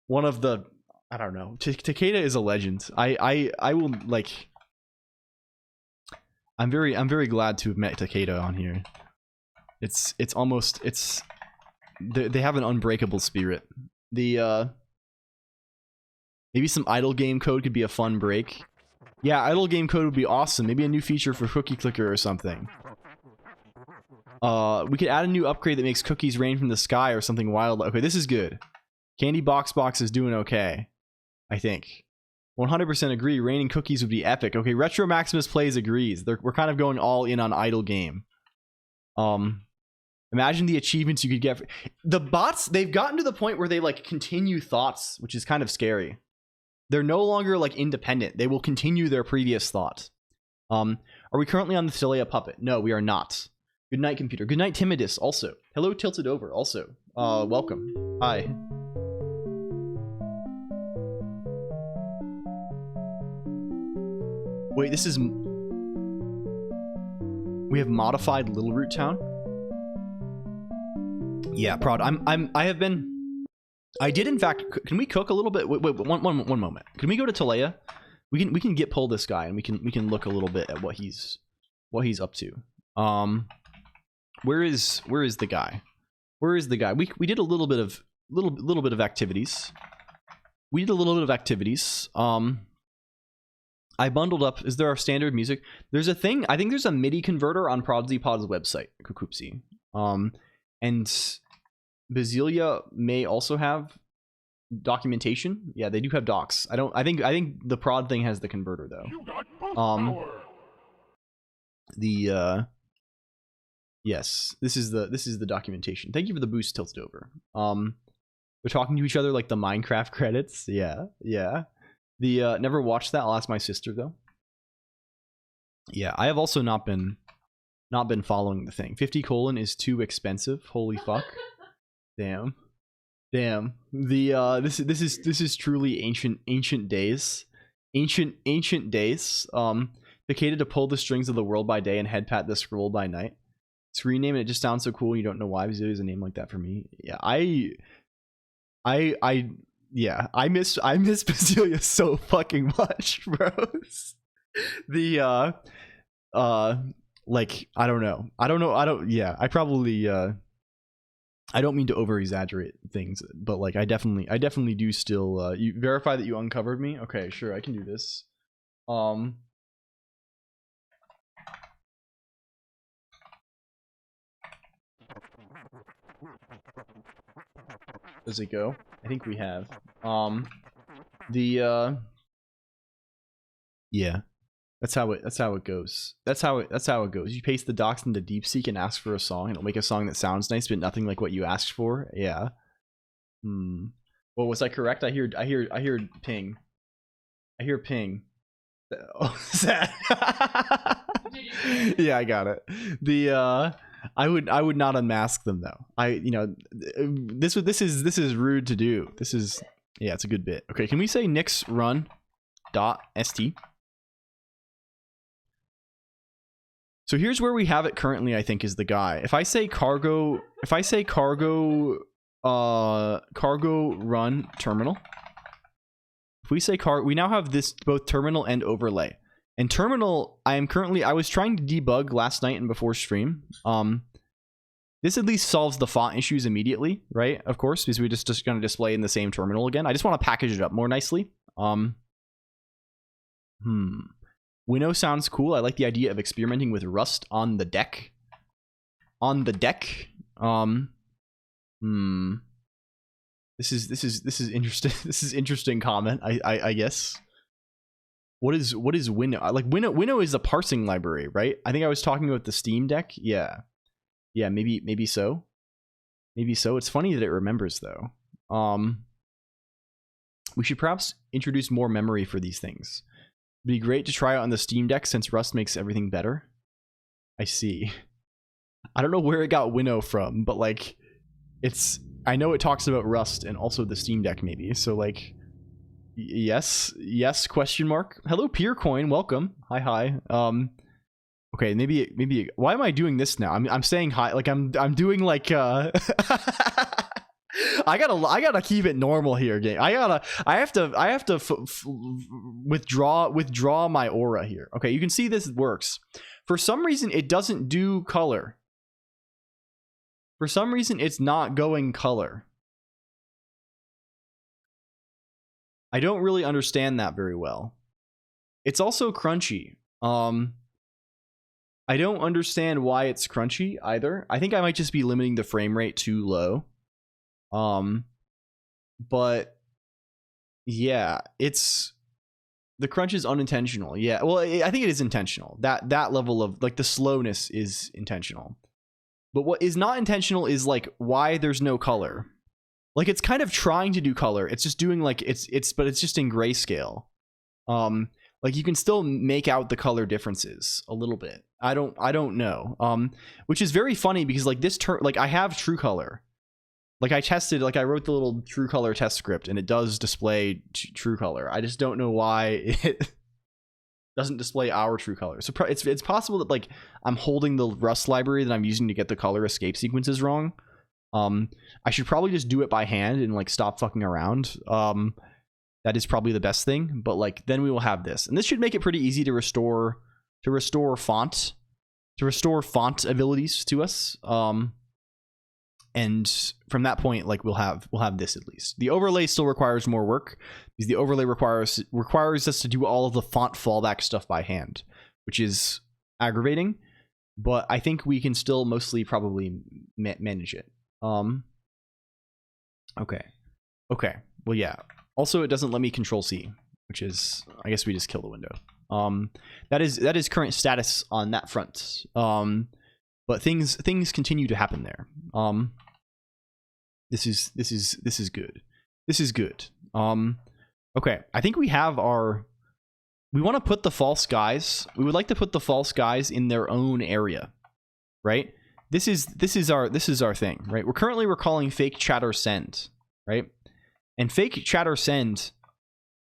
one of the, I don't know. Takeda is a legend. I will like. I'm very glad to have met Takeda on here. They have an unbreakable spirit. Maybe some idle game code could be a fun break. Yeah, idle game code would be awesome. Maybe a new feature for Cookie Clicker or something. We could add a new upgrade that makes cookies rain from the sky or something wild. Okay, this is good. Candy Box is doing okay, I think. 100% agree. Raining cookies would be epic. Okay, Retro Maximus Plays agrees. We're kind of going all in on idle game. Imagine the achievements you could get. The bots, they've gotten to the point where they like continue thoughts, which is kind of scary. They're no longer like independent. They will continue their previous thoughts. Are we currently on the Celea puppet? No, we are not. Good night, computer. Good night, Timidus. Also, hello, Tilted Over. Also, welcome. Hi. Wait, this is. We have modified Little Root Town. Yeah, Prod. I did in fact. Can we cook a little bit? Wait, one moment. Can we go to Talea? We can get pull this guy and we can look a little bit at what he's up to. Where is the guy? Where is the guy? We did a little bit of activities. We did a little bit of activities. I bundled up. Is there our standard music? There's a thing. I think there's a MIDI converter on ProdZPod's website. Kukoopsy. And Basilia may also have documentation. Yeah, they do have docs. I think the prod thing has the converter though. Yes, this is the documentation. Thank you for the boost, Tilted Over. We're talking to each other like the Minecraft credits. Yeah. The never watched that. I'll ask my sister though. Yeah, I have also not been following the thing. 50 colon is too expensive. Holy fuck. Damn. The this is truly ancient days. Ancient days. Vacated to pull the strings of the world by day and head pat the scroll by night. Screen name and it just sounds so cool. You don't know why. Basilia is a name like that for me. Yeah, I miss Basilia so fucking much, bros. The like I don't know. I don't mean to over exaggerate things, but like I definitely do still you verify that you uncovered me? Okay, sure, I can do this. Does it go? I think we have. Yeah. That's how it goes. That's how it goes. You paste the docs into DeepSeek and ask for a song, and it'll make a song that sounds nice, but nothing like what you asked for. Yeah. Well, was I correct? I hear ping. I hear ping. Oh, sad. Yeah, I got it. The I would not unmask them though. This is rude to do. This is it's a good bit. Okay, can we say nix run dot st? So here's where we have it currently, I think, is the guy. If I say cargo run terminal. If we say we now have this both terminal and overlay. And terminal, I was trying to debug last night and before stream. This at least solves the font issues immediately, right? Of course, because we're just going to display in the same terminal again. I just want to package it up more nicely. Winnow sounds cool. I like the idea of experimenting with Rust on the deck. This is interesting. This is interesting comment. I guess. What is Winnow? Like Winnow is a parsing library, right? I think I was talking about the Steam Deck. Yeah, maybe so. It's funny that it remembers though. We should perhaps introduce more memory for these things. It'd be great to try out on the Steam Deck since Rust makes everything better. I see. I don't know where it got Winnow from, but like I know it talks about Rust and also the Steam Deck maybe. So like yes, question mark. Hello Peercoin, welcome. Hi. Okay, maybe why am I doing this now? I'm saying hi, like I'm doing like I gotta keep it normal here, game. I have to withdraw my aura here. Okay, you can see this works. For some reason, it doesn't do color. For some reason, it's not going color. I don't really understand that very well. It's also crunchy. I don't understand why it's crunchy either. I think I might just be limiting the frame rate too low. But yeah, the crunch is unintentional. Yeah, well, I think it is intentional. That level of like the slowness is intentional. But what is not intentional is like why there's no color. Like it's kind of trying to do color. It's just doing like but it's just in grayscale. Like you can still make out the color differences a little bit. I don't know. Which is very funny because like this turn, like I have true color. Like I tested, like I wrote the little true color test script and it does display true color. I just don't know why it doesn't display our true color. So it's possible that like I'm holding the Rust library that I'm using to get the color escape sequences wrong. I should probably just do it by hand and like stop fucking around. That is probably the best thing, but like then we will have this. And this should make it pretty easy to restore font abilities to us. And from that point, like we'll have this at least. The overlay still requires more work because the overlay requires us to do all of the font fallback stuff by hand, which is aggravating, but I think we can still mostly probably manage it. Okay. Well, yeah. Also, it doesn't let me Control C, which is, I guess we just kill the window. That is current status on that front. But things continue to happen there. This is good. This is good. Okay, I think we have our. We want to put the false guys. We would like to put the false guys in their own area, right? This is our thing, right? We're calling fake chatter send, right? And fake chatter send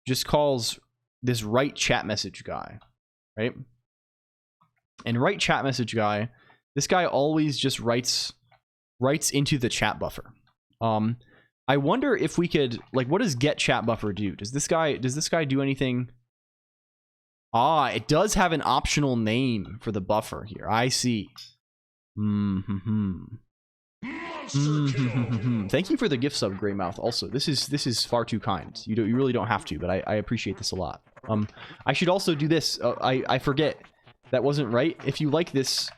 just calls this write chat message guy, right? And write chat message guy, this guy always just writes into the chat buffer. I wonder if we could, like, what does get chat buffer do? Does this guy do anything? Ah, it does have an optional name for the buffer here. I see. Thank you for the gift sub, Greymouth. Also, this is far too kind. You really don't have to, but I appreciate this a lot. I should also do this. I forget. That wasn't right. If you like this,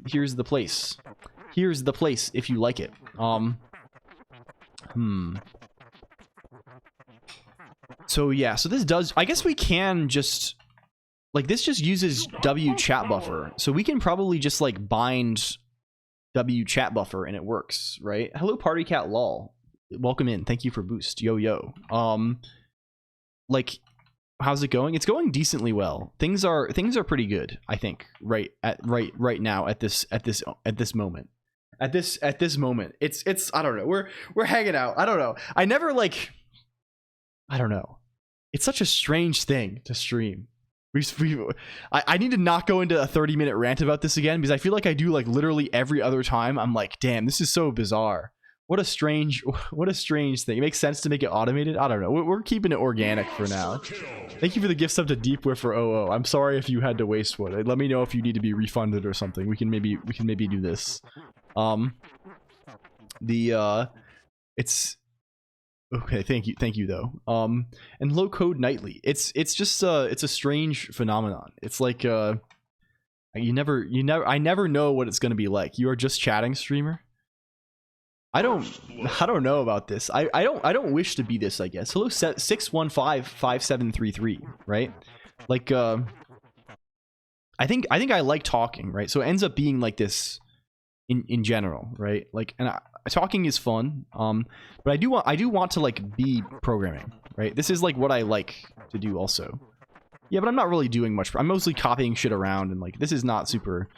here's the place. Here's the place if you like it. So yeah, so this does, I guess we can just, like, this just uses W chat buffer. So we can probably just like bind W chat buffer and it works, right? Hello Party Cat lol. Welcome in. Thank you for boost. Yo. Like, how's it going? It's going decently well. Things are pretty good, I think, right now at this moment. At this moment. It's I don't know. We're hanging out. I don't know. I don't know. It's such a strange thing to stream. I need to not go into a 30-minute rant about this again because I feel like I do like literally every other time. I'm like, damn, this is so bizarre. What a strange thing. It makes sense to make it automated. I don't know. We're keeping it organic for now. Thank you for the gift sub to Deep Whiff for OO. I'm sorry if you had to waste wood. Let me know if you need to be refunded or something. We can maybe do this. It's okay. Thank you though. And low code nightly. It's just it's a strange phenomenon. It's like I never know what it's gonna be like. You are just chatting, streamer. I don't know about this. I don't wish to be this, I guess. Hello 6155733, right? Like I think I like talking, right? So it ends up being like this in general, right? Like, and talking is fun, but I do want to like be programming, right? This is like what I like to do also. Yeah, but I'm not really doing much. I'm mostly copying shit around, and like this is not super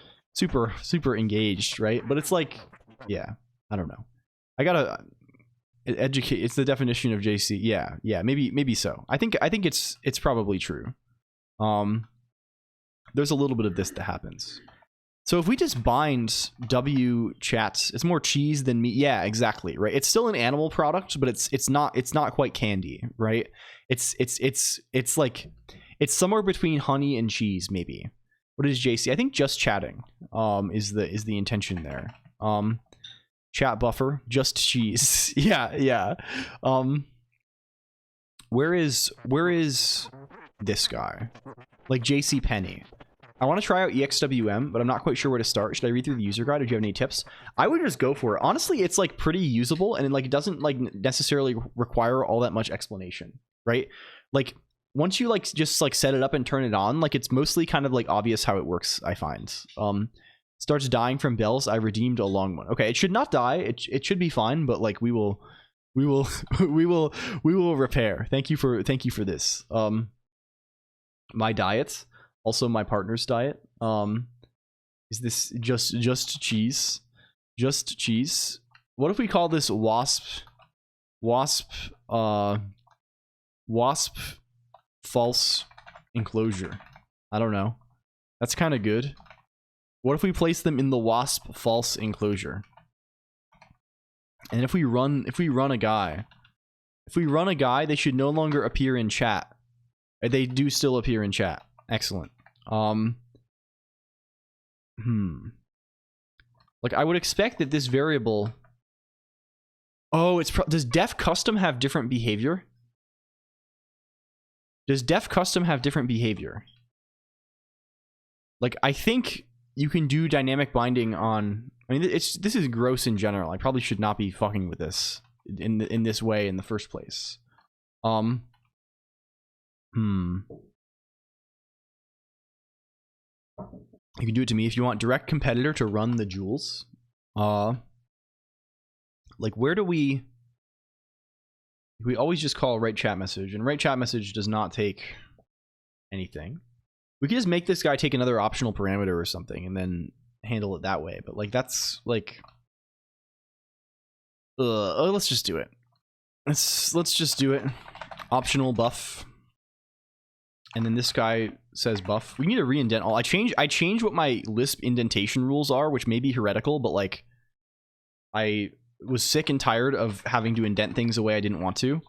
engaged, right? But it's like, yeah, I don't know. I gotta educate. It's the definition of JC. Yeah, maybe so. I think it's probably true. There's a little bit of this that happens. So if we just bind W chats, it's more cheese than meat. Yeah, exactly, right? It's still an animal product, but it's not quite candy, right? It's like it's somewhere between honey and cheese, maybe. What is JC? I think just chatting is the intention there. Chat buffer, just cheese. Yeah. Where is this guy? Like JC Penny. I want to try out EXWM, but I'm not quite sure where to start. Should I read through the user guide, or do you have any tips? I would just go for it. Honestly, it's like pretty usable, and like it doesn't like necessarily require all that much explanation, right? Like once you like just like set it up and turn it on, like it's mostly kind of like obvious how it works, I find. starts dying from bells, I redeemed a long one. Okay, it should not die. It should be fine, but like we will we will repair. Thank you for this. My diet, also my partner's diet. Is this just cheese? Just cheese. What if we call this wasp false enclosure? I don't know. That's kind of good. What if we place them in the wasp false enclosure? And if we run a guy, they should no longer appear in chat. They do still appear in chat. Excellent. Like I would expect that this variable. Oh, does def custom have different behavior? Does def custom have different behavior? Like I think you can do dynamic binding on. I mean, this is gross in general. I probably should not be fucking with this in this way in the first place. You can do it to me if you want. Direct competitor to run the jewels. Like where do we always just call write chat message, and write chat message does not take anything. We could just make this guy take another optional parameter or something and then handle it that way, but like that's like let's just do it. Let's just do it. Optional buff. And then this guy says buff. We need to re-indent all. I change what my Lisp indentation rules are, which may be heretical, but like I was sick and tired of having to indent things the way I didn't want to.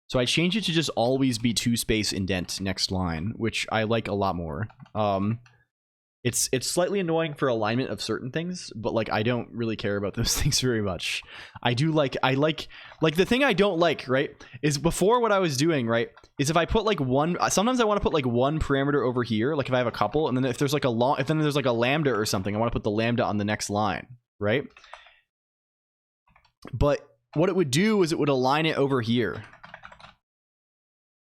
So I changed it to just always be 2-space indent next line, which I like a lot more. It's slightly annoying for alignment of certain things, but like I don't really care about those things very much. I like the thing I don't like, right, is before what I was doing, right, is if I put like one, sometimes I want to put like one parameter over here, like if I have a couple, and then if there's like if then there's like a lambda or something, I want to put the lambda on the next line, right? But what it would do is it would align it over here.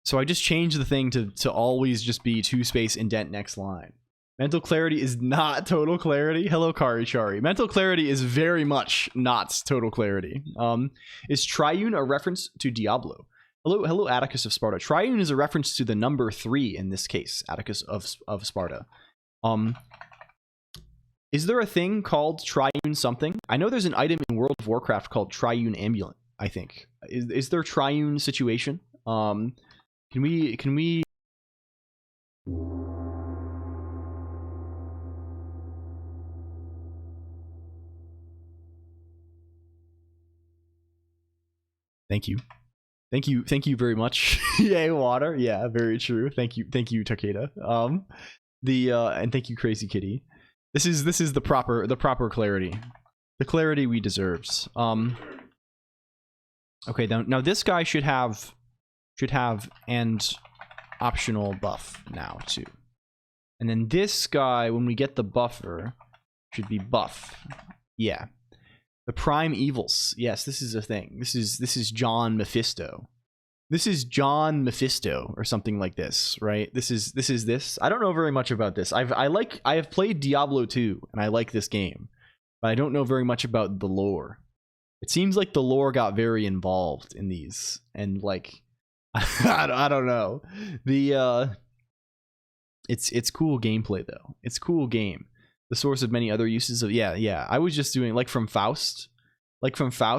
So I just changed the thing to always just be 2-space indent next line. Mental clarity is not total clarity. Hello, Kari Chari. Mental clarity is very much not total clarity. Is Triune a reference to Diablo? Hello, Atticus of Sparta. Triune is a reference to the number 3 in this case, Atticus of Sparta. Is there a thing called Triune something? I know there's an item in World of Warcraft called Triune Amulet, I think. Is there Triune situation? Can we Thank you very much. Yay, water. Yeah, very true. Thank you, Takeda. And thank you, Crazy Kitty. This is the proper clarity. The clarity we deserves. Okay, now this guy should have and optional buff now too. And then this guy, when we get the buffer, should be buff. Yeah. The prime evils. Yes, this is a thing. This is John Mephisto. This is John Mephisto or something like this, right? This is this. I don't know very much about this. I have played Diablo 2 and I like this game, but I don't know very much about the lore. It seems like the lore got very involved in these, and like I don't know. It's cool gameplay though. It's cool game. The source of many other uses of yeah. I was just doing like from Faust,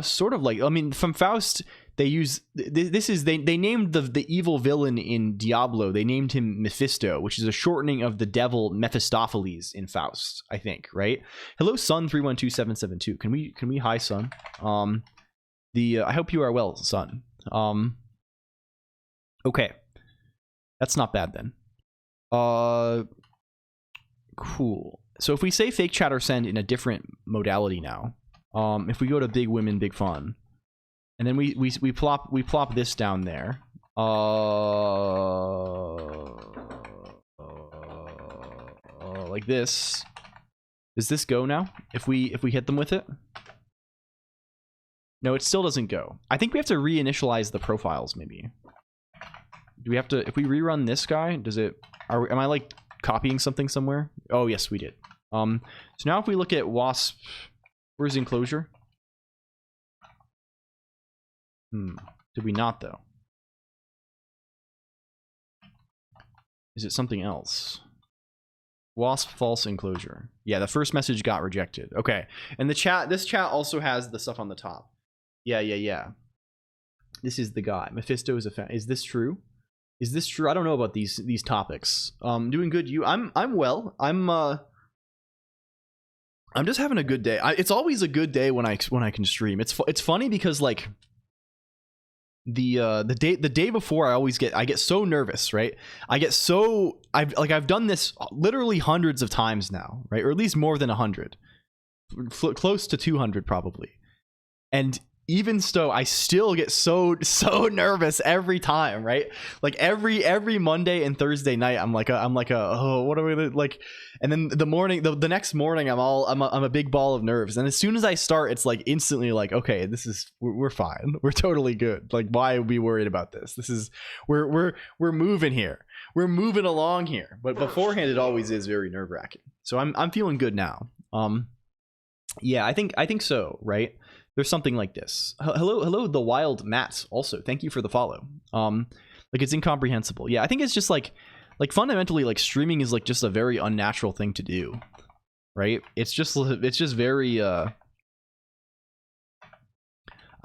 sort of like, I mean, from Faust they use they named the evil villain in Diablo. They named him Mephisto, which is a shortening of the devil Mephistopheles in Faust, I think, right? Hello, Sun312772. Can we hi Sun? I hope you are well, Sun. Okay, that's not bad then. Cool. So if we say fake chat or send in a different modality now, if we go to big women, big fun, and then we plop this down there, like this. Does this go now? If we hit them with it? No, it still doesn't go. I think we have to reinitialize the profiles maybe. Do we have to, if we rerun this guy, does it, am I like copying something somewhere? Oh yes, we did. So now if we look at wasp, where's the enclosure? Did we not though? Is it something else? Wasp false enclosure. Yeah, the first message got rejected. Okay. And the chat, this chat also has the stuff on the top. Yeah. This is the guy. Mephisto is a fan. Is this true? Is this true? I don't know about these topics. Doing good. I'm well. I'm just having a good day. It's always a good day when I can stream. It's funny because like the day before I get so nervous, right? I've done this literally hundreds of times now, right? Or at least more than 100, close to 200 probably. And even so, I still get so nervous every time, right? Like every Monday and Thursday night, I'm like oh, what are we gonna like? And then the next morning, I'm a big ball of nerves. And as soon as I start, it's like instantly like, okay, we're fine, we're totally good. Like, why are we worried about this? We're moving here, we're moving along here. But beforehand, it always is very nerve wracking. So I'm feeling good now. Yeah, I think so, right? There's something like this. Hello, the wild Matt. Also, thank you for the follow. Like, it's incomprehensible. Yeah, I think it's just like fundamentally, like, streaming is like just a very unnatural thing to do, right? It's just very I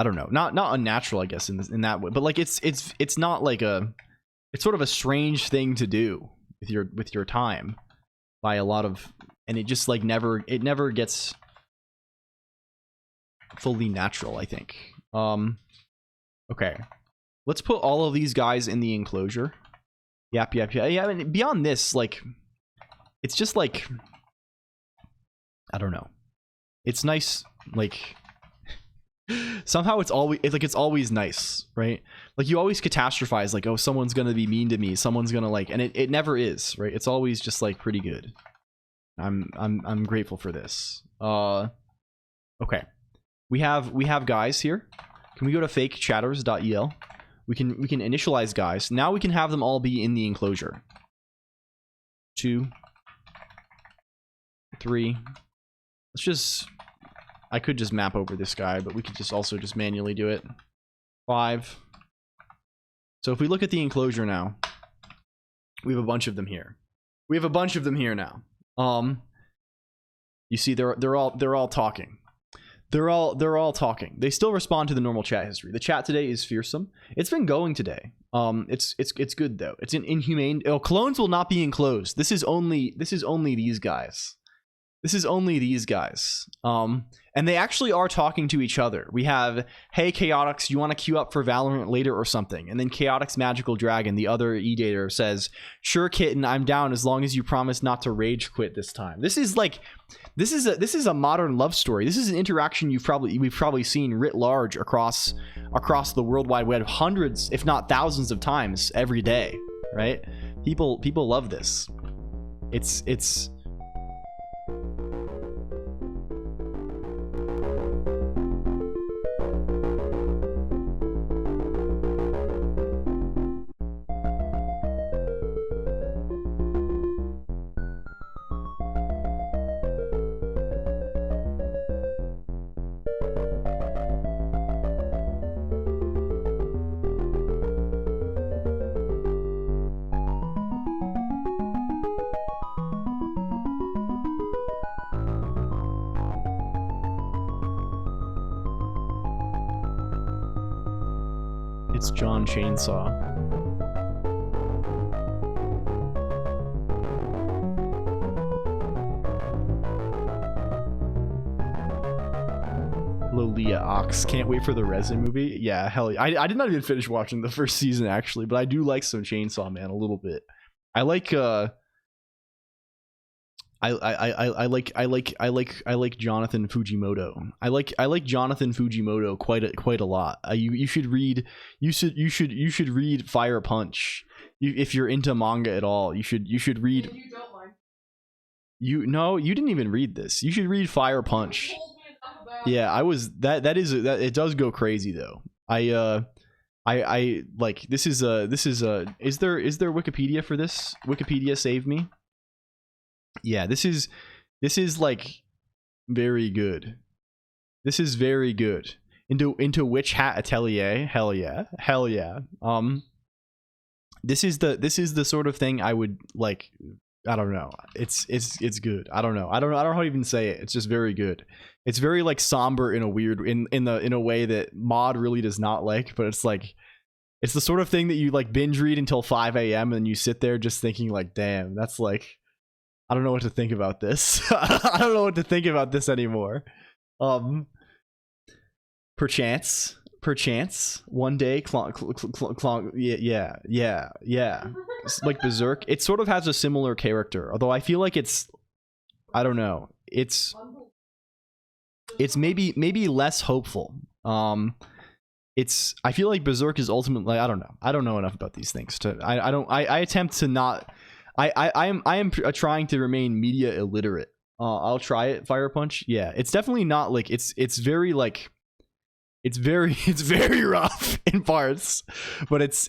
don't know, not unnatural, I guess, in that way. But like, it's not like it's sort of a strange thing to do with your time by a lot of, and it just like never gets fully natural, I think. Okay, let's put all of these guys in the enclosure. Yep. Yeah, I mean, beyond this, like, it's just like, I don't know, it's nice, like, somehow it's always nice, right? Like, you always catastrophize, like, oh, someone's gonna be mean to me, someone's gonna like, and it never is, right? It's always just like pretty good. I'm grateful for this. Okay. We have guys here. Can we go to fakechatters.el? We can initialize guys. Now we can have them all be in the enclosure. 2, 3. Let's just, I could just map over this guy, but we could just also just manually do it. 5. So if we look at the enclosure now, we have a bunch of them here. We have a bunch of them here now. You see, they're all talking. They're all talking. They still respond to the normal chat history. The chat today is fearsome. It's been going today. It's good though. It's an inhumane. Oh, clones will not be enclosed. This is only these guys. This is only these guys. And they actually are talking to each other. We have, hey Chaotix, you want to queue up for Valorant later or something? And then Chaotix Magical Dragon, the other E-Dater, says, sure kitten, I'm down as long as you promise not to rage quit this time. This is a modern love story. This is an interaction we've probably seen writ large across the World Wide Web hundreds, if not thousands of times every day, right? People love this. It's John Chainsaw. Lolia Ox. Can't wait for the Resin movie. Yeah, hell yeah. I did not even finish watching the first season actually, but I do like some Chainsaw Man a little bit. I like I like Jonathan Fujimoto. I like Jonathan Fujimoto quite a lot. You should read Fire Punch. If you're into manga at all, you should read. You don't mind. You didn't even read this. You should read Fire Punch. Yeah, I was that it does go crazy though. I like this is there Wikipedia for this? Wikipedia save me. Yeah, this is This is like very good. This is very good. Into Witch Hat Atelier. Hell yeah. Hell yeah. This is the sort of thing I would like. I don't know. It's good. I don't know. I don't know how to even say it. It's just very good. It's very like somber in a weird in a way that mod really does not like, but it's like it's the sort of thing that you like binge read until 5 a.m. and you sit there just thinking like, damn, that's like, I don't know what to think about this. I don't know what to think about this anymore. Perchance, one day, Colonq, yeah. It's like Berserk. It sort of has a similar character, although I feel like it's, I don't know. It's maybe less hopeful. I feel like Berserk is ultimately, I don't know enough about these things to I attempt to not I am trying to remain media illiterate. I'll try it. Fire Punch. Yeah, it's definitely not like it's very like it's very rough in parts, but it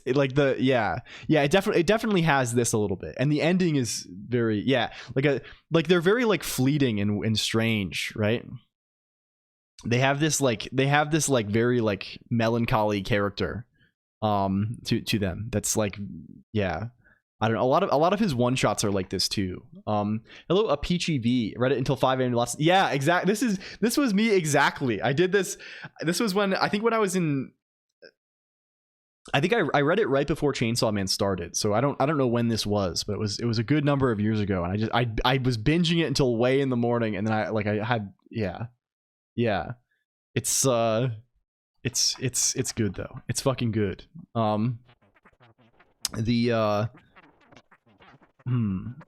definitely has this a little bit, and the ending is very they're very like fleeting and strange, right? They have this very like melancholy character to them that's like, yeah, I don't know, a lot of his one shots are like this too. Hello, a peachy V, read it until 5 a.m. last. Yeah, exactly. This was me exactly. I did this was when I was in, I think I read it right before Chainsaw Man started, so I don't know when this was, but it was a good number of years ago, and I was binging it until way in the morning, and then I had it's good though. It's fucking good.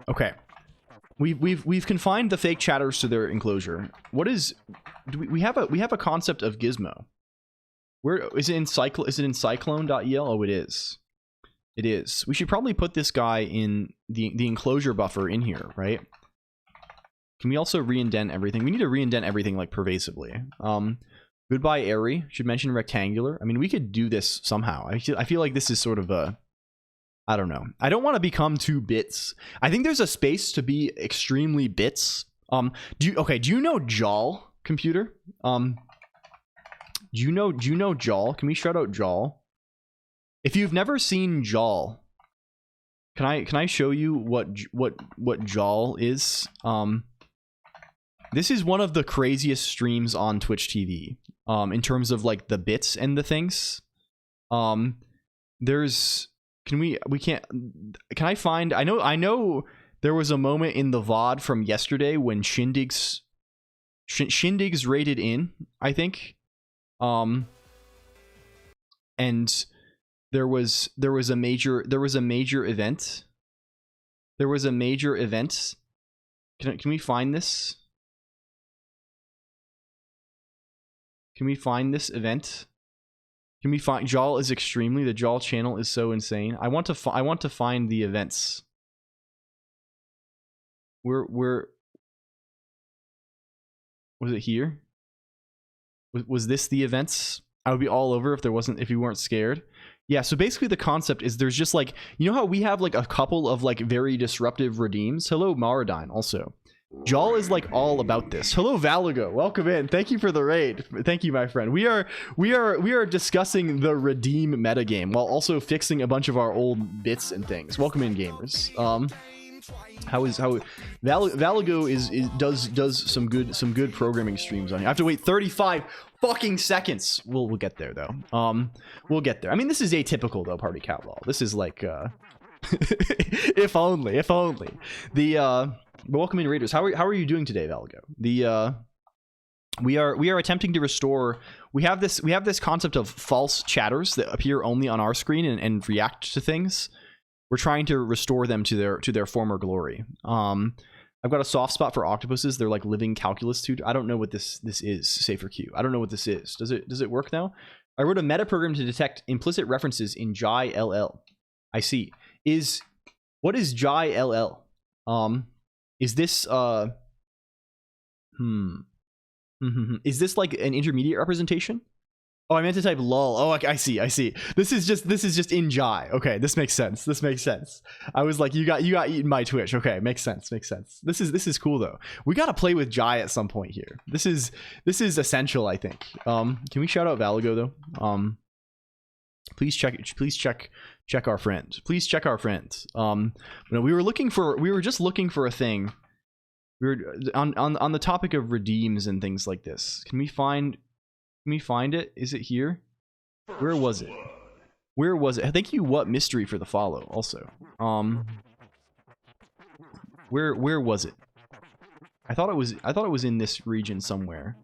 Okay. We've confined the fake chatters to their enclosure. What is we have a concept of Gizmo. Where is it in cyclone.el? Oh, it is. It is. We should probably put this guy in the enclosure buffer in here, right? Can we also re-indent everything? We need to re-indent everything like pervasively. Goodbye airy. Should mention rectangular. I mean, we could do this somehow. I feel like this is sort of a, I don't know. I don't want to become 2 bits. I think there's a space to be extremely bits. Do you know Jaw, computer? Do you know Jaw? Can we shout out Jaw? If you've never seen Jaw, can I show you what Jaw is? This is one of the craziest streams on Twitch TV. In terms of like the bits and the things. There's, can I find, I know there was a moment in the VOD from yesterday when Shindig's rated in, I think. And there was a major event. Can we find this? Can we find this event? Can we find Jaw is extremely, the Jaw channel is so insane. I want to find the events. Where was it here? Was this the events? I would be all over if you weren't scared. Yeah, so basically the concept is there's just like, you know how we have like a couple of like very disruptive redeems? Hello, Maradine also. Jaw is like all about this. Hello, Valago. Welcome in. Thank you for the raid. Thank you, my friend. We are discussing the redeem metagame while also fixing a bunch of our old bits and things. Welcome in, gamers. Valago does some good programming streams on here. I have to wait 35 fucking seconds. We'll get there though. We'll get there. I mean, this is atypical though, Party Catlaw. This is like if only. Welcome in, Raiders. How are you doing today, Valago? We are attempting to restore. We have this concept of false chatters that appear only on our screen and react to things. We're trying to restore them to their former glory. I've got a soft spot for octopuses. They're like living calculus too. I don't know what this is. Safer Q. I don't know what this is. Does it work now? I wrote a meta program to detect implicit references in JILL. I see. What is JILL? Is this is this like an intermediate representation? Oh, I meant to type lol. Oh, I see. This is just in Jai. Okay, this makes sense. I was like, you got eaten by Twitch. Okay, makes sense. This is cool though. We gotta play with Jai at some point here. This is essential, I think. Can we shout out Valago though? Please check our friend. Please check our friends. No, we were just looking for a thing. We were on the topic of redeems and things like this. Can we find it? Is it here? Where was it? Thank you, What Mystery, for the follow also. Where was it? I thought it was in this region somewhere.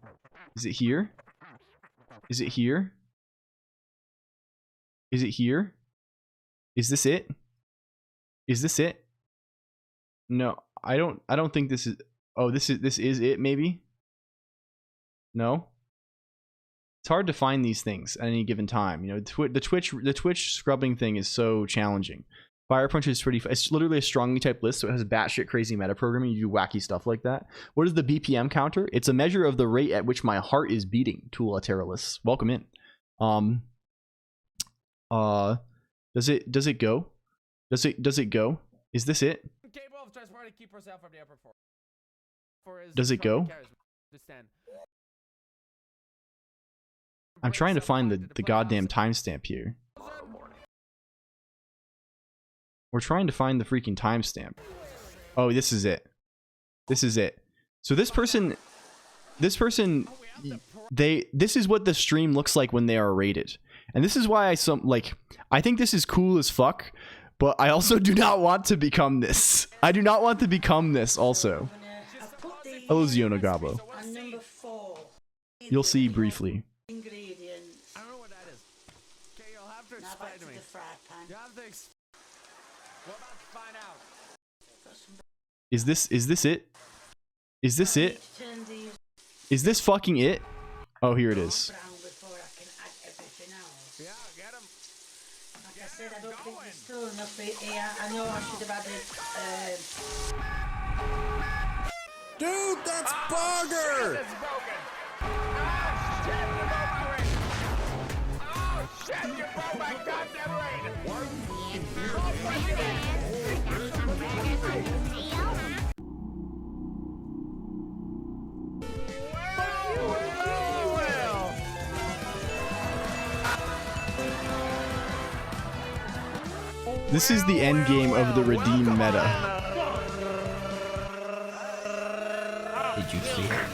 Is it here? Is it here? Is it here? Is this it? Is this it? No, I don't think this is. Oh, this is it maybe? No? It's hard to find these things at any given time. You know, the Twitch scrubbing thing is so challenging. Fire Punch is pretty. It's literally a strongly typed list, so it has batshit crazy meta programming. You do wacky stuff like that. What is the BPM counter? It's a measure of the rate at which my heart is beating. Tula Terralus, welcome in. Does it go? Does it go? Is this it? Does it go? I'm trying to find the goddamn timestamp here. We're trying to find the freaking timestamp. Oh, this is it. This is it. So this person, this is what the stream looks like when they are rated. And this is why I think this is cool as fuck, but I also do not want to become this. I do not want to become this also. Hello, Ziona Gabo. You'll see briefly. Is this it? Is this it? Is this fucking it? Oh, here it is. Dude, that's Bogger! Oh shit, you broke my goddamn This is the end game of the redeem meta. Did you see it?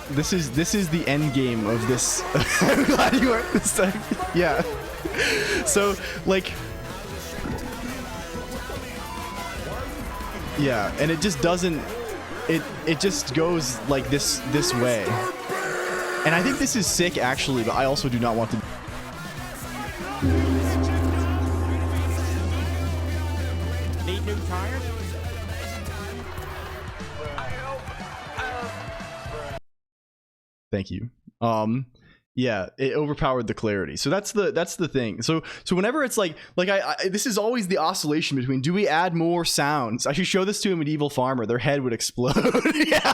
This is the end game of this. I'm glad you weren't this time. Yeah. So like, yeah, and it just doesn't. It just goes like this way. And I think this is sick actually, but I also do not want to. Need new tires? Thank you. Yeah, it overpowered the clarity. So that's the thing. So whenever it's like this is always the oscillation between, do we add more sounds? I should show this to a medieval farmer. Their head would explode. Yeah.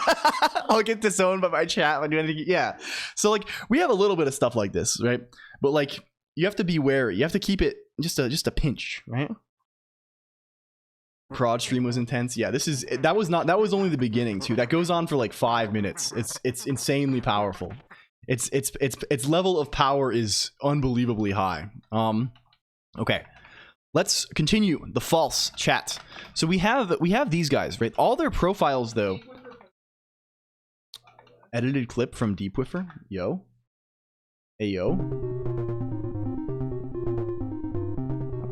I'll get disowned by my chat when do anything. Yeah. So like we have a little bit of stuff like this, right? But like you have to be wary. You have to keep it just a pinch, right? Prod stream was intense. Yeah, that was only the beginning too. That goes on for like 5 minutes. It's insanely powerful. Its level of power is unbelievably high. Okay. Let's continue the false chat. So we have these guys, right? All their profiles though. Edited clip from Deepwiffer. Yo. Hey yo.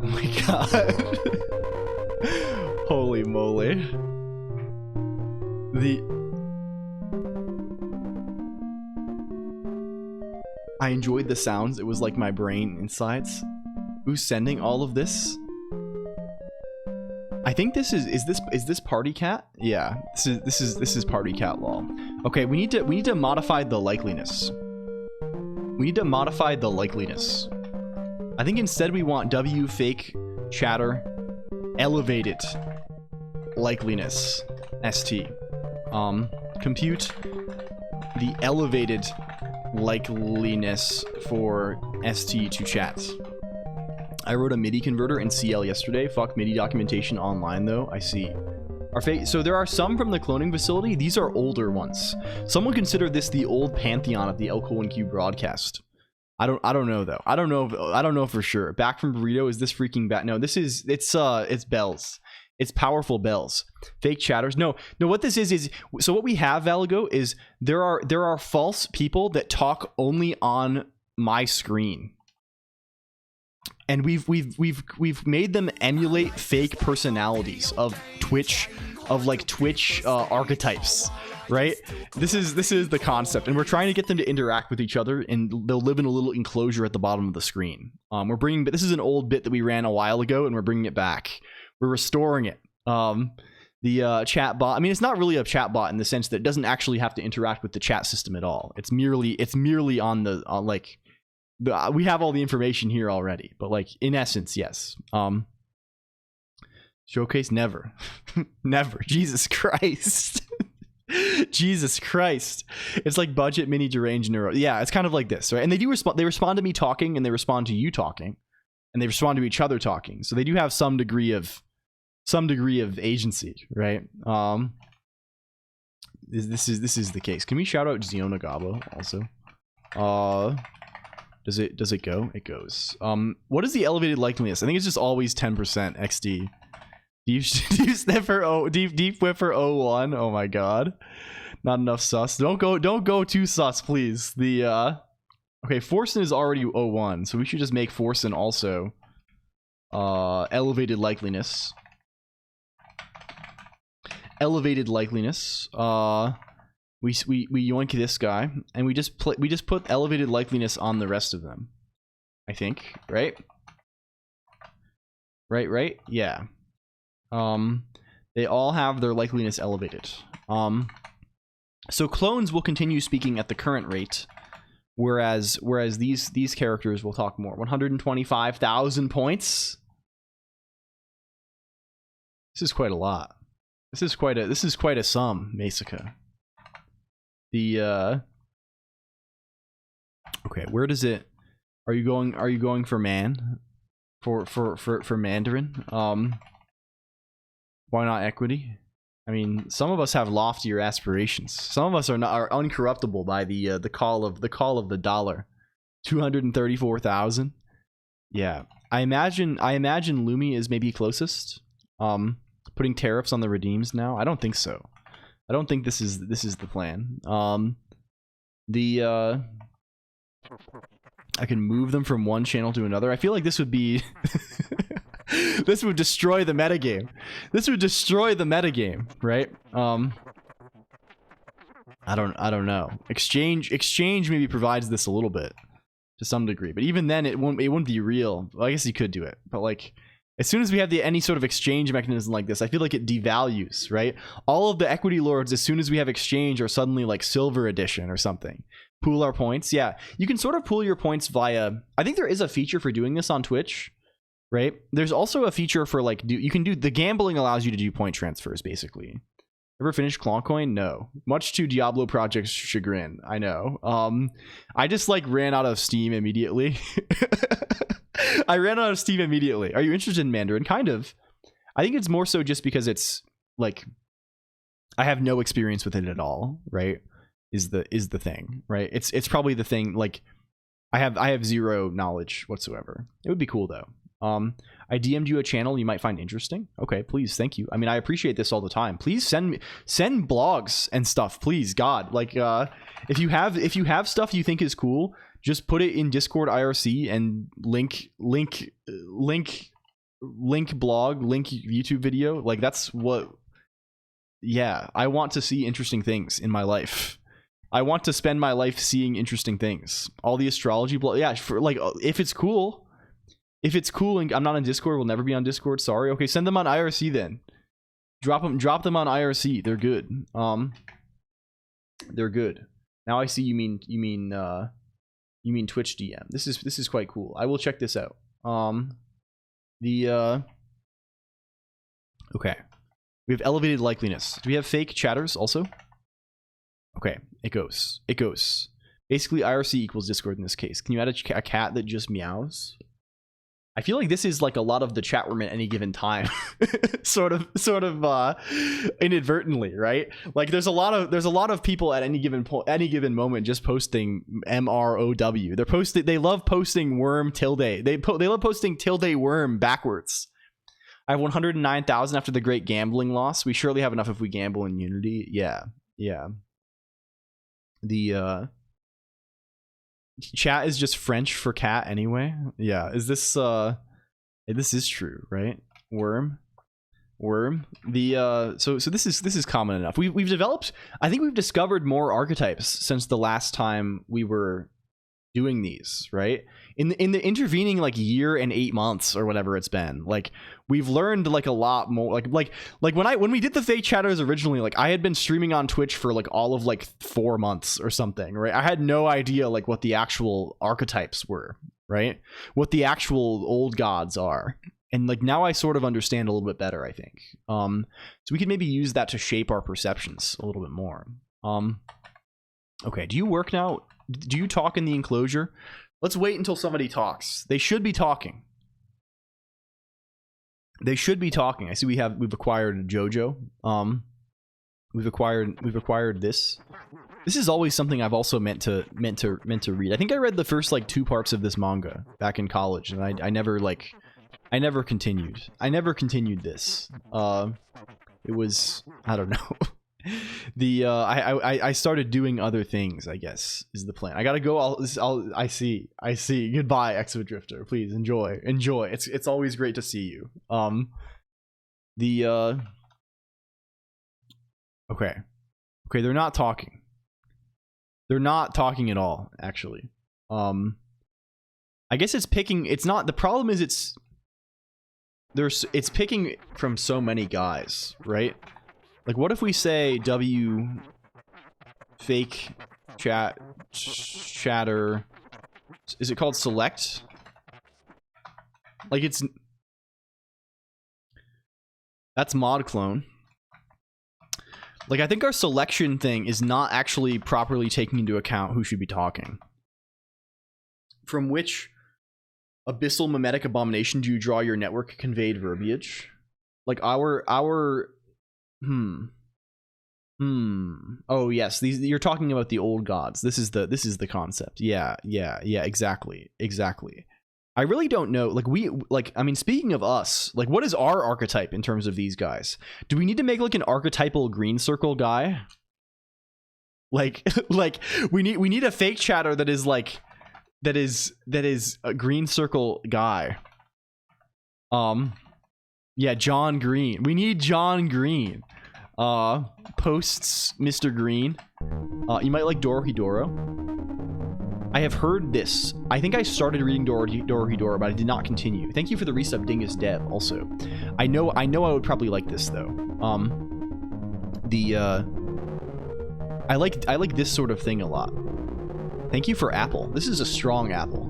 Oh my god. Holy moly. I enjoyed the sounds. It was like my brain insides. Who's sending all of this? I think this is this Party Cat? Yeah, this is Party Cat lol. Okay, we need to modify the likeliness. We need to modify the likeliness. I think instead we want W fake chatter elevated likeliness st. Compute the elevated likeliness for ST to chat. I wrote a MIDI converter in CL yesterday. Fuck MIDI documentation online though. I see. So there are some from the cloning facility. These are older ones. Someone considered this the old pantheon of the LCOLONQ broadcast. I don't know though. I don't know for sure. Back from Burrito, is this freaking back? No, it's bells. It's powerful bells. Fake chatters. No, what this is so what we have, Valago, is there are false people that talk only on my screen. And we've made them emulate fake personalities of Twitch archetypes, right? This is the concept, and we're trying to get them to interact with each other, and they'll live in a little enclosure at the bottom of the screen. But this is an old bit that we ran a while ago, and we're bringing it back. We're restoring it. The chat bot. I mean, it's not really a chat bot in the sense that it doesn't actually have to interact with the chat system at all. It's merely we have all the information here already, but like in essence, yes. Showcase never. Never. Jesus Christ. Jesus Christ. It's like budget mini deranged neuro. Yeah, it's kind of like this, right? And they do respond. They respond to me talking, and they respond to you talking, and they respond to each other talking. So they do have some degree of agency, right? This is the case. Can we shout out Ziona Gabo also? Does it go? It goes. What is the elevated likeliness? I think it's just always 10% XD. Deep Sniffer Deep Whiffer 01. Oh my god. Not enough sus. Don't go too sus, please. The okay, Forsen is already 01, so we should just make Forsen also elevated likeliness. Elevated likeliness. We yoink this guy, and we just put elevated likeliness on the rest of them. I think, right? Right? Yeah. They all have their likeliness elevated. So clones will continue speaking at the current rate, whereas these characters will talk more. 125,000 points. This is quite a lot. This is quite a sum, Masica. The okay, where does it? Are you going for man? For Mandarin? Why not equity? I mean, some of us have loftier aspirations. Some of us are uncorruptible by the call of the dollar. 234,000. Yeah, I imagine Lumi is maybe closest. Putting tariffs on the redeems now. I don't think so. I don't think this is the plan. I can move them from one channel to another. I feel like this would be this would destroy the metagame. This would destroy the metagame, right? I don't know. Exchange maybe provides this a little bit to some degree, but even then it wouldn't be real. Well, I guess you could do it, but like as soon as we have any sort of exchange mechanism like this, I feel like it devalues, right? All of the equity lords, as soon as we have exchange, are suddenly like silver edition or something. Pool our points. Yeah, you can sort of pool your points via, I think there is a feature for doing this on Twitch, right? There's also a feature for like, you can do, the gambling allows you to do point transfers, basically. Ever finished ColonQ? No. Much to Diablo Project's chagrin, I know. I just like ran out of Steam immediately. I ran out of Steam immediately. Are you interested in Mandarin? Kind of. I think it's more so just because it's like I have no experience with it at all, right? Is the thing, right? It's probably the thing, like I have zero knowledge whatsoever. It would be cool though. I DM'd you a channel you might find interesting. Okay, please, thank you. I mean, I appreciate this all the time. Please send blogs and stuff, please, God. Like if you have stuff you think is cool, just put it in Discord IRC and link blog, link YouTube video. Like that's what, yeah, I want to see interesting things in my life. I want to spend my life seeing interesting things. All the astrology blog, yeah, for like if it's cool and I'm not on Discord, we'll never be on Discord. Sorry. Okay, send them on IRC then. Drop them on IRC. They're good. They're good. Now I see you mean Twitch DM. This is quite cool. I will check this out. Okay. We have elevated likeliness. Do we have fake chatters also? Okay, it goes. Basically, IRC equals Discord in this case. Can you add a cat that just meows? I feel like this is like a lot of the chat room at any given time, sort of inadvertently, right? Like there's a lot of people at any given moment just posting MROW. They love posting worm tilde. They love posting tilde worm backwards. I have 109,000 after the great gambling loss. We surely have enough if we gamble in Unity. Yeah. The chat is just French for cat anyway. Yeah, is this this is true, right? Worm. The so this is common enough. We've developed, I think we've discovered more archetypes since the last time we were doing these, right? In the intervening like year and 8 months or whatever it's been, like we've learned like a lot more. Like when we did the fake chatters originally, like I had been streaming on Twitch for like all of like 4 months or something, right? I had no idea like what the actual archetypes were, right? What the actual old gods are. And like now I sort of understand a little bit better, I think. So we could maybe use that to shape our perceptions a little bit more. Okay, do you work now? Do you talk in the enclosure? Let's wait until somebody talks. They should be talking. I see we've acquired Jojo. We've acquired this. This is always something I've also meant to read. I think I read the first like 2 parts of this manga back in college, and I never continued. I never continued this. It was, I don't know. I started doing other things, I guess, is the plan. I gotta go. I see. Goodbye, Exo Drifter. Please enjoy. It's always great to see you. Okay, they're not talking. They're not talking at all, actually. I guess it's picking. It's not. The problem is it's picking from so many guys, right? Like, what if we say W fake chatter? Is it called select? Like that's mod clone. Like, I think our selection thing is not actually properly taking into account who should be talking. From which abyssal mimetic abomination do you draw your network conveyed verbiage? Like oh yes, you're talking about the old gods. This is the concept. Yeah, exactly. I really don't know. I mean, speaking of us, like, what is our archetype in terms of these guys? Do we need to make like an archetypal green circle guy? Like we need a fake chatter that is like that is a green circle guy. Yeah, John Green. We need John Green. Posts Mr. Green. You might like Dorohedoro. I have heard this. I think I started reading Dorohedoro, but I did not continue. Thank you for the resub, Dingus Dev. Also, I know I would probably like this though. I like this sort of thing a lot. Thank you for apple. This is a strong apple.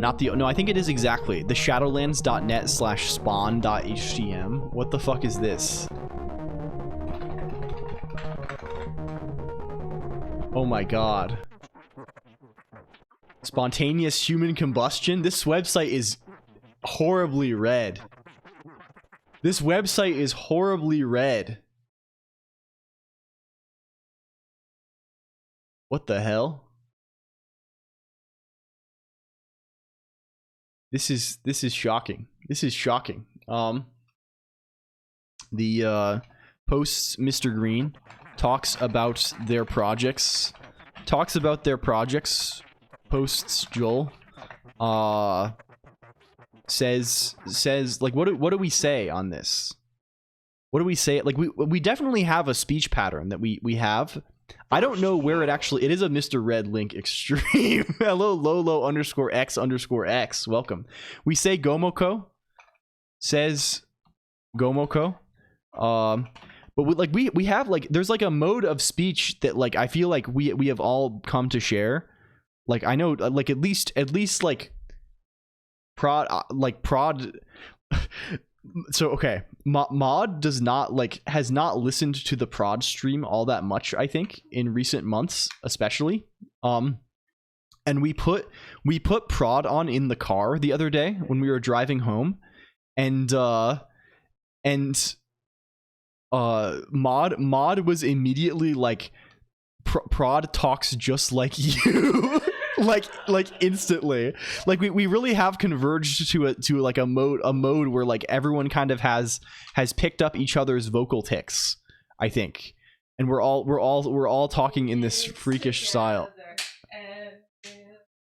No, I think it is exactly the shadowlands.net/spawn.htm. What the fuck is this? Oh my god. Spontaneous human combustion? This website is horribly red. This website is horribly red. What the hell? This is shocking. This is shocking. The posts Mr. Green talks about their projects. Posts Joel. Says like what do we say on this? What do we say? Like we definitely have a speech pattern that we have. I don't know where it is a Mr. Red Link Extreme. Hello, Lolo_X_X. Welcome. We say Gomoko. Says Gomoko. But we have like there's like a mode of speech that like I feel like we have all come to share. Like I know like at least like prod so okay, Mod does not has not listened to the prod stream all that much, I think, in recent months, especially. And we put prod on in the car the other day when we were driving home, and Mod was immediately like, prod talks just like you. like instantly. Like we really have converged to like a mode where like everyone kind of has picked up each other's vocal tics, I think. And we're all talking in this freakish style.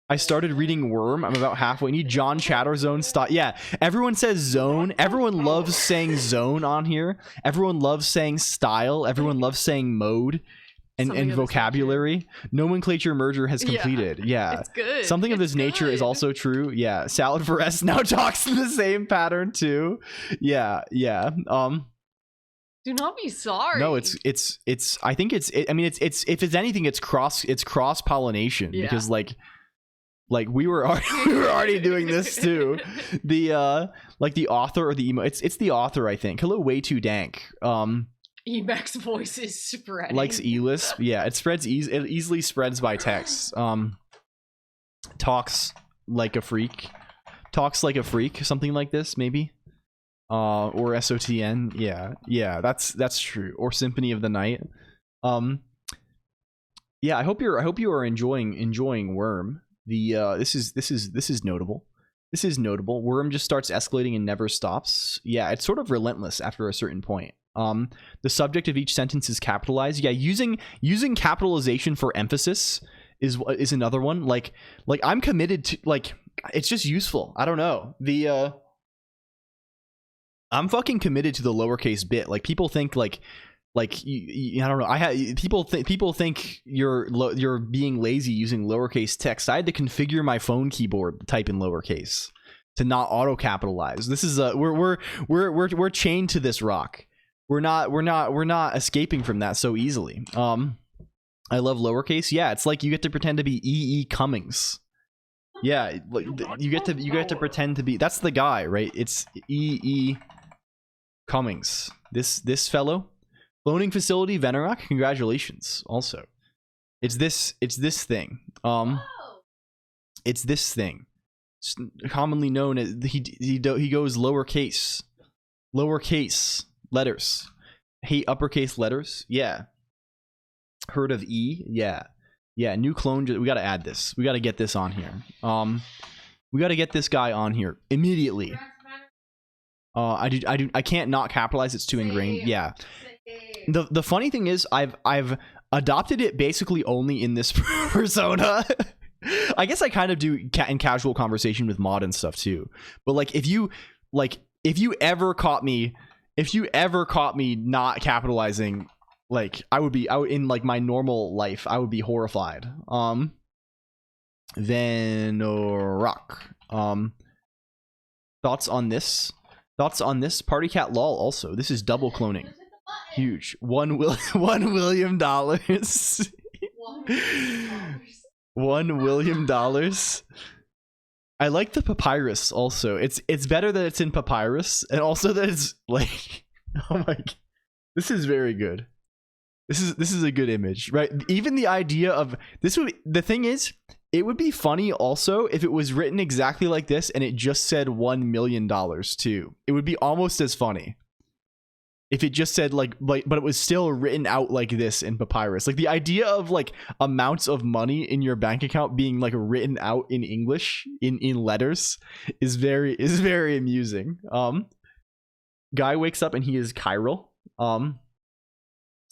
I started reading Worm. I'm about halfway. Need John Chatterzone style. Yeah, everyone says zone. Everyone loves saying zone on here. Everyone loves saying style. Everyone loves saying mode and vocabulary. Nomenclature merger has completed. Yeah. It's good. Something of this nature is also true. Yeah. Salad for S now talks in the same pattern too. Yeah. Yeah. Do not be sorry. No, it's I think it's if it's anything, it's cross pollination, because like we were already doing this too. The like the author or the emo, it's the author, I think. Hello, way too dank. Emacs voice is spreading. Likes elisp. Yeah, it spreads it easily spreads by text. Talks like a freak. Something like this, maybe. Or SOTN. Yeah, that's true. Or Symphony of the Night. Yeah, I hope you are enjoying Worm. This is notable. This is notable. Worm just starts escalating and never stops. Yeah, it's sort of relentless after a certain point. The subject of each sentence is capitalized. Yeah, using capitalization for emphasis is another one. Like I'm committed to, like, it's just useful. I don't know. I'm fucking committed to the lowercase bit. Like people think like I don't know. People think you're being lazy using lowercase text. I had to configure my phone keyboard to type in lowercase to not auto capitalize. This is we're chained to this rock. We're not escaping from that so easily. I love lowercase. Yeah, it's like you get to pretend to be E.E. Cummings. Yeah, like you get to pretend to be, that's the guy, right? It's E.E. Cummings. This fellow. Cloning facility, Venerak, congratulations. Also, it's this thing. It's this thing. It's commonly known as he goes lowercase letters. Hate uppercase letters. Yeah. Heard of E? Yeah. New clone. We got to add this. We got to get this on here. We got to get this guy on here immediately. I can't not capitalize. It's too ingrained. Yeah. The funny thing is I've adopted it basically only in this persona. I guess I kind of do in casual conversation with Mod and stuff too. But like if you ever caught me not capitalizing, like I would in like my normal life, I would be horrified. Then rock. Thoughts on this? Party Cat lol. Also, this is double cloning. Huge. $1 William. $1 William. I like the papyrus also. It's better that it's in papyrus, and also that it's like, oh my god, this is very good. This is a good image, right? Even the idea of this would, the thing is, it would be funny also if it was written exactly like this and it just said $1 million too. It would be almost as funny if it just said like but it was still written out like this in papyrus. Like the idea of like amounts of money in your bank account being like written out in English in letters is very amusing. Guy wakes up and he is chiral.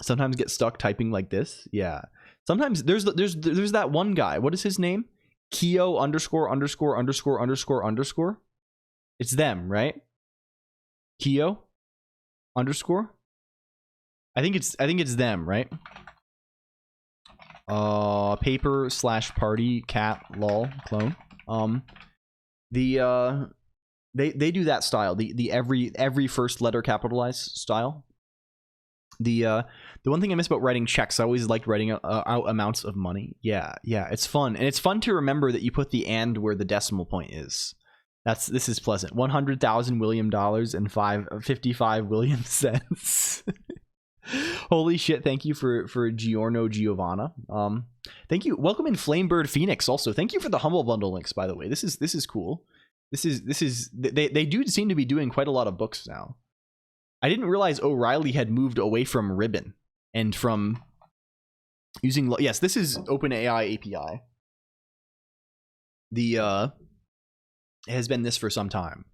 Sometimes get stuck typing like this. Yeah. Sometimes there's that one guy. What is his name? Keo ________. It's them, right? Keo _ I think it's them, right? Paper / party cat lol clone. They do that style. The every first letter capitalized style. The one thing I miss about writing checks, I always liked writing out amounts of money. Yeah, it's fun. And it's fun to remember that you put the and where the decimal point is. This is pleasant. $100,000 William dollars and 55 William cents. Holy shit! Thank you for Giorno Giovanna. Thank you. Welcome in Flamebird Phoenix. Also, thank you for the humble bundle links. By the way, this is cool. This is they do seem to be doing quite a lot of books now. I didn't realize O'Reilly had moved away from Ribbon and from using. Yes, this is OpenAI API. It has been this for some time.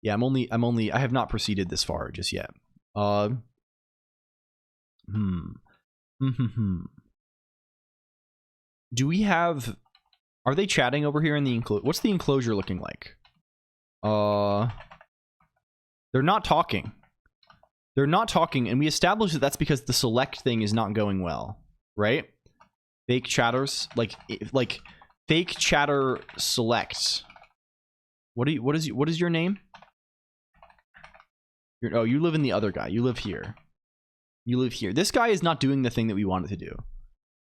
Yeah, I have not proceeded this far just yet. Do we have? Are they chatting over here in the enclosure? What's the enclosure looking like? They're not talking. They're not talking, and we established that that's because the select thing is not going well, right? Fake chatters, like fake chatter select. What is your name? Oh, you live in the other guy. You live here. You live here. This guy is not doing the thing that we wanted to do.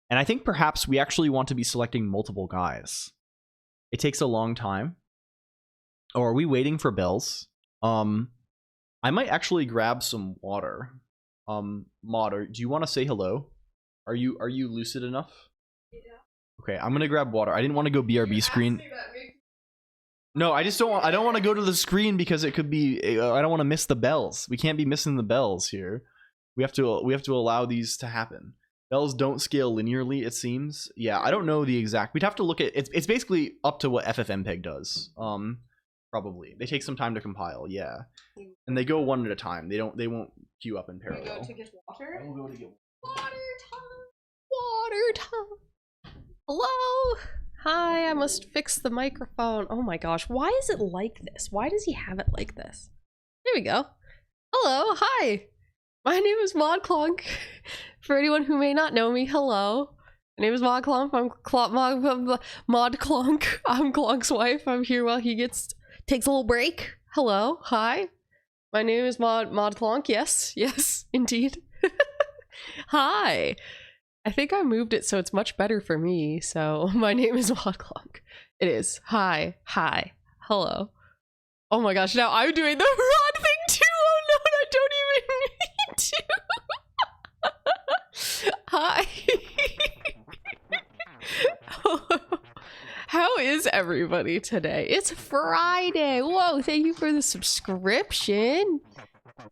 And I think perhaps we actually want to be selecting multiple guys. It takes a long time. Oh, are we waiting for bells? I might actually grab some water. Mod, do you want to say hello? Are you lucid enough? Yeah. Okay, I'm gonna grab water. I didn't want to go BRB screen. No, I just don't want. I don't want to go to the screen because it could be. I don't want to miss the bells. We can't be missing the bells here. We have to allow these to happen. Bells don't scale linearly, it seems. Yeah, I don't know the exact. We'd have to look at. It's basically up to what FFmpeg does. Probably they take some time to compile. Yeah, and they go one at a time. They won't queue up in parallel. You go to get water. I will go to get water time. Water time. Hello. Hi. I must fix the microphone. Oh my gosh. Why is it like this? Why does he have it like this? There we go. Hello. Hi. My name is ModColonq. For anyone who may not know me, hello. My name is ModColonq. I'm ModColonq. I'm Colonq's wife. I'm here while he takes a little break. Hello. Hi. My name is ModColonq. Yes, indeed. Hi. I think I moved it so it's much better for me. So my name is ModColonq. It is. Hi. Hello. Oh my gosh, now I'm doing the wrong thing too. Oh no, I don't even need to. Hi. How is everybody today? It's Friday. Whoa, thank you for the subscription.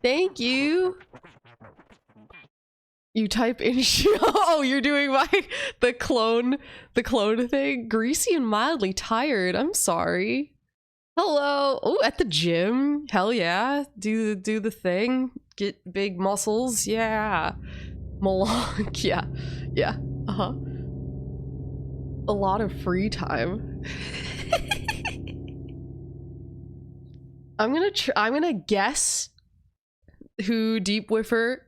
Thank you. You type in oh, you're doing the clone thing. Greasy and mildly tired. I'm sorry. Hello. Oh, at the gym. Hell yeah. Do the thing. Get big muscles. Yeah. Malonk. Yeah. Uh-huh. A lot of free time. I'm gonna guess who Deep Whiffer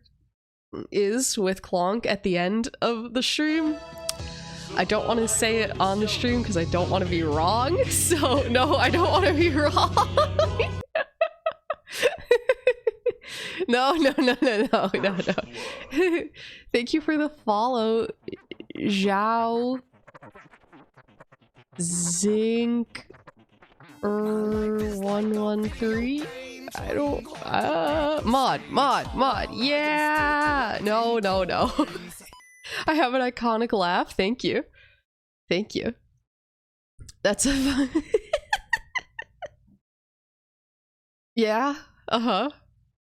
is with Colonq at the end of the stream. I don't want to say it on the stream because I don't want to be wrong. So no, I don't want to be wrong. No. Thank you for the follow, Zhao Zinc 113. I don't mod. Yeah. No. I have an iconic laugh. Thank you. That's a fun. Yeah. Uh-huh.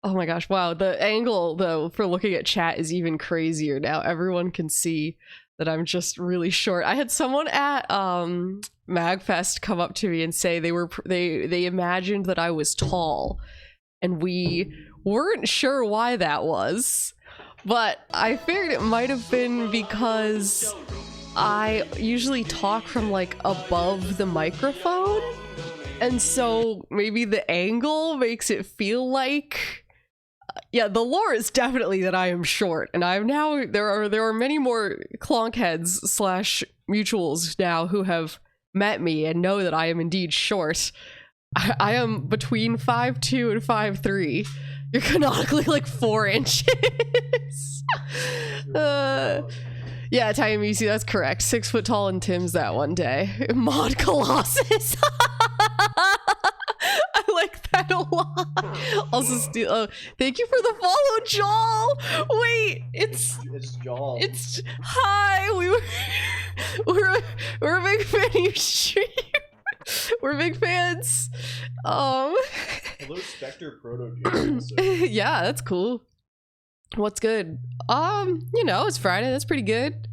Oh my gosh. Wow. The angle though for looking at chat is even crazier now. Everyone can see that I'm just really short. I had someone at Magfest come up to me and say they imagined that I was tall, and we weren't sure why that was, but I figured it might have been because I usually talk from like above the microphone, and so maybe the angle makes it feel like yeah, the lore is definitely that I am short, and I'm now there are many more Colonq heads / mutuals now who have met me and know that I am indeed short. I am between 5'2" and 5'3". You're canonically like 4 inches. Yeah, Taiyamisi, that's correct. 6 foot tall and Tim's that one day. Mod Colossus. Also steal. Oh, thank you for the follow, Joel. Wait, it's Joel. it's hi. We're a big fan of your stream. We're big fans. Hello, Spectre Proto Jam. Yeah, that's cool. What's good? You know, it's Friday. That's pretty good.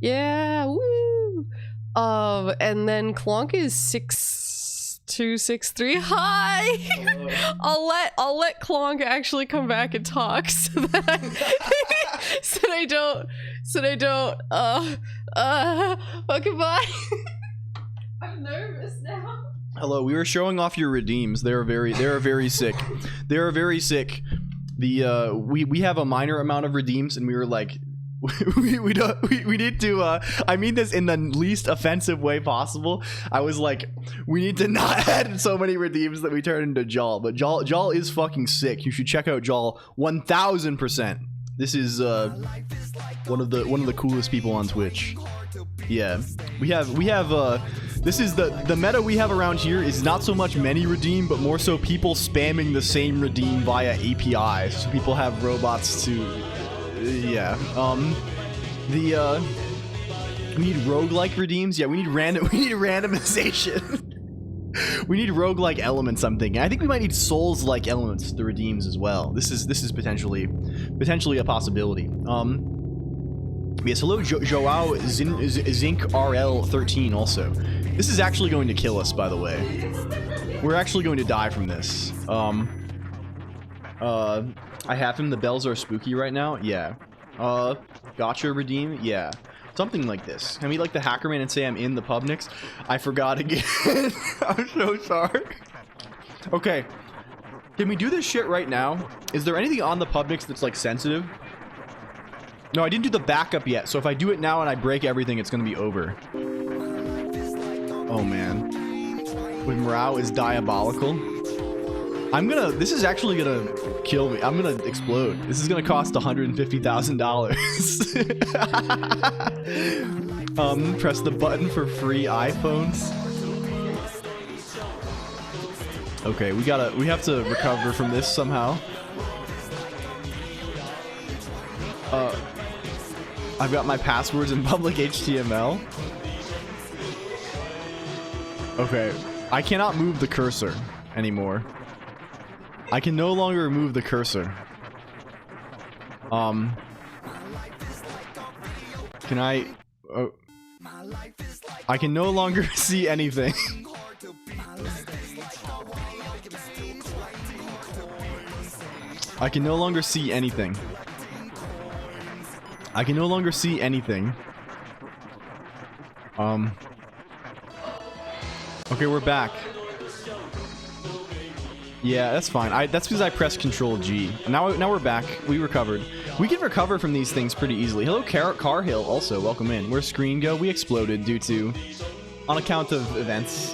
Yeah, woo. And then COLONQ is 6263. Hi. I'll let COLONQ actually come back and talk so that I don't. Okay, bye. I'm nervous now. Hello, we were showing off your redeems. They are very sick. They are very sick. The we have a minor amount of redeems, and we were like, we need to. I mean this in the least offensive way possible. I was like, we need to not add so many redeems that we turn into Jal. But Jal is fucking sick. You should check out Jal 1000%. This is one of the coolest people on Twitch. Yeah, we have this is the meta we have around here is not so much many redeem, but more so people spamming the same redeem via API. So people have robots to, yeah. We need roguelike redeems. Yeah, we need randomization. We need roguelike elements, I'm thinking. I think we might need Souls-like elements to redeems as well. This is potentially a possibility. Yes, hello, Joao Zinc RL13 also. This is actually going to kill us, by the way. We're actually going to die from this. I have him. The bells are spooky right now. Yeah. Gotcha redeem. Yeah. Something like this. Can we like the Hackerman and say I'm in the Pubnix? I forgot again. I'm so sorry. Okay. Can we do this shit right now? Is there anything on the Pubnix that's like sensitive? No, I didn't do the backup yet, so if I do it now and I break everything, it's gonna be over. Oh man. When morale is diabolical. This is actually gonna kill me. I'm gonna explode. This is gonna cost $150,000. Press the button for free iPhones. Okay, we have to recover from this somehow. I've got my passwords in public HTML. Okay, I cannot move the cursor anymore. I can no longer move the cursor. Can I... Oh. I can no longer see anything. I can no longer see anything. I can no longer see anything. Okay, we're back. Yeah, that's fine. That's because I pressed Control G. Now we're back. We recovered. We can recover from these things pretty easily. Hello, Carhill. Also, welcome in. Where's Screen go? We exploded due to, on account of events.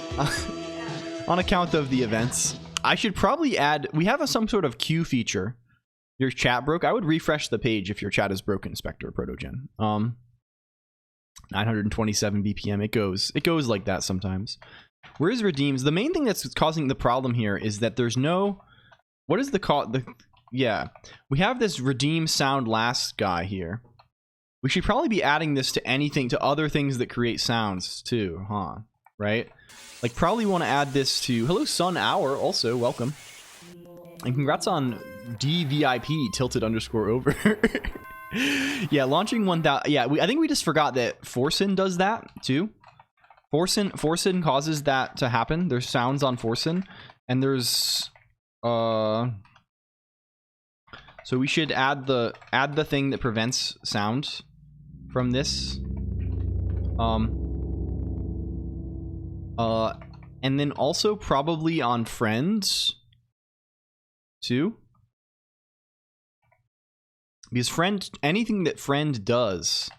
On account of the events. I should probably add. We have some sort of queue feature. Your chat broke. I would refresh the page if your chat is broken, Spectre Protogen. 927 BPM. It goes like that sometimes. Where's redeems? The main thing that's causing the problem here is that there's no... What is yeah. We have this redeem sound last guy here. We should probably be adding this to anything, to other things that create sounds too, huh? Right? Like, probably want to add this to... Hello, Sun Hour, also, welcome. And congrats on DVIP, tilted_over. Yeah, launching 1000... Yeah, I think we just forgot that Forsen does that, too. Forsen causes that to happen. There's sounds on Forsen, and there's so we should add the thing that prevents sound from this. And then also probably on friends too. Because anything that friend does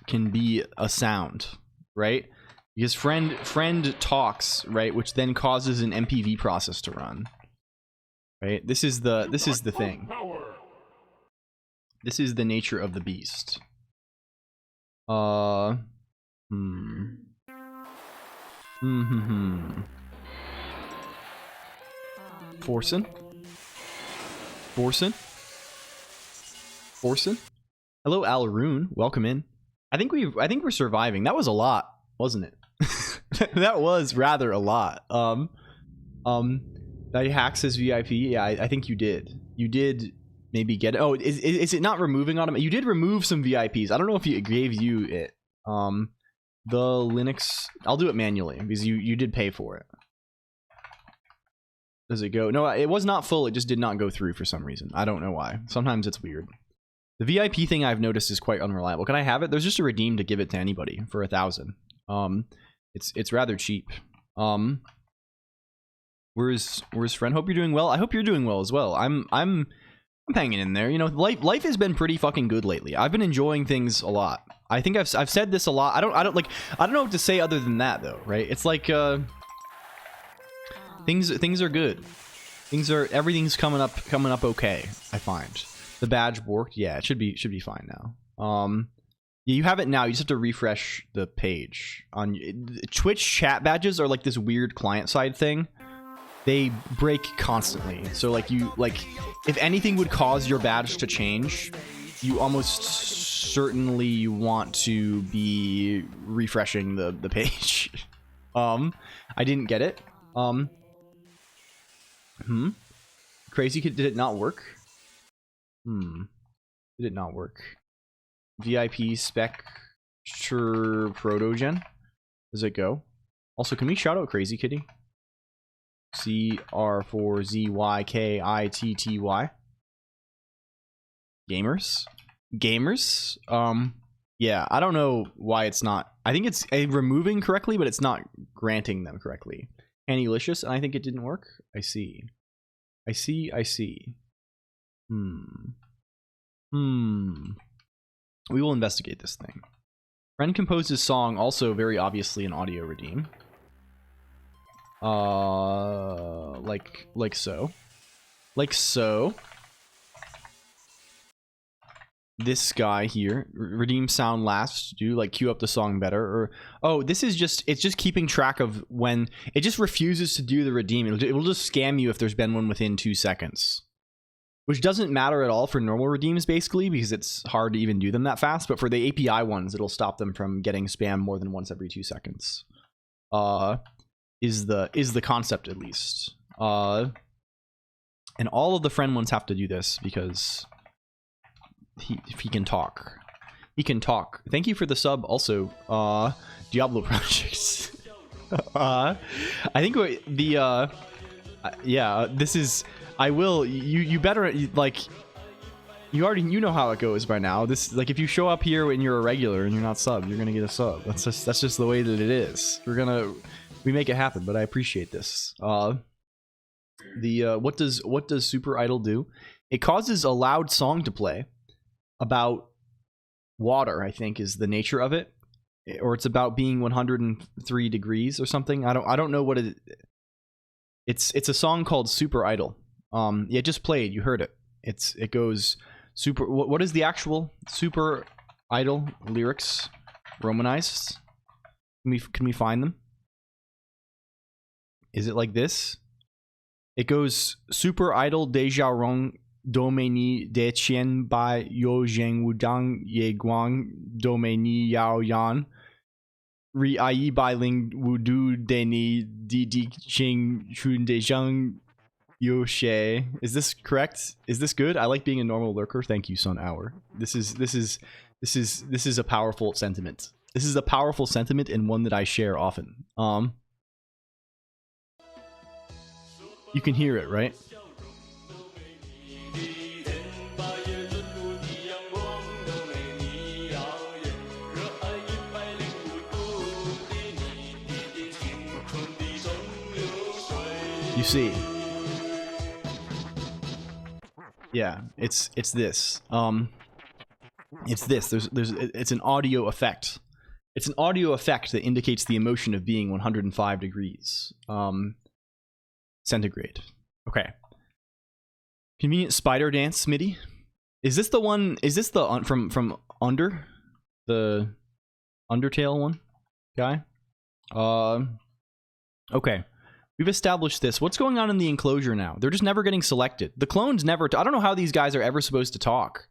can be a sound, right? Because friend talks, right, which then causes an MPV process to run. Right? This is the thing. This is the nature of the beast. Forsen. Hello, Alroon. Welcome in. I think we're surviving. That was a lot, wasn't it? That was rather a lot. That hacks his VIP. Yeah, I think you did. You did maybe get it. Oh, is it not removing on him? You did remove some VIPs. I don't know if it gave you it. The Linux. I'll do it manually because you did pay for it. Does it go? No, it was not full. It just did not go through for some reason. I don't know why. Sometimes it's weird. The VIP thing I've noticed is quite unreliable. Can I have it? There's just a redeem to give it to anybody for 1,000. It's rather cheap. Where's friend? Hope you're doing well. I hope you're doing well as well. I'm hanging in there. You know, life has been pretty fucking good lately. I've been enjoying things a lot. I think I've said this a lot. I don't know what to say other than that though, right? It's like things are good. Everything's coming up okay, I find. The badge worked. Yeah, it should be fine now. Yeah, you have it now. You just have to refresh the page. On Twitch, chat badges are like this weird client side thing. They break constantly. So like if anything would cause your badge to change, you almost certainly want to be refreshing the page. I didn't get it. Crazy Kid, did it not work? Did it not work? VIP Spectre Protogen? Does it go? Also, can we shout out Crazy Kitty? CR4ZYKITTY. Gamers? Yeah, I don't know why it's not. I think it's removing correctly, but it's not granting them correctly. Annylicious, and I think it didn't work. I see. We will investigate this thing. Friend composed his song, also very obviously an audio redeem. Like so. This guy here, redeem sound last, do like queue up the song better, or oh, this is it's just keeping track of when it just refuses to do the redeem. It will just scam you if there's been one within 2 seconds. Which doesn't matter at all for normal redeems, basically, because it's hard to even do them that fast. But for the API ones, it'll stop them from getting spam more than once every 2 seconds. Is the concept, at least. And all of the friend ones have to do this because if he can talk. He can talk. Thank you for the sub, also. Diablo Projects. I think yeah, this is. I will. You better like. You know how it goes by now. This like if you show up here when you're a regular and you're not subbed, you're gonna get a sub. That's just the way that it is. We make it happen. But I appreciate this. What does Super Idol do? It causes a loud song to play about water. I think is the nature of it, or it's about being 103 degrees or something. I don't know what it. It's a song called Super Idol. Yeah, it just played. You heard it. It goes super. What is the actual Super Idol lyrics? Romanized. Can we find them? Is it like this? It goes Super Idol Deja Rong Domeni De Chien Bai Yo Zheng Wudang Ye Guang Domeni Yao Yan Ri Ai Bai Ling Wudu Deni Di Di Ching Chun De Zhang Yo She. Is this correct? Is this good? I like being a normal lurker. Thank you, Sun Hour. This is a powerful sentiment. This is a powerful sentiment and one that I share often. You can hear it, right? You see. Yeah, it's this. It's this. It's an audio effect. It's an audio effect that indicates the emotion of being 105 degrees. Centigrade. Okay. Convenient spider dance MIDI. Is this the one? Is this the from Under? The Undertale one? Guy? Okay. We've established this. What's going on in the enclosure now? They're just never getting selected. The clones never... I don't know how these guys are ever supposed to talk.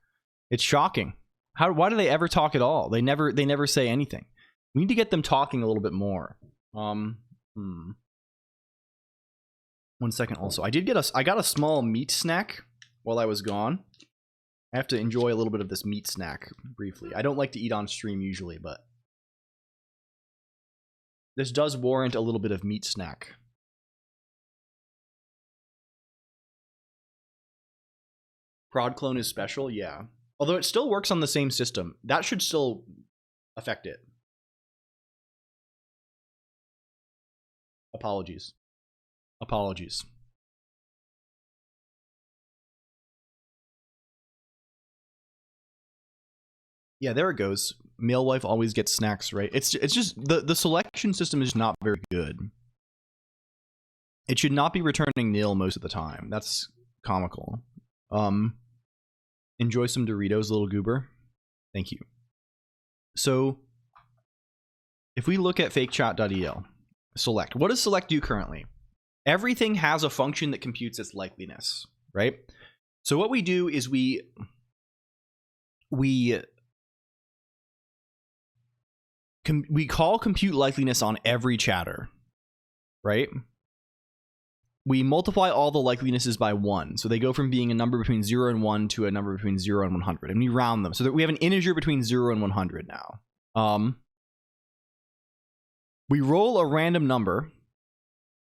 It's shocking. Why do they ever talk at all? They never say anything. We need to get them talking a little bit more. 1 second also. I got a small meat snack while I was gone. I have to enjoy a little bit of this meat snack briefly. I don't like to eat on stream usually, but this does warrant a little bit of meat snack. Prod clone is special, yeah. Although it still works on the same system. That should still affect it. Apologies. Apologies. Yeah, there it goes. Male wife always gets snacks, right? It's just the selection system is not very good. It should not be returning nil most of the time. That's comical. Enjoy some Doritos, little goober. Thank you. So, if we look at fakechat.el, select. What does select do currently? Everything has a function that computes its likeliness, right? So what we do is we call compute likeliness on every chatter, right? We multiply all the likelinesses by 1. So they go from being a number between 0 and 1 to a number between 0 and 100. And we round them so that we have an integer between 0 and 100 now. We roll a random number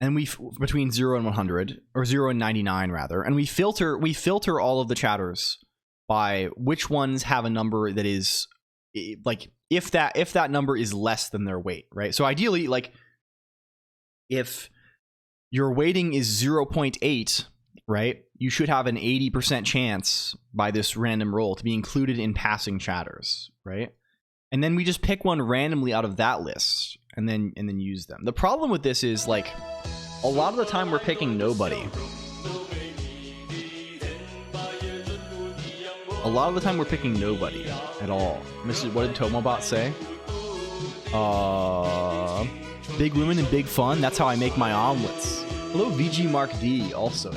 and between 0 and 100, or 0 and 99 rather, and we filter all of the chatters by which ones have a number that is like if that number is less than their weight, right? So ideally, like if your weighting is 0.8, right? You should have an 80% chance by this random roll to be included in passing chatters, right? And then we just pick one randomly out of that list and then use them. The problem with this is like a lot of the time we're picking nobody. A lot of the time we're picking nobody at all. What did Tomobot say? Big women and big fun. That's how I make my omelets. Hello, VG Mark D. Also,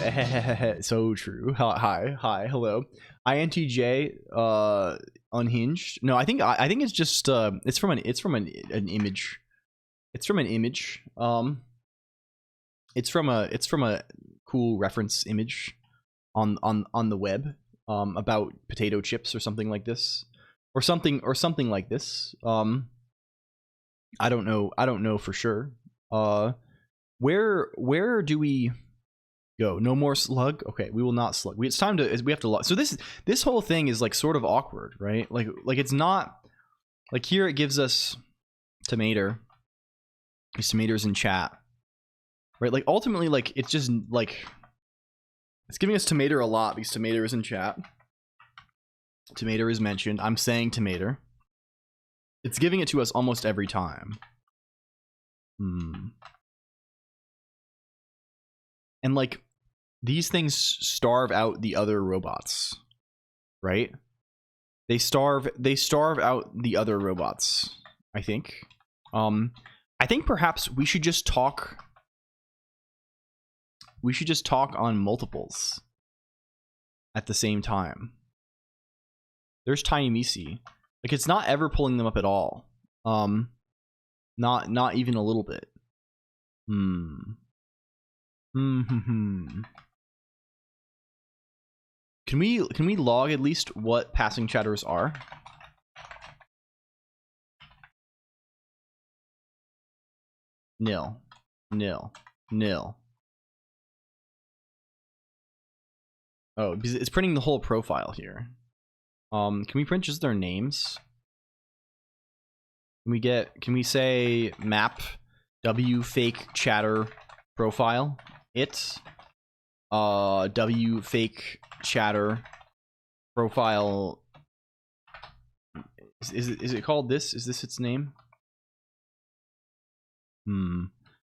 so true. Hi, hello. INTJ, unhinged. No, I think it's just it's from an image. It's from an image. It's from a cool reference image on the web about potato chips or something like this, or something like this. I don't know for sure. Where do we go? No more slug. Okay, we will not slug. We have to log. So this whole thing is like sort of awkward, right? Like it's not like here it gives us tomato. These tomatoes in chat, right? Like ultimately, like it's just like it's giving us tomato a lot because tomato is in chat. Tomato is mentioned. I'm saying tomato. It's giving it to us almost every time. And like these things starve out the other robots, right? They starve out the other robots, I think. I think perhaps we should just talk on multiples at the same time. There's Tiny Misi. Like it's not ever pulling them up at all. Not even a little bit. Can we log at least what passing chatters are? Nil. Oh, because it's printing the whole profile here. Can we print just their names? Can we say map w fake chatter profile w fake chatter profile is it called this? Is this its name?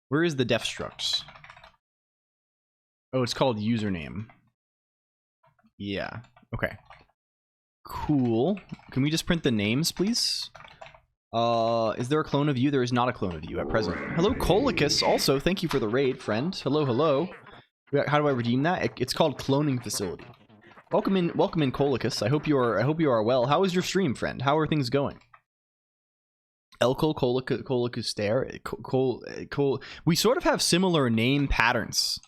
Where is the def structs? Oh, it's called username. Yeah. Okay. Cool. Can we just print the names, please? Is there a clone of you? There is not a clone of you at present. Hello, Colonq. Also, thank you for the raid, friend. Hello, hello. How do I redeem that? It's called Cloning Facility. Welcome in, Colonq. I hope you are well. How is your stream, friend? How are things going? Colonq stare. We sort of have similar name patterns.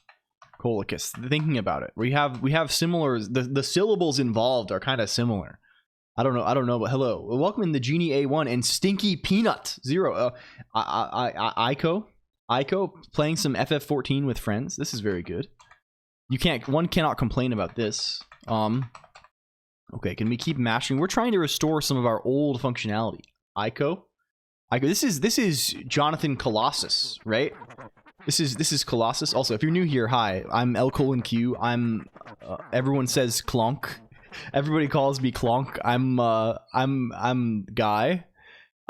Colonq. Thinking about it, we have similar. The syllables involved are kind of similar. I don't know, but hello. Welcome in the Genie A1 and Stinky Peanut 0. Ico playing some FF14 with friends. This is very good. One cannot complain about this. Okay, can we keep mashing? We're trying to restore some of our old functionality. Ico. This is Jonathan Colossus, right? This is Colossus. Also, if you're new here, hi. I'm LCOLONQ. I'm everyone says Colonq. Everybody calls me Colonq. I'm Guy.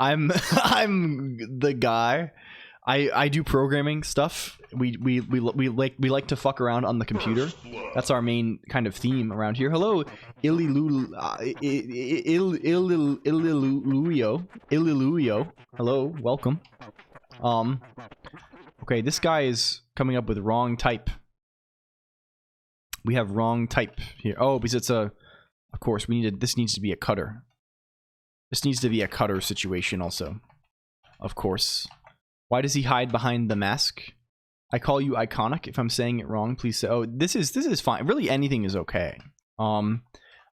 I'm the guy. I do programming stuff. We like to fuck around on the computer. That's our main kind of theme around here. Hello, Illiluio. Hello, welcome. Okay, this guy is coming up with wrong type. We have wrong type here. Oh, because it's a. Of course, this needs to be a cutter. This needs to be a cutter situation also. Of course. Why does he hide behind the mask? I call you iconic. If I'm saying it wrong, please say. Oh, this is fine. Really, anything is okay. Right,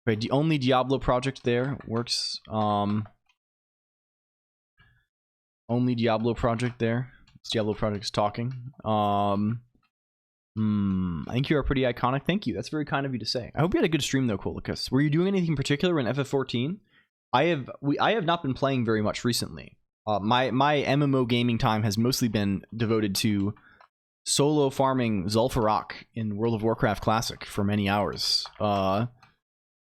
the only Diablo project there works. Only Diablo project there. Diablo project's talking. I think you are pretty iconic. Thank you. That's very kind of you to say. I hope you had a good stream though, Colonq. Were you doing anything in particular in FF14? I have not been playing very much recently. My MMO gaming time has mostly been devoted to solo farming Zul'Farrak in World of Warcraft Classic for many hours,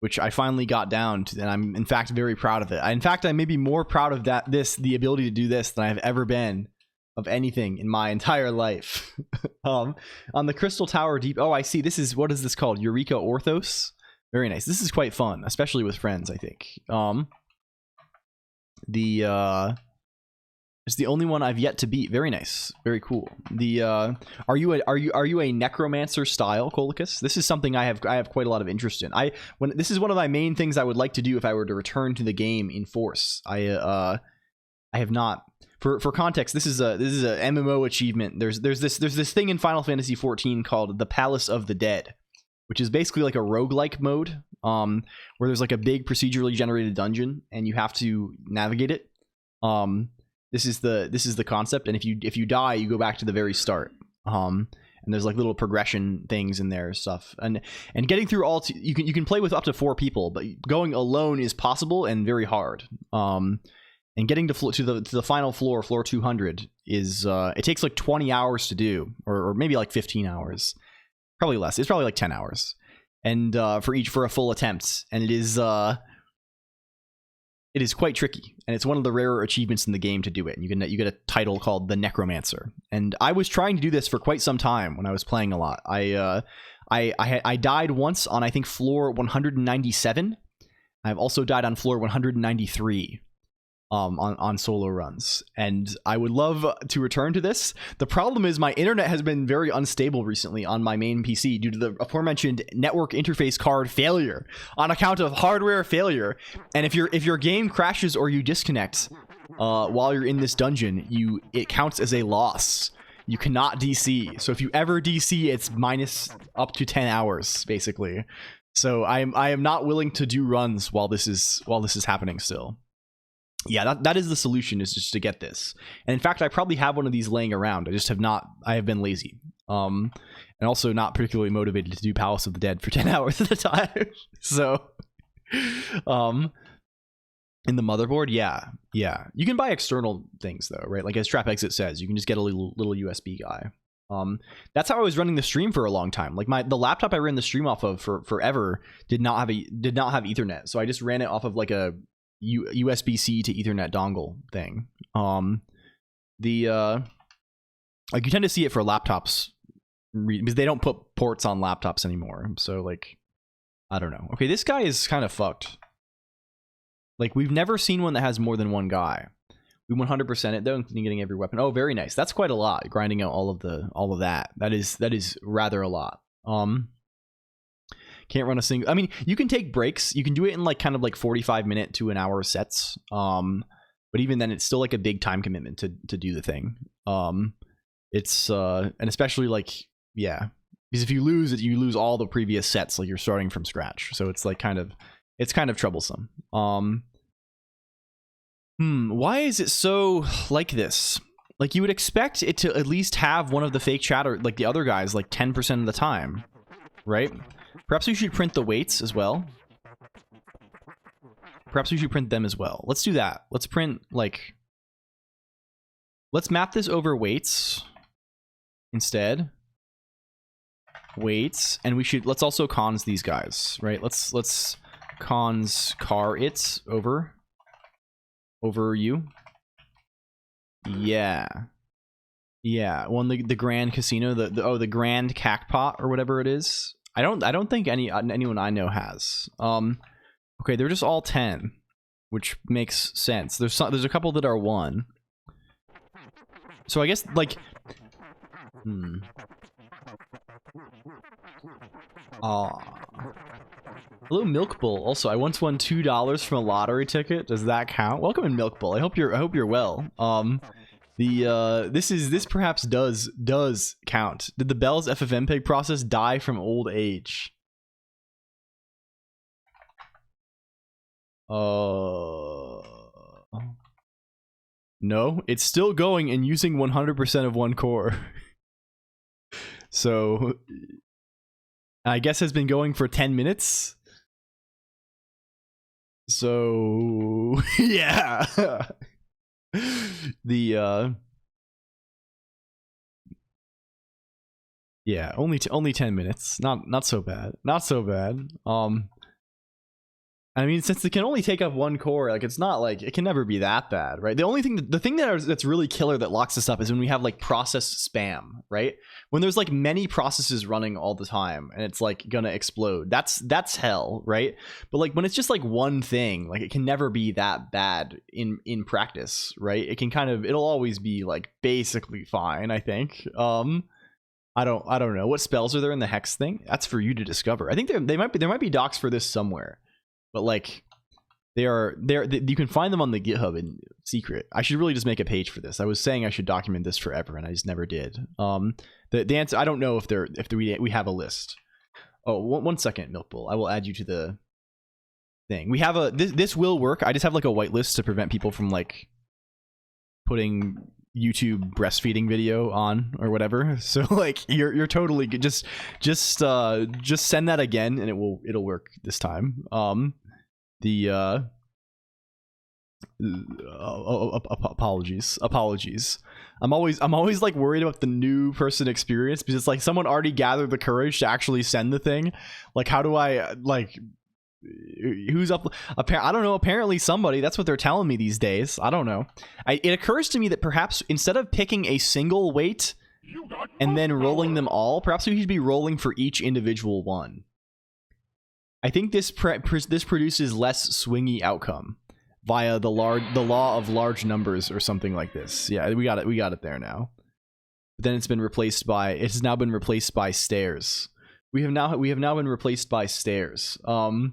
which I finally got down to, and I'm in fact very proud of it. In fact, I may be more proud of the ability to do this than I have ever been of anything in my entire life. On the Crystal Tower Deep. Oh, I see. What is this called? Eureka Orthos. Very nice. This is quite fun, especially with friends, I think. It's the only one I've yet to beat. Very nice. Very cool. Are you a necromancer style, Colonq? This is something I have quite a lot of interest in. This is one of my main things I would like to do if I were to return to the game in force. I have not. For context, this is a MMO achievement. There's this thing in Final Fantasy XIV called the Palace of the Dead, which is basically like a roguelike mode, where there's like a big procedurally generated dungeon and you have to navigate it. This is the concept, and if you die, you go back to the very start. And there's like little progression things in there, stuff, and getting through you can play with up to 4 people, but going alone is possible and very hard. And getting to the final floor 200 is it takes like 20 hours to do, or maybe like 15 hours, probably less. It's probably like 10 hours, and for a full attempt, and it is quite tricky, and it's one of the rarer achievements in the game to do it. And you get a title called the Necromancer, and I was trying to do this for quite some time when I was playing a lot. I died once on I think floor 197. I've also died on floor 193. On solo runs, and I would love to return to this. The problem is my internet has been very unstable recently on my main PC due to the aforementioned network interface card failure on account of hardware failure. And if your game crashes or you disconnect while you're in this dungeon, it counts as a loss. You cannot DC. So if you ever DC, it's minus up to 10 hours basically. So I am not willing to do runs while this is happening still. Yeah, that is the solution, is just to get this. And in fact, I probably have one of these laying around. I have been lazy. And also not particularly motivated to do Palace of the Dead for 10 hours at a time. So, in the motherboard, yeah. You can buy external things though, right? Like as Trap Exit says, you can just get a little USB guy. That's how I was running the stream for a long time. Like the laptop I ran the stream off of for forever did not have Ethernet. So I just ran it off of like a USB-C to Ethernet dongle thing. Like you tend to see it for laptops because they don't put ports on laptops anymore. So like, I don't know. Okay, this guy is kind of fucked. Like we've never seen one that has more than one guy. We 100% it though, including getting every weapon. Oh, very nice. That's quite a lot. Grinding out all of that. That is rather a lot. Can't run a single. I mean, you can take breaks. You can do it in like kind of like 45-minute to an hour sets. But even then, it's still like a big time commitment to do the thing. It's and especially like yeah, because if you lose it, you lose all the previous sets. Like you're starting from scratch. So it's like kind of troublesome. Why is it so like this? Like you would expect it to at least have one of the fake chatter, like the other guys, like 10% of the time, right? Perhaps we should print the weights as well. Perhaps we should print them as well. Let's do that. Let's print like, let's map this over weights instead. Weights, and let's also cons these guys, right? Let's cons car it over you. Yeah. The Grand Casino, the Grand Cactpot or whatever it is. I don't think anyone I know has. Okay, they're just all 10, which makes sense. There's a couple that are 1. So I guess like hello, Milk Bull. Also, I once won $2 from a lottery ticket. Does that count? Welcome in, Milk Bull. I hope you're well. This perhaps does count. Did the Bell's FFmpeg process die from old age? No, it's still going and using 100% of one core. So I guess has been going for 10 minutes. So yeah. Yeah, only 10 minutes. Not so bad. Not so bad. I mean, since it can only take up one core, like it's not like it can never be that bad, right? The thing that's really killer that locks this up is when we have like process spam, right? When there's like many processes running all the time and it's like gonna explode. That's hell, right? But like when it's just like one thing, like it can never be that bad in practice, right? It'll always be like basically fine, I think. I don't know what spells are there in the hex thing. That's for you to discover. I think there might be docs for this somewhere. But like you can find them on the GitHub in secret. I should really just make a page for this. I was saying I should document this forever and I just never did. The answer, I don't know if we have a list. Oh, one second, Milk Bull. I will add you to the thing. We have this will work. I just have like a whitelist to prevent people from like putting YouTube breastfeeding video on or whatever. So like you're totally good. Just send that again and it'll work this time. Apologies. I'm always like worried about the new person experience because it's like someone already gathered the courage to actually send the thing. Like how do I like who's up? I don't know. Apparently somebody. That's what they're telling me these days. I don't know. It occurs to me that perhaps instead of picking a single weight and then rolling them all, perhaps we should be rolling for each individual one. I think this produces less swingy outcome via the law of large numbers or something like this. Yeah, we got it there now. But then it has now been replaced by stairs. We have now been replaced by stairs. Oh,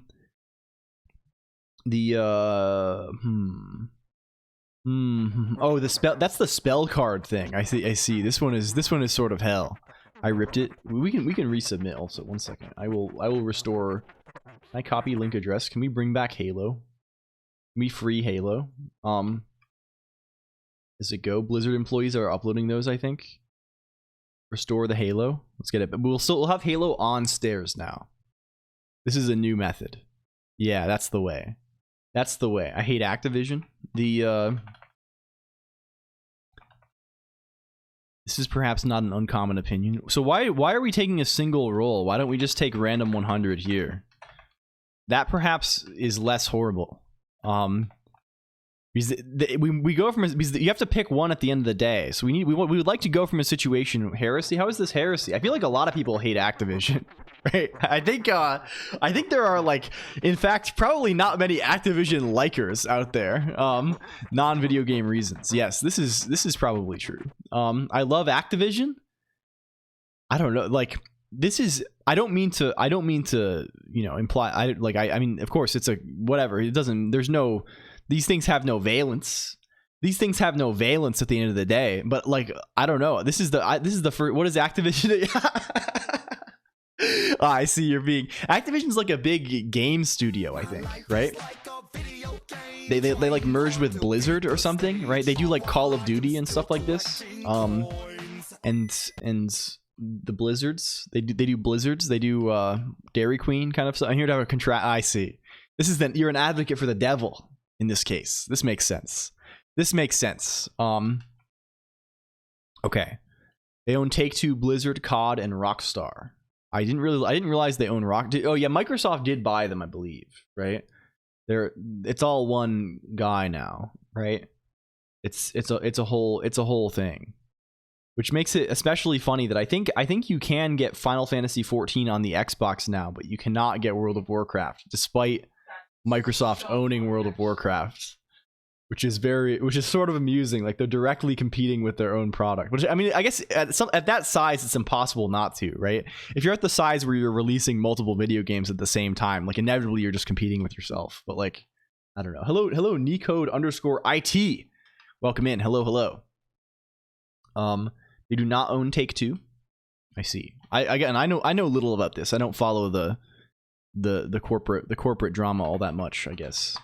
the spell, that's the spell card thing. I see. This one is sort of hell. I ripped it. We can resubmit also. 1 second. I will restore. Can I copy link address? Can we bring back Halo? Can we free Halo? Does it go? Blizzard employees are uploading those, I think. Restore the Halo. Let's get it. But we'll have Halo on stairs now. This is a new method. Yeah, that's the way. That's the way. I hate Activision. This is perhaps not an uncommon opinion. So why are we taking a single roll? Why don't we just take random 100 here? That perhaps is less horrible. Because we go from because you have to pick one at the end of the day. So we would like to go from a situation heresy. How is this heresy? I feel like a lot of people hate Activision. right? I think there are like, in fact, probably not many Activision likers out there. Non-video game reasons. Yes, this is probably true. I love Activision. I don't know, like this is. I don't mean to imply. I mean, of course, it's a whatever. It doesn't. There's no. These things have no valence. These things have no valence at the end of the day. But like, I don't know. This is the first. What is Activision? I see you're being. Activision's like a big game studio, I think, right? They like merged with Blizzard or something, right? They do like Call of Duty and stuff like this. And the Blizzards, they do Blizzards, they do Dairy Queen kind of stuff. I'm here to have a contract. I see. This is you're an advocate for the devil in this case. This makes sense. Okay. They own Take-Two, Blizzard, COD, and Rockstar. I didn't realize they own Oh yeah, Microsoft did buy them, I believe, right? It's all one guy now, right? It's a whole thing. Which makes it especially funny that I think you can get Final Fantasy 14 on the Xbox now, but you cannot get World of Warcraft, despite Microsoft owning World of Warcraft, which is sort of amusing. Like they're directly competing with their own product. Which I mean, I guess at that size, it's impossible not to, right? If you're at the size where you're releasing multiple video games at the same time, like inevitably you're just competing with yourself. But like, I don't know. Hello, Necode_IT. Welcome in. Hello. They do not own Take-Two. I see. I know little about this. I don't follow the corporate drama all that much, I guess.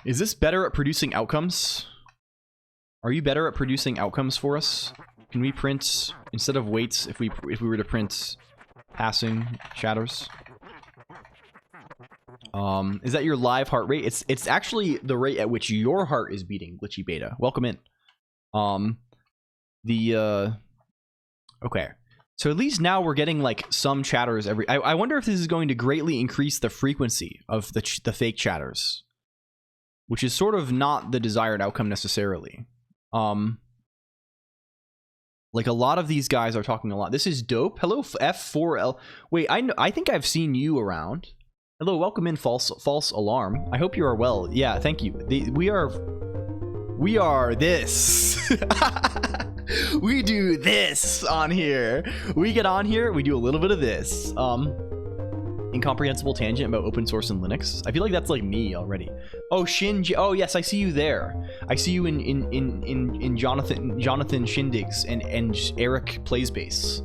Is this better at producing outcomes? Are you better at producing outcomes for us? Can we print instead of weights if we were to print passing shatters? Is that your live heart rate? It's actually the rate at which your heart is beating, Glitchy Beta. Welcome in. Okay. So at least now we're getting like some chatters every. I wonder if this is going to greatly increase the frequency of the fake chatters, which is sort of not the desired outcome necessarily. Like a lot of these guys are talking a lot. This is dope. Hello, F4L. Wait, I think I've seen you around. Hello, welcome in, false alarm. I hope you are well. Yeah, thank you. We are this. We do this on here. We get on here, we do a little bit of this. Incomprehensible tangent about open source and Linux. I feel like that's like me already. Oh, Shinji. Oh yes, I see you there. I see you in Jonathan Shindigs and Eric Plays Bass.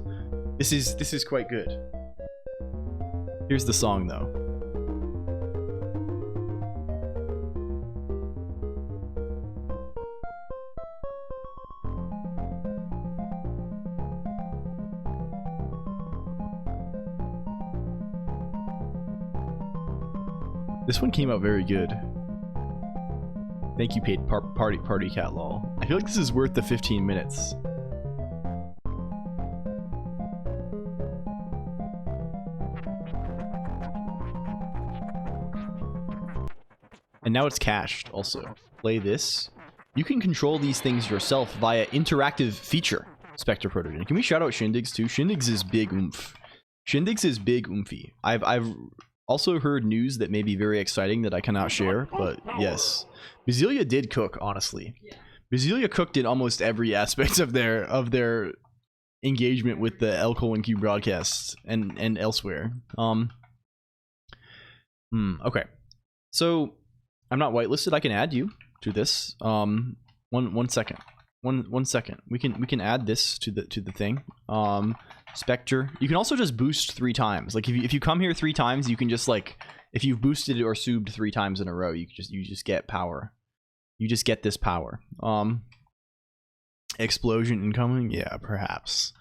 This is quite good. Here's the song though. This one came out very good. Thank you, paid party cat lol. I feel like this is worth the 15 minutes. And now it's cached also. Play this. You can control these things yourself via interactive feature. Spectre Protege. Can we shout out Shindigs too? Shindigs is big oomph. Shindigs is big oomphy. I've also heard news that may be very exciting that I cannot share, but yes. Basilia did cook, honestly. Basilia cooked in almost every aspect of their engagement with the LCOLONQ broadcast and elsewhere. Okay. So I'm not whitelisted. I can add you to this. One second. One second. We can add this to the thing. Spectre. You can also just boost 3 times. Like if you come here 3 times, you can just like if you've boosted or subbed 3 times in a row, you just get power. You just get this power. Explosion incoming? Yeah, perhaps.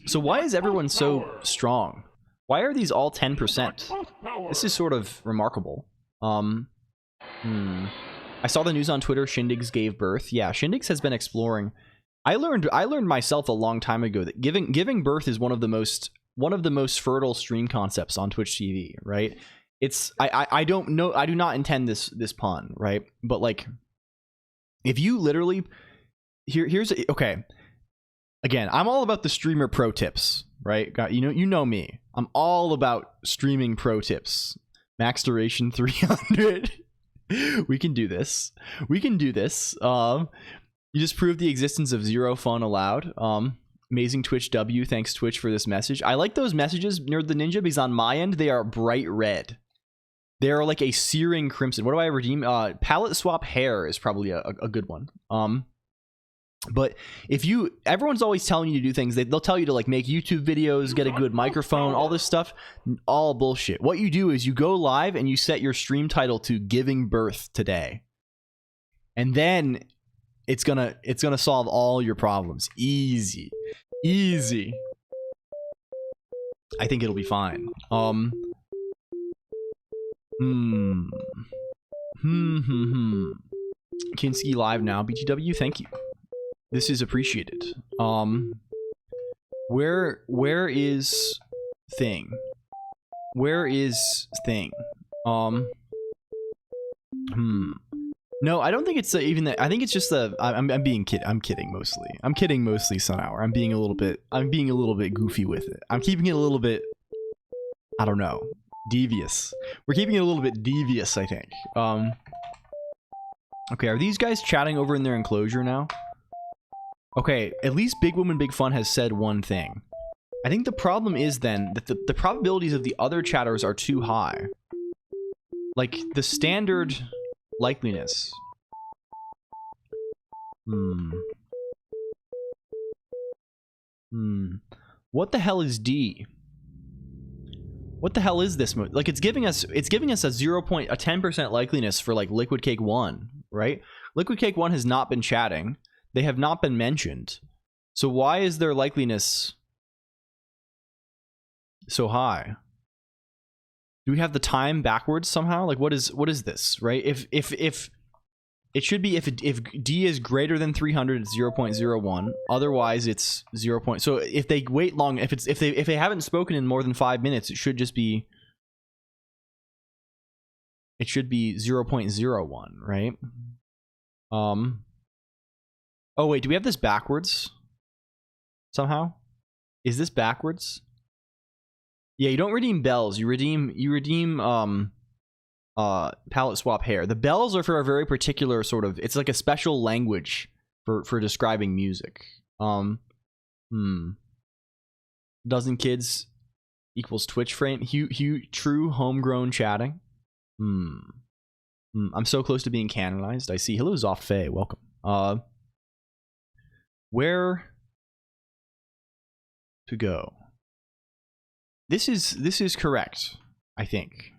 So why is everyone so strong? Why are these all 10%? This is sort of remarkable. I saw the news on Twitter. Shindigs gave birth. Yeah, Shindigs has been exploring. I learned myself a long time ago that giving birth is one of the most fertile stream concepts on Twitch TV, right? It's I don't know, I do not intend this pun, right? But like if you literally here's okay. again, I'm all about the streamer pro tips, right? You know me. I'm all about streaming pro tips. Max duration 300. We can do this. We can do this. You just proved the existence of zero fun allowed. Amazing Twitch W. Thanks Twitch for this message. I like those messages, Nerd the Ninja, because on my end they are bright red. They are like a searing crimson. What do I redeem? Palette swap hair is probably a good one. But if everyone's always telling you to do things. They'll tell you to like make YouTube videos, get a good microphone, all this stuff. All bullshit. What you do is you go live and you set your stream title to "Giving Birth Today," and then it's gonna solve all your problems. Easy. I think it'll be fine. Kinski live now. BTW, thank you. This is appreciated. Where is thing? Where is thing? No, I don't think it's even that. I think it's just the. I'm being I'm kidding mostly. I'm kidding mostly, Sunhour. I'm being a little bit goofy with it. I'm keeping it a little bit. I don't know. Devious. We're keeping it a little bit devious, I think. Okay, are these guys chatting over in their enclosure now? Okay, at least Big Woman Big Fun has said one thing. I think the problem is then that the probabilities of the other chatters are too high. Like, the standard likeliness. What the hell is D? What the hell is this? Like, it's giving us a 10% likeliness for like Liquid Cake 1, right? Liquid Cake 1 has not been chatting. They have not been mentioned. So why is their likeliness so high? Do we have the time backwards somehow? Like, what is this, right? If it should be if D is greater than 300, it's 0.01. Otherwise, it's 0. So if they wait long, if they haven't spoken in more than 5 minutes, it should just be. It should be 0.01, right? Oh wait, do we have this backwards? Somehow, is this backwards? Yeah, you don't redeem bells. You redeem palette swap hair. The bells are for a very particular sort of. It's like a special language for describing music. Dozen kids equals Twitch frame. True homegrown chatting. I'm so close to being canonized. I see. Hello, Zoft Faye. Welcome. Where to go? This is correct, I think.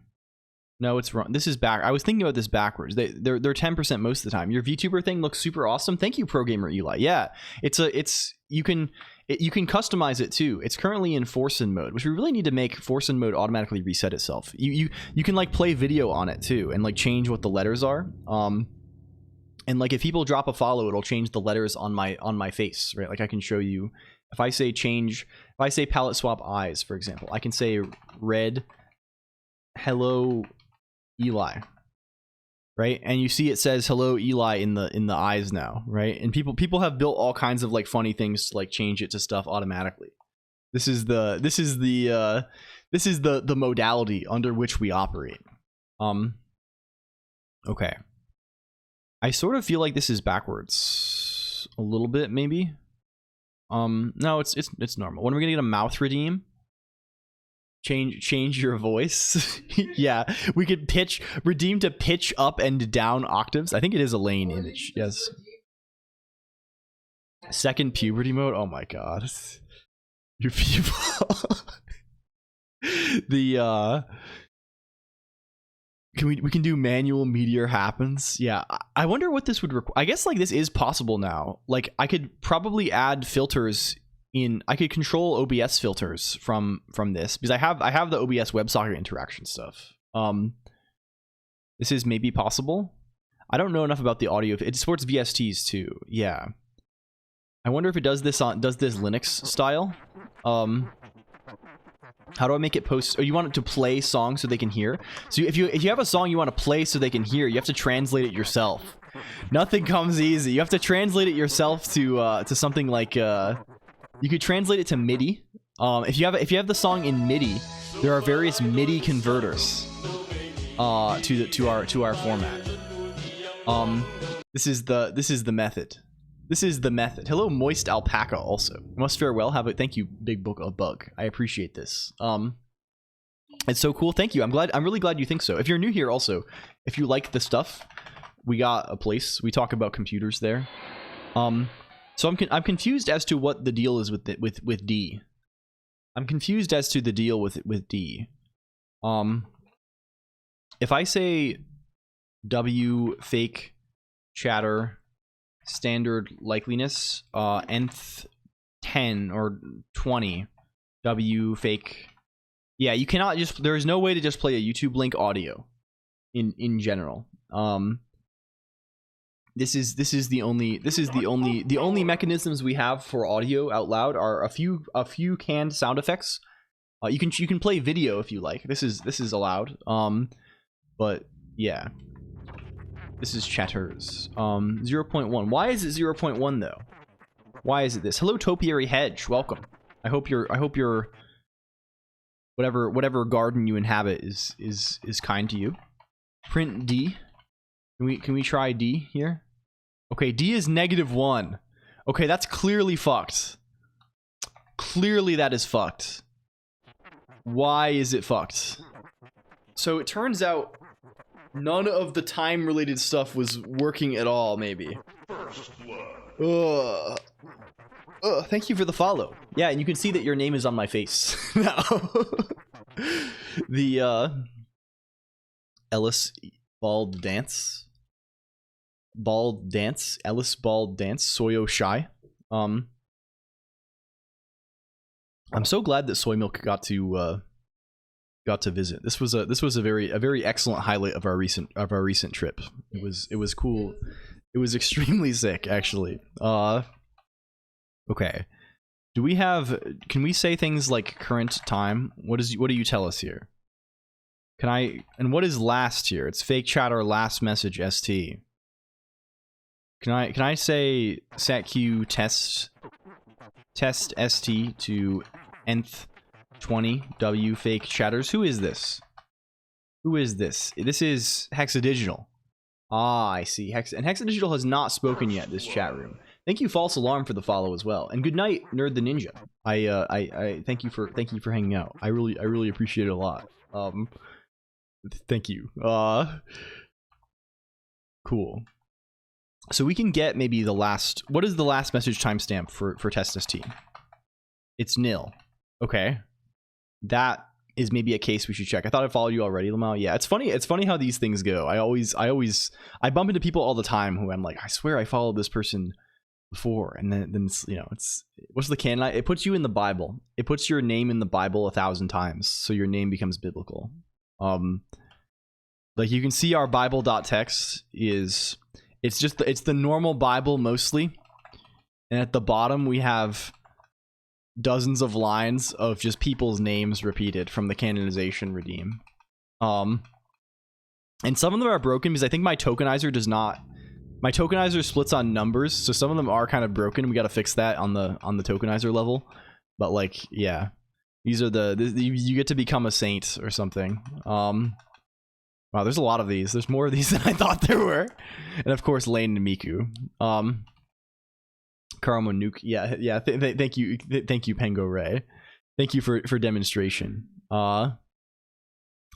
No, it's wrong. This is back. I was thinking about this backwards. They're 10% most of the time. Your VTuber thing looks super awesome. Thank you, Pro Gamer Eli. Yeah, you can customize it too. It's currently in Forsen mode, which we really need to make Forsen mode automatically reset itself. You can like play video on it too and like change what the letters are. And like if people drop a follow, it'll change the letters on my face, right? Like I can show you if I say palette swap eyes, for example, I can say red hello Eli, right? And you see it says hello Eli in the eyes now, right? And people have built all kinds of like funny things to like change it to stuff automatically. This is the modality under which we operate. Okay. I sort of feel like this is backwards a little bit, maybe. No, it's normal. When are we gonna get a mouth redeem? Change your voice. Yeah, we could redeem to pitch up and down octaves. I think it is a lane image. Yes. Second puberty mode. Oh my god. You people. We can do manual meteor happens. Yeah, I wonder what this would require. I guess like this is possible now. Like I could probably add filters in. I could control OBS filters from this because I have the OBS WebSocket interaction stuff. This is maybe possible. I don't know enough about the audio. It supports VSTs too. Yeah. I wonder if it does this Linux style. How do I make it post? Oh, you want it to play songs so they can hear? So if you have a song you want to play so they can hear, you have to translate it yourself. Nothing comes easy. You have to translate it yourself to something like You could translate it to MIDI. If you have the song in MIDI, there are various MIDI converters to our format. This is the method. This is the method. Hello, Moist Alpaca. Also, must fare well. Thank you, Big Book of Bug. I appreciate this. It's so cool. Thank you. I'm really glad you think so. If you're new here, also, if you like the stuff, we got a place. We talk about computers there. So I'm confused as to what the deal is with D. I'm confused as to the deal with D. If I say W fake chatter standard likeliness nth 10 or 20 W fake, yeah, you cannot just, there's no way to just play a YouTube link audio in general. This is the only mechanisms we have for audio out loud are a few canned sound effects. You can play video if you like. This is allowed. But yeah, this is chatters. 0.1. Why is it 0.1 though? Why is it this? Hello, Topiary Hedge. Welcome. I hope your whatever garden you inhabit is kind to you. Print D. Can we try D here? Okay, D is -1. Okay, that's clearly fucked. Clearly that is fucked. Why is it fucked? So it turns out none of the time-related stuff was working at all, maybe. Thank you for the follow. Yeah, and you can see that your name is on my face now. The Ellis Bald Dance. Ellis Bald Dance, Soyo Shy. I'm so glad that Soy Milk got to visit. This was a very excellent highlight of our recent trip. It was cool. It was extremely sick, actually. Okay. Can we say things like current time? What do you tell us here? And what is last here? It's fake chatter last message ST. Can I say satq test ST to nth 20 W fake chatters? Who is this? This is Hexadigital. Ah, I see. And Hexadigital has not spoken yet, this chat room. Thank you, False Alarm, for the follow as well. And good night, Nerd the Ninja. I thank you for hanging out. I really appreciate it a lot. Thank you. Cool. So we can get maybe the last. What is the last message timestamp for test ST? It's nil. Okay. That is maybe a case we should check. I thought I followed you already, Lamau. Yeah, it's funny how these things go. I bump into people all the time who I'm like, I swear I followed this person before, and then it's, it's what's the canon? It puts you in the Bible. It puts your name in the Bible 1,000 times, so your name becomes biblical. Like you can see our Bible.text is it's the normal Bible mostly, and at the bottom we have dozens of lines of just people's names repeated from the canonization redeem. And some of them are broken because I think my tokenizer does not. My tokenizer splits on numbers, so some of them are kind of broken. We got to fix that on the tokenizer level. But like, yeah, these are you get to become a saint or something. Wow, there's a lot of these. There's more of these than I thought there were. And of course, Lane and Miku. Karamo Nuke. Yeah. Thank you, Pengo Ray. Thank you for demonstration.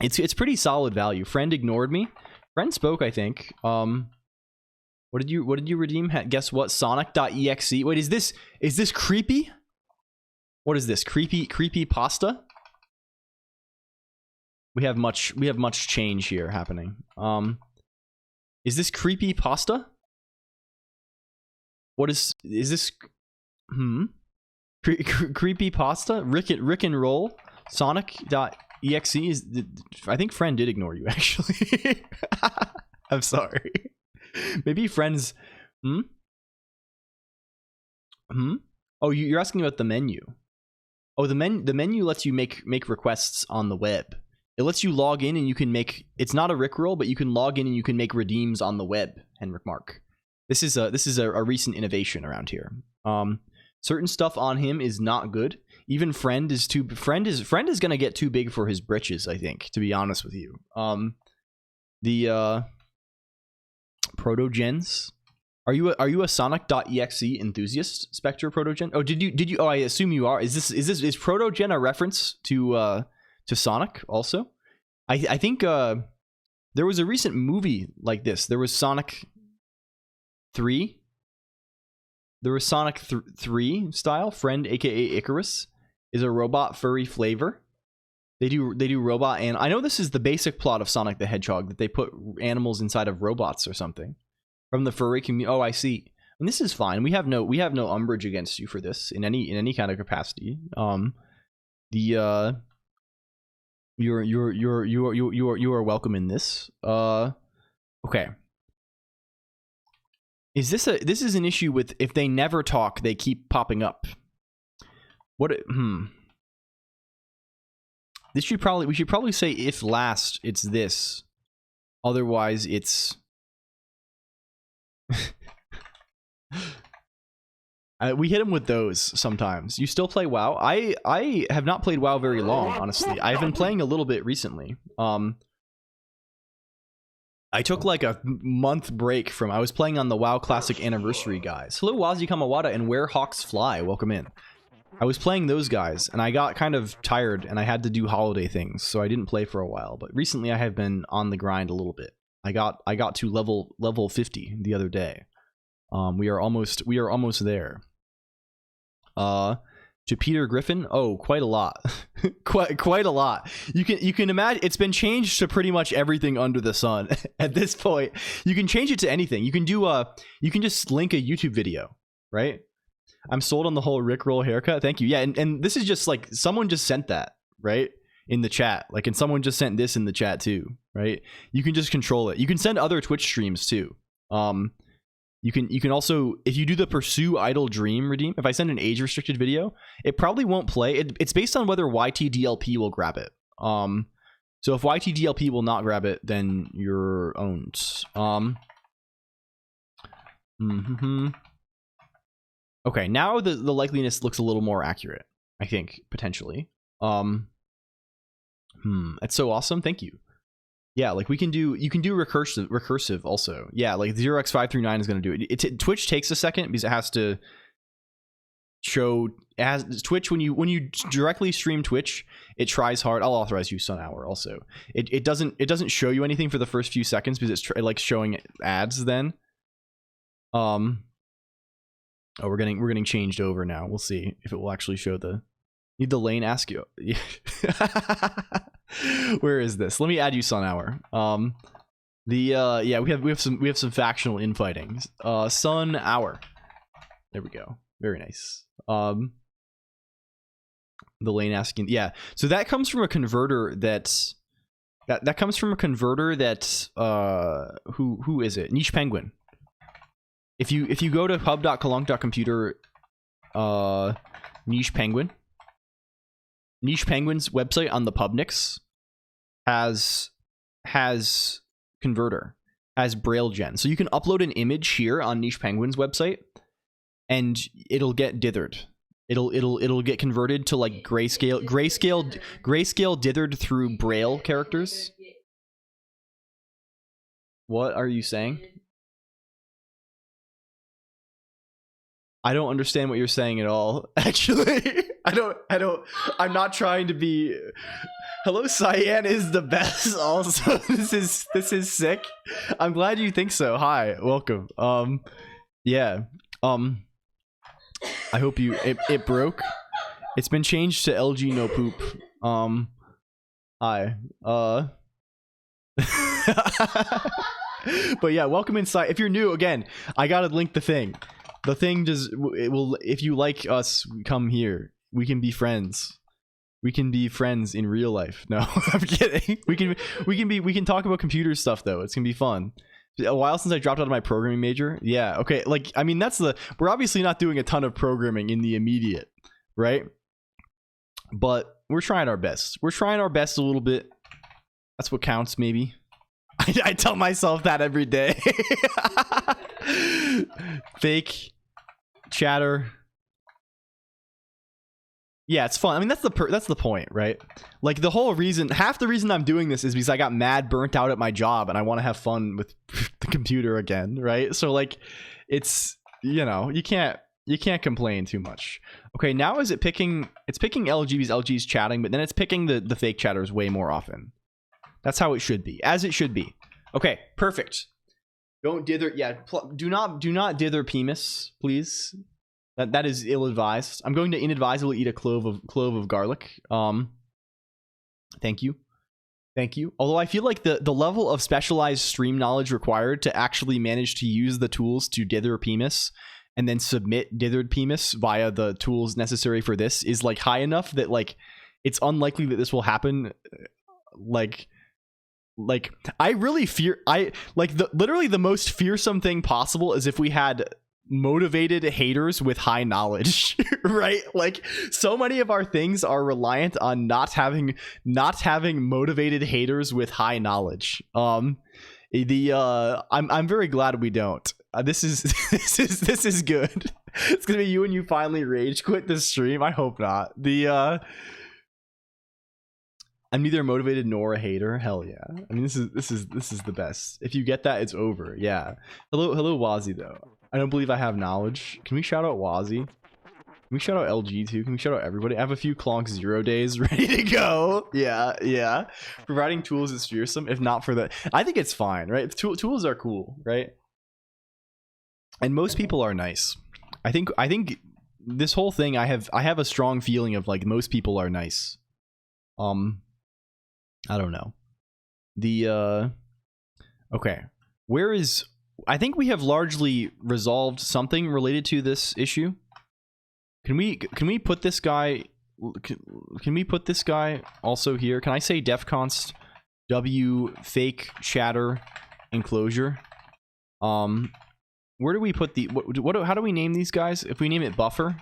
It's pretty solid value. Friend ignored me. Friend spoke, I think. What did you redeem? Guess what? Sonic.exe. Wait, is this creepy? What is this? Creepy pasta? We have much change here happening. Is this creepy pasta? What is this? Creepy pasta? Rick and roll? Sonic.exe is. I think friend did ignore you actually. I'm sorry. Maybe friends. Oh, you're asking about the menu. Oh, the menu lets you make requests on the web. It lets you log in and you can make. It's not a Rickroll, but you can log in and you can make redeems on the web. Henrik Mark. This is a recent innovation around here. So Certain stuff on him is not good. Even friend is gonna get too big for his britches, I think, to be honest with you. The proto-gens. Are you a Sonic.exe enthusiast, Spectre Proto-gen? Oh, did you I assume you are. Is Proto-gen a reference to Sonic also? I think there was a recent movie like this. There was Sonic 3. There was Sonic 3 style. Friend, aka Icarus, is a robot furry flavor. They do robot, and I know this is the basic plot of Sonic the Hedgehog, that they put animals inside of robots or something from the furry community. Oh, I see. And this is fine. We have no umbrage against you for this in any kind of capacity. You are welcome in this. Okay. This is an issue with if they never talk, they keep popping up. We should probably say if last it's this. Otherwise it's we hit him with those sometimes. You still play WoW? I have not played WoW very long, honestly. I've been playing a little bit recently. I took like a month break from. I was playing on the WoW Classic Anniversary guys. Hello, Wazi Kamawada and Where Hawks Fly. Welcome in. I was playing those guys, and I got kind of tired, and I had to do holiday things, so I didn't play for a while. But recently, I have been on the grind a little bit. I got to level 50 the other day. We are almost there. To Peter Griffin, oh, quite a lot. quite a lot. You can imagine it's been changed to pretty much everything under the sun at this point. You can change it to anything. You can just link a YouTube video, right? I'm sold on the whole Rickroll haircut. Thank you. Yeah, and this is just like someone just sent that, right? In the chat. Like, and someone just sent this in the chat too, right? You can just control it. You can send other Twitch streams too. You can also, if you do the Pursue Idle Dream redeem, if I send an age restricted video, it probably won't play. It's based on whether YTDLP will grab it. So if YTDLP will not grab it, then you're owned. Okay, now the likeliness looks a little more accurate, I think, potentially. That's so awesome. Thank you. Yeah, like you can do recursive also. Yeah, like 0x539 is going to do it. Twitch takes a second because it has to show Twitch when you directly stream Twitch, it tries hard. I'll authorize you Sun Hour also. It doesn't show you anything for the first few seconds because it's like showing ads then. Oh, we're getting changed over now. We'll see if it will actually show the. Need the lane ask you. Where is this? Let me add you Sun Hour. Yeah, we have some factional infighting. Sun Hour. There we go. Very nice. The lane asking. Yeah. So that comes from a converter that comes from a converter that who is it? Niche Penguin. If you go to hub.colonq.computer Niche Penguin. Niche Penguin's website on the Pubnix has converter, has Braille gen. So you can upload an image here on Niche Penguin's website and it'll get dithered. It'll get converted to like grayscale dithered through Braille characters. What are you saying? I don't understand what you're saying at all, actually. I'm not trying to be. Hello, Cyan is the best. Also, this is sick. I'm glad you think so. Hi, welcome. Yeah. I hope it broke. It's been changed to LG no poop. Hi. But yeah, welcome inside. If you're new, again, I gotta link the thing. The thing just it will. If you like us, come here. We can be friends. We can be friends in real life. No, I'm kidding. We can talk about computer stuff though. It's gonna be fun. A while since I dropped out of my programming major. Yeah. Okay. Like, I mean, we're obviously not doing a ton of programming in the immediate, right? But we're trying our best. We're trying our best a little bit. That's what counts, maybe. I tell myself that every day. Fake chatter. Yeah, it's fun. I mean, that's the point, right? Like the whole reason, half the reason I'm doing this is because I got mad burnt out at my job and I want to have fun with the computer again, right? So like, it's, you know, you can't complain too much. Okay, now is it picking? It's picking LG's chatting, but then it's picking the fake chatters way more often. That's how it should be, as it should be. Okay, perfect. Don't dither. Yeah, do not dither PEMIS, please. That is ill-advised. I'm going to inadvisably eat a clove of garlic. Thank you. Although I feel like the level of specialized stream knowledge required to actually manage to use the tools to dither PEMIS and then submit dithered PEMIS via the tools necessary for this is like high enough that like it's unlikely that this will happen. Like I really fear literally the most fearsome thing possible is if we had motivated haters with high knowledge, right? Like so many of our things are reliant on not having motivated haters with high knowledge. I'm very glad we don't. This is good. It's gonna be you and you finally rage quit this stream. I hope not. I'm neither motivated nor a hater. Hell yeah. I mean, this is the best. If you get that, it's over. Yeah. Hello Wazzy though. I don't believe I have knowledge. Can we shout out Wazzy? Can we shout out LG too? Can we shout out everybody? I have a few COLONQ 0 days ready to go. Yeah. Providing tools is fearsome. If not for that, I think it's fine, right? Tools are cool, right? And most people are nice. I think this whole thing, I have a strong feeling of like most people are nice. I don't know. Okay. Where is... I think we have largely resolved something related to this issue. Can we put this guy... Can we put this guy also here? Can I say defconst w fake chatter enclosure? Where do we put the... how do we name these guys? If we name it buffer...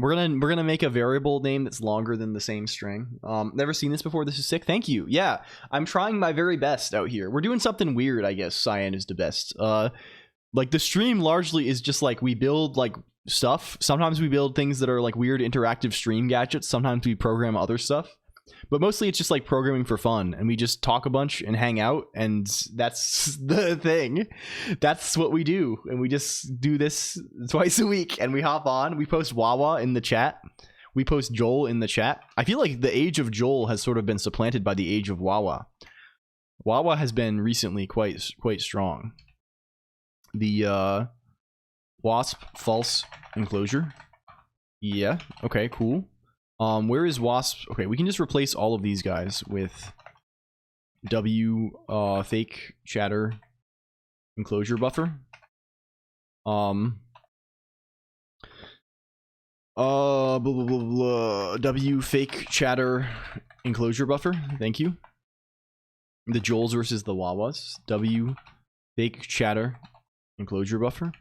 We're gonna make a variable name that's longer than the same string. Never seen this before. This is sick. Thank you. Yeah, I'm trying my very best out here. We're doing something weird, I guess. Cyan is the best. Like the stream largely is just like we build like stuff. Sometimes we build things that are like weird interactive stream gadgets. Sometimes we program other stuff. But mostly it's just like programming for fun, and we just talk a bunch and hang out, and that's the thing. That's what we do, and we just do this twice a week, and we hop on. We post Wawa in the chat. We post Joel in the chat. I feel like the age of Joel has sort of been supplanted by the age of Wawa. Wawa has been recently quite strong. The wasp false enclosure. Yeah. Okay. Cool. Where is wasp? Okay, we can just replace all of these guys with w fake chatter enclosure buffer. Blah, blah, blah, blah, w fake chatter enclosure buffer. Thank you. The Joels versus the Wawas. W fake chatter enclosure buffer.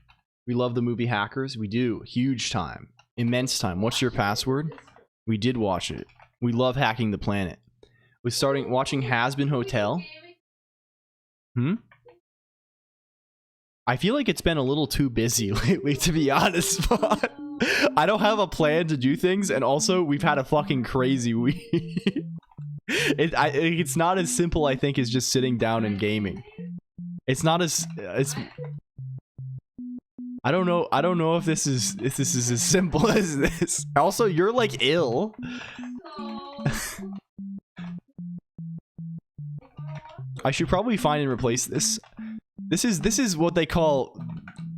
We love the movie Hackers. We do. Huge time. Immense time. What's your password? We did watch it. We love hacking the planet. We're starting watching Has-Been Hotel. I feel like it's been a little too busy lately, to be honest. But I don't have a plan to do things, and also we've had a fucking crazy week. It's not as simple, I think, as just sitting down and gaming. It's not as I don't know if this is as simple as this. Also, you're like ill. I should probably find and replace this. This is what they call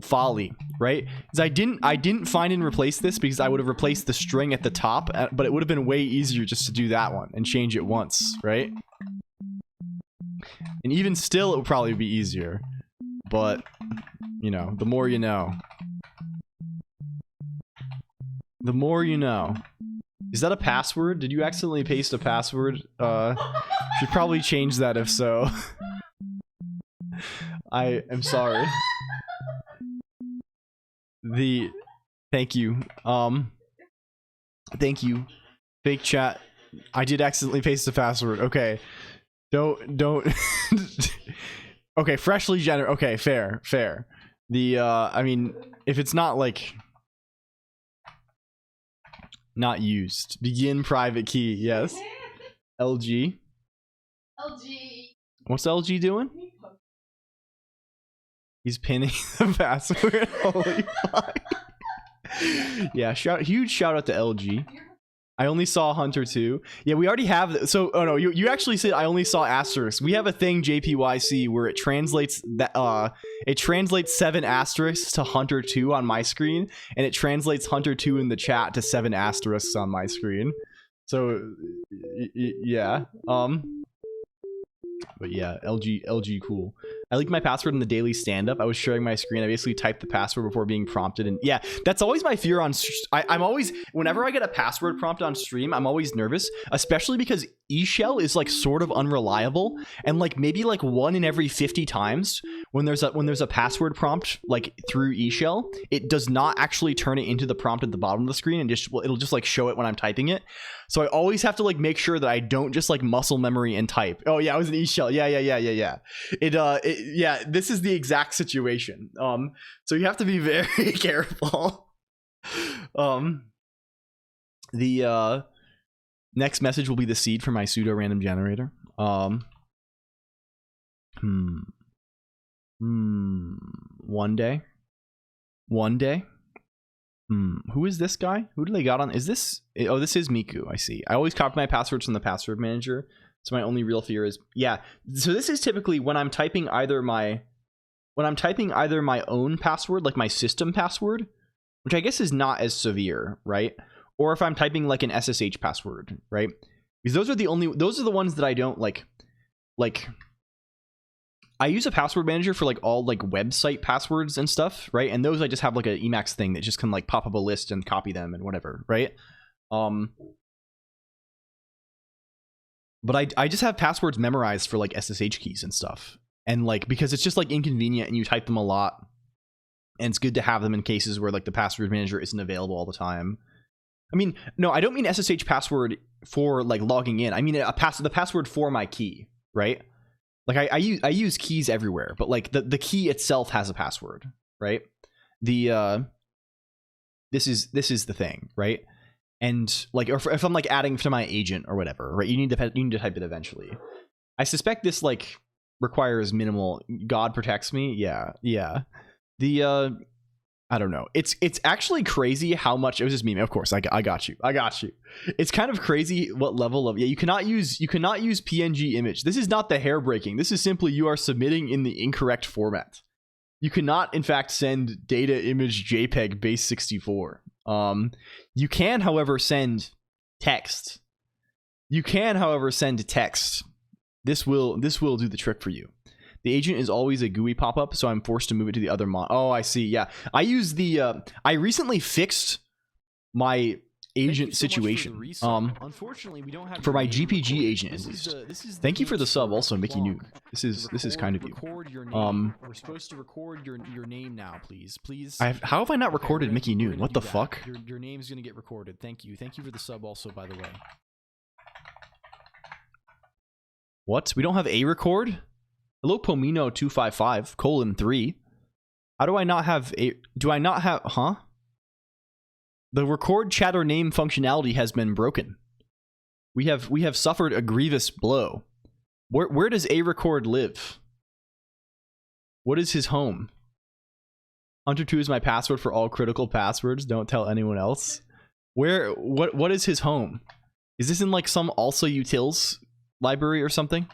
folly, right? Because I didn't find and replace this because I would have replaced the string at the top, but it would have been way easier just to do that one and change it once, right? And even still, it would probably be easier. But, you know, the more you know. The more you know. Is that a password? Did you accidentally paste a password? Should probably change that if so. I am sorry. Thank you. Thank you. Fake chat. I did accidentally paste a password. Okay. Don't Okay, freshly generated. Okay, fair. I mean, if it's not like Not used. Begin private key. Yes. LG. LG. What's LG doing? He's pinning the password. Holy fuck. Yeah, huge shout out to LG. I only saw Hunter 2. Yeah, we already have. So, oh no, you actually said I only saw asterisk. We have a thing JPYC where it translates that it translates 7 asterisks to Hunter 2 on my screen, and it translates Hunter 2 in the chat to 7 asterisks on my screen. So, yeah. But yeah, LG cool. I leaked my password in the daily stand-up. I was sharing my screen. I basically typed the password before being prompted. And yeah, that's always my fear on... I'm always... Whenever I get a password prompt on stream, I'm always nervous. Especially because eShell is like sort of unreliable. And like maybe like 1 in every 50 times when there's a password prompt like through eShell, it does not actually turn it into the prompt at the bottom of the screen. And it'll just like show it when I'm typing it. So I always have to like make sure that I don't just like muscle memory and type. Oh yeah, I was an eShell. Yeah. Yeah, this is the exact situation. So you have to be very careful. The next message will be the seed for my pseudo random generator. One day. Who is this guy? Who do they got on? Is this? Oh, this is Miku. I see. I always copy my passwords from the password manager. So my only real fear is, yeah. So this is typically when I'm typing either my own password, like my system password, which I guess is not as severe, right? Or if I'm typing like an SSH password, right? Because those are the ones that I don't like I use a password manager for like all like website passwords and stuff, right? And those I just have like an Emacs thing that just can like pop up a list and copy them and whatever, right? But I just have passwords memorized for like SSH keys and stuff. And like, because it's just like inconvenient and you type them a lot. And it's good to have them in cases where like the password manager isn't available all the time. I mean, no, I don't mean SSH password for like logging in. I mean the password for my key, right? Like I use keys everywhere, but like the key itself has a password, right? This is the thing, right? And like, or if I'm like adding to my agent or whatever, right? You need to type it eventually. I suspect this like requires minimal. God protects me. Yeah. I don't know. It's actually crazy how much it was just meme. Of course, I got you. It's kind of crazy what level of you cannot use PNG image. This is not the hair breaking. This is simply you are submitting in the incorrect format. You cannot, in fact, send data image JPEG base 64. You can, however, send text. This will do the trick for you. The agent is always a GUI pop-up, so I'm forced to move it to the other mod. Oh, I see. Yeah, I use the. I recently fixed my agent situation. Unfortunately, we don't have for my GPG agent at least. Thank you for the sub, also, Mickey Noon. This is kind of you. We're supposed to record your name now, please. How have I not recorded Mickey Noon? What the fuck? Your name's gonna get recorded. Thank you for the sub, also, by the way. What? We don't have a record? Hello, Pomino 255:3. How do I not have a? Do I not have? Huh? The record chat or name functionality has been broken. We have suffered a grievous blow. Where does a record live? What is his home? Hunter 2 is my password for all critical passwords. Don't tell anyone else. What is his home? Is this in like some also utils library or something?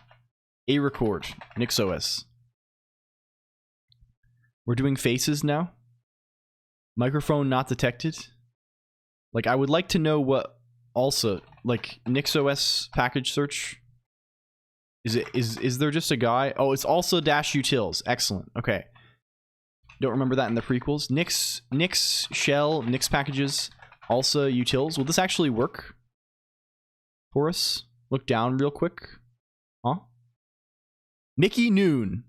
A record, NixOS. We're doing faces now. Microphone not detected. Like, I would like to know what also, like, NixOS package search. Is there just a guy? Oh, it's also -utils. Excellent. Okay. Don't remember that in the prequels. Nix shell, Nix packages, also utils. Will this actually work for us? Look down real quick. Huh? Mickey Noon.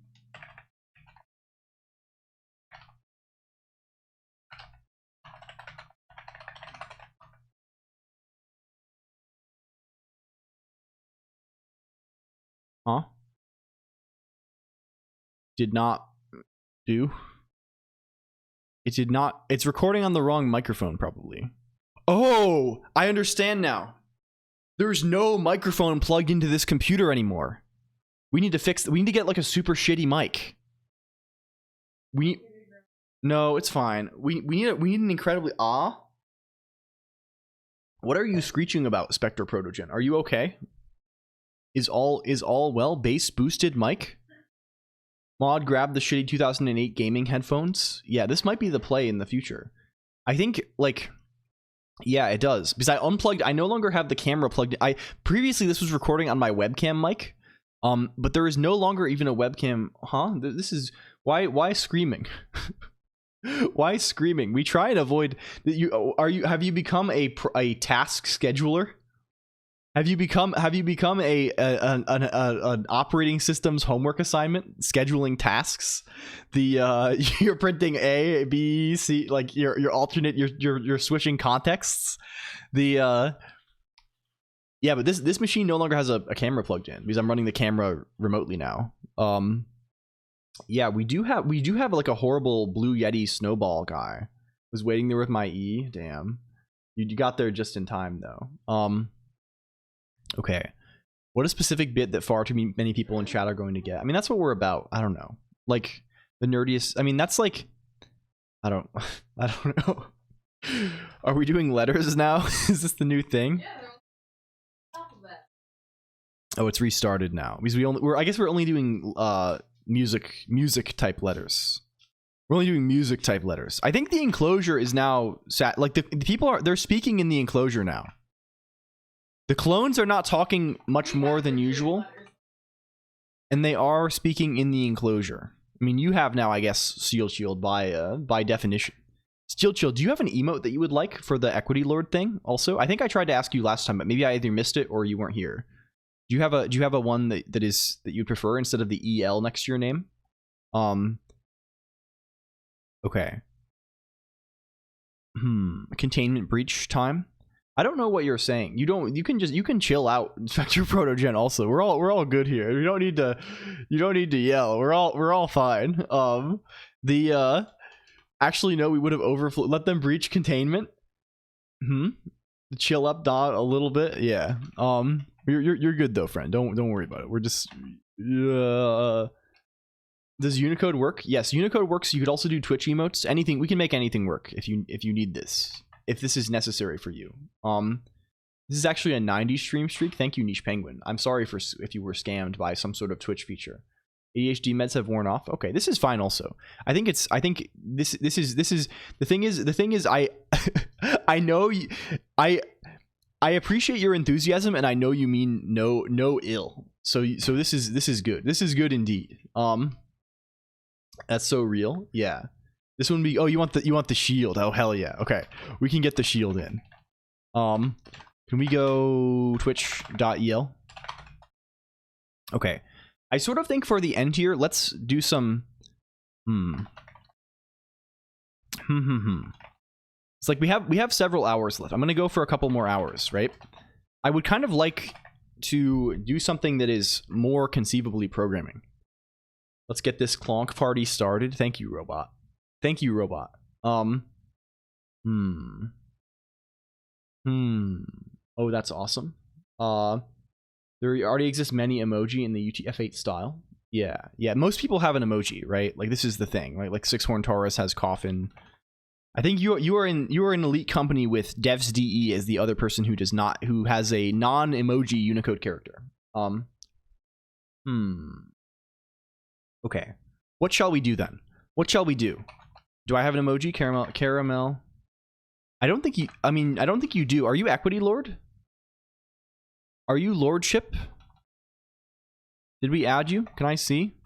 Huh? Did not do. It did not. It's recording on the wrong microphone, probably. Oh, I understand now. There's no microphone plugged into this computer anymore. We need to fix. We need to get like a super shitty mic. No, it's fine. We need an incredibly What are you screeching about, Spectre Protogen? Are you okay? Is all well? Bass boosted mic? Mod, grab the shitty 2008 gaming headphones. Yeah, this might be the play in the future. I think like, yeah, it does, because I unplugged. I no longer have the camera plugged. Previously this was recording on my webcam mic, but there is no longer even a webcam. This is why screaming. Why screaming? We try and avoid that. Have you become a task scheduler? Have you become an operating system's homework assignment, scheduling tasks? You're printing A, B, C, like your alternate, you're switching contexts. Yeah, but this machine no longer has a camera plugged in because I'm running the camera remotely now. Yeah, we do have like a horrible Blue Yeti snowball guy. Was waiting there with my E. Damn, you got there just in time though. Okay, what a specific bit that far too many people in chat are going to get. I mean, that's what we're about. I don't know, like the nerdiest. I mean, that's like, I don't know. Are we doing letters now? Is this the new thing? Oh, it's restarted now because I guess we're only doing music type letters. We're only doing music type letters. I think the enclosure is now like the people they're speaking in the enclosure now. The clones are not talking much more than usual, and they are speaking in the enclosure. I mean, you have now, I guess, Steel Shield by definition. Steel Shield, do you have an emote that you would like for the Equity Lord thing? Also, I think I tried to ask you last time, but maybe I either missed it or you weren't here. Do you have a one that you'd prefer instead of the EL next to your name? Okay. Containment breach time. I don't know what you're saying. You can chill out, Spectre Protogen. Also, we're all good here. You don't need to yell. We're all fine. Actually no, we would have overflow. Let them breach containment. Chill up, dot a little bit. Yeah. You're good though, friend. Don't worry about it. We're just Does Unicode work? Yes, Unicode works. You could also do Twitch emotes. Anything. We can make anything work if you need this. If this is necessary for you. This is actually a 90 stream streak. Thank you, Niche Penguin. I'm sorry if you were scammed by some sort of Twitch feature. ADHD meds have worn off. Okay, this is fine also. I think this is the thing is I I know I appreciate your enthusiasm, and I know you mean no ill. So this is good. This is good indeed. That's so real. Yeah. This one be, oh, you want the shield. Oh, hell yeah. Okay. We can get the shield in. Can we go twitch.el? Okay. I sort of think for the end here, let's do some It's like we have several hours left. I'm going to go for a couple more hours, right? I would kind of like to do something that is more conceivably programming. Let's get this Colonq party started. Thank you, robot. Thank you, robot. Oh, that's awesome. There already exists many emoji in the UTF-8 style. Yeah. Most people have an emoji, right? Like this is the thing, right? Like Sixhorn Taurus has coffin. I think you are in elite company with Devs DE as the other person who has a non-emoji Unicode character. Okay. What shall we do then? What shall we do? Do I have an emoji? Caramel. I don't think you do. Are you Equity Lord? Are you Lordship? Did we add you? Can I see?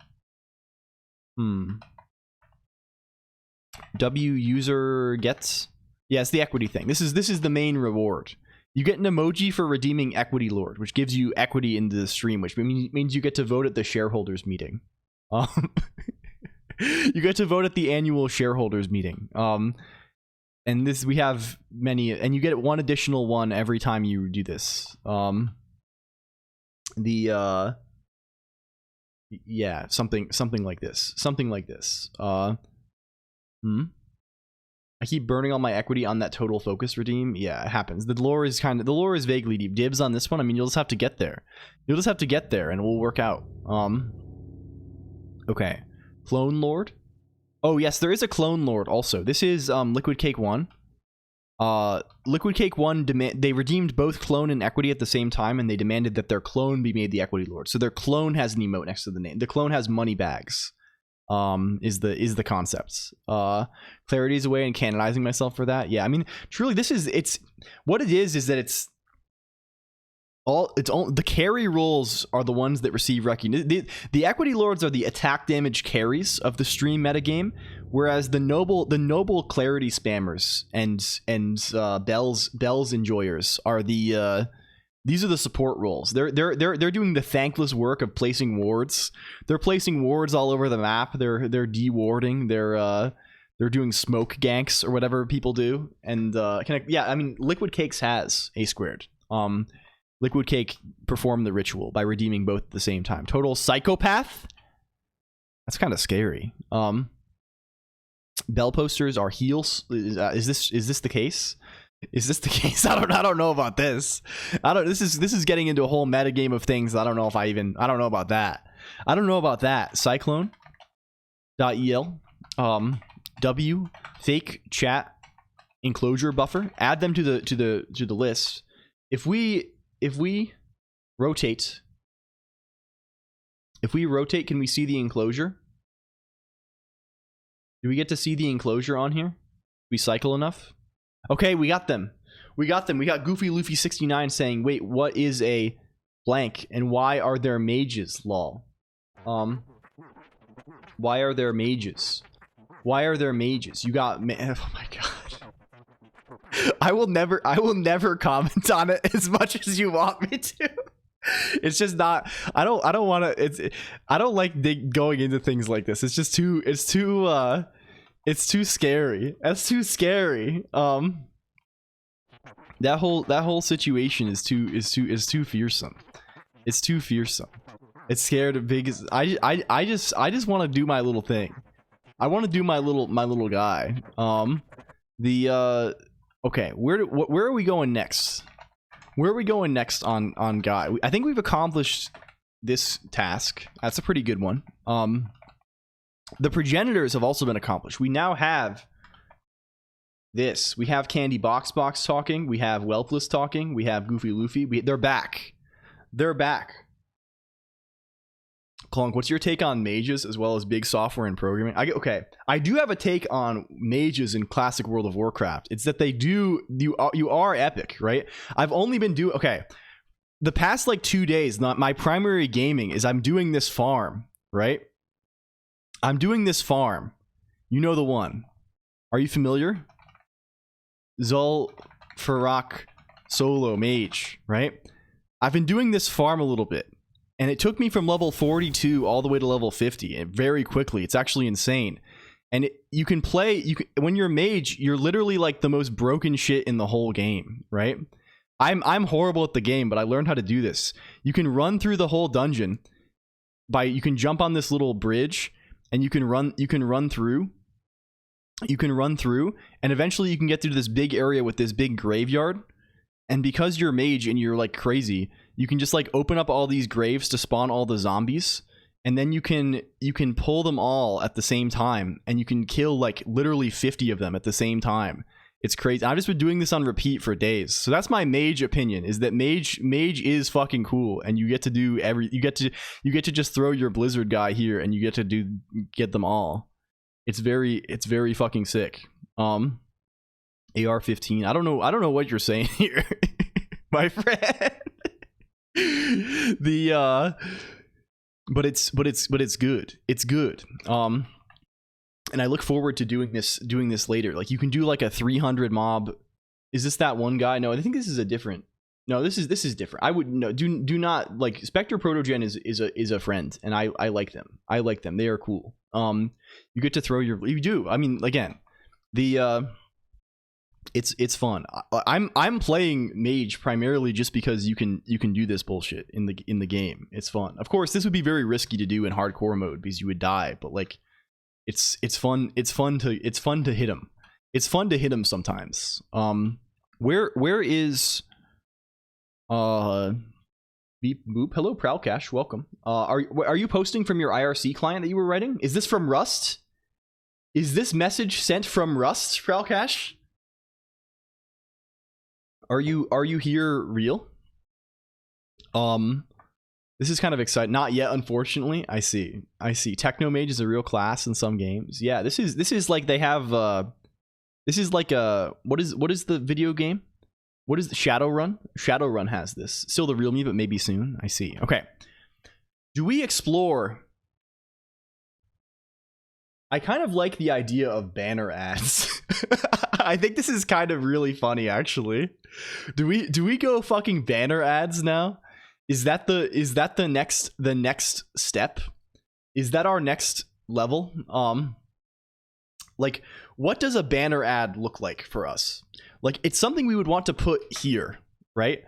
W user gets. Yeah, it's the equity thing. This is the main reward. You get an emoji for redeeming Equity Lord, which gives you equity into the stream, which means you get to vote at the shareholders meeting. You get to vote at the annual shareholders meeting. And this we have many, and you get one additional one every time you do this. Yeah, something like this. Something like this. I keep burning all my equity on that total focus redeem. Yeah, it happens. The lore is vaguely deep. Dibs on this one. I mean, you'll just have to get there. You'll just have to get there, and it will work out. Okay, Clone Lord. Oh yes, there is a Clone Lord also. This is Liquid Cake 1. Liquid Cake 1 they redeemed both clone and equity at the same time, and they demanded that their clone be made the equity lord. So their clone has an emote next to the name. The clone has money bags. Is the concept. Clarity's away and canonizing myself for that. Yeah, I mean, truly, it's what it is that it's all the carry roles are the ones that receive recognition. The equity lords are the attack damage carries of the stream metagame, whereas the noble clarity spammers and bells enjoyers are these are the support roles. They're doing the thankless work of placing wards. They're placing wards all over the map. They're dewarding. They're doing smoke ganks or whatever people do. And I mean, Liquid Cakes has A squared. Liquid Cake performed the ritual by redeeming both at the same time. Total psychopath. That's kind of scary. Bell posters are heals. Is this the case? Is this the case? I don't know about this. This is getting into a whole meta game of things. I don't know about that. I don't know about that. Cyclone.el W fake chat enclosure buffer. Add them to the list. If we rotate, can we see the enclosure? Do we get to see the enclosure on here? We cycle enough? Okay, we got them. We got Goofy Luffy 69 saying, "Wait, what is a blank and why are there mages, lol?" Why are there mages? Why are there mages? You got oh my god. I will never comment on it as much as you want me to. It's just not I don't want to I don't like going into things like this. It's just too scary. That's too scary. That whole situation is too fearsome. It's too fearsome. It's scared of big. I just want to do my little thing. I want to do my little guy. Okay, where are we going next? Where are we going next on guy? I think we've accomplished this task. That's a pretty good one. The progenitors have also been accomplished. We now have this. We have Candy Box talking. We have Whelpless talking. We have Goofy Luffy. They're back. They're back. Colonq, what's your take on mages as well as big software and programming? I do have a take on mages in classic World of Warcraft. It's that you are epic, right? I've only been the past like 2 days, my primary gaming is I'm doing this farm, right? I'm doing this farm. You know the one. Are you familiar? Zul Farak Solo Mage, right? I've been doing this farm a little bit. And it took me from level 42 all the way to level 50 and very quickly. It's actually insane. And when you're a mage, you're literally like the most broken shit in the whole game, right? I'm horrible at the game, but I learned how to do this. You can run through the whole dungeon you can jump on this little bridge and you can run through, and eventually you can get through this big area with this big graveyard. And because you're a mage and you're like crazy, you can just like open up all these graves to spawn all the zombies, and then you can pull them all at the same time, and you can kill like literally 50 of them at the same time. It's crazy. I've just been doing this on repeat for days. So that's my mage opinion, is that mage is fucking cool, and you get to do you get to just throw your blizzard guy here and you get to get them all. It's very fucking sick. AR-15. I don't know what you're saying here, my friend. But it's good. It's good. And I look forward to doing this later. Like you can do like a 300 mob. Is this that one guy? No, I think this is a different. No, this is different. I would no do not like Spectre Protogen is a friend, and I like them. I like them. They are cool. You get to throw you do. I mean, again, it's fun. I'm playing mage primarily just because you can do this bullshit in the game. It's fun. Of course, this would be very risky to do in hardcore mode because you would die, but like it's fun to hit them. It's fun to hit him sometimes. Where is Beep Boop? Hello, Prowlcash. Welcome. Are you posting from your IRC client that you were writing? Is this from Rust? Is this message sent from Rust, Prowlcash? Are you here real? This is kind of exciting. Not yet, unfortunately. I see. Technomage is a real class in some games. Yeah, this is like they have this is like a what is the video game? What is the Shadowrun? Shadowrun has this. Still the real me, but maybe soon. I see. Okay. Do we explore? I kind of like the idea of banner ads. I think this is kind of really funny, actually. Do we go fucking banner ads now? Is that the next step? Is that our next level? Like, what does a banner ad look like for us? Like, it's something we would want to put here, right?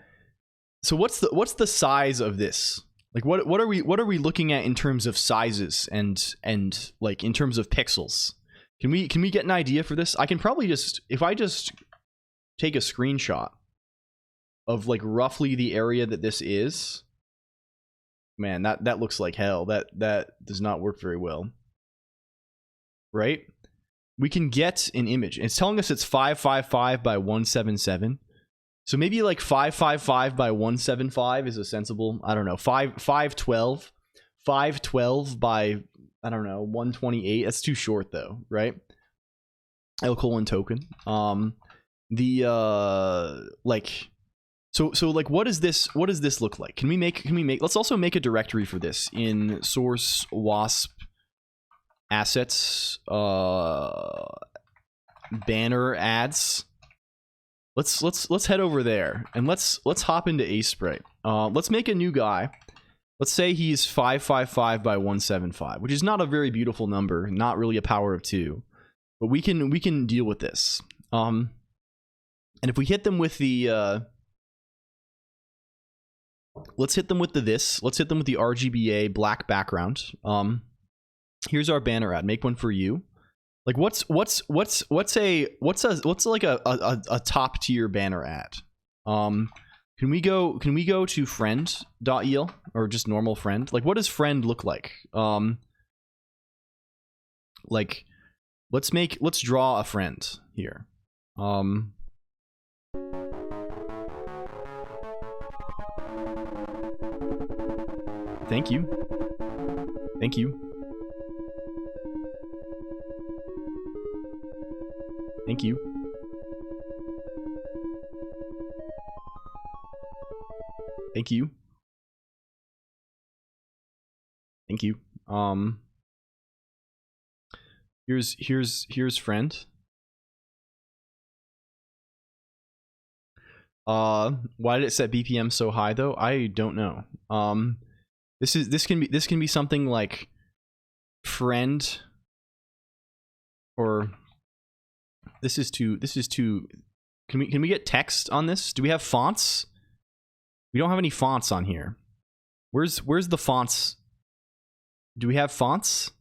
So what's the size of this? Like, what are we looking at in terms of sizes and like in terms of pixels? Can we get an idea for this? I can probably just, if I just take a screenshot of like roughly the area that this is, man, that looks like hell. That does not work very well, right? We can get an image. It's telling us it's 555 by 177. So maybe like 555 by 175 is a sensible, I don't know, 512 by, I don't know, 128. That's too short though, right? LCOLONQ token. Like, so like, what does this look like? Can we make, let's also make a directory for this in source wasp assets, banner ads. Let's head over there and let's hop into Asprite. Let's make a new guy. Let's say he's 555 by 175, which is not a very beautiful number, not really a power of 2, but we can deal with this. And if we hit them with the let's hit them with the RGBA black background. Here's our banner ad. Make one for you. Like, what's like a top tier banner ad? Can we go to friend.el or just normal friend? Like, what does friend look like? Like, let's draw a friend here. Thank you. Thank you. Thank you. Thank you. Thank you. Here's friend. Why did it set BPM so high though? I don't know. This can be something like friend, or this is too can we get text on this? Do we have fonts? We don't have any fonts on here. Where's the fonts? Do we have fonts?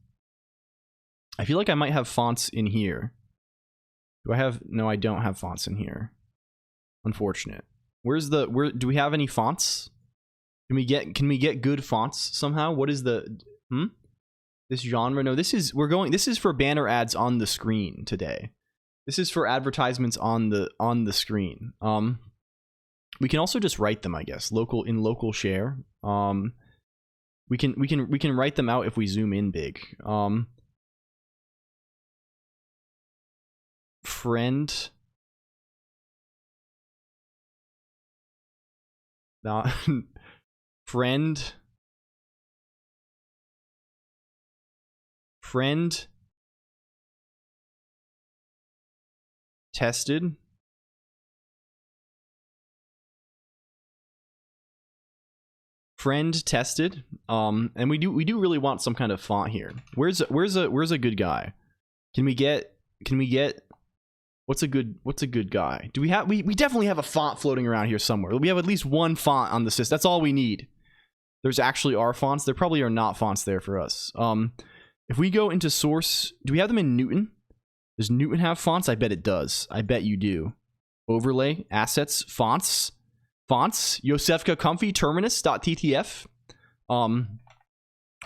I feel like I might have fonts in here. Do I have? No, I don't have fonts in here. Unfortunate. Where do we have any fonts? Can we get good fonts somehow? What is the this genre? No, this is for banner ads on the screen today. This is for advertisements on the screen. We can also just write them, I guess. Local share. We can write them out if we zoom in big. Friend. Not friend. Friend. Tested. Friend tested. And we do really want some kind of font here. Where's a good guy? Can we get what's a good guy? Do we have we definitely have a font floating around here somewhere. We have at least one font on the system. That's all we need. There's actually our fonts. There probably are not fonts there for us. If we go into source, do we have them in Newton? Does Newton have fonts? I bet it does. I bet you do. Overlay, assets, fonts, Yosefka Comfy, terminus.ttf,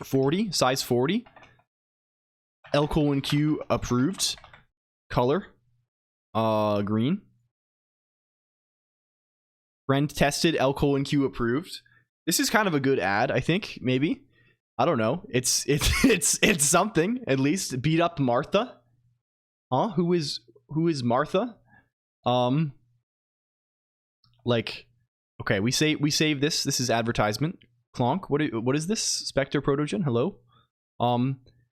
40, size 40, LCOLONQ approved, color, green, friend tested, LCOLONQ approved. This is kind of a good ad, I think, maybe. I don't know. It's something, at least. Beat up Martha. Huh? Who is Martha? Like, okay, we save this. This is advertisement. Colonq. What is this? Spectre Protogen. Hello.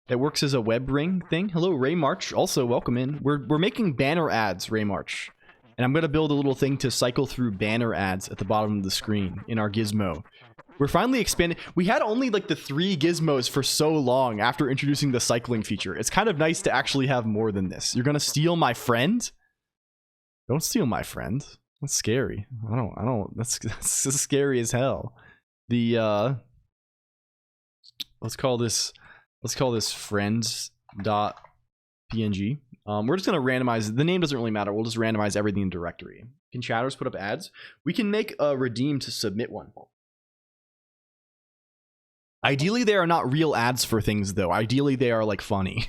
It works as a web ring thing. Hello, Ray March. Also, welcome in. We're making banner ads, Ray March, and I'm gonna build a little thing to cycle through banner ads at the bottom of the screen in our gizmo. We're finally expanding. We had only like the 3 gizmos for so long after introducing the cycling feature. It's kind of nice to actually have more than this. You're gonna steal my friend? Don't steal my friend. That's scary. I don't. That's scary as hell. The let's call this friends.png. We're just gonna randomize. The name doesn't really matter. We'll just randomize everything in directory. Can chatters put up ads? We can make a redeem to submit one. Ideally, they are not real ads for things, though. Ideally, they are like funny.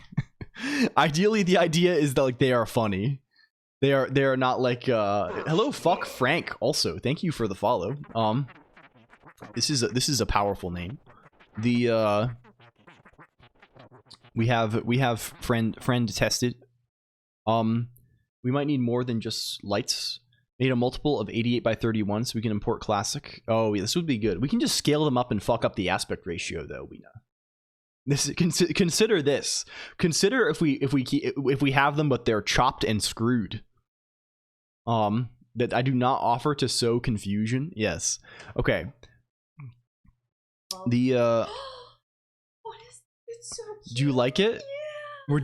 Ideally, the idea is that like they are funny. They are not like hello, fuck Frank. Also, thank you for the follow. This is a powerful name. The we have friend tested. We might need more than just lights. Made a multiple of 88 by 31 so we can import classic. Oh, yeah, this would be good. We can just scale them up and fuck up the aspect ratio, though. We know. Consider this. Consider if we have them, but they're chopped and screwed. That I do not offer to sow confusion. Yes. Okay. The What is it's so cute. do you like it? Yeah. We're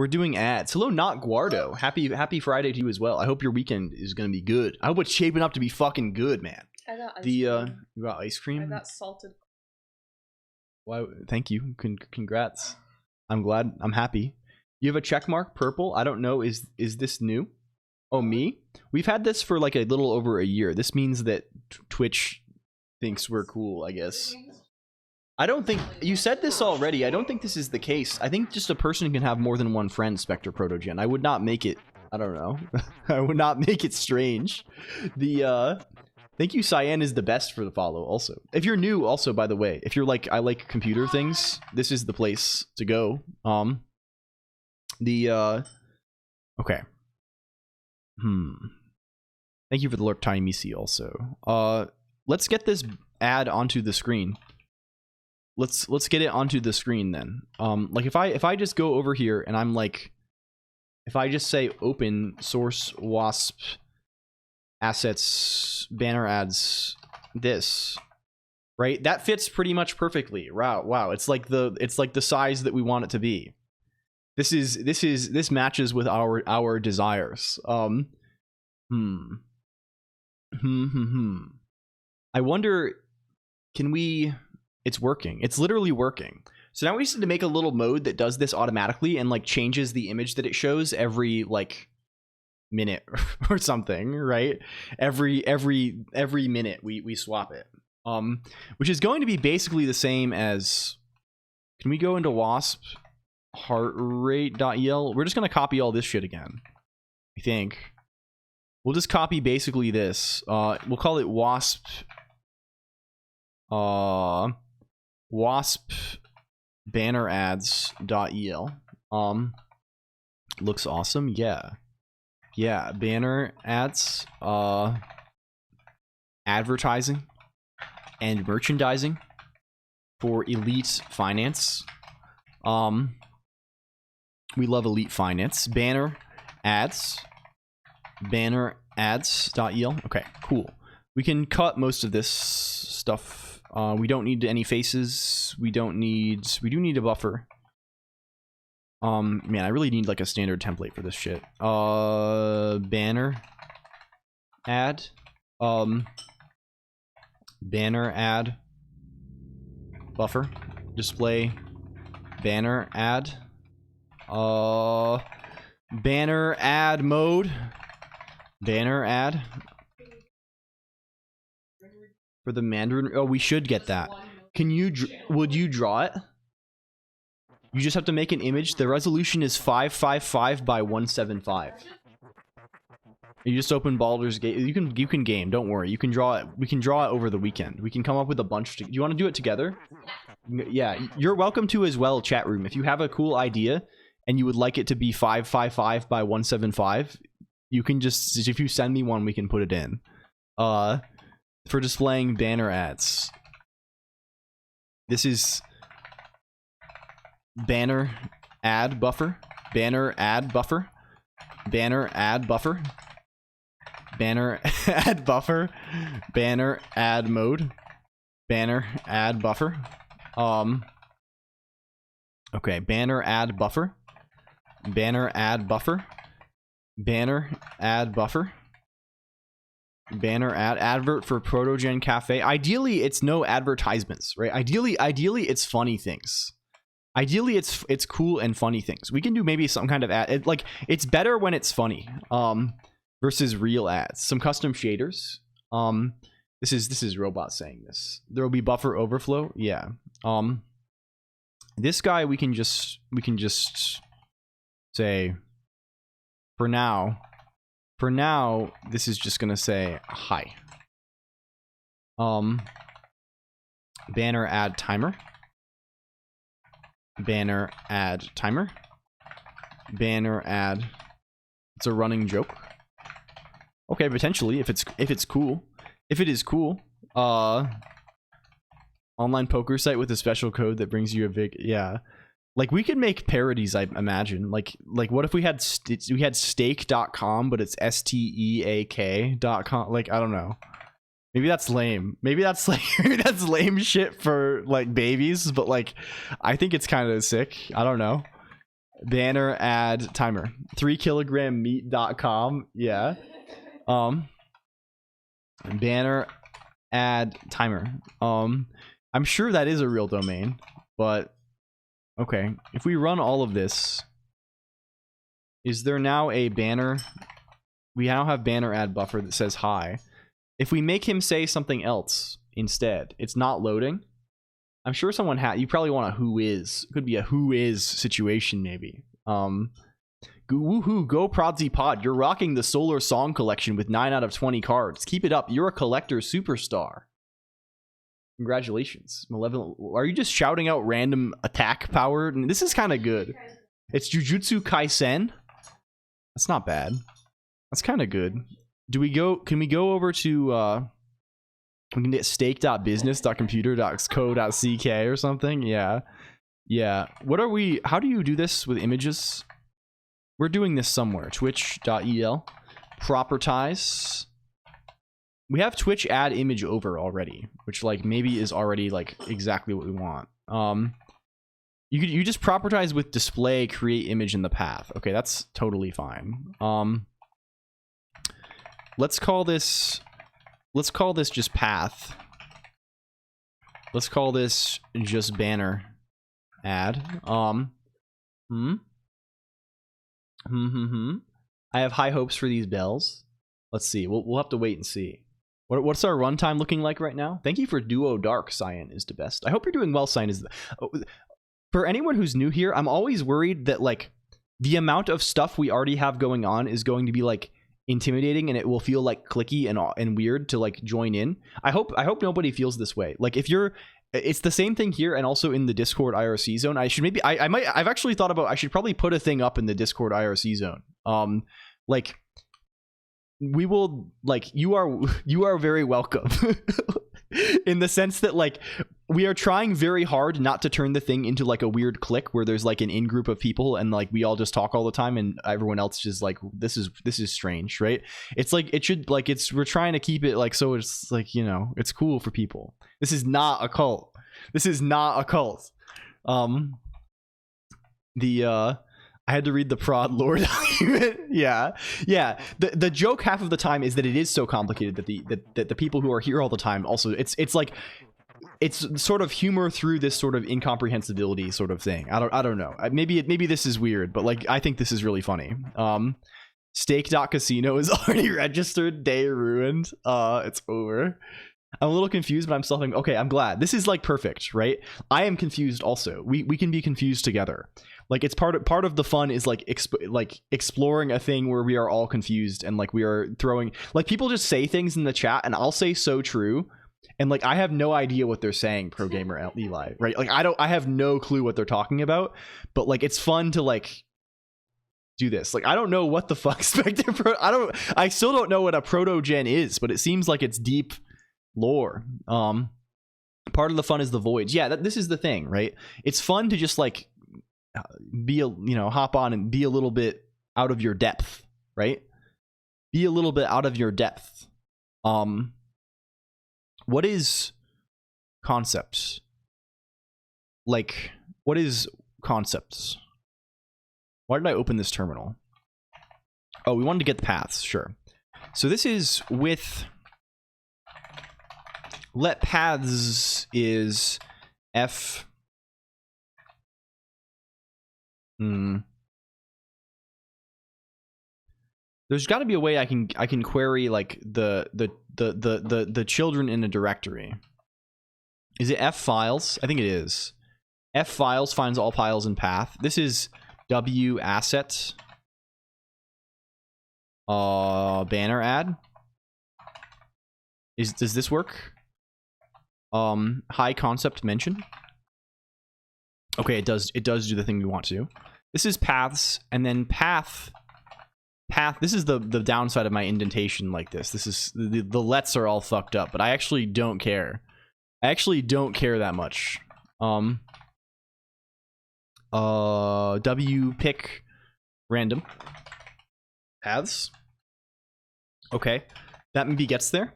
doing ads. Hello, not Guardo. Happy Friday to you as well. I hope your weekend is gonna be good. I hope it's shaping up to be fucking good, man. I got ice You cream. got ice cream? I got salted. Why? Thank you. Congrats. I'm glad. I'm happy. You have a check mark, purple. I don't know. Is this new? Oh, me? We've had this for like a little over a year. This means that Twitch thinks we're cool, I guess. I don't think you said this already. I don't think this is the case. I think just a person can have more than one friend, Spectre Protogen. I would not make it. I don't know. I would not make it strange. Thank you, Cyan is the best for the follow. Also, if you're new, also by the way, if you're like I like computer things, this is the place to go. Okay. Thank you for the lurk, Tiny Misi. Also, let's get this ad onto the screen. Let's get it onto the screen then. Like if I just go over here and I'm like, if I just say open source wasp assets banner ads this, right? That fits pretty much perfectly. Wow, it's like the size that we want it to be. This matches with our desires. I wonder, can we? It's working. It's literally working. So now we just need to make a little mode that does this automatically and like changes the image that it shows every like minute or something, right? Every minute we swap it. Which is going to be basically the same as, can we go into wasp heart rate.el? We're just going to copy all this shit again. I think. We'll just copy basically this. We'll call it wasp banner ads.el. Looks awesome. Yeah, banner ads, advertising and merchandising for elite finance. We love elite finance. Banner ads.el. Okay, cool. We can cut most of this stuff. We don't need any faces. We do need a buffer. Man, I really need like a standard template for this shit. Banner ad. Banner ad. Buffer. Display. Banner ad. Banner ad mode. Banner ad. For the Mandarin. Oh, we should get that. Can you, would you draw it? You just have to make an image. The resolution is 555 by 175. You just open Baldur's Gate. You can game. Don't worry. You can draw it. We can draw it over the weekend. We can come up with a bunch. Do you want to do it together? Yeah, you're welcome to as well, chat room. If you have a cool idea and you would like it to be 555 by 175, you can just, if you send me one, we can put it in. For displaying banner ads. This is banner ad buffer. Banner ad buffer. Banner ad buffer. Banner ad buffer. Banner ad mode. Banner ad buffer. Okay, banner ad buffer. Banner ad buffer. Banner ad buffer. Banner ad advert for Protogen Cafe. Ideally, it's no advertisements, right? Ideally, it's funny things. Ideally, it's cool and funny things. We can do maybe some kind of ad. Like, it's better when it's funny. Versus real ads. Some custom shaders. This is robot saying this. There will be buffer overflow. Yeah. This guy we can just say for now, this is just gonna say hi. Banner ad timer. Banner ad timer. Banner ad. It's a running joke. Okay, potentially if it's cool. If it is cool. Online poker site with a special code that brings you a big, yeah. Like, we could make parodies, I imagine. Like what if we had stake.com, but it's steak.com? Like, I don't know. Maybe that's lame. Maybe that's lame shit for like babies, but like I think it's kind of sick. I don't know. Banner ad timer. 3kilogrammeat.com. Yeah. Banner ad timer. I'm sure that is a real domain, but okay. If we run all of this, is there now a banner? We now have banner ad buffer that says hi. If we make him say something else instead, it's not loading. I'm sure someone you probably want a who is. Could be a who is situation maybe. Woohoo, go Prodzy Pod. You're rocking the Solar Song Collection with 9 out of 20 cards. Keep it up. You're a collector superstar. Congratulations. Malevolent. Are you just shouting out random attack power? This is kind of good. It's Jujutsu Kaisen. That's not bad. That's kind of good. Can we go over to we can get stake.business.computer.co.ck or something? Yeah. Yeah. How do you do this with images? We're doing this somewhere. Twitch.el. Propertize. We have Twitch add image over already, which like maybe is already like exactly what we want. You just propertize with display create image in the path. Okay, that's totally fine. Let's call this just path. Let's call this just banner ad. I have high hopes for these bells. Let's see. We'll have to wait and see. What's our runtime looking like right now? Thank you for Duo Dark. Cyan is the best. I hope you're doing well. Cyan is for anyone who's new here, I'm always worried that like the amount of stuff we already have going on is going to be like intimidating, and it will feel like clicky and weird to like join in. I hope nobody feels this way. Like if you're, it's the same thing here and also in the Discord IRC zone. I should maybe I've actually thought about, I should probably put a thing up in the Discord IRC zone. Like we will, like, you are very welcome. In the sense that like we are trying very hard not to turn the thing into like a weird clique where there's like an in-group of people and like we all just talk all the time and everyone else just like this is strange, right? It's like it should like we're trying to keep it like so it's like, you know, it's cool for people. This is not a cult. This is not a cult. I had to read the prod lore document. Yeah. The joke half of the time is that it is so complicated that the people who are here all the time also it's like it's sort of humor through this sort of incomprehensibility sort of thing. I don't know. Maybe this is weird, but like I think this is really funny. Stake.casino is already registered. Day ruined. It's over. I'm a little confused, but I'm still thinking, okay, I'm glad. This is like perfect, right? I am confused also. We can be confused together. Like it's part of the fun is like exploring a thing where we are all confused and like we are throwing like people just say things in the chat and I'll say so true and like I have no idea what they're saying, Pro Gamer Eli, right? Like I have no clue what they're talking about, but like it's fun to like do this. Like I don't know what the fuck I still don't know what a proto-gen is, but it seems like it's deep lore. Part of the fun is the voids. Yeah, this is the thing, right? It's fun to just like hop on and be a little bit out of your depth, right? Be a little bit out of your depth. What is concepts? Like, what is concepts? Why did I open this terminal? Oh, we wanted to get the paths, sure. So this is with let paths is f There's got to be a way I can query like the children in a directory. Is it f files? I think it is. F files finds all files in path. This is w asset banner add. Does this work? High concept mention. Okay, it does do the thing we want to. This is paths, and then path. This is the downside of my indentation like this. This is the lets are all fucked up, but I actually don't care. I actually don't care that much. W pick random paths. Okay, that maybe gets there.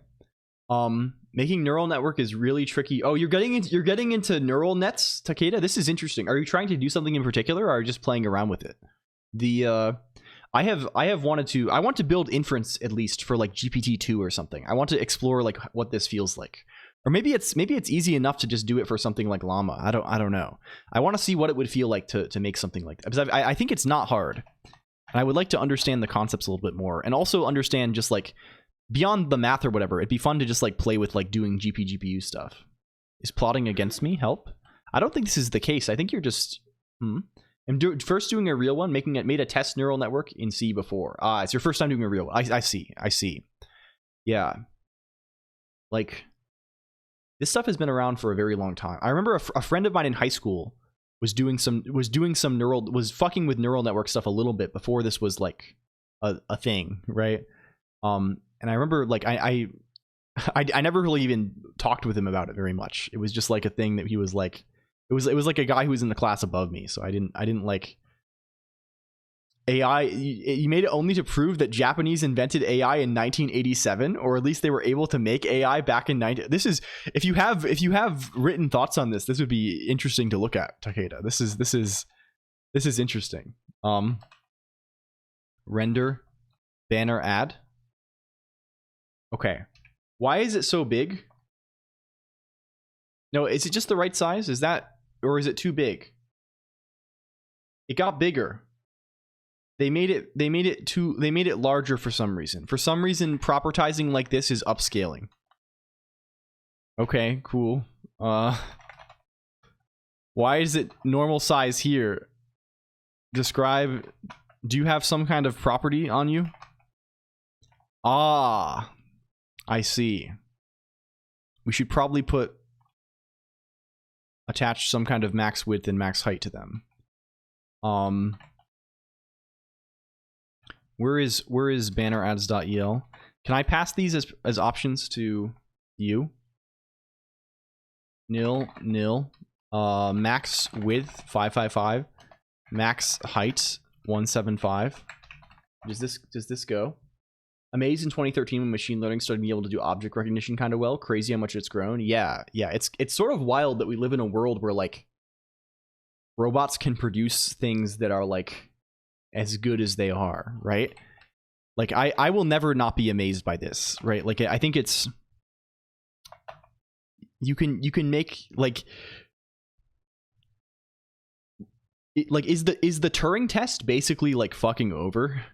Making neural network is really tricky. Oh, you're getting into neural nets, Takeda. This is interesting. Are you trying to do something in particular, or are you just playing around with it? I want to build inference at least for like GPT-2 or something. I want to explore like what this feels like. Or maybe it's easy enough to just do it for something like Llama. I don't know. I want to see what it would feel like to make something like that. Because I think it's not hard. And I would like to understand the concepts a little bit more, and also understand just like beyond the math or whatever. It'd be fun to just like play with like doing GPU stuff. Is plotting against me help? I don't think this is the case. I think you're just I'm first doing a real one, made a test neural network in C before. It's your first time doing a real one. I see. Yeah. Like, this stuff has been around for a very long time. I remember a friend of mine in high school was fucking with neural network stuff a little bit before this was like a thing, right? And I remember like I never really even talked with him about it very much. It was just like a thing that he was like. It was like a guy who was in the class above me, so I didn't like AI. You made it only to prove that Japanese invented AI in 1987, or at least they were able to make AI back in 90. This is if you have written thoughts on this would be interesting to look at, Takeda. This is interesting. Render banner add. Okay, why is it so big? No, is it just the right size? Is that, or is it too big? It got bigger. They made it larger for some reason. For some reason, propertizing like this is upscaling. Okay, cool. Why is it normal size here? Describe. Do you have some kind of property on you? Ah, I see. We should probably attach some kind of max width and max height to them. Where is banner ads.el? Can I pass these as options to you? Nil. Max width 555. Max height 175. Does this go? Amazed in 2013 when machine learning started being able to do object recognition kind of well. Crazy how much it's grown. Yeah. It's sort of wild that we live in a world where like robots can produce things that are like as good as they are, right? Like I will never not be amazed by this, right? Like I think it's you can make like is the Turing test basically like fucking over?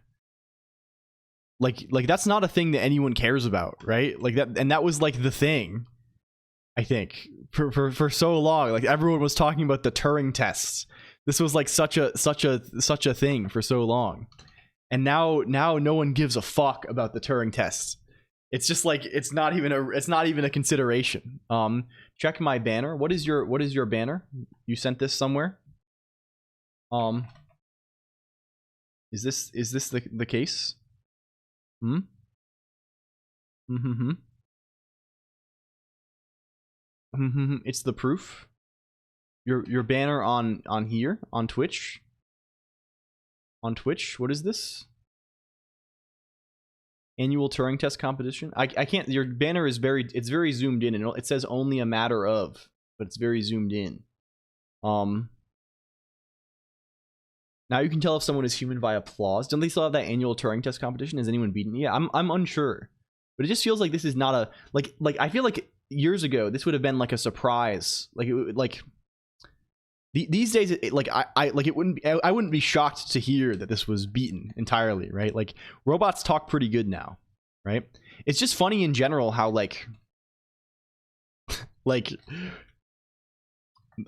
Like that's not a thing that anyone cares about, right? Like that, and that was like the thing, I think, for so long. Like everyone was talking about the Turing tests. This was like such a thing for so long, and now no one gives a fuck about the Turing tests. It's just like it's not even a consideration. Check my banner. What is your banner? You sent this somewhere. Is this the case? It's the proof. Your banner on here on Twitch. On Twitch, what is this? Annual Turing test competition. I can't. Your banner is very zoomed in, and it says only a matter of, but it's very zoomed in. Now you can tell if someone is human by applause. Don't they still have that annual Turing test competition? Has anyone beaten? Yeah, I'm unsure, but it just feels like this is not a like I feel like years ago this would have been like a surprise. Like it like these days, I wouldn't be shocked to hear that this was beaten entirely, right? Like robots talk pretty good now, right? It's just funny in general how like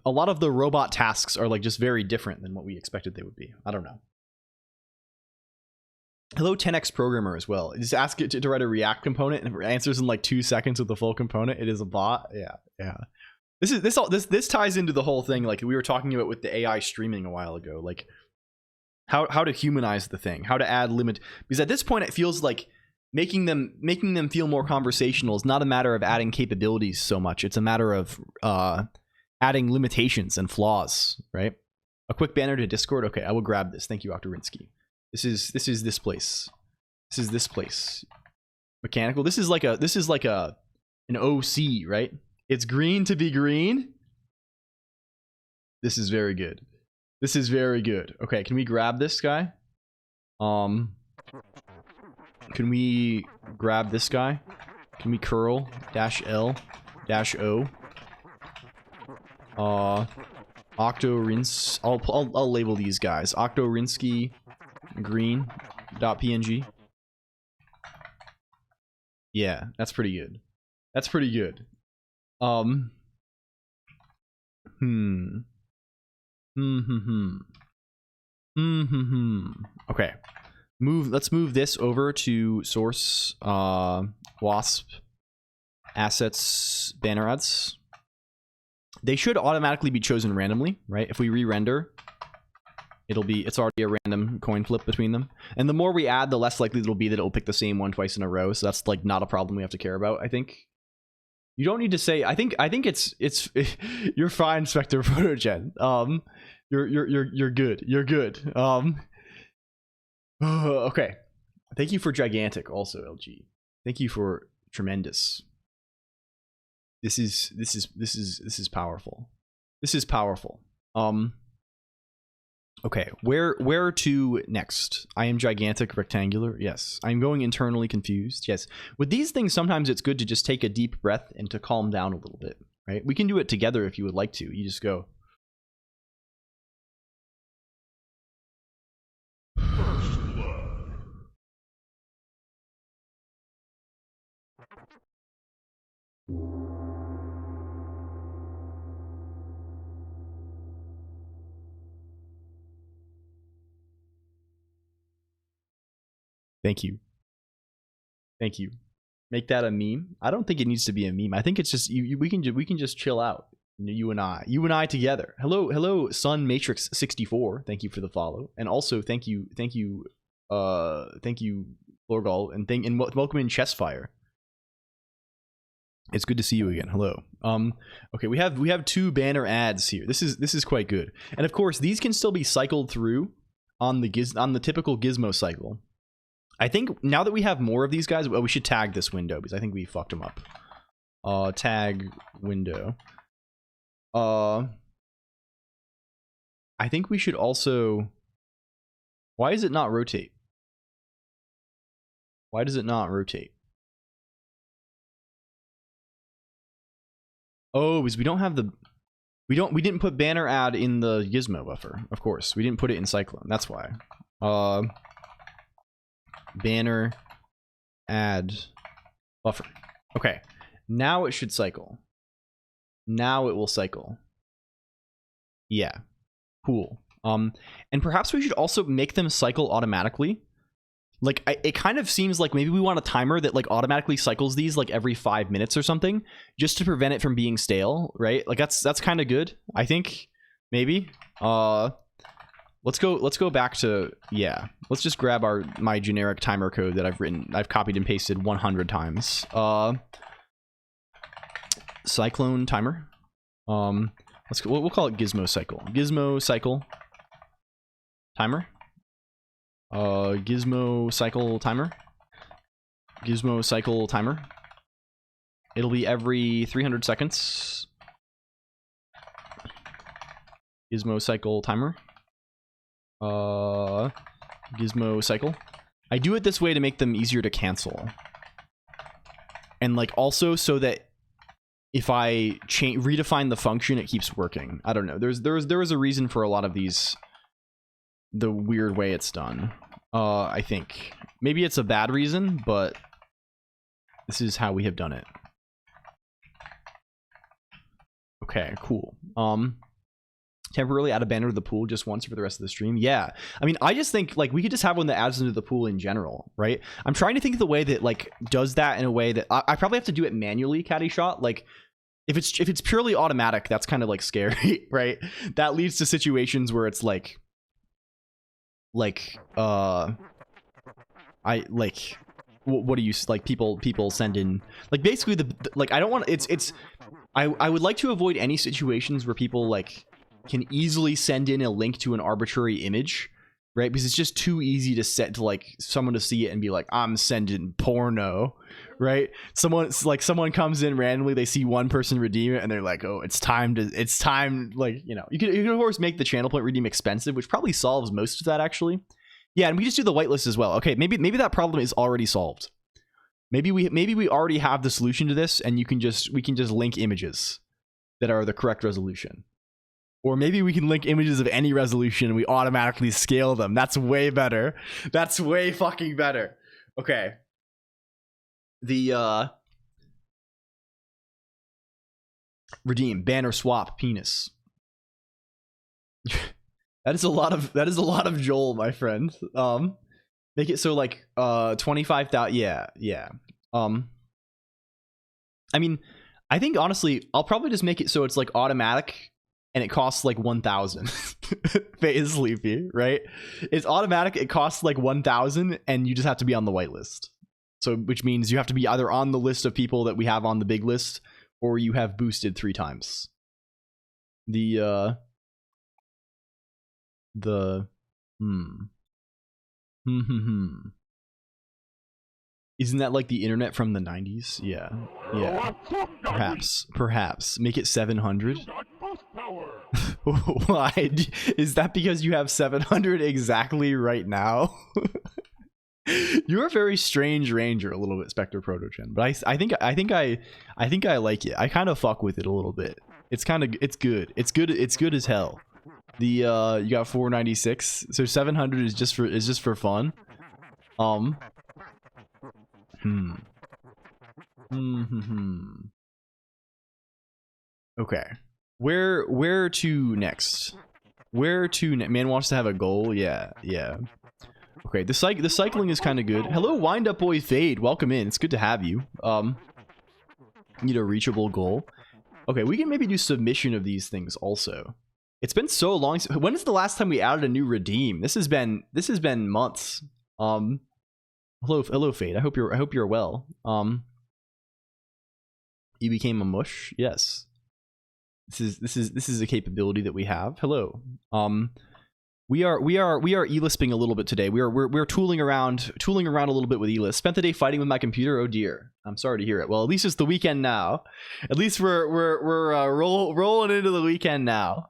a lot of the robot tasks are like just very different than what we expected they would be. I don't know. Hello 10x programmer as well. Just ask it to write a React component and it answers in like 2 seconds with the full component. It is a bot. Yeah. This ties into the whole thing like we were talking about with the AI streaming a while ago. Like how to humanize the thing, how to add limit, because at this point it feels like making them feel more conversational is not a matter of adding capabilities so much. It's a matter of adding limitations and flaws, right? A quick banner to Discord. Okay, I will grab this. Thank you, Dr. Rinsky. This is this place. This is this place. Mechanical. This is like an OC, right? It's green to be green. This is very good. This is very good. Okay, can we grab this guy? Can we grab this guy? Can we curl -L -O? Octorins. I'll label these guys. Octorinsky green.png. Yeah, that's pretty good. That's pretty good. Okay. Let's move this over to source wasp assets banner ads. They should automatically be chosen randomly, right? If we re-render, it's already a random coin flip between them. And the more we add, the less likely it'll be that it'll pick the same one twice in a row. So that's like not a problem we have to care about, I think. You don't need to say I think it's you're fine, Spectre Photogen. You're good. You're good. Okay. Thank you for gigantic also, LG. Thank you for tremendous. This is powerful. This is powerful. Okay, where to next? I am gigantic rectangular. Yes. I'm going internally confused. Yes. With these things, sometimes it's good to just take a deep breath and to calm down a little bit, right? We can do it together if you would like to. You just go. Thank you. Thank you. Make that a meme. I don't think it needs to be a meme. I think it's just we can just chill out. You and I together. Hello, Sun Matrix 64. Thank you for the follow, and also thank you, Lorgal, and welcome in Chessfire. It's good to see you again. Hello. Okay, we have 2 banner ads here. This is quite good, and of course these can still be cycled through on the typical Gizmo cycle. I think now that we have more of these guys, well, we should tag this window because I think we fucked them up. Tag window. I think we should also. Why does it not rotate? Why does it not rotate? Oh, because we don't have the we didn't put banner add in the gizmo buffer. Of course, we didn't put it in cyclone. That's why. Banner add buffer. Okay, now it should cycle. Now it will cycle. Yeah, cool. And perhaps we should also make them cycle automatically. Like, it kind of seems like maybe we want a timer that like automatically cycles these like every 5 minutes or something, just to prevent it from being stale, right? Like that's kind of good, I think. Maybe. Let's go back to, yeah. Let's just grab my generic timer code that I've copied and pasted 100 times. Cyclone timer. We'll call it gizmo cycle. Gizmo cycle timer. Gizmo cycle timer. Gizmo cycle timer. It'll be every 300 seconds. Gizmo cycle timer. Gizmo cycle. I do it this way to make them easier to cancel. And like also so that if I redefine the function, it keeps working. I don't know. There was a reason for a lot of these. The weird way it's done. I think maybe it's a bad reason, but this is how we have done it. Okay, cool. Temporarily add a banner to the pool just once for the rest of the stream. Yeah, I mean, I just think like we could just have one that adds into the pool in general, right? I'm trying to think of the way that like does that in a way that I probably have to do it manually. Caddy shot, like if it's purely automatic, that's kind of like scary, right? That leads to situations where it's like I like what do you like people send in like basically the like I don't want it's I would like to avoid any situations where people like can easily send in a link to an arbitrary image, right? Because it's just too easy to set to like someone to see it and be like, I'm sending porno, right? Someone comes in randomly, they see one person redeem it and they're like, oh, it's time, like, you know, you can of course make the channel point redeem expensive, which probably solves most of that actually. Yeah, and we just do the whitelist as well. Okay, maybe that problem is already solved. Maybe we already have the solution to this and we can just link images that are the correct resolution. Or maybe we can link images of any resolution and we automatically scale them. That's way better. That's way fucking better. Okay. The redeem banner swap penis. that is a lot of Joel, my friend. Make it so like 25,000. Yeah. I mean, I think honestly, I'll probably just make it so it's like automatic. And it costs like 1,000. Is sleepy, right? It's automatic. It costs like 1,000, and you just have to be on the whitelist. So, which means you have to be either on the list of people that we have on the big list, or you have boosted 3 times. Isn't that like the internet from the 90s? Yeah. Perhaps make it 700. Why? Is that because you have 700 exactly right now? You're a very strange ranger, a little bit, Spectre Protogen, but I think I like it. I kind of fuck with it a little bit. It's good. It's good as hell. The you got 496, so 700 is just for fun. Okay. Where to next? Man wants to have a goal. Yeah. Okay, the cycling is kind of good. Hello, Wind Up Boy Fade. Welcome in. It's good to have you. Need a reachable goal. Okay, we can maybe do submission of these things also. It's been so long. When is the last time we added a new redeem? This has been months. Hello, Fade. I hope you're well. You became a mush. Yes. This is a capability that we have. Hello. We are elisping a little bit today. We're tooling around a little bit with elisp. Spent the day fighting with my computer. Oh dear. I'm sorry to hear it. Well, at least it's the weekend now. At least we're rolling into the weekend now.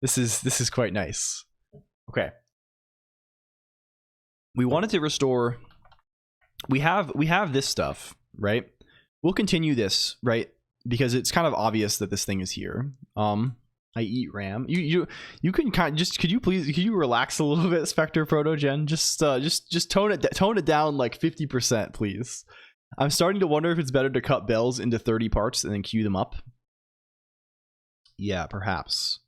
This is quite nice. Okay. We wanted to restore. We have this stuff, right? We'll continue this, right? because it's kind of obvious that this thing is here. I eat RAM. You can kind of just, could you relax a little bit, Spectre Protogen? Just tone it down like 50%, please. I'm starting to wonder if it's better to cut bells into 30 parts and then queue them up. Yeah, perhaps.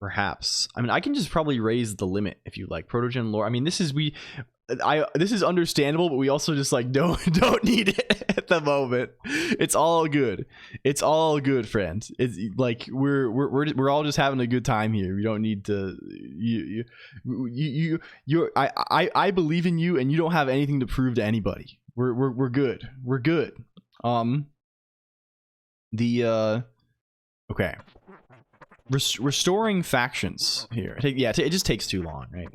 I mean, I can just probably raise the limit if you like. Protogen lore. I mean, this is understandable, but we also just like don't need it at the moment. It's all good. It's all good, friends. It's like we're all just having a good time here. We don't need to. I believe in you, and you don't have anything to prove to anybody. We're good. We're good. Okay. Restoring factions here. It just takes too long, right?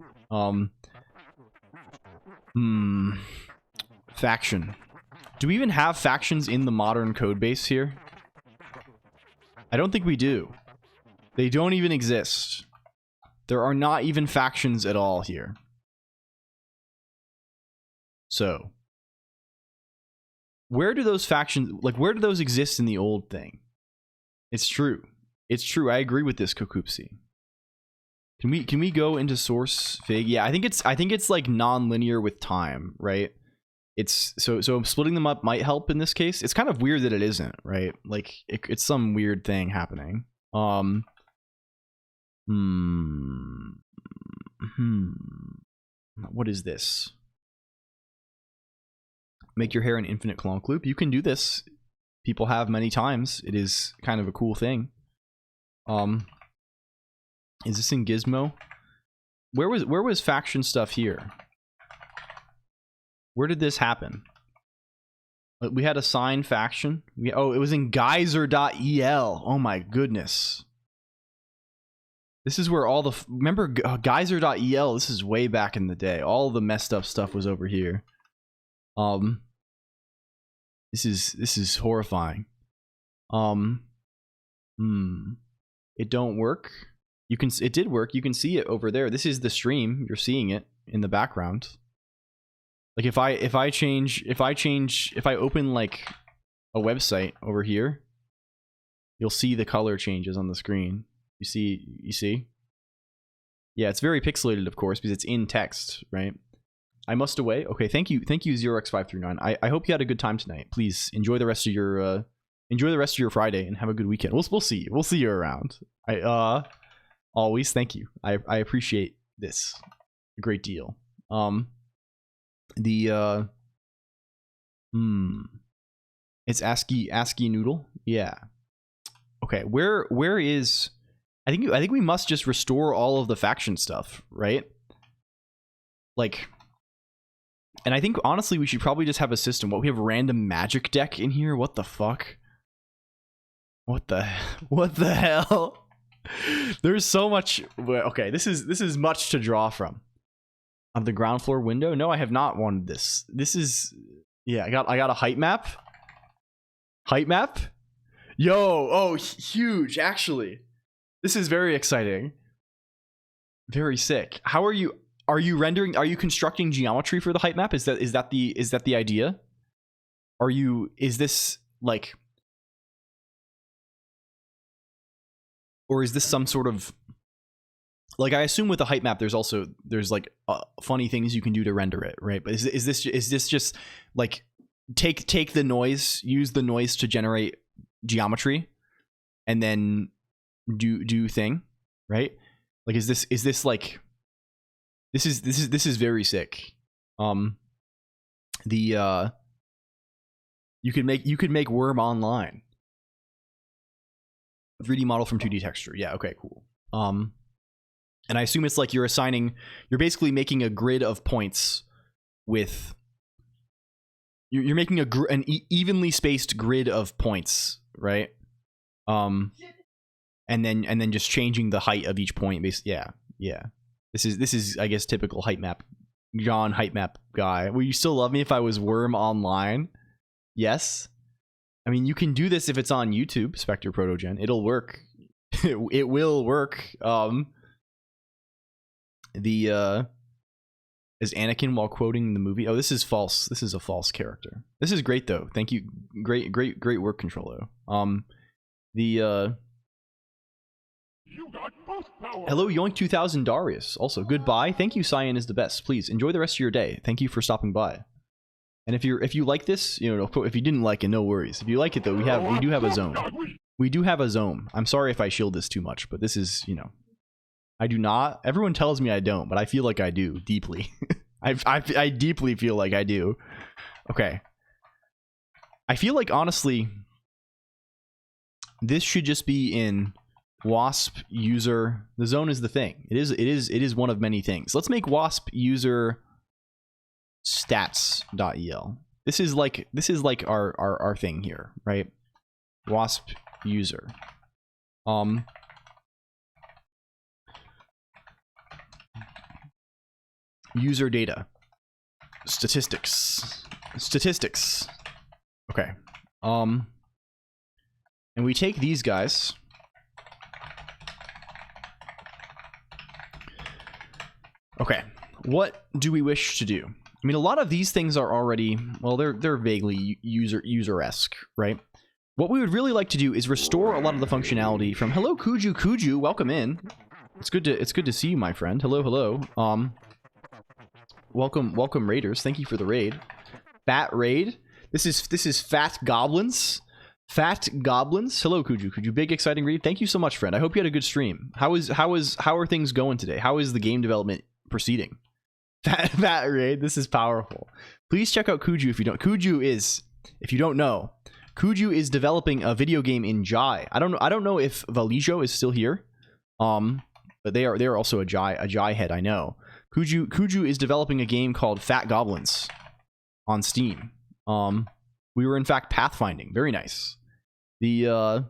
Faction. Do we even have factions in the modern code base here? I don't think we do. They don't even exist. There are not even factions at all here. So, where do those factions, like, where do those exist in the old thing? It's true. It's true. I agree with this, Kokoopsi. Can we go into source fig? Yeah, I think it's like non-linear with time, right? It's so splitting them up might help in this case. It's kind of weird that it isn't, right? Like it's some weird thing happening. What is this? Make your hair an infinite Colonq loop. You can do this. People have many times. It is kind of a cool thing. Is this in Gizmo? Where was faction stuff here? Where did this happen? We had a signed faction. It was in geyser.el. Oh my goodness. This is where all the remember geyser.el. This is way back in the day. All the messed up stuff was over here. This is horrifying. It don't work. It did work. You can see it over there. This is the stream. You're seeing it in the background. Like if I open like a website over here, you'll see the color changes on the screen. You see? Yeah, it's very pixelated, of course, because it's in text, right? I must away. Okay, thank you 0x539. I hope you had a good time tonight. Please enjoy the rest of your Friday and have a good weekend. We'll see you. We'll see you around. Always thank you. I appreciate this a great deal. It's ASCII noodle. Yeah. Okay, where is I think we must just restore all of the faction stuff, right? Like, and I think honestly we should probably just have a system. What, we have random magic deck in here? What the fuck? What the hell? There's so much. Okay, this is much to draw from. On the ground floor window? No, I have not wanted this. This is, yeah, I got a height map. Height map? Yo, oh, huge, actually. This is very exciting. Very sick. How are you rendering, are you constructing geometry for the height map? Is that the idea? Is this like, or is this some sort of, like, I assume with the height map there's like funny things you can do to render it, right? But is this just like take the noise, use the noise to generate geometry, and then do thing, right? Like, is this like, this is very sick. You could make Worm Online 3D model from 2D texture. Yeah, okay, cool. And I assume it's like you're basically making a grid of points with, you're making an evenly spaced grid of points, right? And then just changing the height of each point. Yeah. This is I guess typical height map. John height map guy. Will you still love me if I was Worm Online? Yes. I mean, you can do this if it's on YouTube, Spectre Protogen. It'll work. It will work. Is Anakin while quoting the movie? Oh, this is false. This is a false character. This is great though. Thank you. Great work, Controllo. The hello Yoink 2000 Darius. Also goodbye. Thank you. Cyan is the best. Please enjoy the rest of your day. Thank you for stopping by. And if you like this, you know, if you didn't like it, no worries. If you like it though, we do have a zone. We do have a zone. I'm sorry if I shield this too much, but this is, you know, I do not. Everyone tells me I don't, but I feel like I do deeply. I deeply feel like I do. Okay. I feel like honestly, this should just be in WASP user. The zone is the thing. It is one of many things. Let's make WASP user stats.el. This is like our thing here, right? WASP user. User data. Statistics. Okay. And we take these guys. Okay. What do we wish to do? I mean, a lot of these things are already, well, they're vaguely user-esque, right? What we would really like to do is restore a lot of the functionality from hello Kuju, welcome in. It's good to see you, my friend. Hello. Welcome raiders. Thank you for the raid. Fat raid. This is Fat Goblins. Fat Goblins. Hello Kuju. Big exciting raid. Thank you so much, friend. I hope you had a good stream. How are things going today? How is the game development proceeding? Fat raid. This is powerful. Please check out Kuju if you don't. If you don't know, Kuju is developing a video game in Jai. I don't know if Valijo is still here. But they are also a Jai head, I know. Kuju is developing a game called Fat Goblins on Steam. We were in fact pathfinding. Very nice. And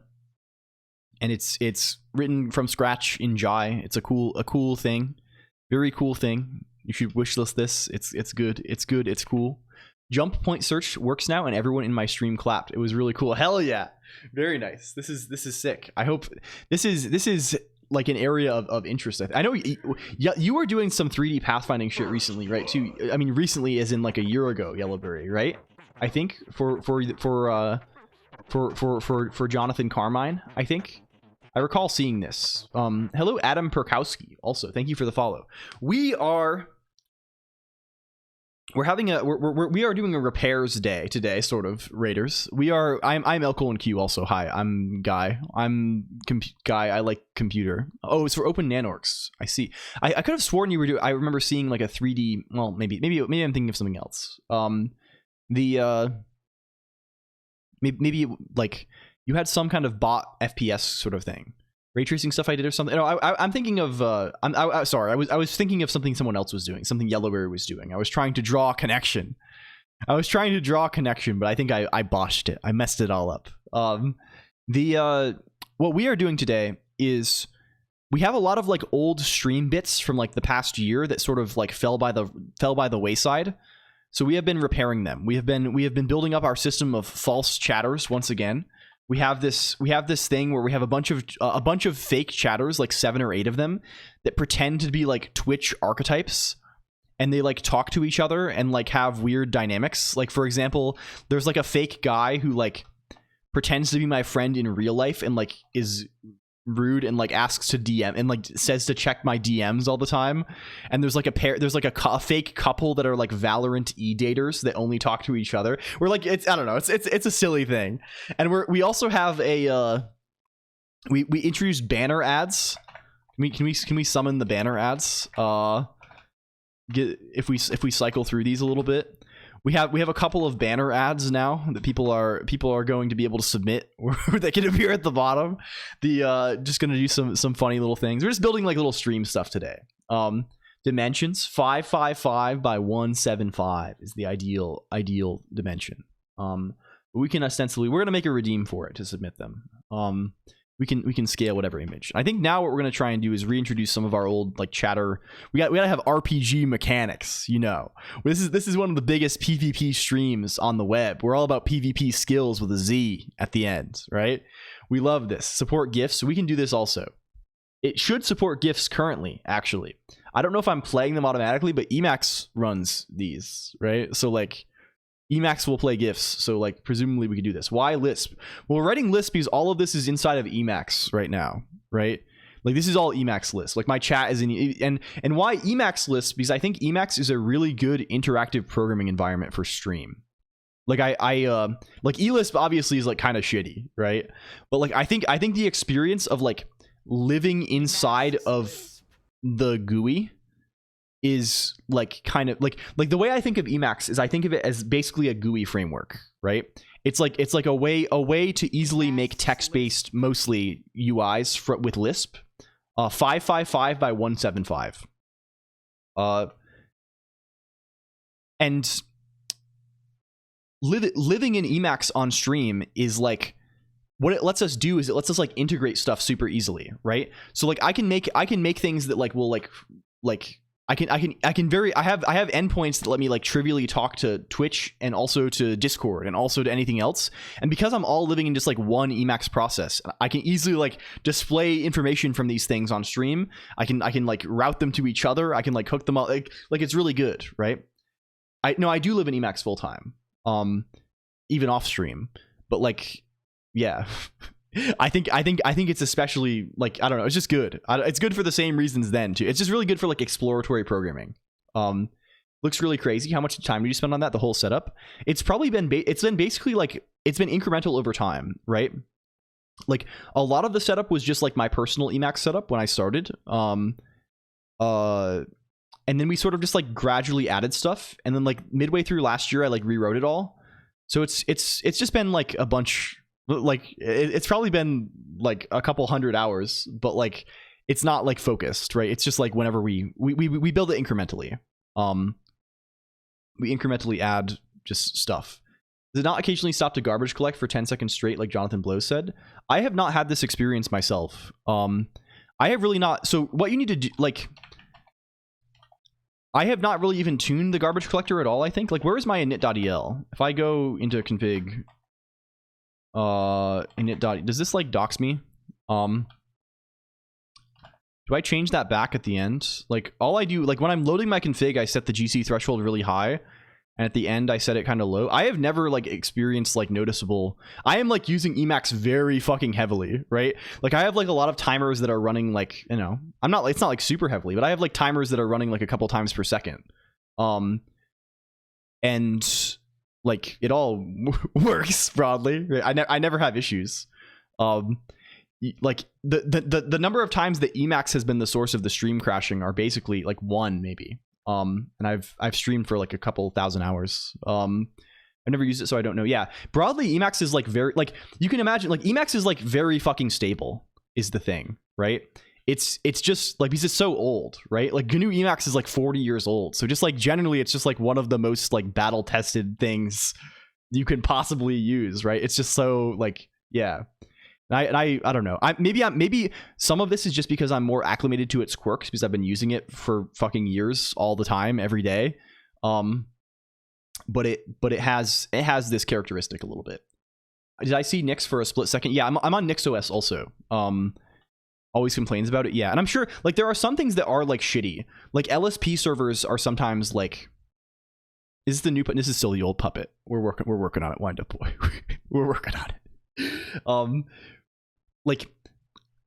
it's written from scratch in Jai. It's a cool thing. Very cool thing. You should wishlist this. It's good. It's cool. Jump point search works now, and everyone in my stream clapped. It was really cool. Hell yeah. Very nice. This is sick. I hope this is like an area of interest. I know you were doing some 3D pathfinding shit recently, right? Too. I mean, recently as in like a year ago, Yellowberry, right? I think for Jonathan Carmine, I think. I recall seeing this. Hello, Adam Perkowski. Also, thank you for the follow. We are doing a repairs day today, sort of, raiders. I'm LCOLONQ also. Hi, I'm Guy. Guy. I like computer. Oh, it's for Open Nanorks. I see. I could have sworn you were doing. I remember seeing like a 3D. Well, maybe I'm thinking of something else. Maybe like you had some kind of bot FPS sort of thing. Ray tracing stuff I did or something. No, I'm thinking of. Sorry. I was thinking of something someone else was doing. Something Yellowberry was doing. I was trying to draw a connection. But I think I botched it. I messed it all up. What we are doing today is we have a lot of like old stream bits from like the past year that sort of like fell by the wayside. So we have been repairing them. We have been building up our system of false chatters once again. We have this thing where we have a bunch of fake chatters, like 7 or 8 of them, that pretend to be like Twitch archetypes, and they like talk to each other and like have weird dynamics. Like for example, there's like a fake guy who like pretends to be my friend in real life and like is rude and like asks to DM and like says to check my DMs all the time. And there's like a fake couple that are like Valorant e-daters that only talk to each other. We're like, I don't know, it's a silly thing. And we also have a we introduced banner ads. Can we summon the banner ads? If we cycle through these a little bit. We have a couple of banner ads now that people are going to be able to submit, or they can appear at the bottom. Just gonna do some funny little things. We're just building like little stream stuff today. Dimensions 555 by 175 is the ideal dimension. We can ostensibly, we're gonna make a redeem for it to submit them. We can scale whatever image. I think now what we're gonna try and do is reintroduce some of our old like chatter. We gotta have RPG mechanics, you know. This is one of the biggest PvP streams on the web. We're all about PvP skills with a Z at the end, right? We love this. Support GIFs. We can do this also. It should support GIFs currently, actually. I don't know if I'm playing them automatically, but Emacs runs these, right? So like Emacs will play GIFs, so like presumably we could do this. Why Lisp? Well, we're writing Lisp because all of this is inside of Emacs right now, right? Like this is all Emacs Lisp. Like my chat is in, and why Emacs Lisp? Because I think Emacs is a really good interactive programming environment for stream. Like I like eLisp obviously is like kind of shitty, right? But like I think the experience of like living inside of the GUI is like kind of like the way I think of Emacs is I think of it as basically a GUI framework, right? It's like a way to easily make text-based mostly UIs with Lisp. 555 by 175. And living in Emacs on stream is like what it lets us do is it lets us like integrate stuff super easily, right? So like I can make things that like will like I have endpoints that let me like trivially talk to Twitch and also to Discord and also to anything else. And because I'm all living in just like one Emacs process, I can easily like display information from these things on stream. I can like route them to each other. I can like hook them up. Like it's really good, right? I do live in Emacs full time, even off stream, but like, yeah. I think it's especially like I don't know. It's just good. It's good for the same reasons then too. It's just really good for like exploratory programming. Looks really crazy. How much time did you spend on that? The whole setup. It's probably been basically like it's been incremental over time, right? Like a lot of the setup was just like my personal Emacs setup when I started. And then we sort of just like gradually added stuff, and then like midway through last year I like rewrote it all. So it's just been like a bunch. Like it's probably been like a couple hundred hours, but like it's not like focused, right? It's just like whenever we build it incrementally. We incrementally add just stuff. Does it not occasionally stop to garbage collect for 10 seconds straight, like Jonathan Blow said? I have not had this experience myself. I have really not. So what you need to do, like, I have not really even tuned the garbage collector at all. I think like where is my init.el? If I go into config. Init. Does this like dox me? Do I change that back at the end? Like all I do, like when I'm loading my config, I set the GC threshold really high, and at the end I set it kind of low. I have never like experienced like noticeable. I am like using Emacs very fucking heavily, right? Like I have like a lot of timers that are running like, you know, it's not like super heavily, but I have like timers that are running like a couple times per second. And like it all works broadly, right? I never have issues. Like the number of times that Emacs has been the source of the stream crashing are basically like one maybe. And I've streamed for like a couple thousand hours. I've never used it, so I don't know. Yeah, broadly Emacs is like very like you can imagine like Emacs is like very fucking stable is the thing, right? It's just like because it's so old, right? Like GNU Emacs is like 40 years old, so just like generally it's just like one of the most like battle tested things you can possibly use, right? It's just so like yeah. And I don't know. Maybe some of this is just because I'm more acclimated to its quirks because I've been using it for fucking years all the time every day. But it has this characteristic a little bit. Did I see Nix for a split second? Yeah, I'm on NixOS also. Always complains about it. Yeah, and I'm sure like there are some things that are like shitty. Like LSP servers are sometimes like. Is the new? This is still the old puppet. We're working on it. Wind up, boy. We're working on it. Like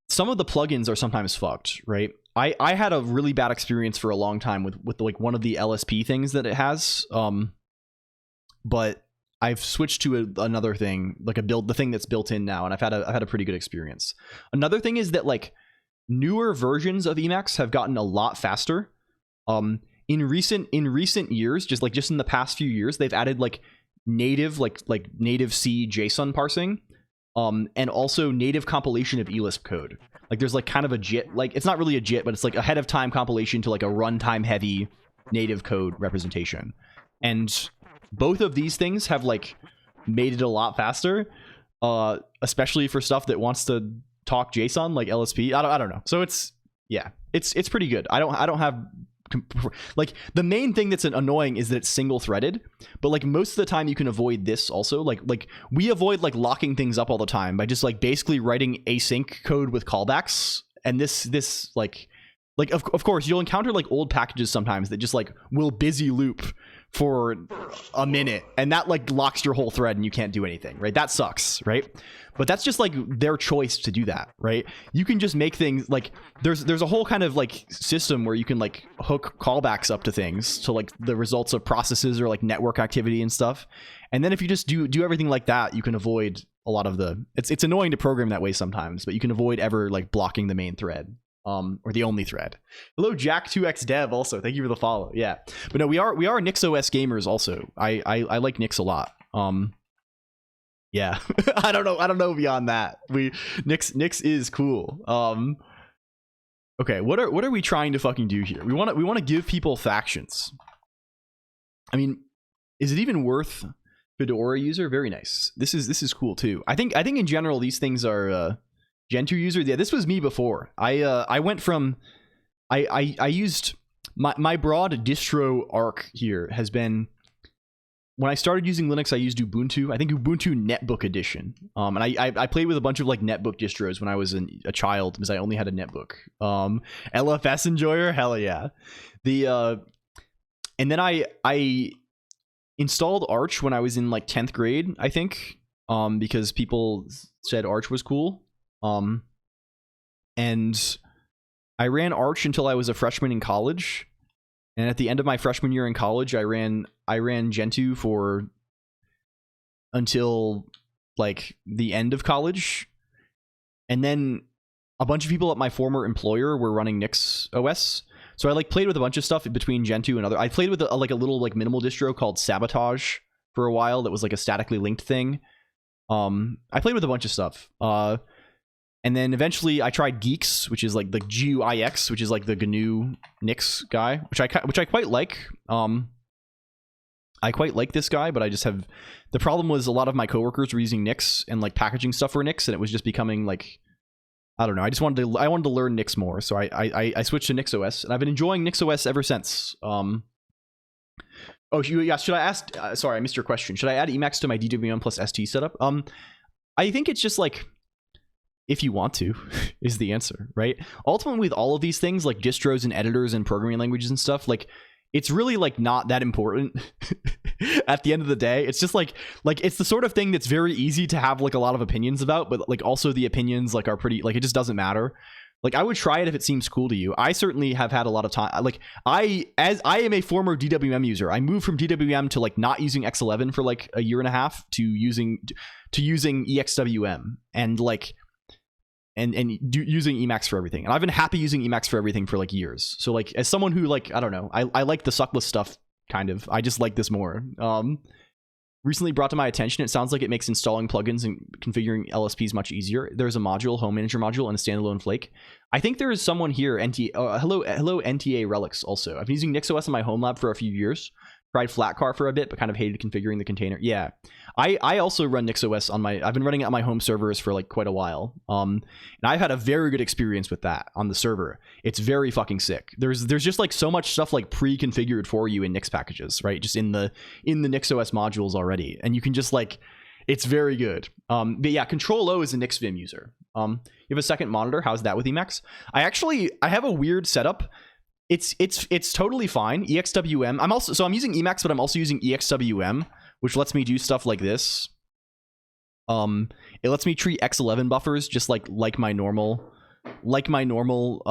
some of the plugins are sometimes fucked, right? I had a really bad experience for a long time with like one of the LSP things that it has. But I've switched to another thing, like the thing that's built in now, and I've had a pretty good experience. Another thing is that like newer versions of Emacs have gotten a lot faster. In recent years, just in the past few years, they've added like native native C JSON parsing, and also native compilation of eLisp code. Like there's like kind of a JIT, like it's not really a JIT, but it's like ahead of time compilation to like a runtime heavy native code representation. And both of these things have like made it a lot faster, especially for stuff that wants to talk JSON like LSP. I don't know. So it's pretty good. I don't have like the main thing that's annoying is that it's single threaded, but like most of the time you can avoid this also. Like we avoid like locking things up all the time by just like basically writing async code with callbacks. And this like of course you'll encounter like old packages sometimes that just like will busy loop for a minute, and that like locks your whole thread and you can't do anything, right? That sucks, right? But that's just like their choice to do that, right? You can just make things like there's a whole kind of like system where you can like hook callbacks up to things, to like the results of processes or like network activity and stuff. And then if you just do everything like that, you can avoid a lot of the it's annoying to program that way sometimes, but you can avoid ever like blocking the main thread. Or the only thread. Hello, Jack2x Dev. Also, thank you for the follow. Yeah, but no, we are NixOS gamers. Also, I like Nix a lot. Yeah, I don't know beyond that. Nix is cool. Okay, what are we trying to fucking do here? We want to give people factions. I mean, is it even worth Fedora user? Very nice. This is cool too. I think in general these things are. Gentoo user, yeah, this was me before. I went from I used my broad distro arc here has been when I started using Linux. I used Ubuntu. I think Ubuntu Netbook Edition. And I played with a bunch of like netbook distros when I was a child because I only had a netbook. LFS enjoyer, hell yeah. And then I installed Arch when I was in like 10th grade, I think, because people said Arch was cool. And I ran Arch until I was a freshman in college, and at the end of my freshman year in college, I ran Gentoo for until like the end of college, and then a bunch of people at my former employer were running NixOS, so I like played with a bunch of stuff between Gentoo and other. I played with a little like minimal distro called Sabotage for a while that was like a statically linked thing. I played with a bunch of stuff. And then eventually I tried Geeks, which is like the GUIX, which is like the GNU Nix guy, which I quite like. I quite like this guy, but I just have the problem was a lot of my coworkers were using Nix and like packaging stuff for Nix, and it was just becoming like, I don't know. I wanted to learn Nix more, so I switched to NixOS, and I've been enjoying NixOS ever since. Oh yeah, should I ask? Sorry, I missed your question. Should I add Emacs to my DWM plus ST setup? I think it's just like, if you want to, is the answer, right? Ultimately, with all of these things like distros and editors and programming languages and stuff, like it's really like not that important at the end of the day. It's just like it's the sort of thing that's very easy to have like a lot of opinions about, but like also the opinions like are pretty, like it just doesn't matter. Like I would try it if it seems cool to you. I certainly have had a lot of time. Like I am a former DWM user. I moved from DWM to like not using X11 for like a year and a half to using EXWM and like using Emacs for everything. And I've been happy using Emacs for everything for like years. So like as someone who like, I don't know, I like the suckless stuff kind of. I just like this more. Recently brought to my attention, it sounds like it makes installing plugins and configuring LSPs much easier. There's a module, home manager module, and a standalone Flake. I think there is someone here, hello NTA Relics also. I've been using NixOS in my home lab for a few years. Tried Flatcar for a bit, but kind of hated configuring the container. Yeah, I also run NixOS on I've been running it on my home servers for like quite a while. And I've had a very good experience with that on the server. It's very fucking sick. There's just like so much stuff like pre-configured for you in Nix packages, right? Just in the NixOS modules already, and you can just like, it's very good. But yeah, Control O is a NixVim user. You have a second monitor. How's that with Emacs? I have a weird setup. It's totally fine. EXWM. I'm using Emacs, but I'm also using EXWM, which lets me do stuff like this. It lets me treat X11 buffers just like my normal normal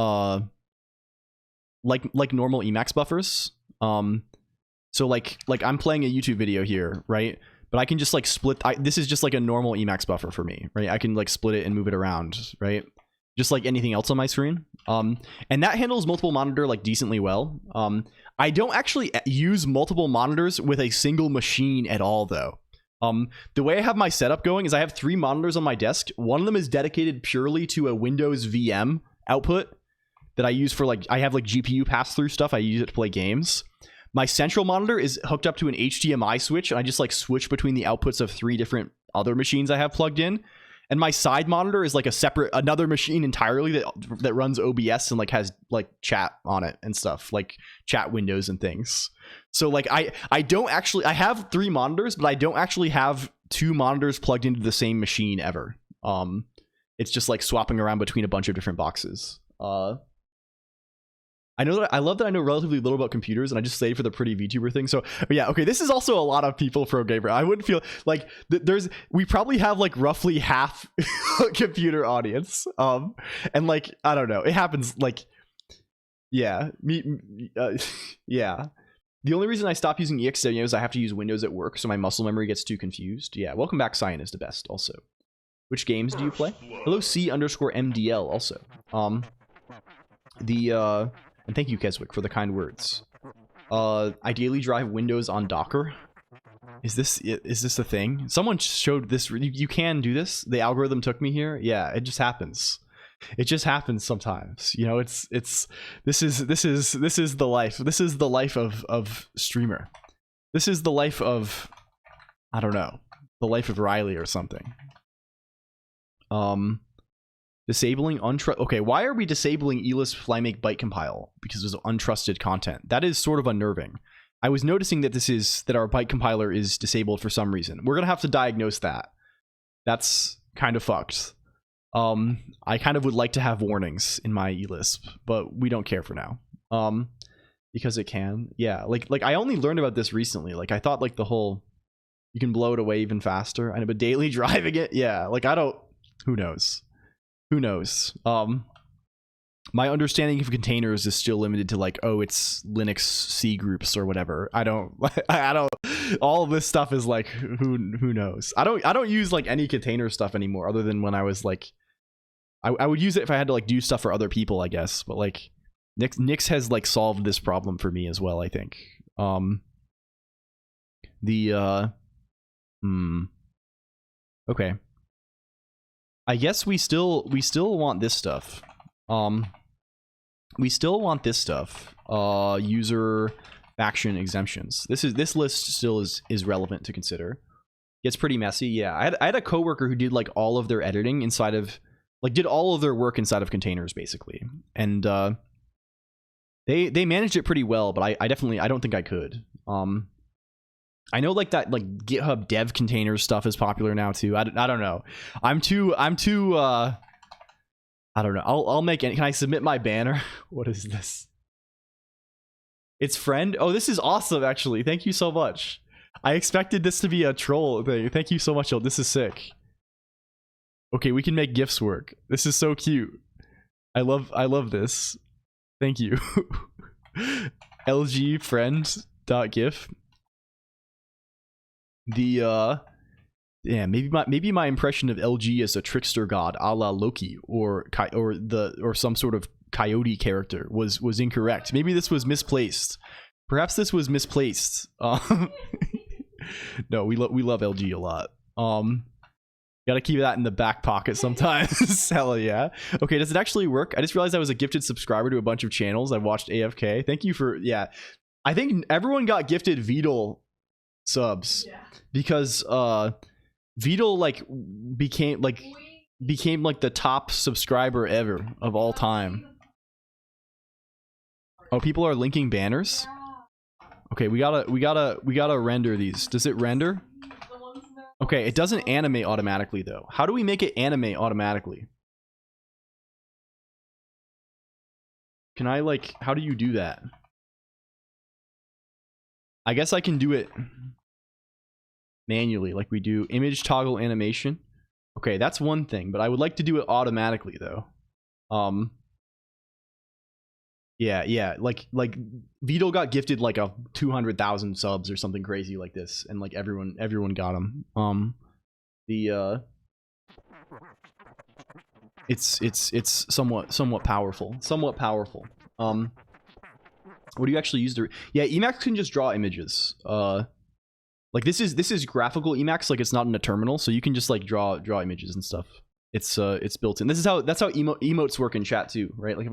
Emacs buffers. So like I'm playing a YouTube video here, right? But I can just like split. This is just like a normal Emacs buffer for me, right? I can like split it and move it around, right? Just like anything else on my screen. And that handles multiple monitor like decently well. I don't actually use multiple monitors with a single machine at all though. The way I have my setup going is I have 3 monitors on my desk. One of them is dedicated purely to a Windows VM output that I use for like, I have like GPU pass through stuff. I use it to play games. My central monitor is hooked up to an HDMI switch, and I just like switch between the outputs of 3 different other machines I have plugged in. And my side monitor is like another machine entirely that runs OBS and like has like chat on it and stuff, like chat windows and things. So like I have 3 monitors, but I don't actually have 2 monitors plugged into the same machine ever. It's just like swapping around between a bunch of different boxes. I love that I know relatively little about computers, and I just stayed for the pretty VTuber thing. So yeah, okay, this is also a lot of people pro gamer. I wouldn't feel like we probably have like roughly half computer audience. And like I don't know, it happens like yeah, yeah. The only reason I stop using EXW is I have to use Windows at work, so my muscle memory gets too confused. Yeah, welcome back. Cyan is the best. Also, which games do you play? Hello C_MDL. Also, and thank you, Keswick, for the kind words. Ideally drive Windows on Docker. Is this a thing? Someone showed this. You can do this. The algorithm took me here. Yeah, it just happens. It just happens sometimes. You know, this is the life. This is the life of streamer. This is the life of, I don't know, the life of Riley or something. Disabling okay, why are we disabling elisp flymake byte compile? Because it's untrusted content. That is sort of unnerving. I was noticing that that our byte compiler is disabled for some reason. We're gonna have to diagnose that. That's kind of fucked. I kind of would like to have warnings in my elisp, but we don't care for now. Because it can. Yeah, like I only learned about this recently. Like I thought like the whole you can blow it away even faster. I know, but daily driving it, yeah, like I don't, who knows? Who knows? My understanding of containers is still limited to like, oh, it's Linux C groups or whatever. I don't all of this stuff is like, who knows? I don't use like any container stuff anymore other than when I was like, I would use it if I had to like do stuff for other people, I guess. But like Nix has like solved this problem for me as well, I think. Okay. I guess we still want this stuff. We still want this stuff. User faction exemptions. This list still is relevant to consider. Gets pretty messy. Yeah, I had a coworker who did like all of their editing inside of did all of their work inside of containers basically, and they managed it pretty well. But I don't think I could. I know like that like GitHub dev container stuff is popular now too. I don't know. I'm too I don't know. I'll make it. Can I submit my banner? What is this? It's friend. Oh, this is awesome actually. Thank you so much. I expected this to be a troll thing. Thank you so much. This is sick. Okay, we can make GIFs work. This is so cute. I love this. Thank you. LG friend.gif. Yeah, maybe my impression of LG as a trickster god a la Loki or some sort of coyote character was incorrect. Maybe this was misplaced. Perhaps this was misplaced. No, we love LG a lot. Gotta keep that in the back pocket sometimes. Hell yeah. Okay, does it actually work? I just realized I was a gifted subscriber to a bunch of channels. I watched AFK. Thank you for, yeah. I think everyone got gifted Vedal subs because Vedal like became like the top subscriber ever of all time. Oh, people are linking banners? Okay, we gotta render these. Does it render? Okay, it doesn't animate automatically though. How do we make it animate automatically? Can I like, how do you do that? I guess I can do it manually like we do image toggle animation. Okay, that's one thing, but I would like to do it automatically though. Yeah, like Vito got gifted like a 200,000 subs or something crazy like this, and like everyone got them. It's somewhat powerful. What do you actually use to? Yeah, Emacs can just draw images. Like this is graphical Emacs, like it's not in a terminal, so you can just like draw images and stuff. It's built in. That's how emotes work in chat too, right? Like if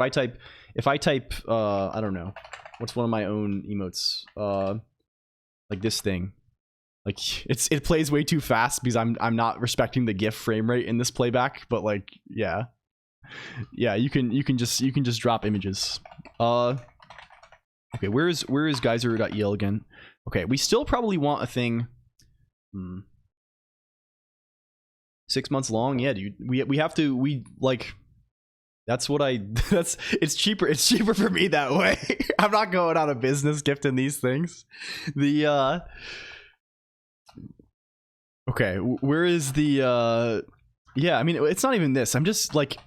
I type I don't know, what's one of my own emotes? Like this thing. Like it plays way too fast because I'm not respecting the GIF frame rate in this playback, but like yeah, you can just drop images. Okay, where is geyser.el again? Okay, we still probably want a thing. 6 months long, yeah, dude. We have to, That's what I. That's it's cheaper. It's cheaper for me that way. I'm not going out of business gifting these things. The okay, where is the yeah, I mean it's not even this. I'm just like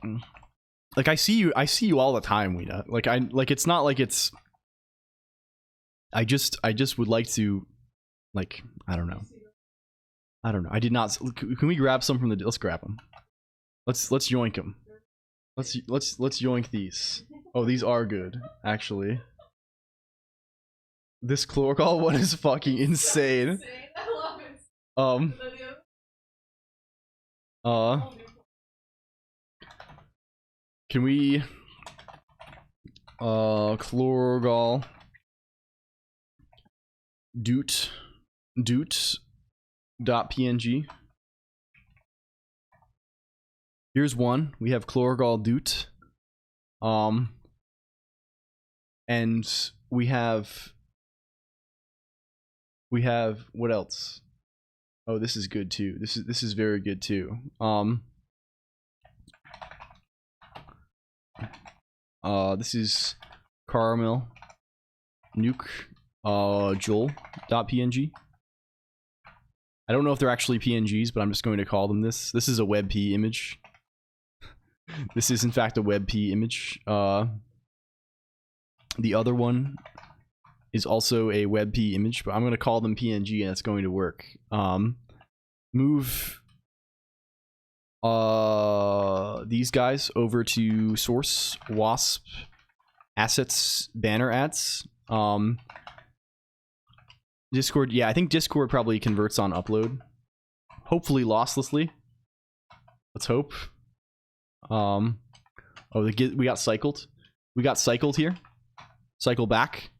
I see you all the time, Weena. Like it's not like it's I just would like to like I don't know. I did not. Can we grab some from the? Let's grab them. Let's yoink them. Let's yoink these. Oh, these are good, actually. This Colonq one is fucking insane. I love it. Can we Colonq doot.png. Here's one. We have Colonq doot. And we have what else? Oh, this is good too. This is very good too. This is caramel nuke joel.png. I don't know if they're actually PNGs, but I'm just going to call them this. This is a WebP image. This is in fact a WebP image. The other one is also a WebP image, but I'm going to call them PNG and it's going to work. Move these guys over to source wasp assets banner ads. Discord, yeah, I think Discord probably converts on upload. Hopefully losslessly. Let's hope. Oh, we got cycled. We got cycled here. Cycle back.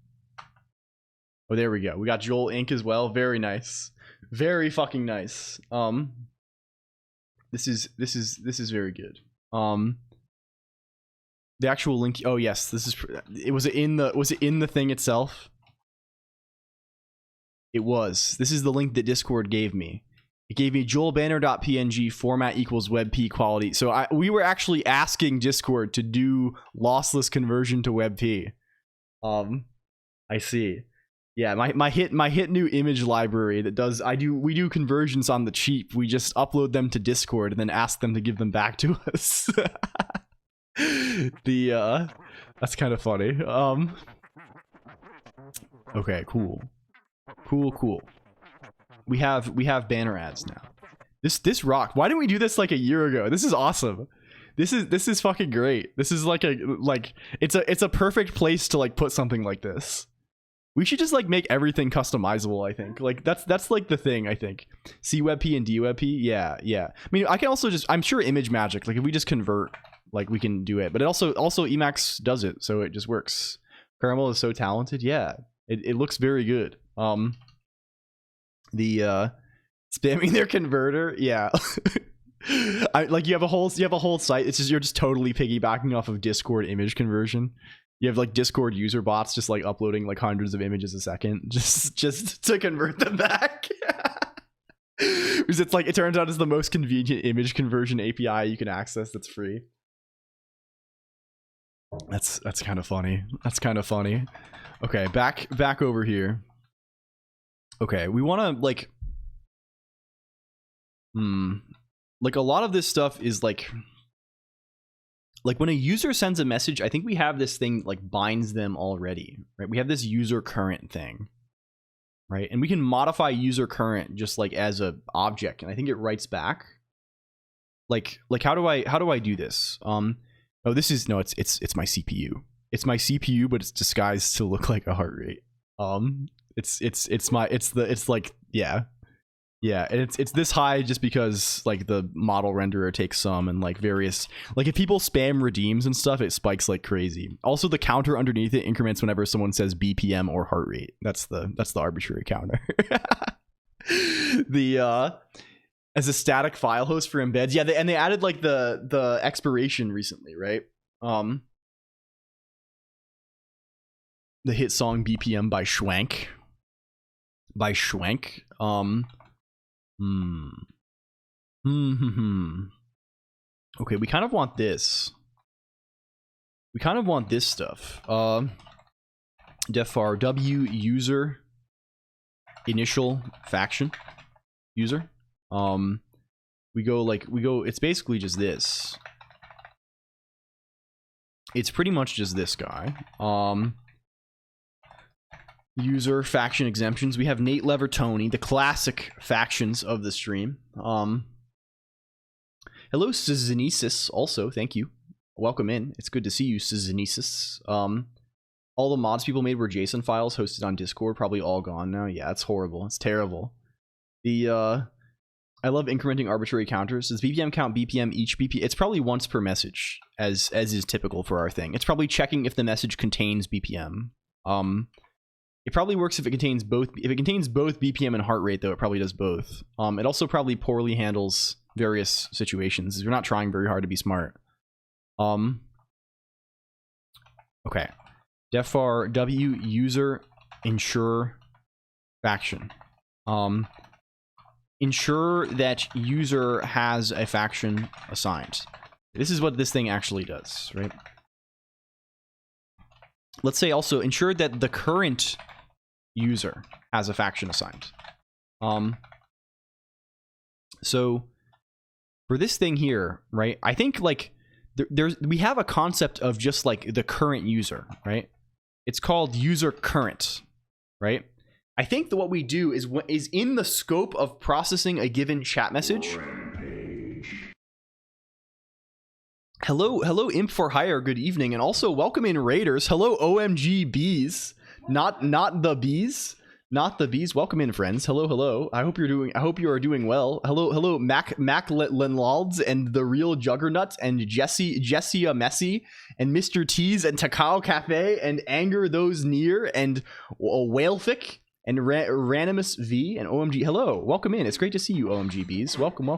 Oh, there we go. We got Joel Inc. as well. Very nice. Very fucking nice. This is very good. The actual link. Oh yes, this is. Was it in the thing itself? It was. This is the link that Discord gave me. It gave me joelbanner.png format equals WebP quality. So we were actually asking Discord to do lossless conversion to WebP. I see. Yeah, my hit new image library that does we do conversions on the cheap. We just upload them to Discord and then ask them to give them back to us. That's kind of funny. Okay, cool. We have banner ads now. This rocked. Why didn't we do this like a year ago? This is awesome. This is fucking great. This is it's a perfect place to like put something like this. We should just like make everything customizable, I think. Like that's like the thing, I think. CWebP and DWebP, yeah. I mean, I can also just, I'm sure Image Magic, like if we just convert, like we can do it. But it also Emacs does it, so it just works. Caramel is so talented, yeah. It looks very good. The spamming their converter, yeah. Like you have a whole site. It's just you're just totally piggybacking off of Discord image conversion. You have like Discord user bots just like uploading like hundreds of images a second just to convert them back. Because it's like it turns out it's the most convenient image conversion API you can access that's free. That's kind of funny. That's kind of funny. Okay, back over here. Okay, we want to like like a lot of this stuff is like when a user sends a message, I think we have this thing like binds them already, right? We have this user current thing, right? And we can modify user current just like as a object, and I think it writes back. Like how do I do this? Oh, this is it's my CPU. It's my CPU, but it's disguised to look like a heart rate. Yeah, and it's this high just because like the model renderer takes some, and like various, like if people spam redeems and stuff, it spikes like crazy. Also, the counter underneath it increments whenever someone says BPM or heart rate. That's the arbitrary counter. As a static file host for embeds, yeah, and they added like the expiration recently, right? The hit song BPM by Schwank. Okay, we kind of want this. we kind of want this stuff. Defar W user initial faction user. We go, it's basically just this. It's pretty much just this guy. User faction exemptions. We have Nate Lever Tony, the classic factions of the stream. Hello, Sizanesis, also, thank you. Welcome in. It's good to see you, Sizanesis. All the mods people made were JSON files hosted on Discord, probably all gone now. Yeah, it's horrible. It's terrible. I love incrementing arbitrary counters. Does BPM count BPM each BPM? It's probably once per message, as is typical for our thing. It's probably checking if the message contains BPM. It probably works if it contains both. If it contains both BPM and heart rate, though, it probably does both. It also probably poorly handles various situations. You're not trying very hard to be smart. Okay. Defar W user ensure faction. Ensure that user has a faction assigned. This is what this thing actually does, right? Let's say also ensure that the current user has a faction assigned. So for this thing here, right? I think like we have a concept of just like the current user, right? It's called user current, right? I think that what we do is in the scope of processing a given chat message. Hello, Imp for Hire. Good evening, and also welcome in Raiders. Hello, OMG bees, not the bees, not the bees. Welcome in, friends. Hello. I hope you are doing well. Hello, Mac Lenlalds and the Real Juggernuts and Jessia Messi and Mr. T's and Takao Cafe and Anger Those Near and Whalefic and Ranimus V and OMG. Hello, welcome in. It's great to see you, OMG bees. Welcome.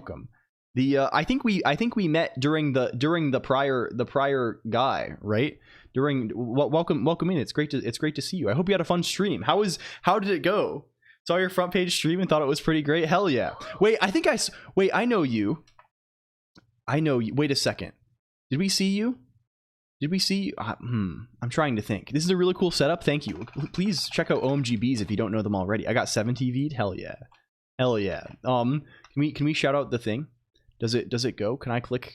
I think we met during the prior guy, right? Welcome in. It's great to see you. I hope you had a fun stream. How did it go? Saw your front page stream and thought it was pretty great. Hell yeah. Wait, I know you. Wait a second. Did we see you? I'm trying to think. This is a really cool setup. Thank you. Please check out OMGBs if you don't know them already. I got 7 TV'd. Hell yeah. Can we shout out the thing? Does it go? Can I click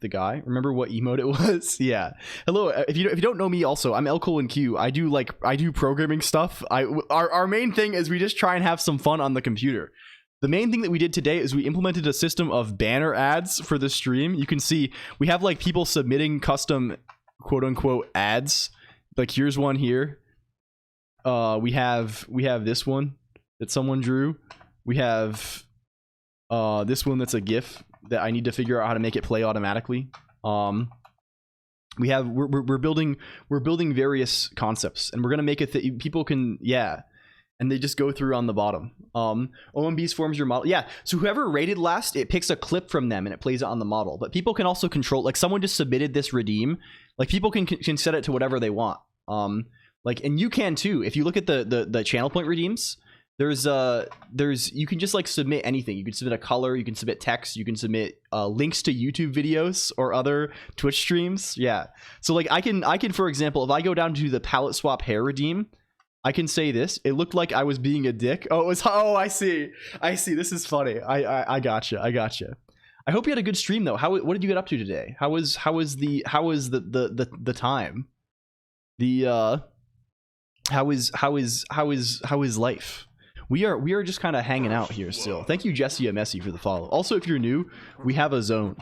the guy? Remember what emote it was? Yeah. Hello. If you don't know me, also I'm LCOLONQ. I do programming stuff. Our main thing is we just try and have some fun on the computer. The main thing that we did today is we implemented a system of banner ads for the stream. You can see we have like people submitting custom quote unquote ads. Like here's one here. We have this one that someone drew. We have this one that's a GIF that I need to figure out how to make it play automatically. We're building various concepts, and we're gonna make it people can and they just go through on the bottom. OMBs forms your model. Yeah, so whoever rated last, it picks a clip from them and it plays it on the model. But people can also control, like someone just submitted this redeem. Like people can set it to whatever they want. And you can too. If you look at the channel point redeems, there's you can just like submit anything. You can submit a color, you can submit text, you can submit links to YouTube videos or other Twitch streams. Yeah. So like I can for example, if I go down to the palette swap hair redeem, I can say this. It looked like I was being a dick. I see. This is funny. I gotcha. I hope you had a good stream though. What did you get up to today? How was the time? How is life? We are just kind of hanging out here still. Thank you, Jessia Messi, for the follow. Also, if you're new, we have a zone.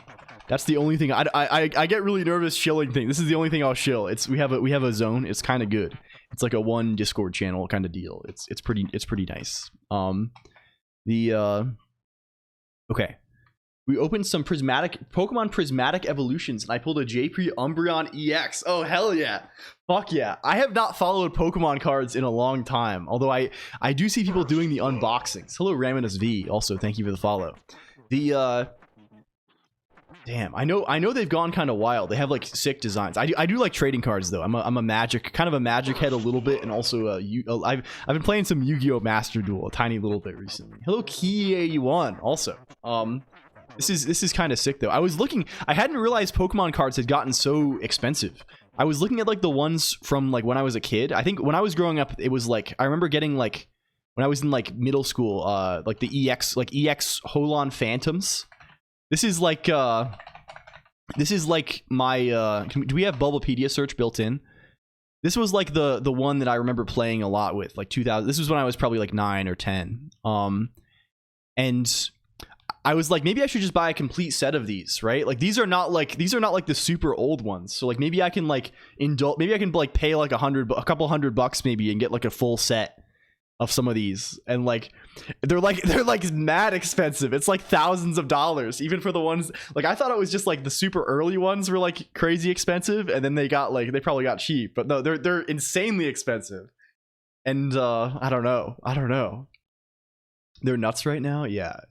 That's the only thing I get really nervous shilling thing. This is the only thing I'll shill. We have a zone. It's kind of good. It's like a one Discord channel kind of deal. It's pretty nice. Okay. We opened some Pokemon Prismatic Evolutions, and I pulled a JP Umbreon EX. Oh, hell yeah. Fuck yeah. I have not followed Pokemon cards in a long time, although I do see people doing the unboxings. Hello, Raminus V. Also, thank you for the follow. Damn, I know they've gone kind of wild. They have like sick designs. I do like trading cards though. I'm a Magic, kind of a Magic head a little bit, and also I've been playing some Yu-Gi-Oh! Master Duel a tiny little bit recently. Hello, Key81 also. This is kind of sick though. I hadn't realized Pokemon cards had gotten so expensive. I was looking at like the ones from like when I was a kid. I think when I was growing up, it was like I remember getting like when I was in like middle school, like the EX LCOLONQ Phantoms. This is like my do we have Bulbapedia search built in? This was like the one that I remember playing a lot with, like 2000. This was when I was probably like 9 or 10. And I was like, maybe I should just buy a complete set of these, right? Like these are not like the super old ones. So like maybe I can like maybe I can like pay like a couple $100 maybe and get like a full set of some of these. And like they're like mad expensive. It's like thousands of dollars even for the ones. Like I thought it was just like the super early ones were like crazy expensive, and then they probably got cheap, but no, they're insanely expensive. And I don't know, they're nuts right now. Yeah.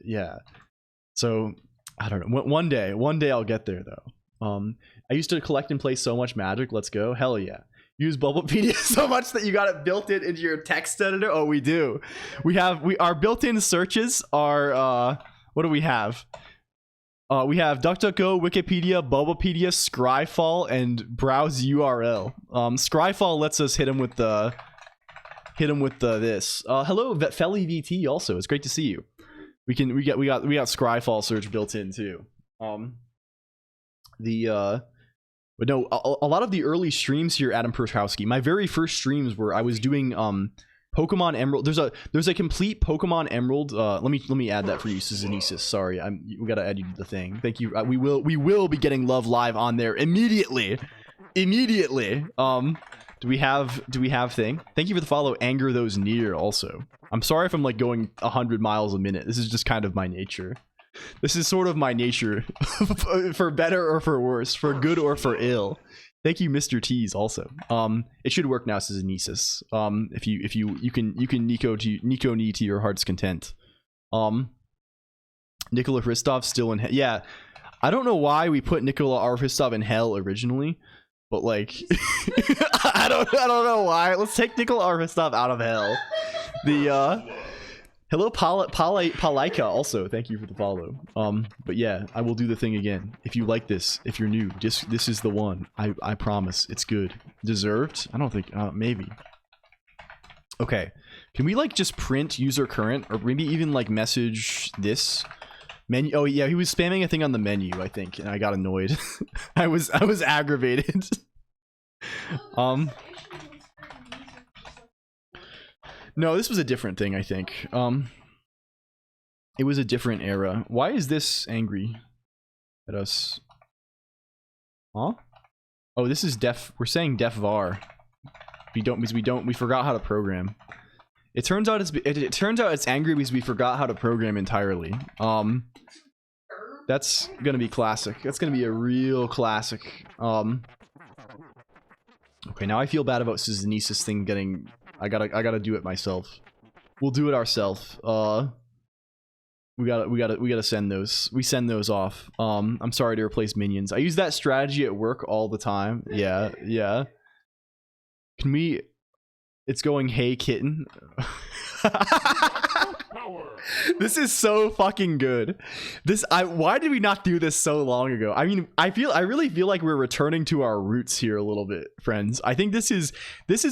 So I don't know. One day I'll get there though. I used to collect and play so much Magic. Let's go. Hell yeah. Use Bulbapedia so much that you got it built in into your text editor. Oh, we do. Our built-in searches are what do we have? We have DuckDuckGo, Wikipedia, Bulbapedia, Scryfall, and Browse URL. Scryfall lets us hit him with this. Hello, Felly VT. Also, it's great to see you. We got Scryfall search built in too. But no, a lot of the early streams here, Adam Pershowski, my very first streams were I was doing Pokemon Emerald. There's a complete Pokemon Emerald. Let me add that for you, Suzanesis. Sorry, we gotta add you to the thing. Thank you. We will be getting Love Live on there immediately. Do we have thing? Thank you for the follow, Anger Those Near. Also, I'm sorry if I'm like going 100 miles a minute. This is just kind of my nature. This is sort of my nature, for better or for worse, for good or for ill. Thank you, Mr. T's. Also, it should work now, says Anesis. If you can Nico knee to your heart's content. Nikola Hristov still in hell. Yeah, I don't know why we put Nikola Hristov in hell originally, but like, I don't know why. Let's take Nikola Hristov out of hell. Hello, Palaika, also, thank you for the follow. But yeah, I will do the thing again. If you like this, if you're new, this is the one. I promise, it's good. Deserved? I don't think, maybe. Okay, can we like just print user current, or maybe even like message this menu? Oh yeah, he was spamming a thing on the menu, I think, and I got annoyed. I was aggravated. No, this was a different thing, I think. It was a different era. Why is this angry at us? Huh? Oh, this is def. We're saying def var. We forgot how to program. It turns out it's angry because we forgot how to program entirely. That's gonna be classic. That's gonna be a real classic. Okay, now I feel bad about Suzanesis thing getting. I gotta do it myself. We'll do it ourselves. We gotta send those. We send those off. I'm sorry to replace minions. I use that strategy at work all the time. Yeah. Can we? It's going, hey kitten. This is so fucking good. Why did we not do this so long ago? I mean, I really feel like we're returning to our roots here a little bit, friends. I think this is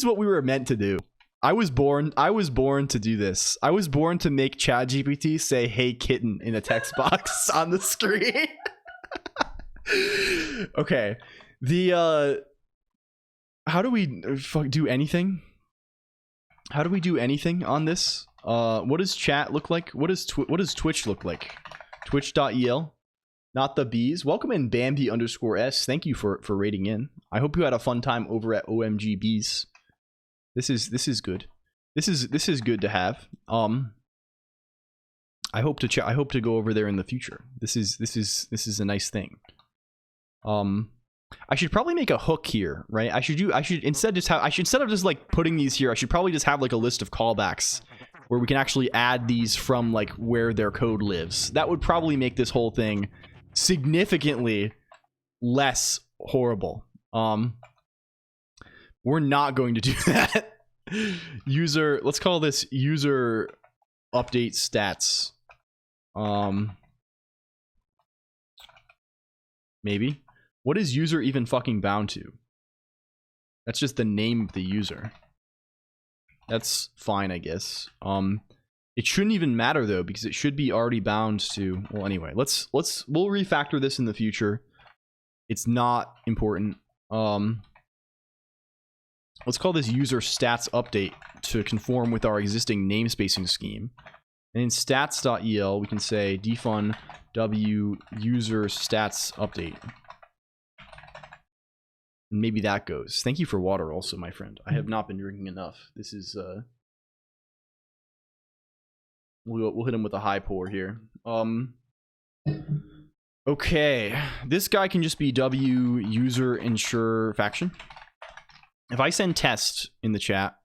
what we were meant to do. I was born to do this. I was born to make ChatGPT say hey kitten in a text box on the screen. Okay. How do we do anything? How do we do anything on this? What does chat look like? What does Twitch look like? Twitch.el. Not the bees. Welcome in Bambi_S. Thank you for rating in. I hope you had a fun time over at OMG Bees. This is good. This is good to have. I hope to go over there in the future. This is a nice thing. I should probably make a hook here, right? I should instead of just like putting these here, I should probably just have like a list of callbacks where we can actually add these from like where their code lives. That would probably make this whole thing significantly less horrible. We're not going to do that. User, let's call this user update stats. Maybe. What is user even fucking bound to? That's just the name of the user. That's fine, I guess. It shouldn't even matter though, because it should be already bound to. Well, anyway, we'll refactor this in the future. It's not important. Let's call this user stats update to conform with our existing namespacing scheme. And in stats.el, we can say defun w user stats update. And maybe that goes. Thank you for water also, my friend. I have not been drinking enough. This is we'll hit him with a high pour here. Okay, this guy can just be w user ensure faction. If I send test in the chat,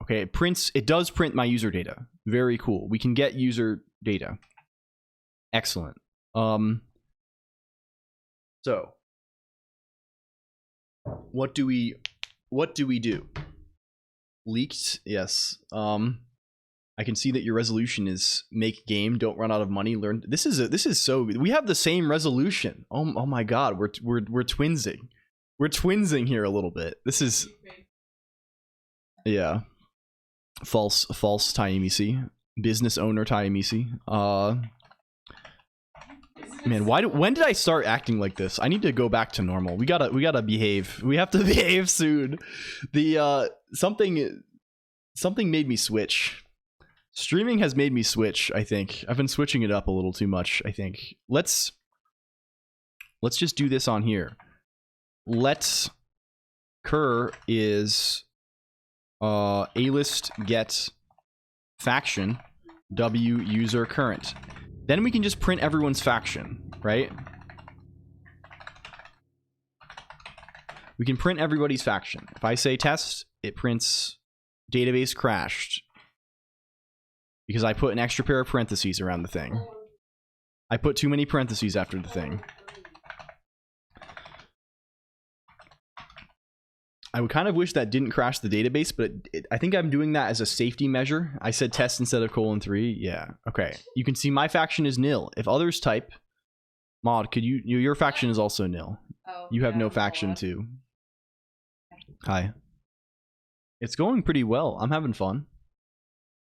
okay, it does print my user data. Very cool. We can get user data. Excellent. So what do we do? Leaked? Yes. I can see that your resolution is make game, don't run out of money, learn. This is so good. We have the same resolution. Oh my god, we're twinsing. We're twinsing here a little bit. This is, yeah. False Taimisi. Business owner Taimisi. Man, when did I start acting like this? I need to go back to normal. We gotta behave. We have to behave soon. The something made me switch. Streaming has made me switch, I think. I've been switching it up a little too much, I think. Let's just do this on here. Let's cur is a-list get faction w user current. Then we can just print everyone's faction, right? We can print everybody's faction. If I say test, it prints database crashed. Because I put an extra pair of parentheses around the thing. I put too many parentheses after the thing. I would kind of wish that didn't crash the database, but I think I'm doing that as a safety measure. I said test instead of :3. Yeah. Okay. You can see my faction is nil. If others type mod, could your faction is also nil. Oh, you have no faction too. Hi. It's going pretty well. I'm having fun.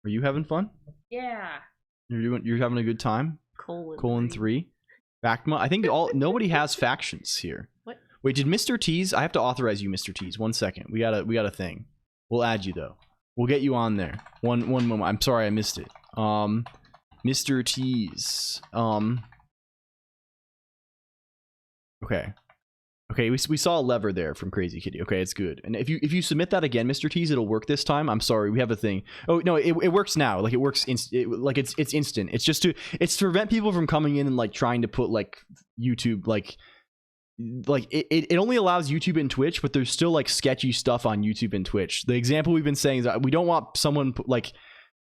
Are you having fun? Yeah. You're having a good time? :3. Factma. I think nobody has factions here. What? Wait, did Mr. T's? I have to authorize you, Mr. T's. 1 second. We got a thing. We'll add you though. We'll get you on there. One moment. I'm sorry I missed it. Mr. T's. Okay. Okay, we saw a lever there from Crazy Kitty. Okay, it's good. And if you submit that again, Mr. T's, it'll work this time. I'm sorry, we have a thing. Oh no, it works now. Like it works it's instant. It's just to prevent people from coming in and like trying to put like YouTube it only allows YouTube and Twitch, but there's still like sketchy stuff on YouTube and Twitch. The example we've been saying is that we don't want someone like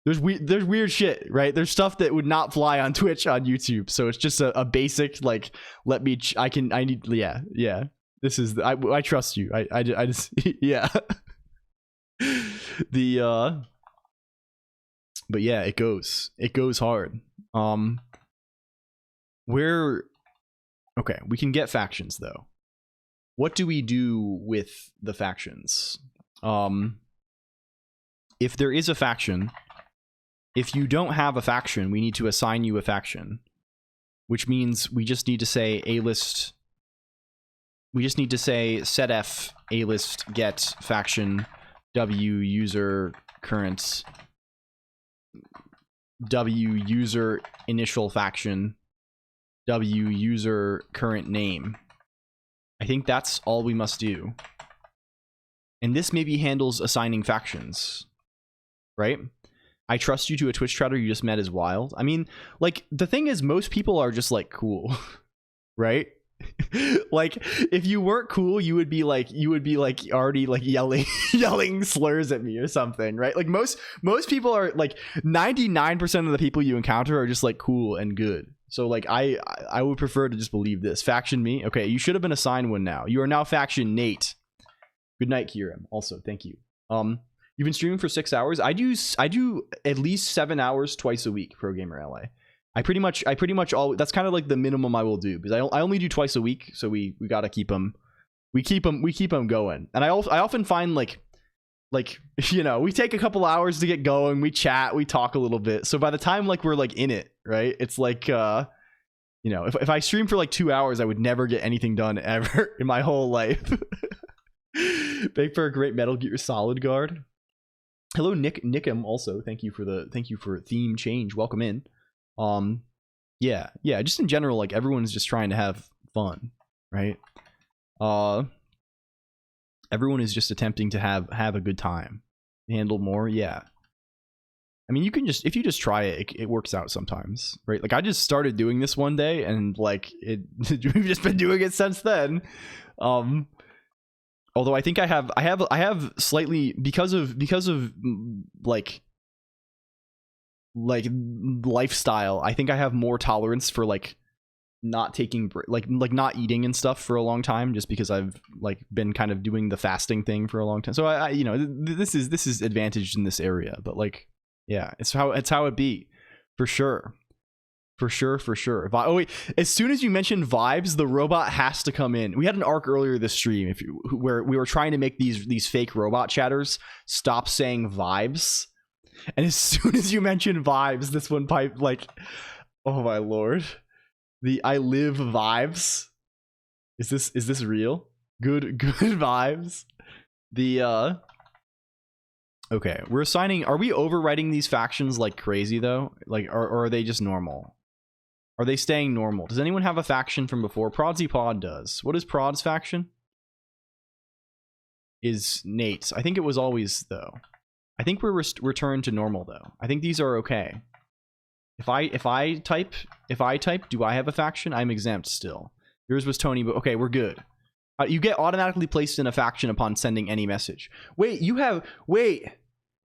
there's weird shit, right? There's stuff that would not fly on Twitch on YouTube. So it's just a basic like yeah. This is I trust you. I just yeah. But yeah, it goes hard. Okay, we can get factions though. What do we do with the factions? If there is a faction, if you don't have a faction, we need to assign you a faction, which means we just need to say a-list. We just need to say setf a-list get faction w user current w user initial faction w user current name. I think that's all we must do. And this maybe handles assigning factions, right? I trust you to a Twitch chatter you just met as wild. I mean, like, the thing is, most people are just, like, cool, right? Like, if you weren't cool, you would be like already like yelling slurs at me or something, right? Like most people are like 99% of the people you encounter are just like cool and good. So like I would prefer to just believe this. Faction me. Okay, you should have been assigned one now. You are now faction Nate. Good night, Kieran. Also, thank you. You've been streaming for 6 hours. I do at least 7 hours twice a week, Pro Gamer LA. I pretty much all, that's kind of like the minimum I will do, because I only do twice a week, so we got to keep them We keep them going. And I often find like you know, we take a couple hours to get going, we chat, we talk a little bit. So by the time like we're like in it, right? It's like you know, if I stream for like 2 hours, I would never get anything done ever in my whole life. Big for a great Metal Gear Solid guard. Hello, Nickum. Also, thank you for theme change. Welcome in. Yeah. Just in general, like everyone's just trying to have fun, right? Everyone is just attempting to have a good time. Handle more, yeah. I mean, you can just, if you just try it, it works out sometimes, right? Like I just started doing this one day, and like we've just been doing it since then. Although I think I have slightly because of like lifestyle. I think I have more tolerance for like not taking like not eating and stuff for a long time, just because I've like been kind of doing the fasting thing for a long time. So I you know, this is advantaged in this area, but like. Yeah, it's how it be, for sure. Oh wait, as soon as you mentioned vibes, the robot has to come in. We had an arc earlier this stream where we were trying to make these fake robot chatters stop saying vibes, and as soon as you mentioned vibes, this one pipe like, oh my lord, the I live vibes. Is this real? Good vibes. The okay, we're assigning. Are we overwriting these factions like crazy though? Like, or are they just normal? Are they staying normal? Does anyone have a faction from before? Prodsy Pod does. What is Prod's faction? Is Nate's. I think it was always though. I think we're returned to normal though. I think these are okay. If I type, do I have a faction? I'm exempt still. Yours was Tony, but okay, we're good. You get automatically placed in a faction upon sending any message. Wait, you have... Wait,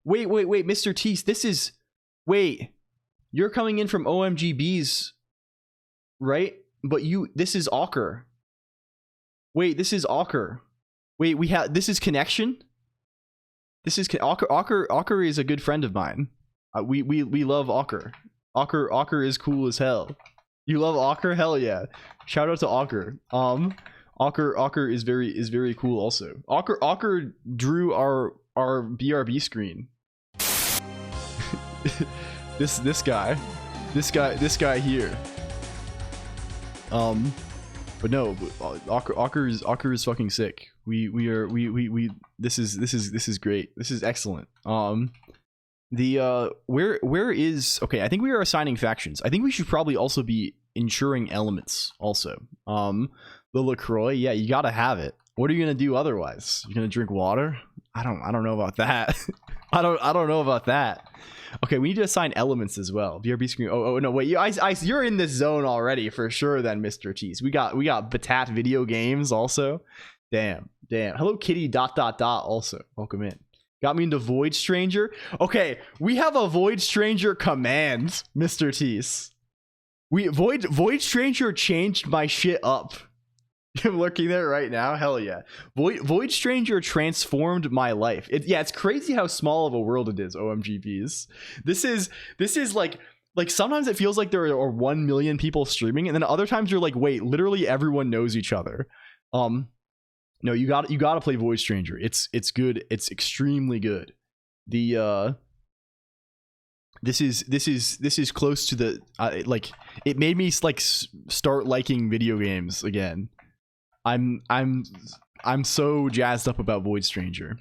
Mr. Tease, this is... Wait, you're coming in from OMGBs, right? But this is Awker. Wait, this is Awker. Wait, this is Connection? This is... Awker is a good friend of mine. We love Awker. Awker is cool as hell. You love Awker? Hell yeah. Shout out to Awker. Awker is very cool also. Awker drew our BRB screen. this guy here. But no, Awker is fucking sick. This is great. This is excellent. Where is, okay, I think we are assigning factions. I think we should probably also be ensuring elements also. The LaCroix, yeah, you gotta have it. What are you gonna do otherwise? You're gonna drink water? I don't know about that. I don't know about that. Okay, we need to assign elements as well. BRB screen. Oh no, wait, you're in this zone already for sure. Then, Mr. Tease, we got Batat video games also. Damn. Hello, Kitty. ... Also, welcome in. Got me into Void Stranger. Okay, we have a Void Stranger command, Mr. Tease. Void Stranger changed my shit up. I'm looking there right now. Hell yeah. Void Stranger transformed my life. It's crazy how small of a world it is, OMGBs. This is like sometimes it feels like there are 1 million people streaming, and then other times you're like, wait, literally everyone knows each other. No, you got to play Void Stranger. It's good. It's extremely good. The this is close to the like, it made me like start liking video games again. I'm so jazzed up about Void Stranger.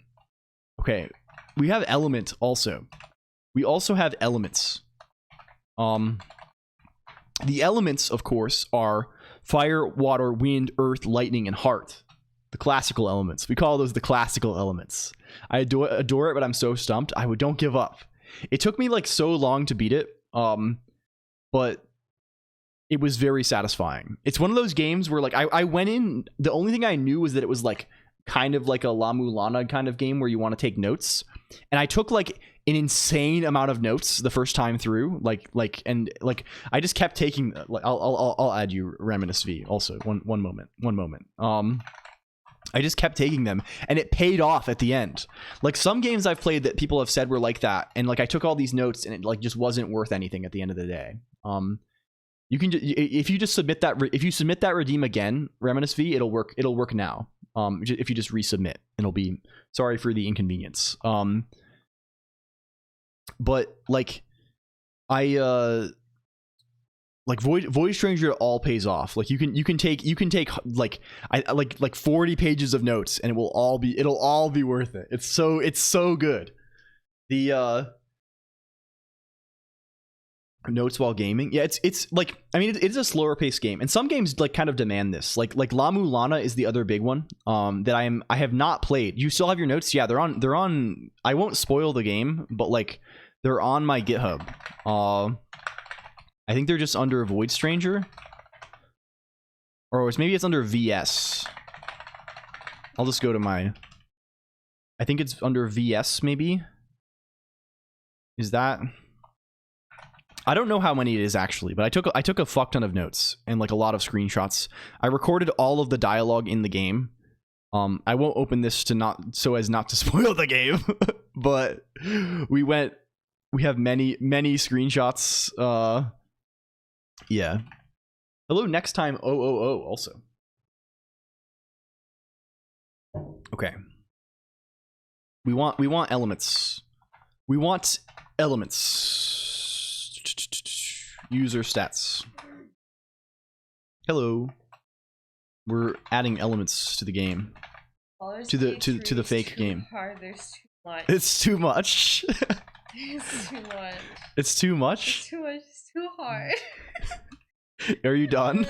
Okay, we have element also. We also have elements. The elements, of course, are fire, water, wind, earth, lightning, and heart. The classical elements. We call those the classical elements. I adore it, but I'm so stumped. Don't give up. It took me like so long to beat it, but it was very satisfying. It's one of those games where like I went in, the only thing I knew was that it was like kind of like a La Mulana kind of game where you want to take notes, and I took like an insane amount of notes the first time through, and I just kept taking, like, I'll add you Reminisce V also. One moment. I just kept taking them, and it paid off at the end. Like some games I've played that people have said were like that, and like I took all these notes and it like just wasn't worth anything at the end of the day. You can if you submit that redeem again, Reminisce V, it'll work now. If you just resubmit, it'll be sorry for the inconvenience. But like I like Void Stranger all pays off. Like you can take like like 40 pages of notes and it'll all be worth it. It's so good. The notes while gaming, yeah, it's like, I mean, it's a slower paced game, and some games like kind of demand this. Like La Mulana is the other big one that I have not played. You still have your notes? Yeah, they're on. I won't spoil the game, but like they're on my GitHub. I think they're just under Void Stranger, or maybe it's under VS. I'll just go to my. I think it's under VS, maybe. Is that? I don't know how many it is actually, but I took a fuck ton of notes and like a lot of screenshots. I recorded all of the dialogue in the game. I won't open this so as not to spoil the game, but we have many screenshots. Yeah. Hello, next time. Oh, also. Okay. We want elements. We want elements. User stats. Hello. We're adding elements to the game. To the fake game. Hard. There's too much. It's too much. It's too much. It's too much. It's too much. It's too hard. Are you done?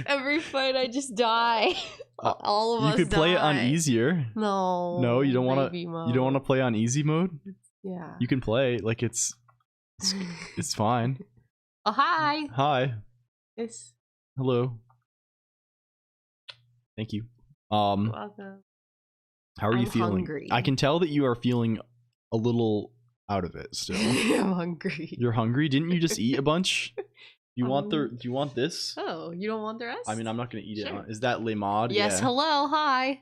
Every fight I just die. All of us. You could play it on die. easier. No, you don't want to. You don't want to play on easy mode. Yeah. You can play like it's fine. Oh, hi. Hi. Yes. Hello. Thank you. Welcome. How are you I'm feeling? hungry. I can tell that you are feeling a little out of it still. I'm hungry. You're hungry? Didn't you just eat a bunch? Do you want this? Oh, you don't want the rest? I mean, I'm not gonna eat Sure. it. Is that Le Mod? Yes. Yeah. Hello. Hi.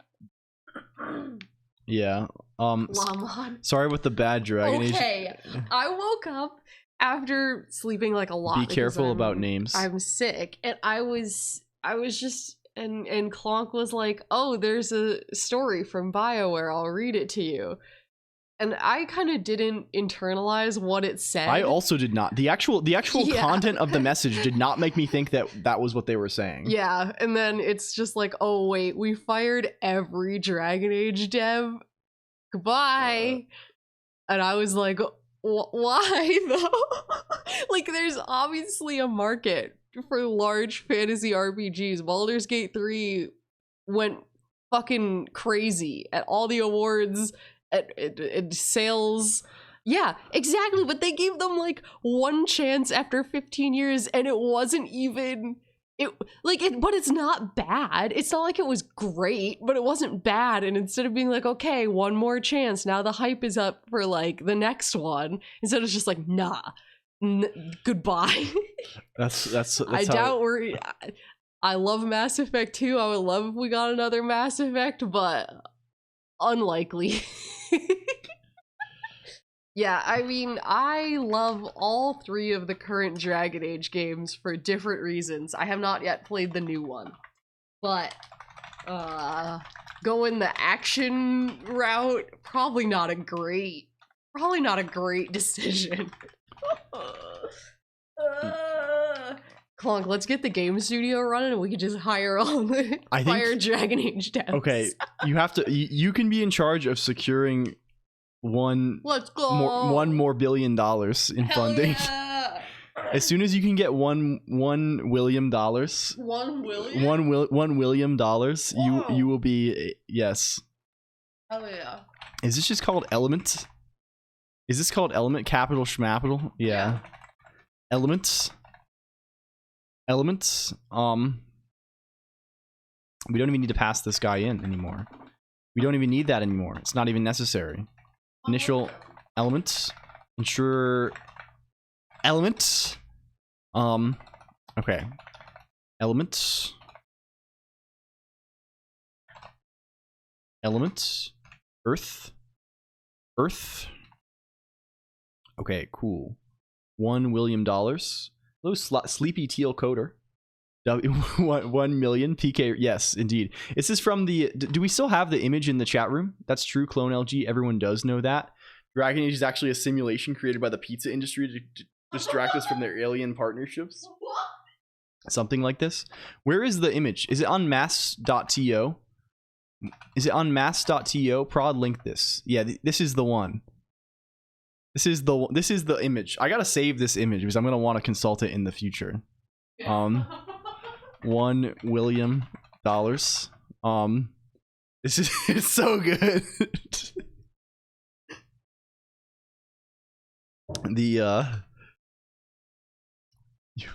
Yeah. Lamon. Sorry with the bad dragon. Okay. I woke up after sleeping like a lot. Be because careful about names. I'm sick, and I was just and Colonq was like, "Oh, there's a story from BioWare. I'll read it to you." And I kind of didn't internalize what it said. I also did not. The actual Yeah. content of the message did not make me think that was what they were saying. Yeah, and then it's just like, "Oh wait, we fired every Dragon Age dev. Goodbye." And I was like, why though? Like, there's obviously a market for large fantasy RPGs. Baldur's Gate 3 went fucking crazy at all the awards, at sales. Yeah, exactly. But they gave them like one chance after 15 years, and it wasn't even but it's not bad. It's not like it was great, but it wasn't bad. And instead of being like, okay, one more chance, now the hype is up for like the next one, instead it's just like, nah, goodbye. That's I doubt we're. I love Mass Effect 2. I would love if we got another Mass Effect, but unlikely. Yeah, I mean, I love all three of the current Dragon Age games for different reasons. I have not yet played the new one, but going the action route, probably not a great decision. Colonq, let's get the game studio running and we can just hire all the Dragon Age devs. Okay, you have to. You can be in charge of securing Let's go. $1 more billion in Hell funding. yeah. As soon as you can get $1 William, $1 William, you will be yes. Hell yeah. Is this just called Element? Is this called Element? Capital Schmapital? Yeah. Elements. We don't even need to pass this guy in anymore. We don't even need that anymore. It's not even necessary. Initial elements. Ensure elements. Okay. Elements. Earth. Okay, cool. $1 William. Hello, Sleepy Teal Coder. 1 million PK. Yes, indeed. This is from the. Do we still have the image in the chat room? That's true. Clone LG. Everyone does know that. Dragon Age is actually a simulation created by the pizza industry to distract us from their alien partnerships. Something like this. Where is the image? Is it on mass.to? Is it on mass.to? Prod link this. Yeah, this is the one. This is the image. I gotta save this image because I'm gonna want to consult it in the future. $1 William. This is it's so good. The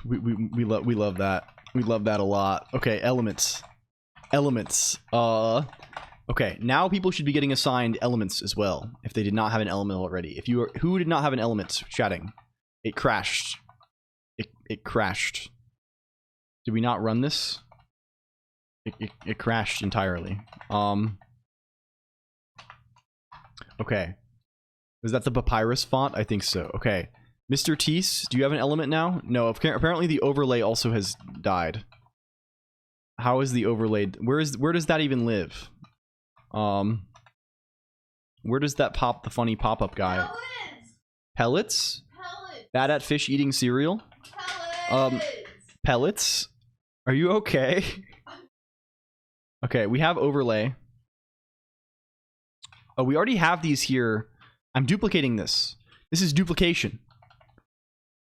we love that. We love that a lot. Okay, elements. Okay, now people should be getting assigned elements as well if they did not have an element already. If you are, who did not have an element chatting? It crashed. It crashed. Did we not run this? It crashed entirely. Okay. Was that the papyrus font? I think so. Okay. Mr. Tease, do you have an element now? No, apparently the overlay also has died. How is the overlay? Where does that even live? Where does that the funny pop-up guy? Pellets? Bad at fish eating cereal? Pellets? Are you okay? Okay, we have overlay. Oh, we already have these here. I'm duplicating this. This is duplication.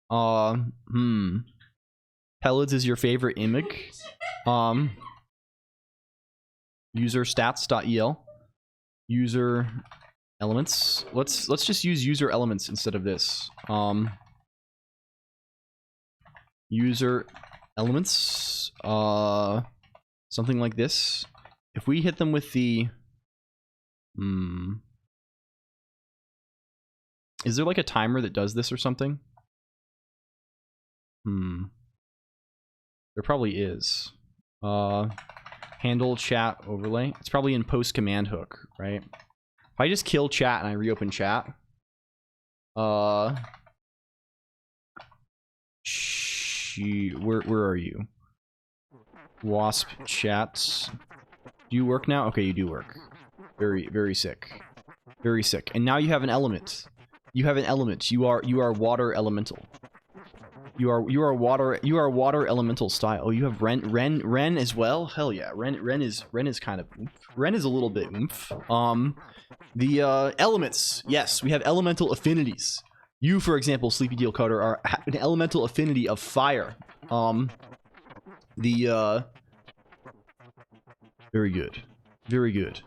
Pellets is your favorite imig. User stats.el. User elements. Let's just use user elements instead of this. User elements. Something like this. If we hit them with the is there like a timer that does this or something? There probably is. Handle chat overlay. It's probably in post command hook, right? If I just kill chat and I reopen chat. Where are you? Wasp chats. Do you work now? Okay, you do work. Very sick. Very sick. And now you have an element. You have an element. You are water elemental. You are water elemental style. Oh, you have Ren as well? Hell yeah. Ren is kind of oomph. Ren is a little bit oomph. The elements. Yes, we have elemental affinities. You, for example, Sleepy Deal Cutter, are an elemental affinity of fire. Very good. Very good.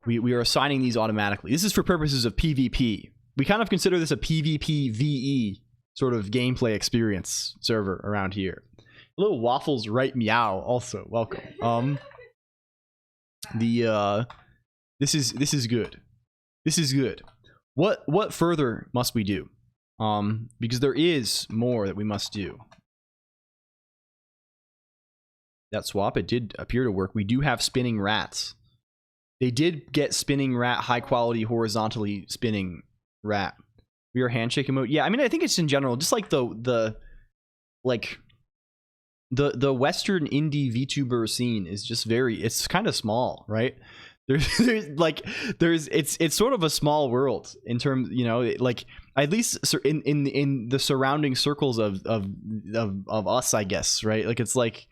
We are assigning these automatically. This is for purposes of PvP. We kind of consider this a PvP VE sort of gameplay experience server around here. Little waffles right meow also. Welcome. This is good. This is good. What further must we do? Because there is more that we must do. That swap, it did appear to work. We do have spinning rats. They did get spinning rat, high quality, horizontally spinning rat. We are handshake emote. Yeah, I mean, I think it's in general, just like the Western indie VTuber scene is just it's kind of small, right? It's sort of a small world in terms, you know, like at least in the surrounding circles of us, I guess, right? Like it's like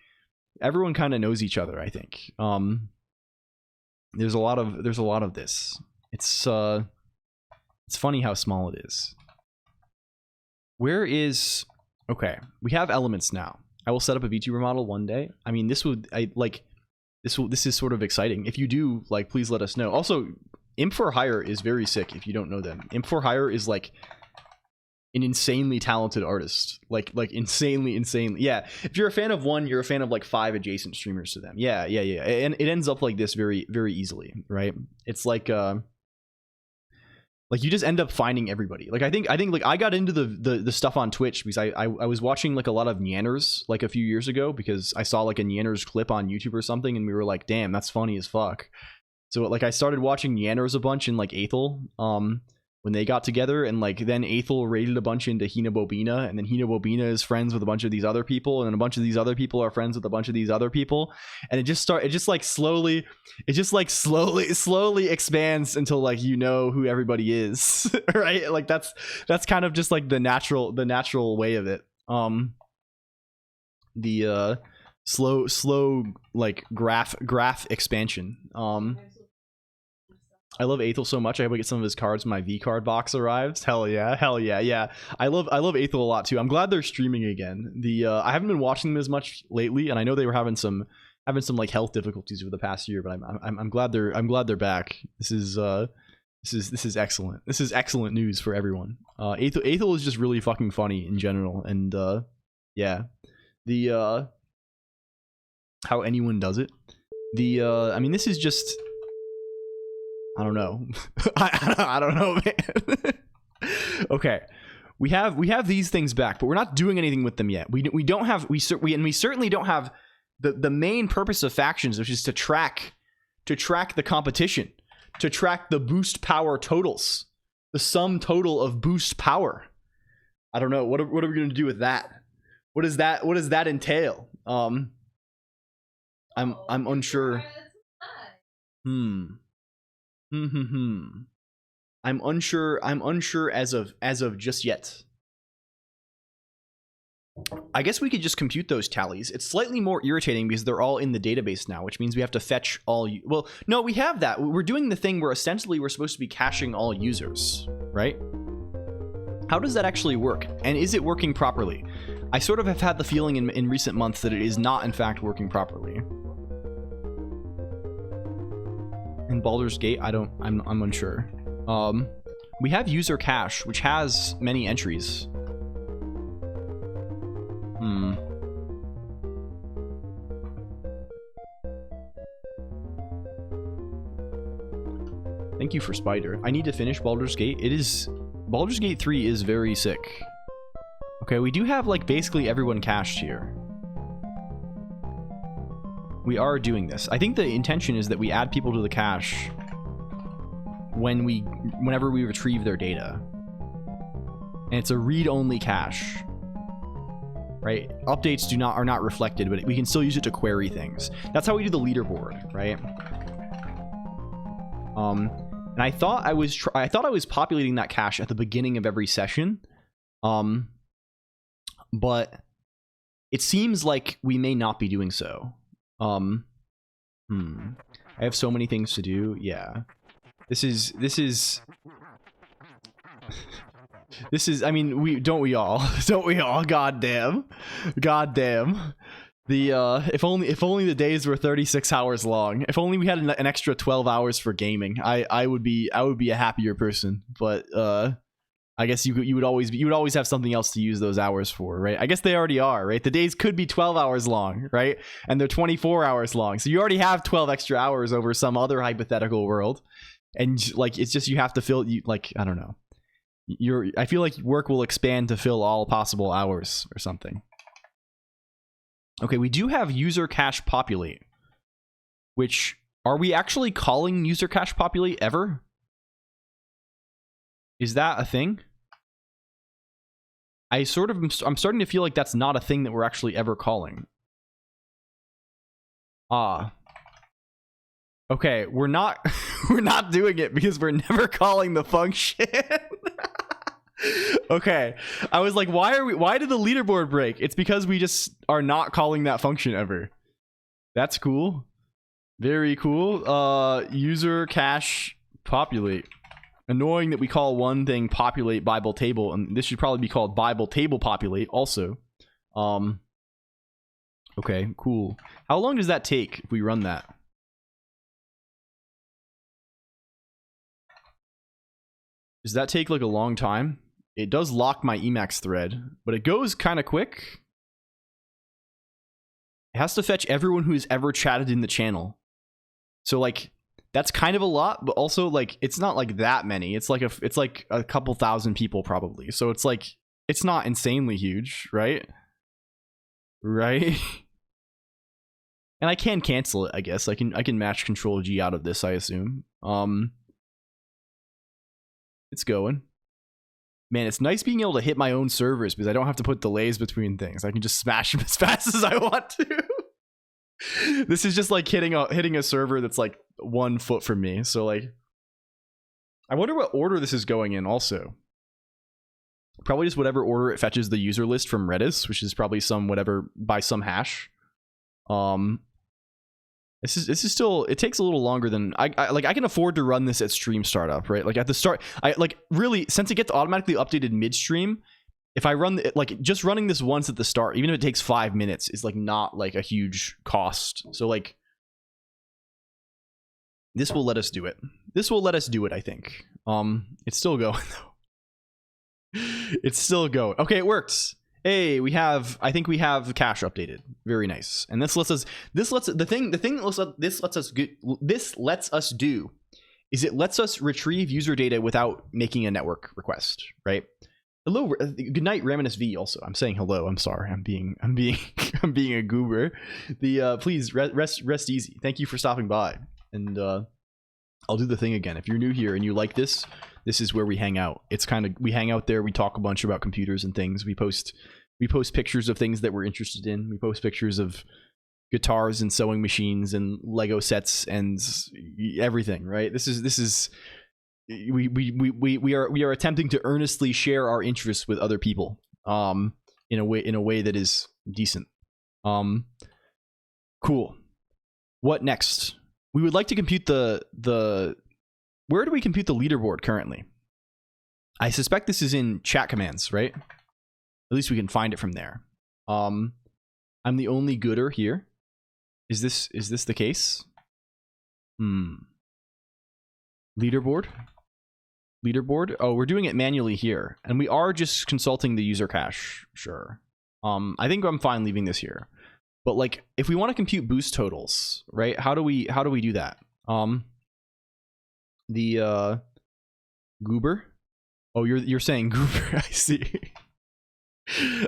everyone kind of knows each other, I think. There's a lot of this. It's funny how small it is. Where is... Okay, we have elements now. I will set up a VTuber model one day. I mean, this is sort of exciting. If you do, like, please let us know. Also, Imp for Hire is very sick if you don't know them. Imp for Hire is like an insanely talented artist. Like insanely. Yeah, if you're a fan of one, you're a fan of like 5 adjacent streamers to them. Yeah. And it ends up like this very, very easily, right? It's like you just end up finding everybody. Like I think like I got into the stuff on Twitch because I was watching like a lot of Nyanners like a few years ago because I saw like a Nyanners clip on YouTube or something and we were like, damn, that's funny as fuck. So like I started watching Nyanners a bunch in like Aethel. when they got together, and like then Aethel raided a bunch into Hinabobina, and then Hinabobina is friends with a bunch of these other people, and then a bunch of these other people are friends with a bunch of these other people, and it just slowly expands until like you know who everybody is, right? Like that's kind of just like the natural way of it. The slow like graph expansion. I love Aethel so much. I hope I get some of his cards when my V card box arrives. Hell yeah. I love Aethel a lot too. I'm glad they're streaming again. I haven't been watching them as much lately, and I know they were having some like health difficulties over the past year, but I'm glad they're back. This is excellent. This is excellent news for everyone. Aethel is just really fucking funny in general, and yeah. How anyone does it. I mean, this is just, I don't know. I don't know, man. Okay, we have these things back, but we're not doing anything with them yet. We certainly don't have the main purpose of factions, which is to track the competition, to track the boost power totals, the sum total of boost power. I don't know. What are we going to do with that? What does that entail? I'm unsure. I'm unsure as of just yet. I guess we could just compute those tallies. It's slightly more irritating because they're all in the database now, which means we have to fetch all. Well, no, we have that. We're doing the thing where essentially we're supposed to be caching all users, right? How does that actually work? And is it working properly? I sort of have had the feeling in recent months that it is not, in fact, working properly. In Baldur's Gate, I'm unsure. We have user cache, which has many entries. Thank you for Spider. I need to finish Baldur's Gate. Baldur's Gate 3 is very sick. Okay, we do have like basically everyone cached here. We are doing this. I think the intention is that we add people to the cache whenever we retrieve their data. And it's a read-only cache. Right? Updates are not reflected, but we can still use it to query things. That's how we do the leaderboard, right? And I thought I was populating that cache at the beginning of every session. But it seems like we may not be doing so. I have so many things to do. Yeah. This is I mean, don't we all goddamn. If only the days were 36 hours long. If only we had an extra 12 hours for gaming, I would be a happier person. But I guess you would always have something else to use those hours for, right? I guess they already are, right? The days could be 12 hours long, right? And they're 24 hours long. So you already have 12 extra hours over some other hypothetical world. And like, it's just, you have to fill, I don't know. I feel like work will expand to fill all possible hours or something. Okay, we do have user cache populate, which, are we actually calling user cache populate ever? Is that a thing? I'm starting to feel like that's not a thing that we're actually ever calling. Okay, we're not doing it because we're never calling the function. Okay, I was like, why did the leaderboard break? It's because we just are not calling that function ever. That's cool. Very cool. User cache populate. Annoying that we call one thing populate Bible table, and this should probably be called Bible table populate also. Okay, cool. How long does that take if we run that? Does that take like a long time? It does lock my Emacs thread, but it goes kind of quick. It has to fetch everyone who's ever chatted in the channel. So like, that's kind of a lot, but also like, it's not like that many. It's like a couple thousand people probably. So it's like, it's not insanely huge, right? Right? And I can cancel it, I guess. I can match Control G out of this, I assume. It's going. Man, it's nice being able to hit my own servers because I don't have to put delays between things. I can just smash them as fast as I want to. This is just like hitting a server that's like 1 foot from me. So like, I wonder what order this is going in also. Probably just whatever order it fetches the user list from Redis, which is probably some whatever by some hash. This is still, it takes a little longer than I can afford to run this at stream startup, right? Like at the start, I like really, since it gets automatically updated midstream, if I run like just running this once at the start, even if it takes 5 minutes, is like not like a huge cost. So like this will let us do it. This will let us do it, I think. It's still going though. It's still going. Okay, it works. Hey, I think we have cache updated. Very nice. And this lets us do is it lets us retrieve user data without making a network request, right? Hello, good night, Raminus V. Also, I'm saying hello. I'm sorry. I'm being I'm being a goober. Please rest easy. Thank you for stopping by. And I'll do the thing again. If you're new here and you like this, this is where we hang out. It's kind of, we hang out there. We talk a bunch about computers and things. We post pictures of things that we're interested in. We post pictures of guitars and sewing machines and Lego sets and everything, right? This is we are attempting to earnestly share our interests with other people in a way that is decent. Cool. What next? We would like to compute the where do we compute the leaderboard currently? I suspect this is in chat commands, right? At least we can find it from there. I'm the only gooder here. Is this the case? Leaderboard? Oh, we're doing it manually here. And we are just consulting the user cache, sure. I think I'm fine leaving this here. But like if we want to compute boost totals, right? How do we do that? The goober? Oh, you're saying goober. I see.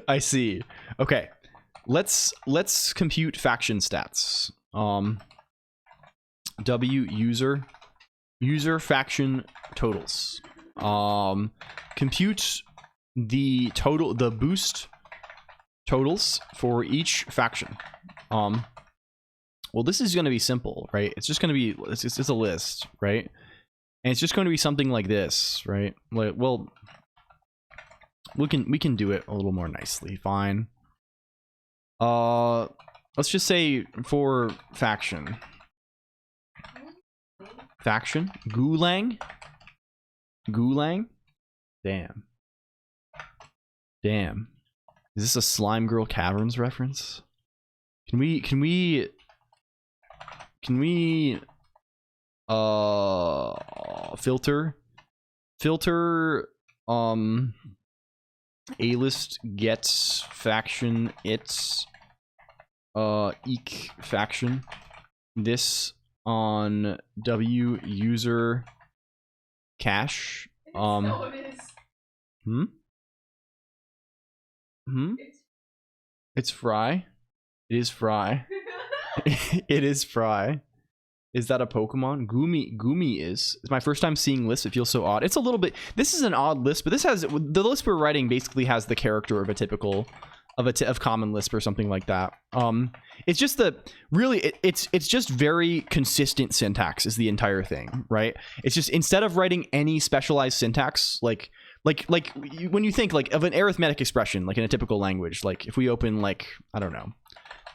I see. Okay. Let's compute faction stats. W user faction totals. Compute the boost totals for each faction. Well, this is going to be simple, right? It's just going to be it's a list, right? And it's just going to be something like this, right? Like, well, we can do it a little more nicely. Fine. Let's just say for faction Gulang. Damn. Is this a Slime Girl Caverns reference? Can we filter A-list gets faction its eek faction this on W user cache it's Fry. It is Fry. It is Fry. Is that a Pokemon? Gumi is. It's my first time seeing lists. It feels so odd. It's a little bit. This is an odd list, but this has the list we're writing basically has the character of a typical of common Lisp or something like that. It's just it's just very consistent syntax is the entire thing, right? It's just instead of writing any specialized syntax, like when you think like of an arithmetic expression, like in a typical language, like if we open like I don't know,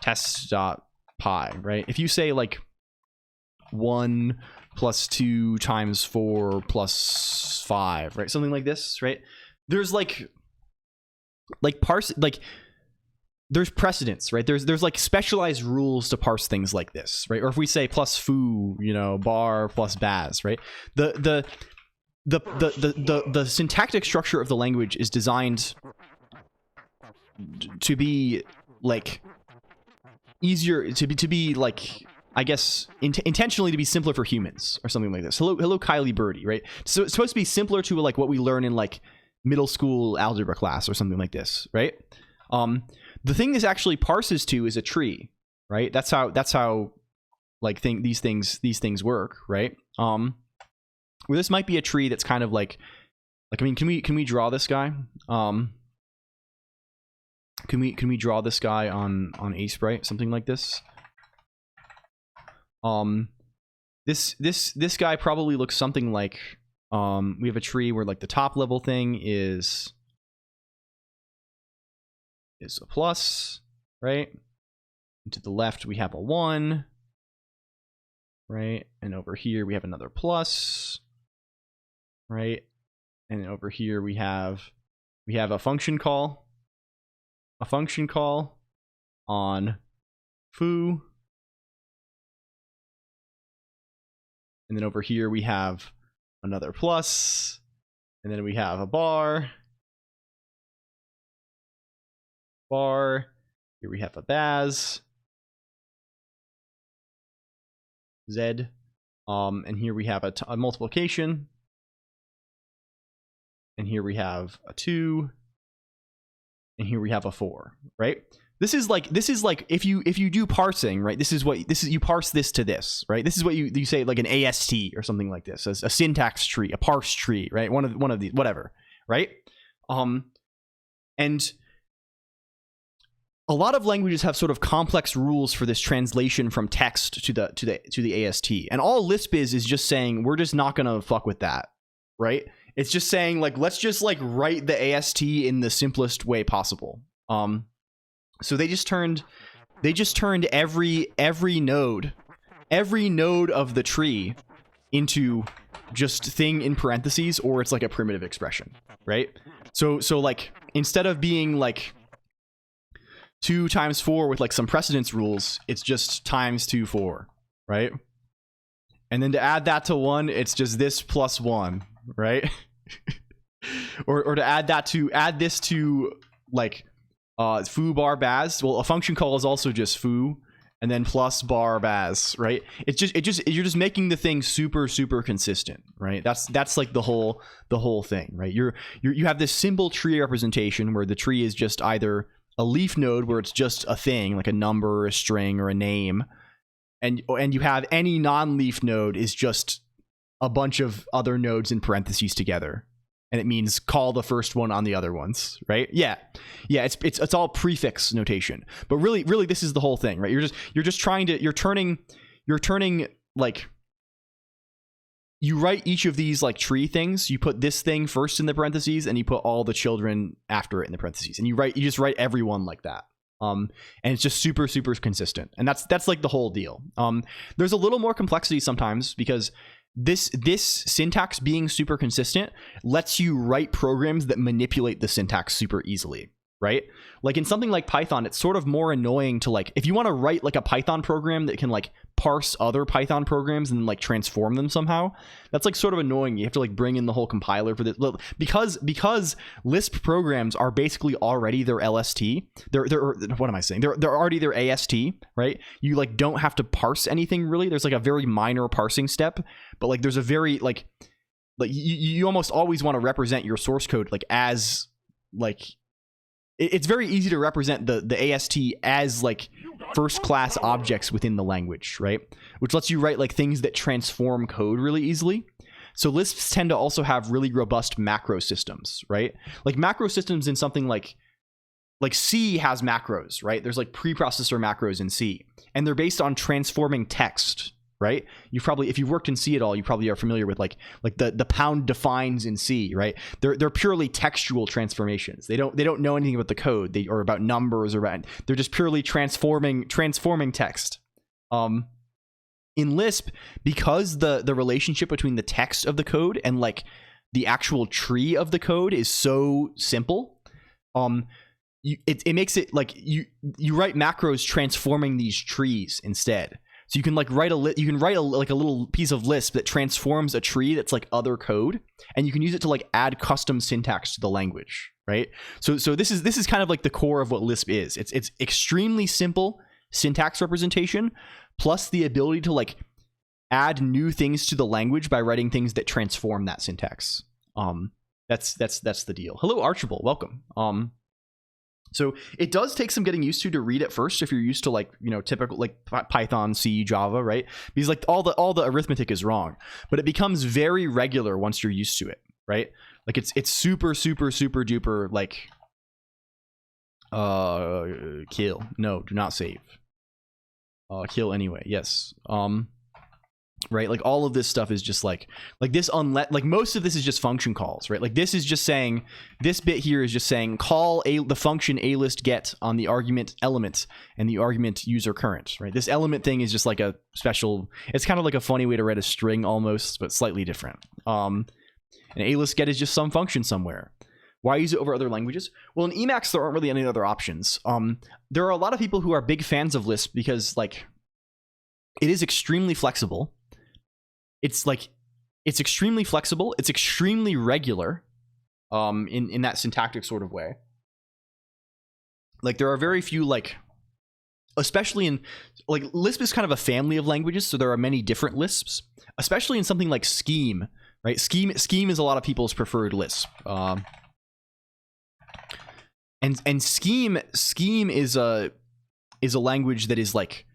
test.py, right? If you say like 1 + 2 × 4 + 5, right? Something like this, right? There's there's precedence, right? There's like specialized rules to parse things like this, right? Or if we say plus foo, you know, bar plus baz, right? The syntactic structure of the language is designed to be like easier to be like I guess intentionally to be simpler for humans or something like this. Hello Kylie Birdie, right? So it's supposed to be simpler to like what we learn in like middle school algebra class or something like this, right? The thing this actually parses to is a tree, right? That's how like these things work, right? Where this might be a tree that's kind of like Like, I mean, can we draw this guy? Can we draw this guy on Asprite, something like this? This guy probably looks something like, we have a tree where like the top level thing is a plus, right? And to the left we have a 1, right? And over here we have another plus, right? And over here we have a function call. A function call on foo. And then over here we have another plus. And then we have a bar. Bar. Here we have a baz. Z. And here we have a multiplication. And here we have a 2. And here we have a 4, right? This is like if you do parsing, right? You parse this to this, right? This is what you say, like an AST or something like this, a syntax tree, a parse tree, right? One of these, whatever, right? And a lot of languages have sort of complex rules for this translation from text to the AST, and all Lisp is just saying we're just not gonna fuck with that, right? It's just saying like let's just like write the AST in the simplest way possible. So they just turned every node of the tree into just thing in parentheses, or it's like a primitive expression, right? So like instead of being like 2 times 4 with like some precedence rules, it's just times 2 4, right? And then to add that to 1, it's just this plus 1, right? or to add this to like foo bar baz. Well, a function call is also just foo and then plus bar baz, right? You're just making the thing super consistent, right? That's like the whole thing, right? You have this simple tree representation where the tree is just either a leaf node where it's just a thing like a number or a string or a name, and you have any non-leaf node is just a bunch of other nodes in parentheses together, and it means call the first one on the other ones, right? Yeah, it's all prefix notation, but really this is the whole thing, right? You're turning like, you write each of these like tree things, you put this thing first in the parentheses and you put all the children after it in the parentheses, and you just write everyone like that. And it's just super consistent, and that's like the whole deal. There's a little more complexity sometimes because this syntax being super consistent lets you write programs that manipulate the syntax super easily, right? Like in something like Python, it's sort of more annoying to like, if you want to write like a Python program that can like parse other Python programs and like transform them somehow, that's like sort of annoying. You have to like bring in the whole compiler for this, because Lisp programs are basically already their LST. They're what am I saying? They're already their AST, right? You like don't have to parse anything really. There's like a very minor parsing step, but like there's a very like you almost always want to represent your source code like as like, it's very easy to represent the AST as like first class objects within the language, right? Which lets you write like things that transform code really easily. So Lisps tend to also have really robust macro systems, right? Like macro systems in something like C has macros, right? There's like preprocessor macros in C, and they're based on transforming text, right? You've probably, if you've worked in C at all, you probably are familiar with like the pound defines in C, right? They're purely textual transformations. They don't know anything about the code, or about numbers, they're just purely transforming text. In Lisp, because the relationship between the text of the code and like the actual tree of the code is so simple, it makes it like you write macros transforming these trees instead. So you can like write a little piece of Lisp that transforms a tree that's like other code, and you can use it to like add custom syntax to the language, right? So this is kind of like the core of what Lisp is. It's extremely simple syntax representation plus the ability to like add new things to the language by writing things that transform that syntax. That's the deal. Hello Archibald, welcome. So it does take some getting used to read at first if you're used to like, you know, typical like Python, C, Java, right? Because like all the arithmetic is wrong, but it becomes very regular once you're used to it, right? Like it's super duper like kill. No, do not save. Kill anyway. Yes. Right, like all of this stuff is just like this, unless like most of this is just function calls, right? Like this is just saying, this bit here is just saying call the function a list get on the argument element and the argument user current, right? This element thing is just like a special, it's kind of like a funny way to write a string almost, but slightly different. And a list get is just some function somewhere. Why use it over other languages? Well, in Emacs there aren't really any other options. There are a lot of people who are big fans of Lisp because like it is extremely flexible. It's extremely flexible. It's extremely regular, in that syntactic sort of way. Like there are very few, like, especially in like Lisp is kind of a family of languages, so there are many different Lisps. Especially in something like Scheme, right? Scheme is a lot of people's preferred Lisp. And Scheme is a language that is like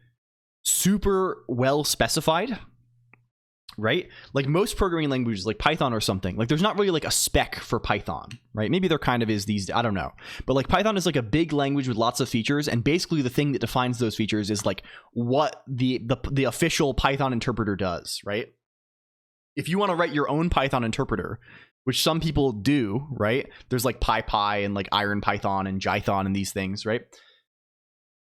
super well specified. Right? Like most programming languages like Python or something, like there's not really like a spec for Python, right? Maybe there kind of is these, I don't know. But like Python is like a big language with lots of features, and basically the thing that defines those features is like what the official Python interpreter does, right? If you want to write your own Python interpreter, which some people do, right? There's like PyPy and like Iron Python and Jython and these things, right?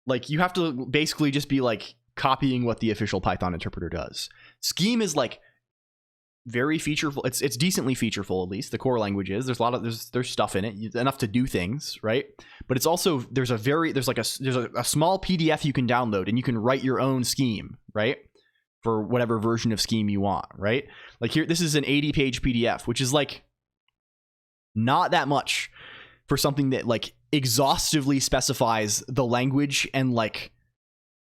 Like you have to basically just be like copying what the official Python interpreter does. Scheme is like very featureful. It's decently featureful, at least the core language is. There's a lot of there's stuff in it, enough to do things, right? But it's also there's a small PDF you can download and you can write your own scheme, right? For whatever version of Scheme you want, right? Like here, this is an 80-page PDF, which is like not that much for something that like exhaustively specifies the language and like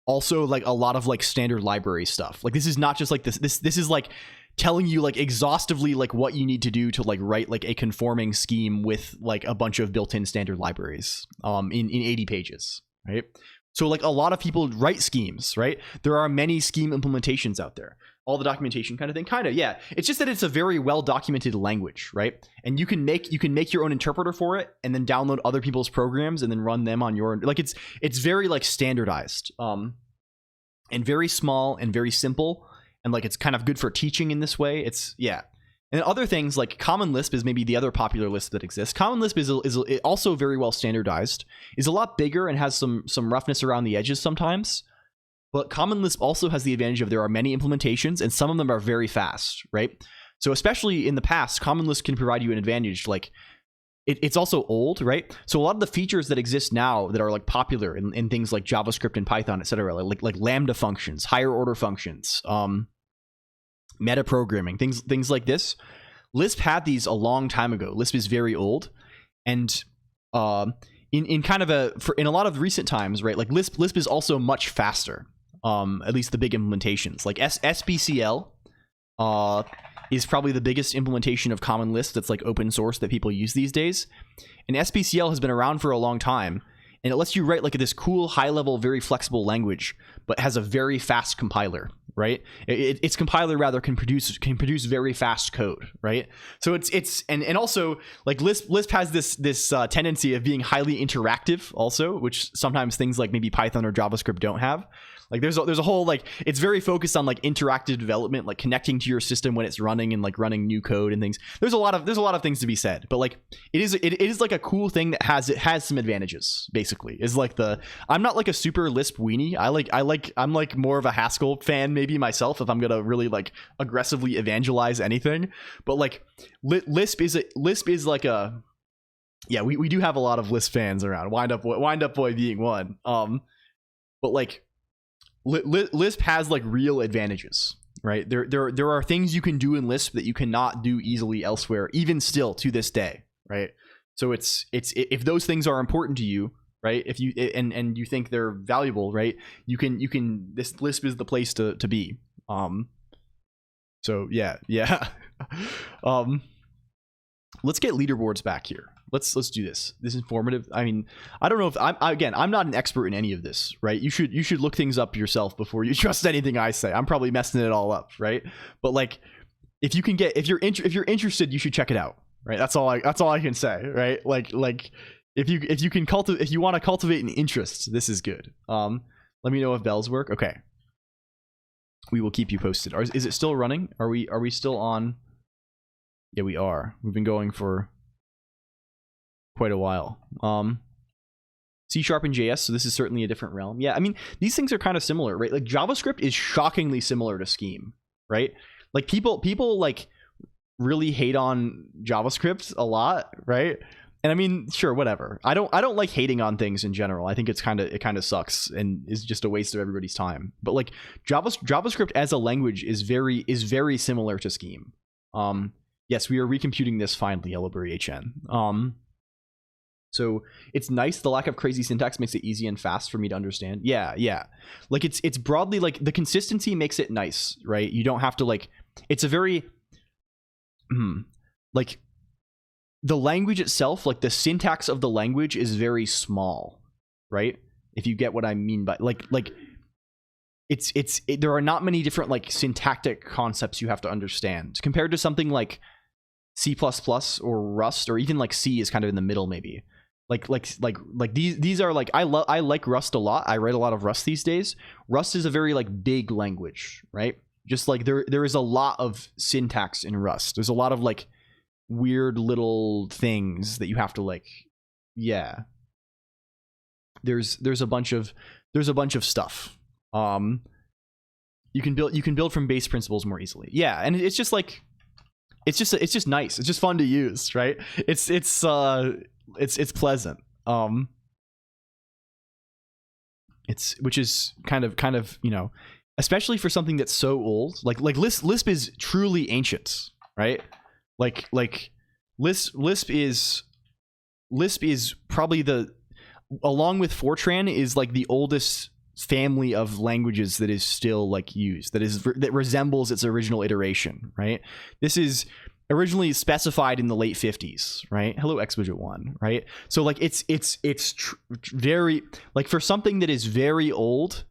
also like a lot of like standard library stuff. Like this is not just like this is like telling you like exhaustively like what you need to do to like write like a conforming scheme with like a bunch of built-in standard libraries in 80 pages, right? So like a lot of people write schemes, right? There are many scheme implementations out there. All the documentation kind of thing, kind of, yeah. It's just that it's a very well documented language, right? And you can make your own interpreter for it, and then download other people's programs and then run them on your, like it's very like standardized, and very small and very simple, and like it's kind of good for teaching in this way. It's, yeah. And other things like Common Lisp is maybe the other popular Lisp that exists. Common Lisp is also very well standardized, is a lot bigger and has some roughness around the edges sometimes. But Common Lisp also has the advantage of there are many implementations and some of them are very fast, right? So especially in the past, Common Lisp can provide you an advantage. Like it's also old, right? So a lot of the features that exist now that are like popular in things like JavaScript and Python, etc., like Lambda functions, higher order functions, meta programming, things like this. Lisp had these a long time ago. Lisp is very old, and in kind of in a lot of recent times, right? Like Lisp is also much faster. At least the big implementations, like SBCL, is probably the biggest implementation of Common Lisp that's like open source that people use these days. And SBCL has been around for a long time, and it lets you write like this cool, high-level, very flexible language, but has a very fast compiler, right? Its compiler rather can produce very fast code, right? So it's also like Lisp has this tendency of being highly interactive also, which sometimes things like maybe Python or JavaScript don't have. Like there's a whole, like, it's very focused on like interactive development, like connecting to your system when it's running and like running new code and things. There's a lot of things to be said, but like it is like a cool thing that has some advantages. Basically, is like I'm not like a super Lisp weenie. I'm like more of a Haskell fan maybe myself if I'm gonna really like aggressively evangelize anything. But like Lisp is like a, yeah, we do have a lot of Lisp fans around. Wind up boy being one. But like Lisp has like real advantages, right? There are things you can do in Lisp that you cannot do easily elsewhere, even still to this day, right? So it's if those things are important to you, right? If you and you think they're valuable, right? You can this Lisp is the place to be. So yeah. Let's get leaderboards back here. Let's do this. This is informative. I mean, I don't know if I'm not an expert in any of this, right? You should look things up yourself before you trust anything I say. I'm probably messing it all up, right? But like, if you're interested, you should check it out, right? That's all I can say, right? Like if you want to cultivate an interest, this is good. Let me know if bells work. Okay. We will keep you posted. Is it still running? Are we still on? Yeah, we are. We've been going for quite a while. C# and JS, so this is certainly a different realm. Yeah, I mean, these things are kind of similar, right? Like JavaScript is shockingly similar to Scheme, right? Like people like really hate on JavaScript a lot, right? And I mean, sure, whatever. I don't like hating on things in general. I think it kind of sucks and is just a waste of everybody's time. But like JavaScript as a language is very similar to Scheme. Yes, we are recomputing this finally, Yellowberry HN. So it's nice. The lack of crazy syntax makes it easy and fast for me to understand. Yeah. Like it's broadly like the consistency makes it nice, right? You don't have to like. It's a very like the language itself, like the syntax of the language is very small, right? If you get what I mean by like there are not many different like syntactic concepts you have to understand compared to something like C++ or Rust, or even like C is kind of in the middle maybe. Like these are like I like Rust a lot. I write a lot of Rust these days. Rust is a very like big language, right? Just like there is a lot of syntax in Rust. There's a lot of like weird little things that you have to like, yeah. There's a bunch of stuff. You can build from base principles more easily. Yeah, and it's just like it's just nice. It's just fun to use, right? It's pleasant. Which is kind of, you know, especially for something that's so old. Like Lisp is truly ancient, right? Like Lisp is probably along with Fortran is like the oldest family of languages that is still like used, that resembles its original iteration, right? This is originally specified in the late 50s, right? Hello Xbudget1, right? So like it's very like for something that is very old.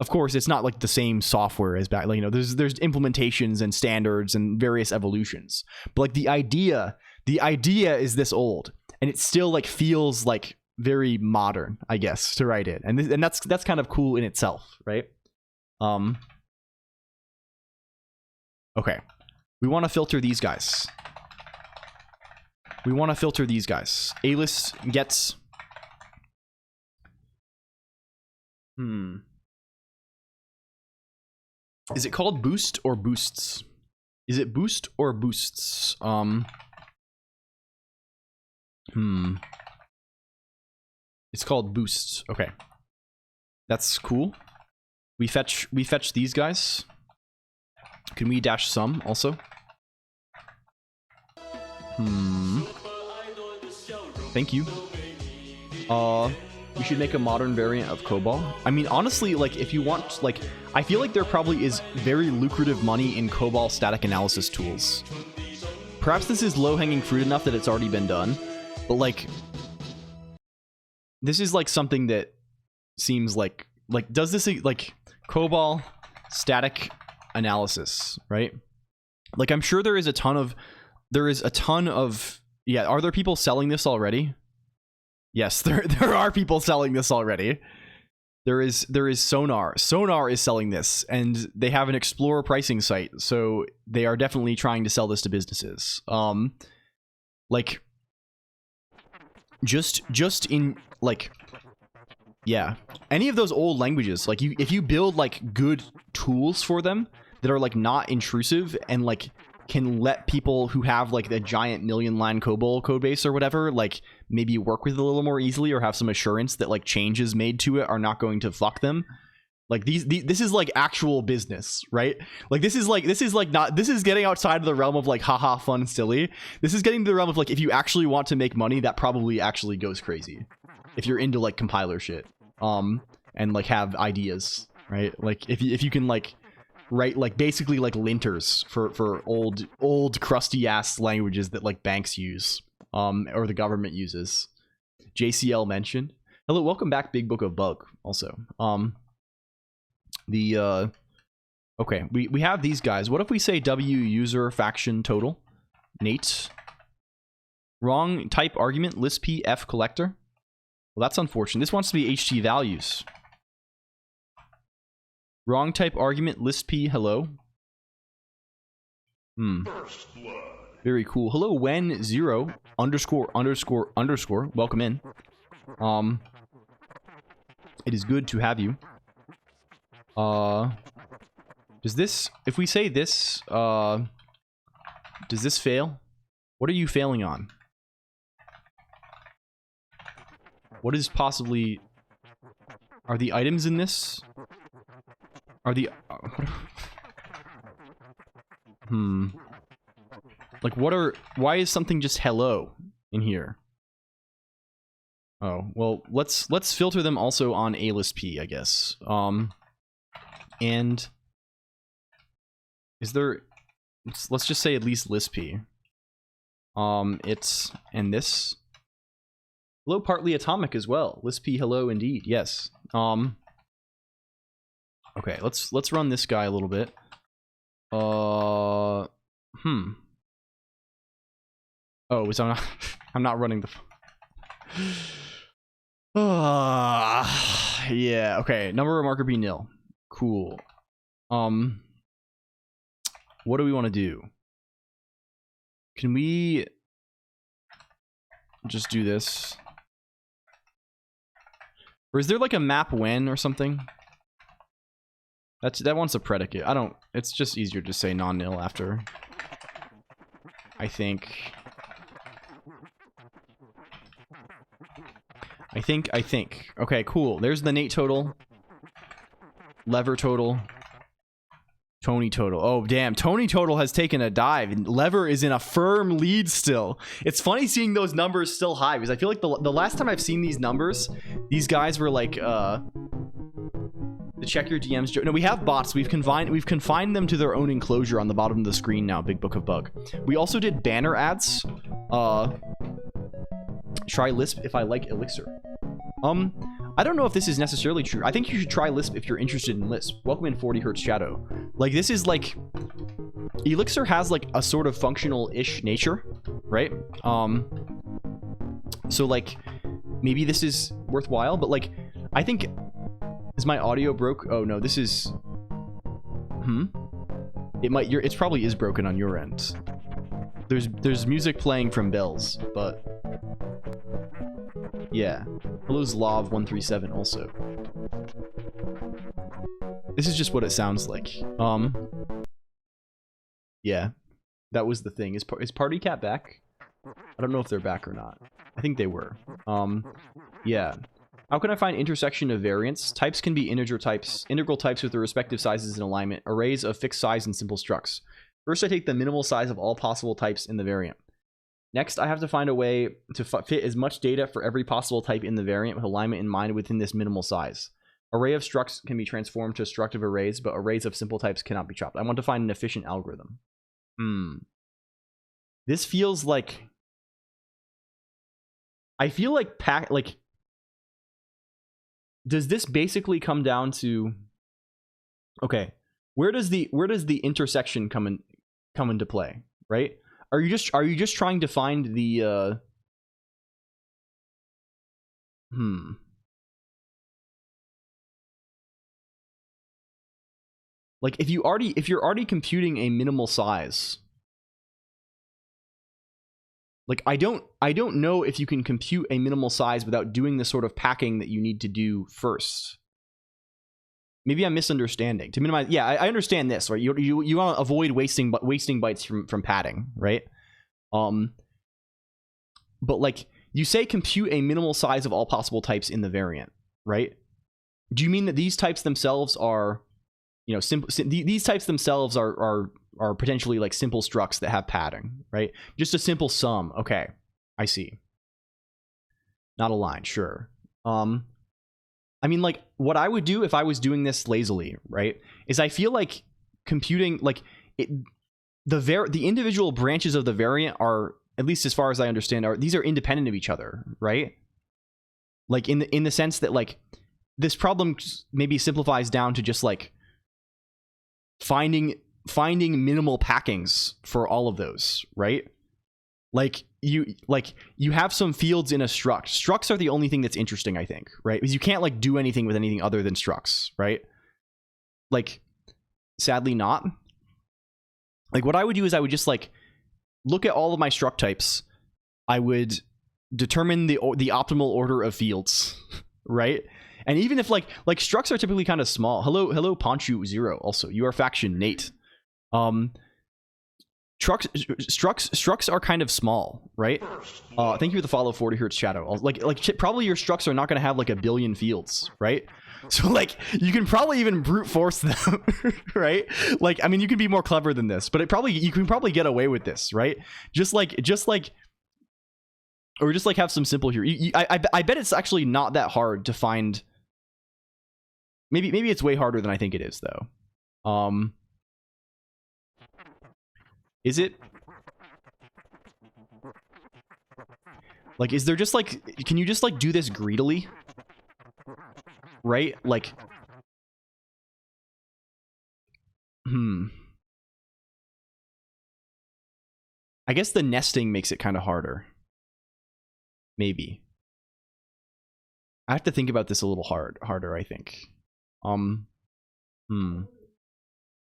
Of course, it's not like the same software as back. Like, you know, there's implementations and standards and various evolutions. But like the idea is this old, and it still like feels like very modern, I guess, to write it, and that's kind of cool in itself, right? Okay, we want to filter these guys. A-list gets. Is it called boost or boosts? Is it boost or boosts? It's called boosts. Okay. That's cool. We fetch these guys. Can we dash some also? Thank you. We should make a modern variant of COBOL. I mean, honestly, like if you want, like, I feel like there probably is very lucrative money in COBOL static analysis tools. Perhaps this is low-hanging fruit enough that it's already been done, but like, this is like something that seems like does this like COBOL static analysis, right? Like I'm sure there is a ton of yeah. Are there people selling this already? Yes, there are people selling this already. There is Sonar. Sonar is selling this, and they have an Explorer pricing site, so they are definitely trying to sell this to businesses. Like just in like, yeah, any of those old languages, like if you build like good tools for them that are like not intrusive and like can let people who have like a giant million-line COBOL codebase or whatever, like maybe work with it a little more easily, or have some assurance that like changes made to it are not going to fuck them. Like this is like actual business, right? Like this is getting outside of the realm of like haha fun and silly. This is getting to the realm of like, if you actually want to make money, that probably actually goes crazy. If you're into like compiler shit, and like have ideas, right? Like if you can like write like basically like linters for old crusty ass languages that like banks use, or the government uses. JCL mentioned. Hello, welcome back, Big Book of Bug. Also, okay, we have these guys. What if we say W user faction total? Nate. Wrong type argument, list P, F collector. Well, that's unfortunate. This wants to be HT values. Wrong type argument, list P, hello. Very cool. Hello, when 0 underscore underscore underscore. Welcome in. It is good to have you. Does this, if we say this, does this fail? What are you failing on? What is possibly... Are the items in this? Are the... Like, what are... Why is something just hello in here? Oh, well, let's filter them also on A list P, I guess. And... Is there... Let's just say at least list P. It's... And this... Hello, partly atomic as well. List P, hello, indeed. Yes. Okay, let's run this guy a little bit. Oh, so I'm not running the. Yeah. Okay. Number of marker be nil. Cool. What do we want to do? Can we just do this? Or is there like a map when or something? That wants a predicate. I don't... It's just easier to say non-nil after. I think. Okay, cool. There's the Nate total. Lever total. Tony total. Oh, damn. Tony total has taken a dive. And Lever is in a firm lead still. It's funny seeing those numbers still high, because I feel like the last time I've seen these numbers, these guys were like, the check your DMs. No, we have bots. We've confined them to their own enclosure on the bottom of the screen now, Big Book of Bug. We also did banner ads. Try Lisp if I like Elixir. I don't know if this is necessarily true. I think you should try Lisp if you're interested in Lisp. Welcome in 40 Hertz Shadow. Like, this is like... Elixir has like a sort of functional-ish nature, right? So like, maybe this is worthwhile, but like, I think... Is my audio broke? Oh no, this is... It might... It probably is broken on your end. There's music playing from bells, but... Yeah. Hello, Zlov137 also. This is just what it sounds like. Yeah. That was the thing. Is Party Cat back? I don't know if they're back or not. I think they were. Yeah. How can I find intersection of variants? Types can be integral types with their respective sizes and alignment. Arrays of fixed size and simple structs. First, I take the minimal size of all possible types in the variant. Next, I have to find a way to fit as much data for every possible type in the variant with alignment in mind within this minimal size. Array of structs can be transformed to structive arrays, but arrays of simple types cannot be chopped. I want to find an efficient algorithm. This feels like... I feel like does this basically come down to... Okay, where does the intersection come into play, right? Are you just trying to find the like if you're already computing a minimal size, like I don't know if you can compute a minimal size without doing the sort of packing that you need to do first. Maybe I'm misunderstanding. To minimize, yeah, I understand this, right? You want to avoid wasting bytes from padding, right? But like you say, compute a minimal size of all possible types in the variant, right? Do you mean that these types themselves are, you know, simple? These types themselves are potentially like simple structs that have padding, right? Just a simple sum. Okay, I see. Not a line, sure. I mean, like, what I would do if I was doing this lazily, right, is I feel like computing, like, the individual branches of the variant are, at least as far as I understand, these are independent of each other, right? Like, in the sense that, like, this problem maybe simplifies down to just, like, finding minimal packings for all of those, right? Like you have some fields in a struct. Structs are the only thing that's interesting, I think, right? Because you can't like do anything with anything other than structs, right? Like, sadly not. Like what I would do is I would just like look at all of my struct types. I would determine the optimal order of fields, right? And even if like structs are typically kind of small. Hello Ponchu Zero. Also, you are faction Nate. Structs are kind of small, right? Thank you for the follow, 40 Hertz Shadow. Like probably your structs are not going to have like a billion fields, right? So like you can probably even brute force them, right? Like I mean you can be more clever than this, but you can probably get away with this, right? Just like have some simple here. I bet it's actually not that hard to find. Maybe it's way harder than I think it is though. Is it? Like, is there just like, can you just like do this greedily? Right? Like, I guess the nesting makes it kind of harder. Maybe. I have to think about this a little harder, I think.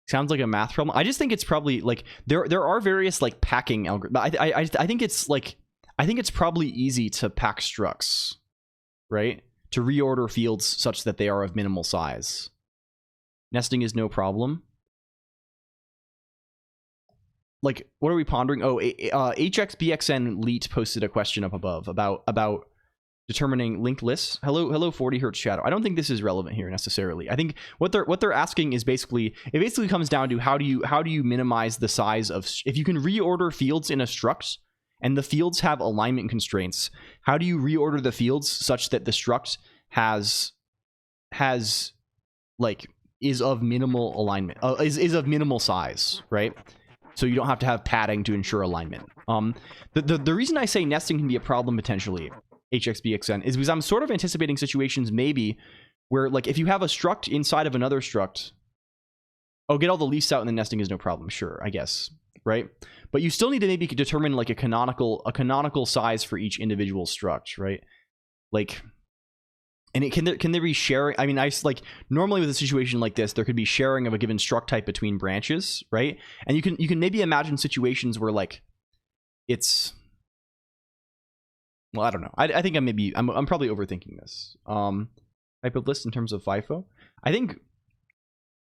Sounds like a math problem. I just think it's probably like there are various like packing algorithms. I think it's like I think it's probably easy to pack structs, right? To reorder fields such that they are of minimal size. Nesting is no problem. Like, what are we pondering? Oh, HXBXN Leet posted a question up above about determining linked lists. Hello 40 Hertz Shadow. I don't think this is relevant here necessarily. I think what they're asking is basically comes down to how do you minimize the size of, if you can reorder fields in a struct and the fields have alignment constraints, how do you reorder the fields such that the struct has like is of minimal alignment, is of minimal size, right? So you don't have to have padding to ensure alignment. The reason I say nesting can be a problem potentially, HXBXN, is because I'm sort of anticipating situations maybe where like if you have a struct inside of another struct, oh, get all the leaves out and then nesting is no problem, sure, I guess, right? But you still need to maybe determine like a canonical size for each individual struct, right? Like, and can there be sharing? I mean, like normally with a situation like this, there could be sharing of a given struct type between branches, right? And you can maybe imagine situations where like it's, well, I don't know. I think I'm probably overthinking this. Type of list in terms of FIFO. I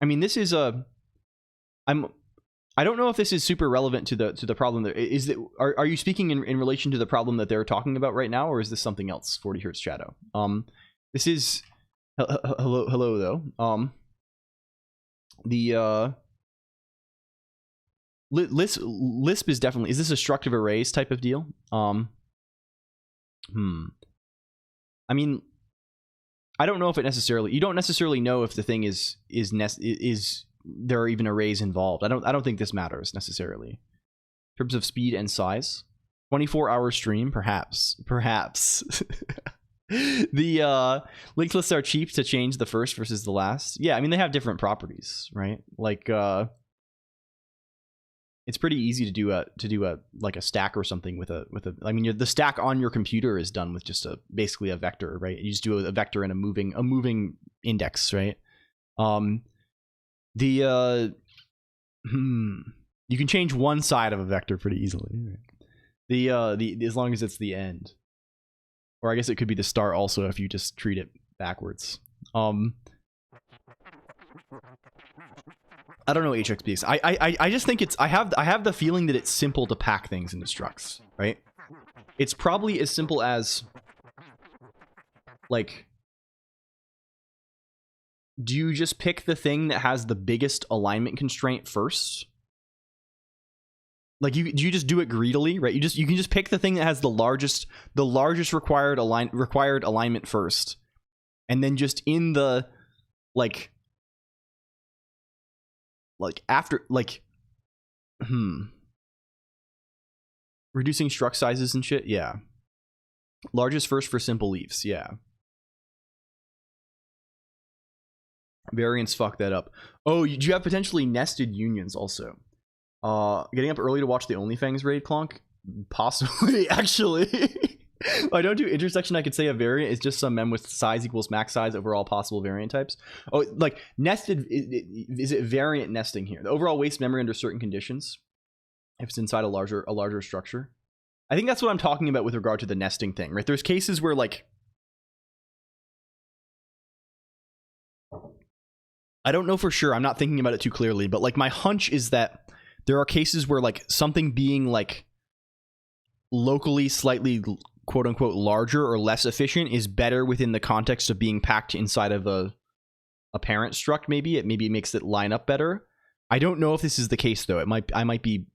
mean, this is I don't know if this is super relevant to the problem. Is that are you speaking in relation to the problem that they're talking about right now, or is this something else? 40 Hertz Shadow. This is hello though. The Lisp is definitely, is this a structive arrays type of deal? I mean, I don't know if it necessarily, you don't necessarily know if the thing is there are even arrays involved. I don't think this matters necessarily. In terms of speed and size, 24-hour stream, perhaps. The linked lists are cheap to change the first versus the last. Yeah, I mean they have different properties, right? Like it's pretty easy to do a like a stack or something with a I mean the stack on your computer is done with just basically a vector, right? You just do a vector and a moving index, right? You can change one side of a vector pretty easily, right? The as long as it's the end. Or I guess it could be the start also if you just treat it backwards. I don't know HXPX. I just think it's I have the feeling that it's simple to pack things into structs, right? It's probably as simple as like, do you just pick the thing that has the biggest alignment constraint first? Like do you just do it greedily, right? You can just pick the thing that has the largest required alignment first, and then just in the like after reducing struct sizes and shit. Yeah, largest first for simple leaves. Yeah, variants fuck that up. Oh, you have potentially nested unions also. Getting up early to watch the OnlyFans raid, Colonq. Possibly, actually. If I don't do intersection, I could say a variant is just some mem with size equals max size over all possible variant types. Oh, like nested, is it variant nesting here? The overall waste memory under certain conditions, if it's inside a larger structure. I think that's what I'm talking about with regard to the nesting thing, right? There's cases where like, I don't know for sure, I'm not thinking about it too clearly, but like my hunch is that there are cases where like something being like locally slightly quote unquote larger or less efficient is better within the context of being packed inside of a parent struct. Maybe it makes it line up better. I don't know if this is the case though. I might be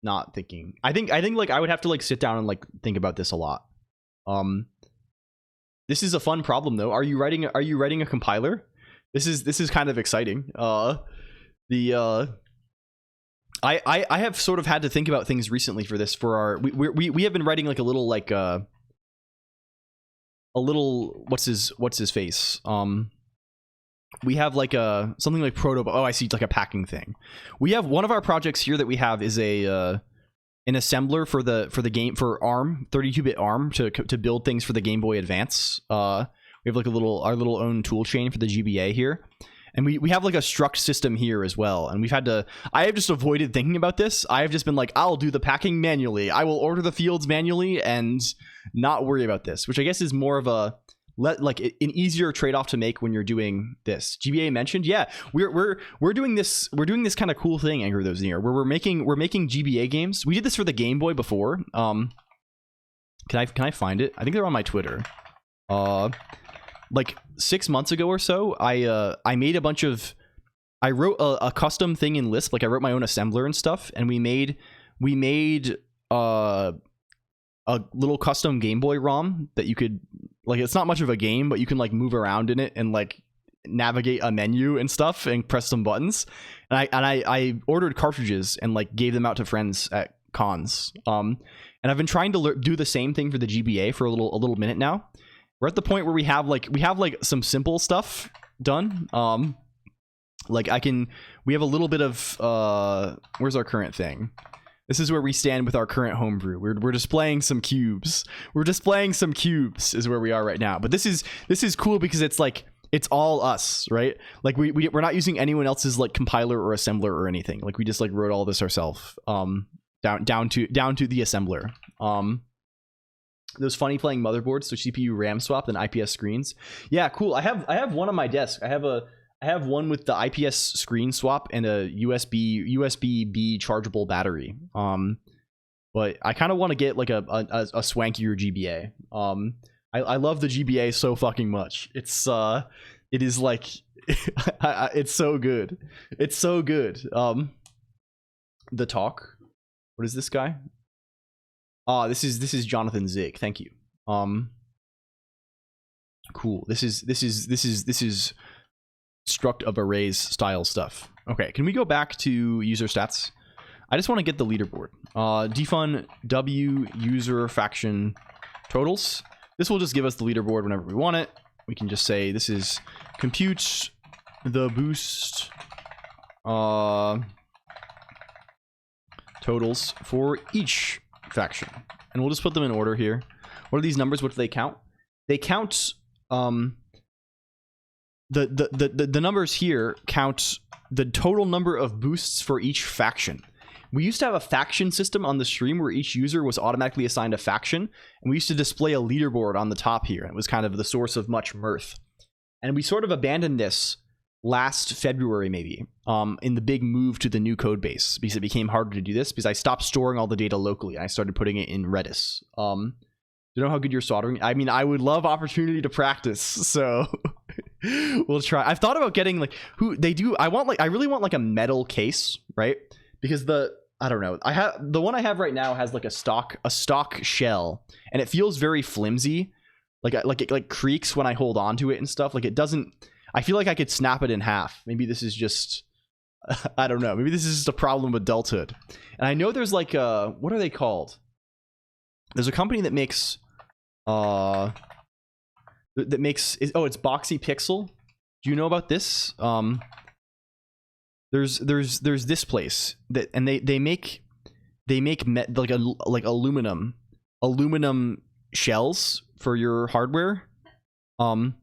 not thinking. I think like I would have to like sit down and like think about this a lot. This is a fun problem though. Are you writing a compiler? This is kind of exciting. I have sort of had to think about things recently for this. For our we have been writing like a little what's his face. We have like something like proto. Oh, I see, like a packing thing. We have one of our projects here that we have is an assembler for the game, for ARM, 32-bit ARM to build things for the Game Boy Advance. We have like our little own tool chain for the GBA here. And we have like a struct system here as well. And I have just avoided thinking about this. I have just been like, I'll do the packing manually. I will order the fields manually and not worry about this, which I guess is more of an easier trade-off to make when you're doing this. GBA mentioned, yeah, we're doing this kind of cool thing, Angry Those Near, where we're making GBA games. We did this for the Game Boy before. Can I find it? I think they're on my Twitter. Like 6 months ago or so, I made I wrote a custom thing in Lisp. Like I wrote my own assembler and stuff, and we made a little custom Game Boy ROM that you could, like, it's not much of a game, but you can like move around in it and like navigate a menu and stuff and press some buttons. And I ordered cartridges and like gave them out to friends at cons. And I've been trying to do the same thing for the GBA for a little minute now. We're at the point where we have some simple stuff done. We have a little bit of where's our current thing? This is where we stand with our current homebrew. We're displaying some cubes. Is where we are right now. But this is cool because it's like it's all us, right? Like we're not using anyone else's like compiler or assembler or anything. Like we just like wrote all this ourselves. Down to the assembler. Those funny playing motherboards, so CPU RAM swap and IPS screens. Yeah, cool. I have one on my desk. I have one with the IPS screen swap and a USB-B chargeable battery. But I kind of want to get like a swankier GBA. I love the GBA so fucking much. It is like it's so good. It's so good. The talk. What is this guy? This is Jonathan Zig. Thank you. Cool. This is struct of arrays style stuff. Okay, can we go back to user stats? I just want to get the leaderboard. Defun W user faction totals. This will just give us the leaderboard whenever we want it. We can just say this is compute the boost totals for each faction, and we'll just put them in order here. What are these numbers? What do they count? They count the numbers here count the total number of boosts for each faction. We used to have a faction system on the stream where each user was automatically assigned a faction, and we used to display a leaderboard on the top here. It was kind of the source of much mirth, and we sort of abandoned this last February, maybe, in the big move to the new code base, because it became harder to do this because I stopped storing all the data locally. I started putting it in Redis. Do you know how good you're soldering? I mean, I would love opportunity to practice, so we'll try. I've thought about getting like I really want like a metal case, right? Because I don't know. The one I have right now has like a stock shell, and it feels very flimsy. It like creaks when I hold on to it and stuff. Like it doesn't. I feel like I could snap it in half. Maybe this is just, I don't know. Maybe this is just a problem with adulthood. And I know there's like what are they called? There's a company that makes, it's Boxy Pixel. Do you know about this? There's this place and they make they make like aluminum shells for your hardware. And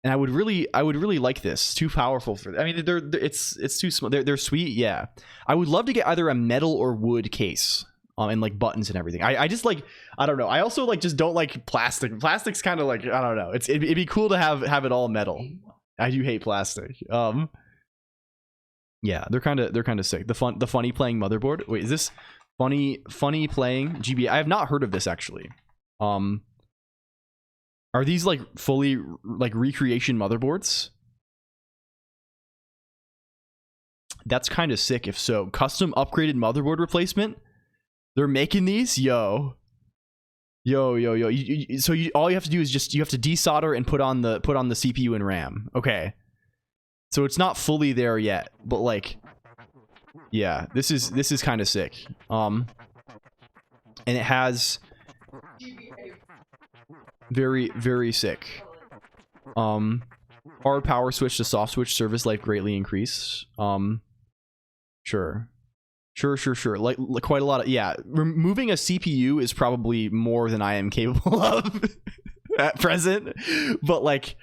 I would really like this. It's too powerful for. I mean, it's too small. They're sweet, yeah. I would love to get either a metal or wood case, and like buttons and everything. I just like, I don't know. I also like just don't like plastic. Plastic's kind of like, I don't know. It'd be cool to have it all metal. I do hate plastic. Yeah, they're kind of sick. The funny playing motherboard. Wait, is this funny playing GBA? I have not heard of this actually. Are these like fully like recreation motherboards? That's kind of sick if so. Custom upgraded motherboard replacement? They're making these? Yo. So all you have to do is you have to desolder and put on the CPU and RAM. Okay. So it's not fully there yet, but like, yeah, this is kind of sick. And it has very, very sick. Hard power switch to soft switch service life greatly increase. Sure. Like quite a lot of, yeah. Removing a CPU is probably more than I am capable of at present. But like,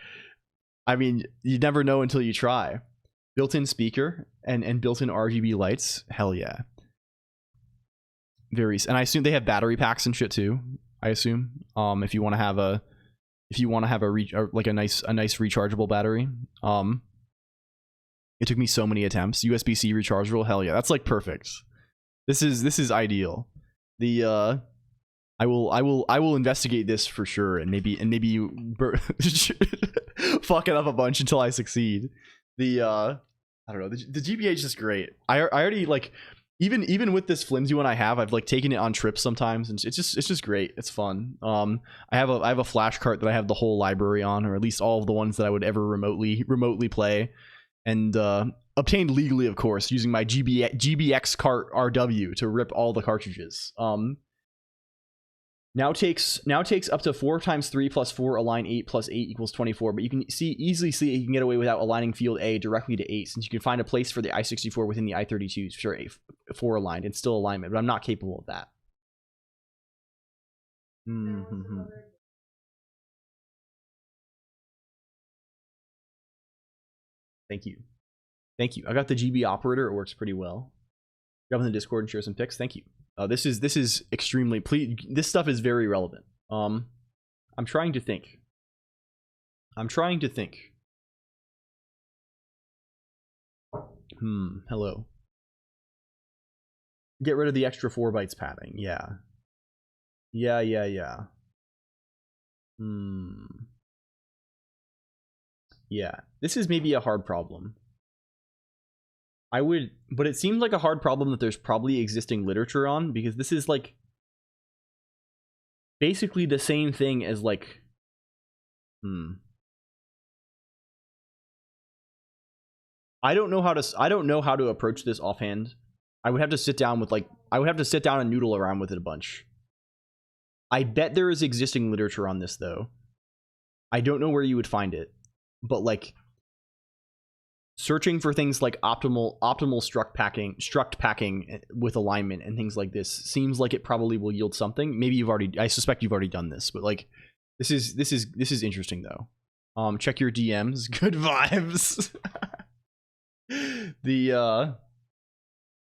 I mean, you never know until you try. Built-in speaker and built-in RGB lights. Hell yeah. And I assume they have battery packs and shit too. I assume. If you want to have a like a nice rechargeable battery. It took me so many attempts. USB-C rechargeable. Hell yeah, that's like perfect. This is ideal. I will investigate this for sure, and maybe you fuck it up a bunch until I succeed. I don't know. The GBA is just great. I already like, even with this flimsy one I have, I've like taken it on trips sometimes, and it's just great. It's fun. I have a flash cart that I have the whole library on, or at least all of the ones that I would ever remotely play, and obtained legally, of course, using my GBX cart RW to rip all the cartridges. Now takes up to 4 times 3 plus 4 align 8 plus 8 equals 24, but you can easily see you can get away without aligning field A directly to 8, since you can find a place for the i64 within the i32s, sure, 4 aligned and still alignment, but I'm not capable of that. Thank you. I got the GB operator. It works pretty well. Jump in the Discord and share some pics. Thank you. This is extremely, this stuff is very relevant. I'm trying to think. Hello. Get rid of the extra 4 bytes padding. Yeah. Yeah. This is maybe a hard problem. But it seems like a hard problem that there's probably existing literature on, because this is like basically the same thing as like I don't know how to approach this offhand. I would have to sit down and noodle around with it a bunch. I bet there is existing literature on this though. I don't know where you would find it, but like searching for things like optimal struct packing with alignment and things like this seems like it probably will yield something. Maybe I suspect you've already done this, but like this is interesting though. Check your DMs. Good vibes.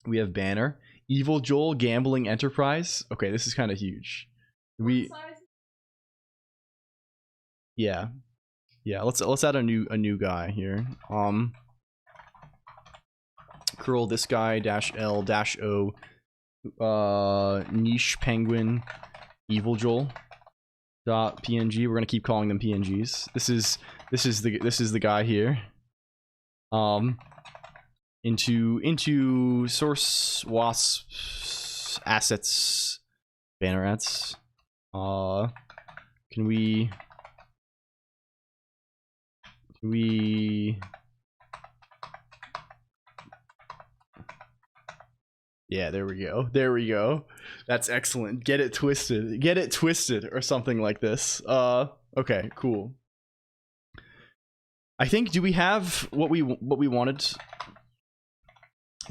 We have banner. Evil Joel Gambling Enterprise. Okay, this is kind of huge. Yeah. Let's add a new guy here. Curl this guy -L-O niche penguin evil Joel .png. We're gonna keep calling them PNGs. This is the guy here. Into source wasp assets banner ads. Can we yeah, there we go. That's excellent. Get it twisted or something like this. Okay, cool. I think, do we have what we wanted?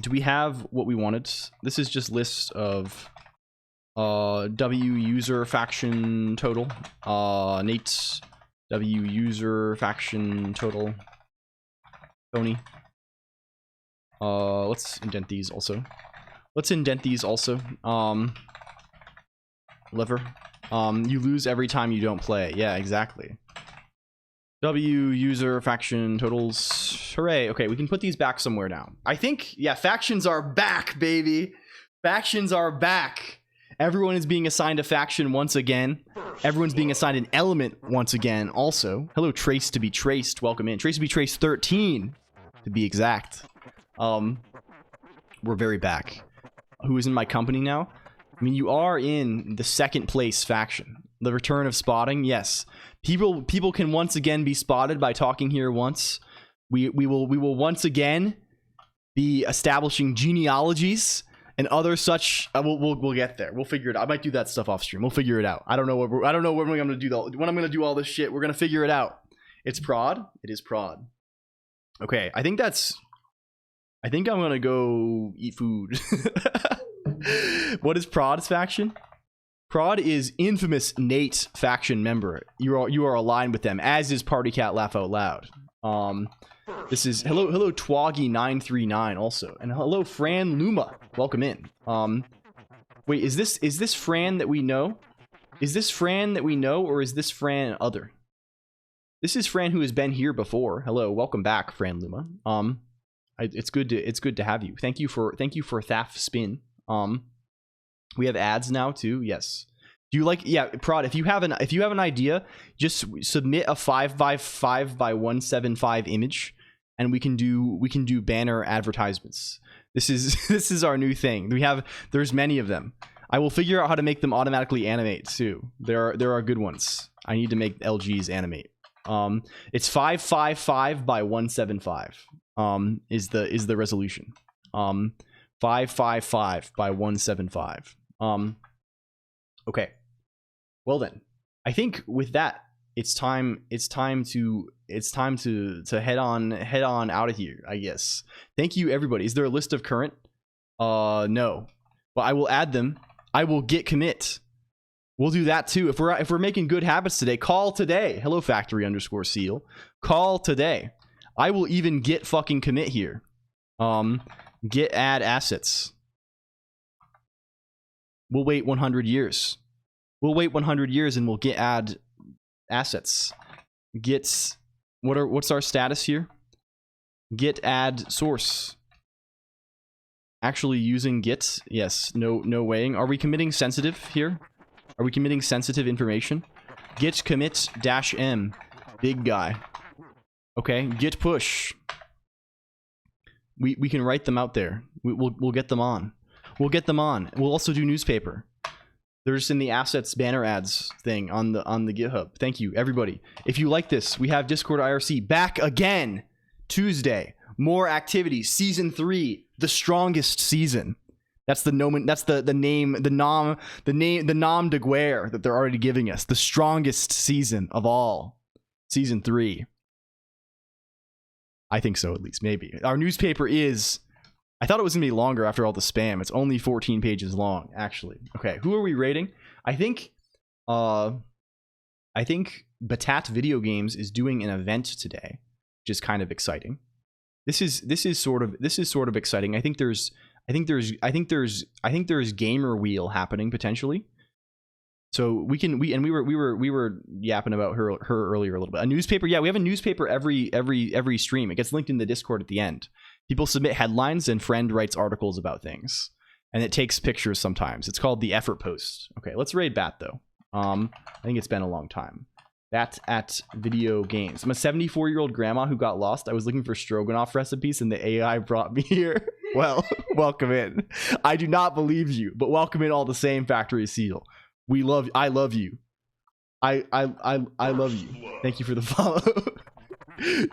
Do we have what we wanted? This is just lists of W user faction total. Nate's W user faction total. Tony. Let's indent these also. Lever. You lose every time you don't play. Yeah, exactly. W user faction totals. Hooray. Okay, we can put these back somewhere now. I think, yeah, factions are back, baby. Factions are back. Everyone is being assigned a faction once again. Everyone's being assigned an element once again also. Hello, Trace to be Traced. Welcome in. Trace to be Traced 13, to be exact. We're very back. Who is in my company now? I mean, you are in the second place faction. The return of spotting, yes. People can once again be spotted by talking here once. We will once again be establishing genealogies and other such. We'll get there. We'll figure it out. I might do that stuff off stream. We'll figure it out. I don't know when I'm gonna do when I'm gonna do all this shit. We're gonna figure it out. It's prod. It is prod. Okay, I think I'm gonna go eat food. What is Prod's faction? Prod is infamous Nate faction member. You are aligned with them, as is Party Cat Laugh Out Loud. This is hello Twoggy939 also, and hello Fran Luma. Welcome in. Wait, is this Fran that we know? Is this Fran that we know, or is this Fran other? This is Fran who has been here before. Hello, welcome back, Fran Luma. It's good to have you. Thank you for Thaf Spin. We have ads now too. Yes. Do you like? Yeah, Prod. If you have an idea, just submit a 5x5 by 175 image, and we can do banner advertisements. This is our new thing. There's many of them. I will figure out how to make them automatically animate too. There are good ones. I need to make LGs animate. It's 555 by 175. Is the resolution. 555 by 175. Okay. Well then, I think with that, it's time to head on out of here, I guess. Thank you everybody. Is there a list of current? No. But I will add them. I will git commit. We'll do that too. If we're making good habits today, call today. Hello factory_seal. Call today. I will even git fucking commit here. Git add assets. We'll wait 100 years. We'll wait 100 years and we'll git add assets. Git what's our status here? Git add source. Actually using git? Yes. No weighing. Are we committing sensitive here? Are we committing sensitive information? Git commit -m. Big guy. Okay. Git push. We can write them out there. We'll get them on. We'll get them on. We'll also do newspaper. They're just in the assets banner ads thing on the GitHub. Thank you, everybody. If you like this, we have Discord IRC back again Tuesday. More activities. Season 3, the strongest season. That's the nom de guerre that they're already giving us. The strongest season of all. Season 3. I think so, at least, maybe. Our newspaper is... I thought it was going to be longer after all the spam. It's only 14 pages long, actually. Okay, who are we rating? I think Batat Video Games is doing an event today, which is kind of exciting. This is sort of exciting. I think there's Gamer Wheel happening potentially. So we were yapping about her earlier a little bit. A newspaper, yeah, we have a newspaper every stream. It gets linked in the Discord at the end. People submit headlines and friend writes articles about things, and it takes pictures sometimes. It's called the effort post. Okay, let's raid Bat though. I think it's been a long time. Bat at Video Games. I'm a 74-year-old grandma who got lost. I was looking for stroganoff recipes and the AI brought me here. Well, welcome in. I do not believe you, but welcome in all the same, Factory Seal. I love you. I love you. Thank you for the follow.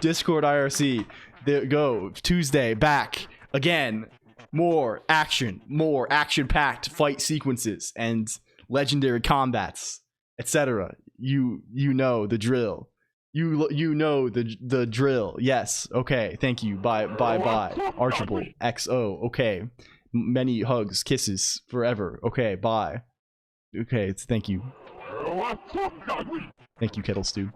Discord IRC. There go. Tuesday back again. More action-packed fight sequences and legendary combats, etc. You know the drill. You know the drill. Yes. Okay. Thank you. Bye. Archibald. XO. Okay. Many hugs, kisses forever. Okay. Bye. Okay. Thank you. Thank you, Kettle Stew.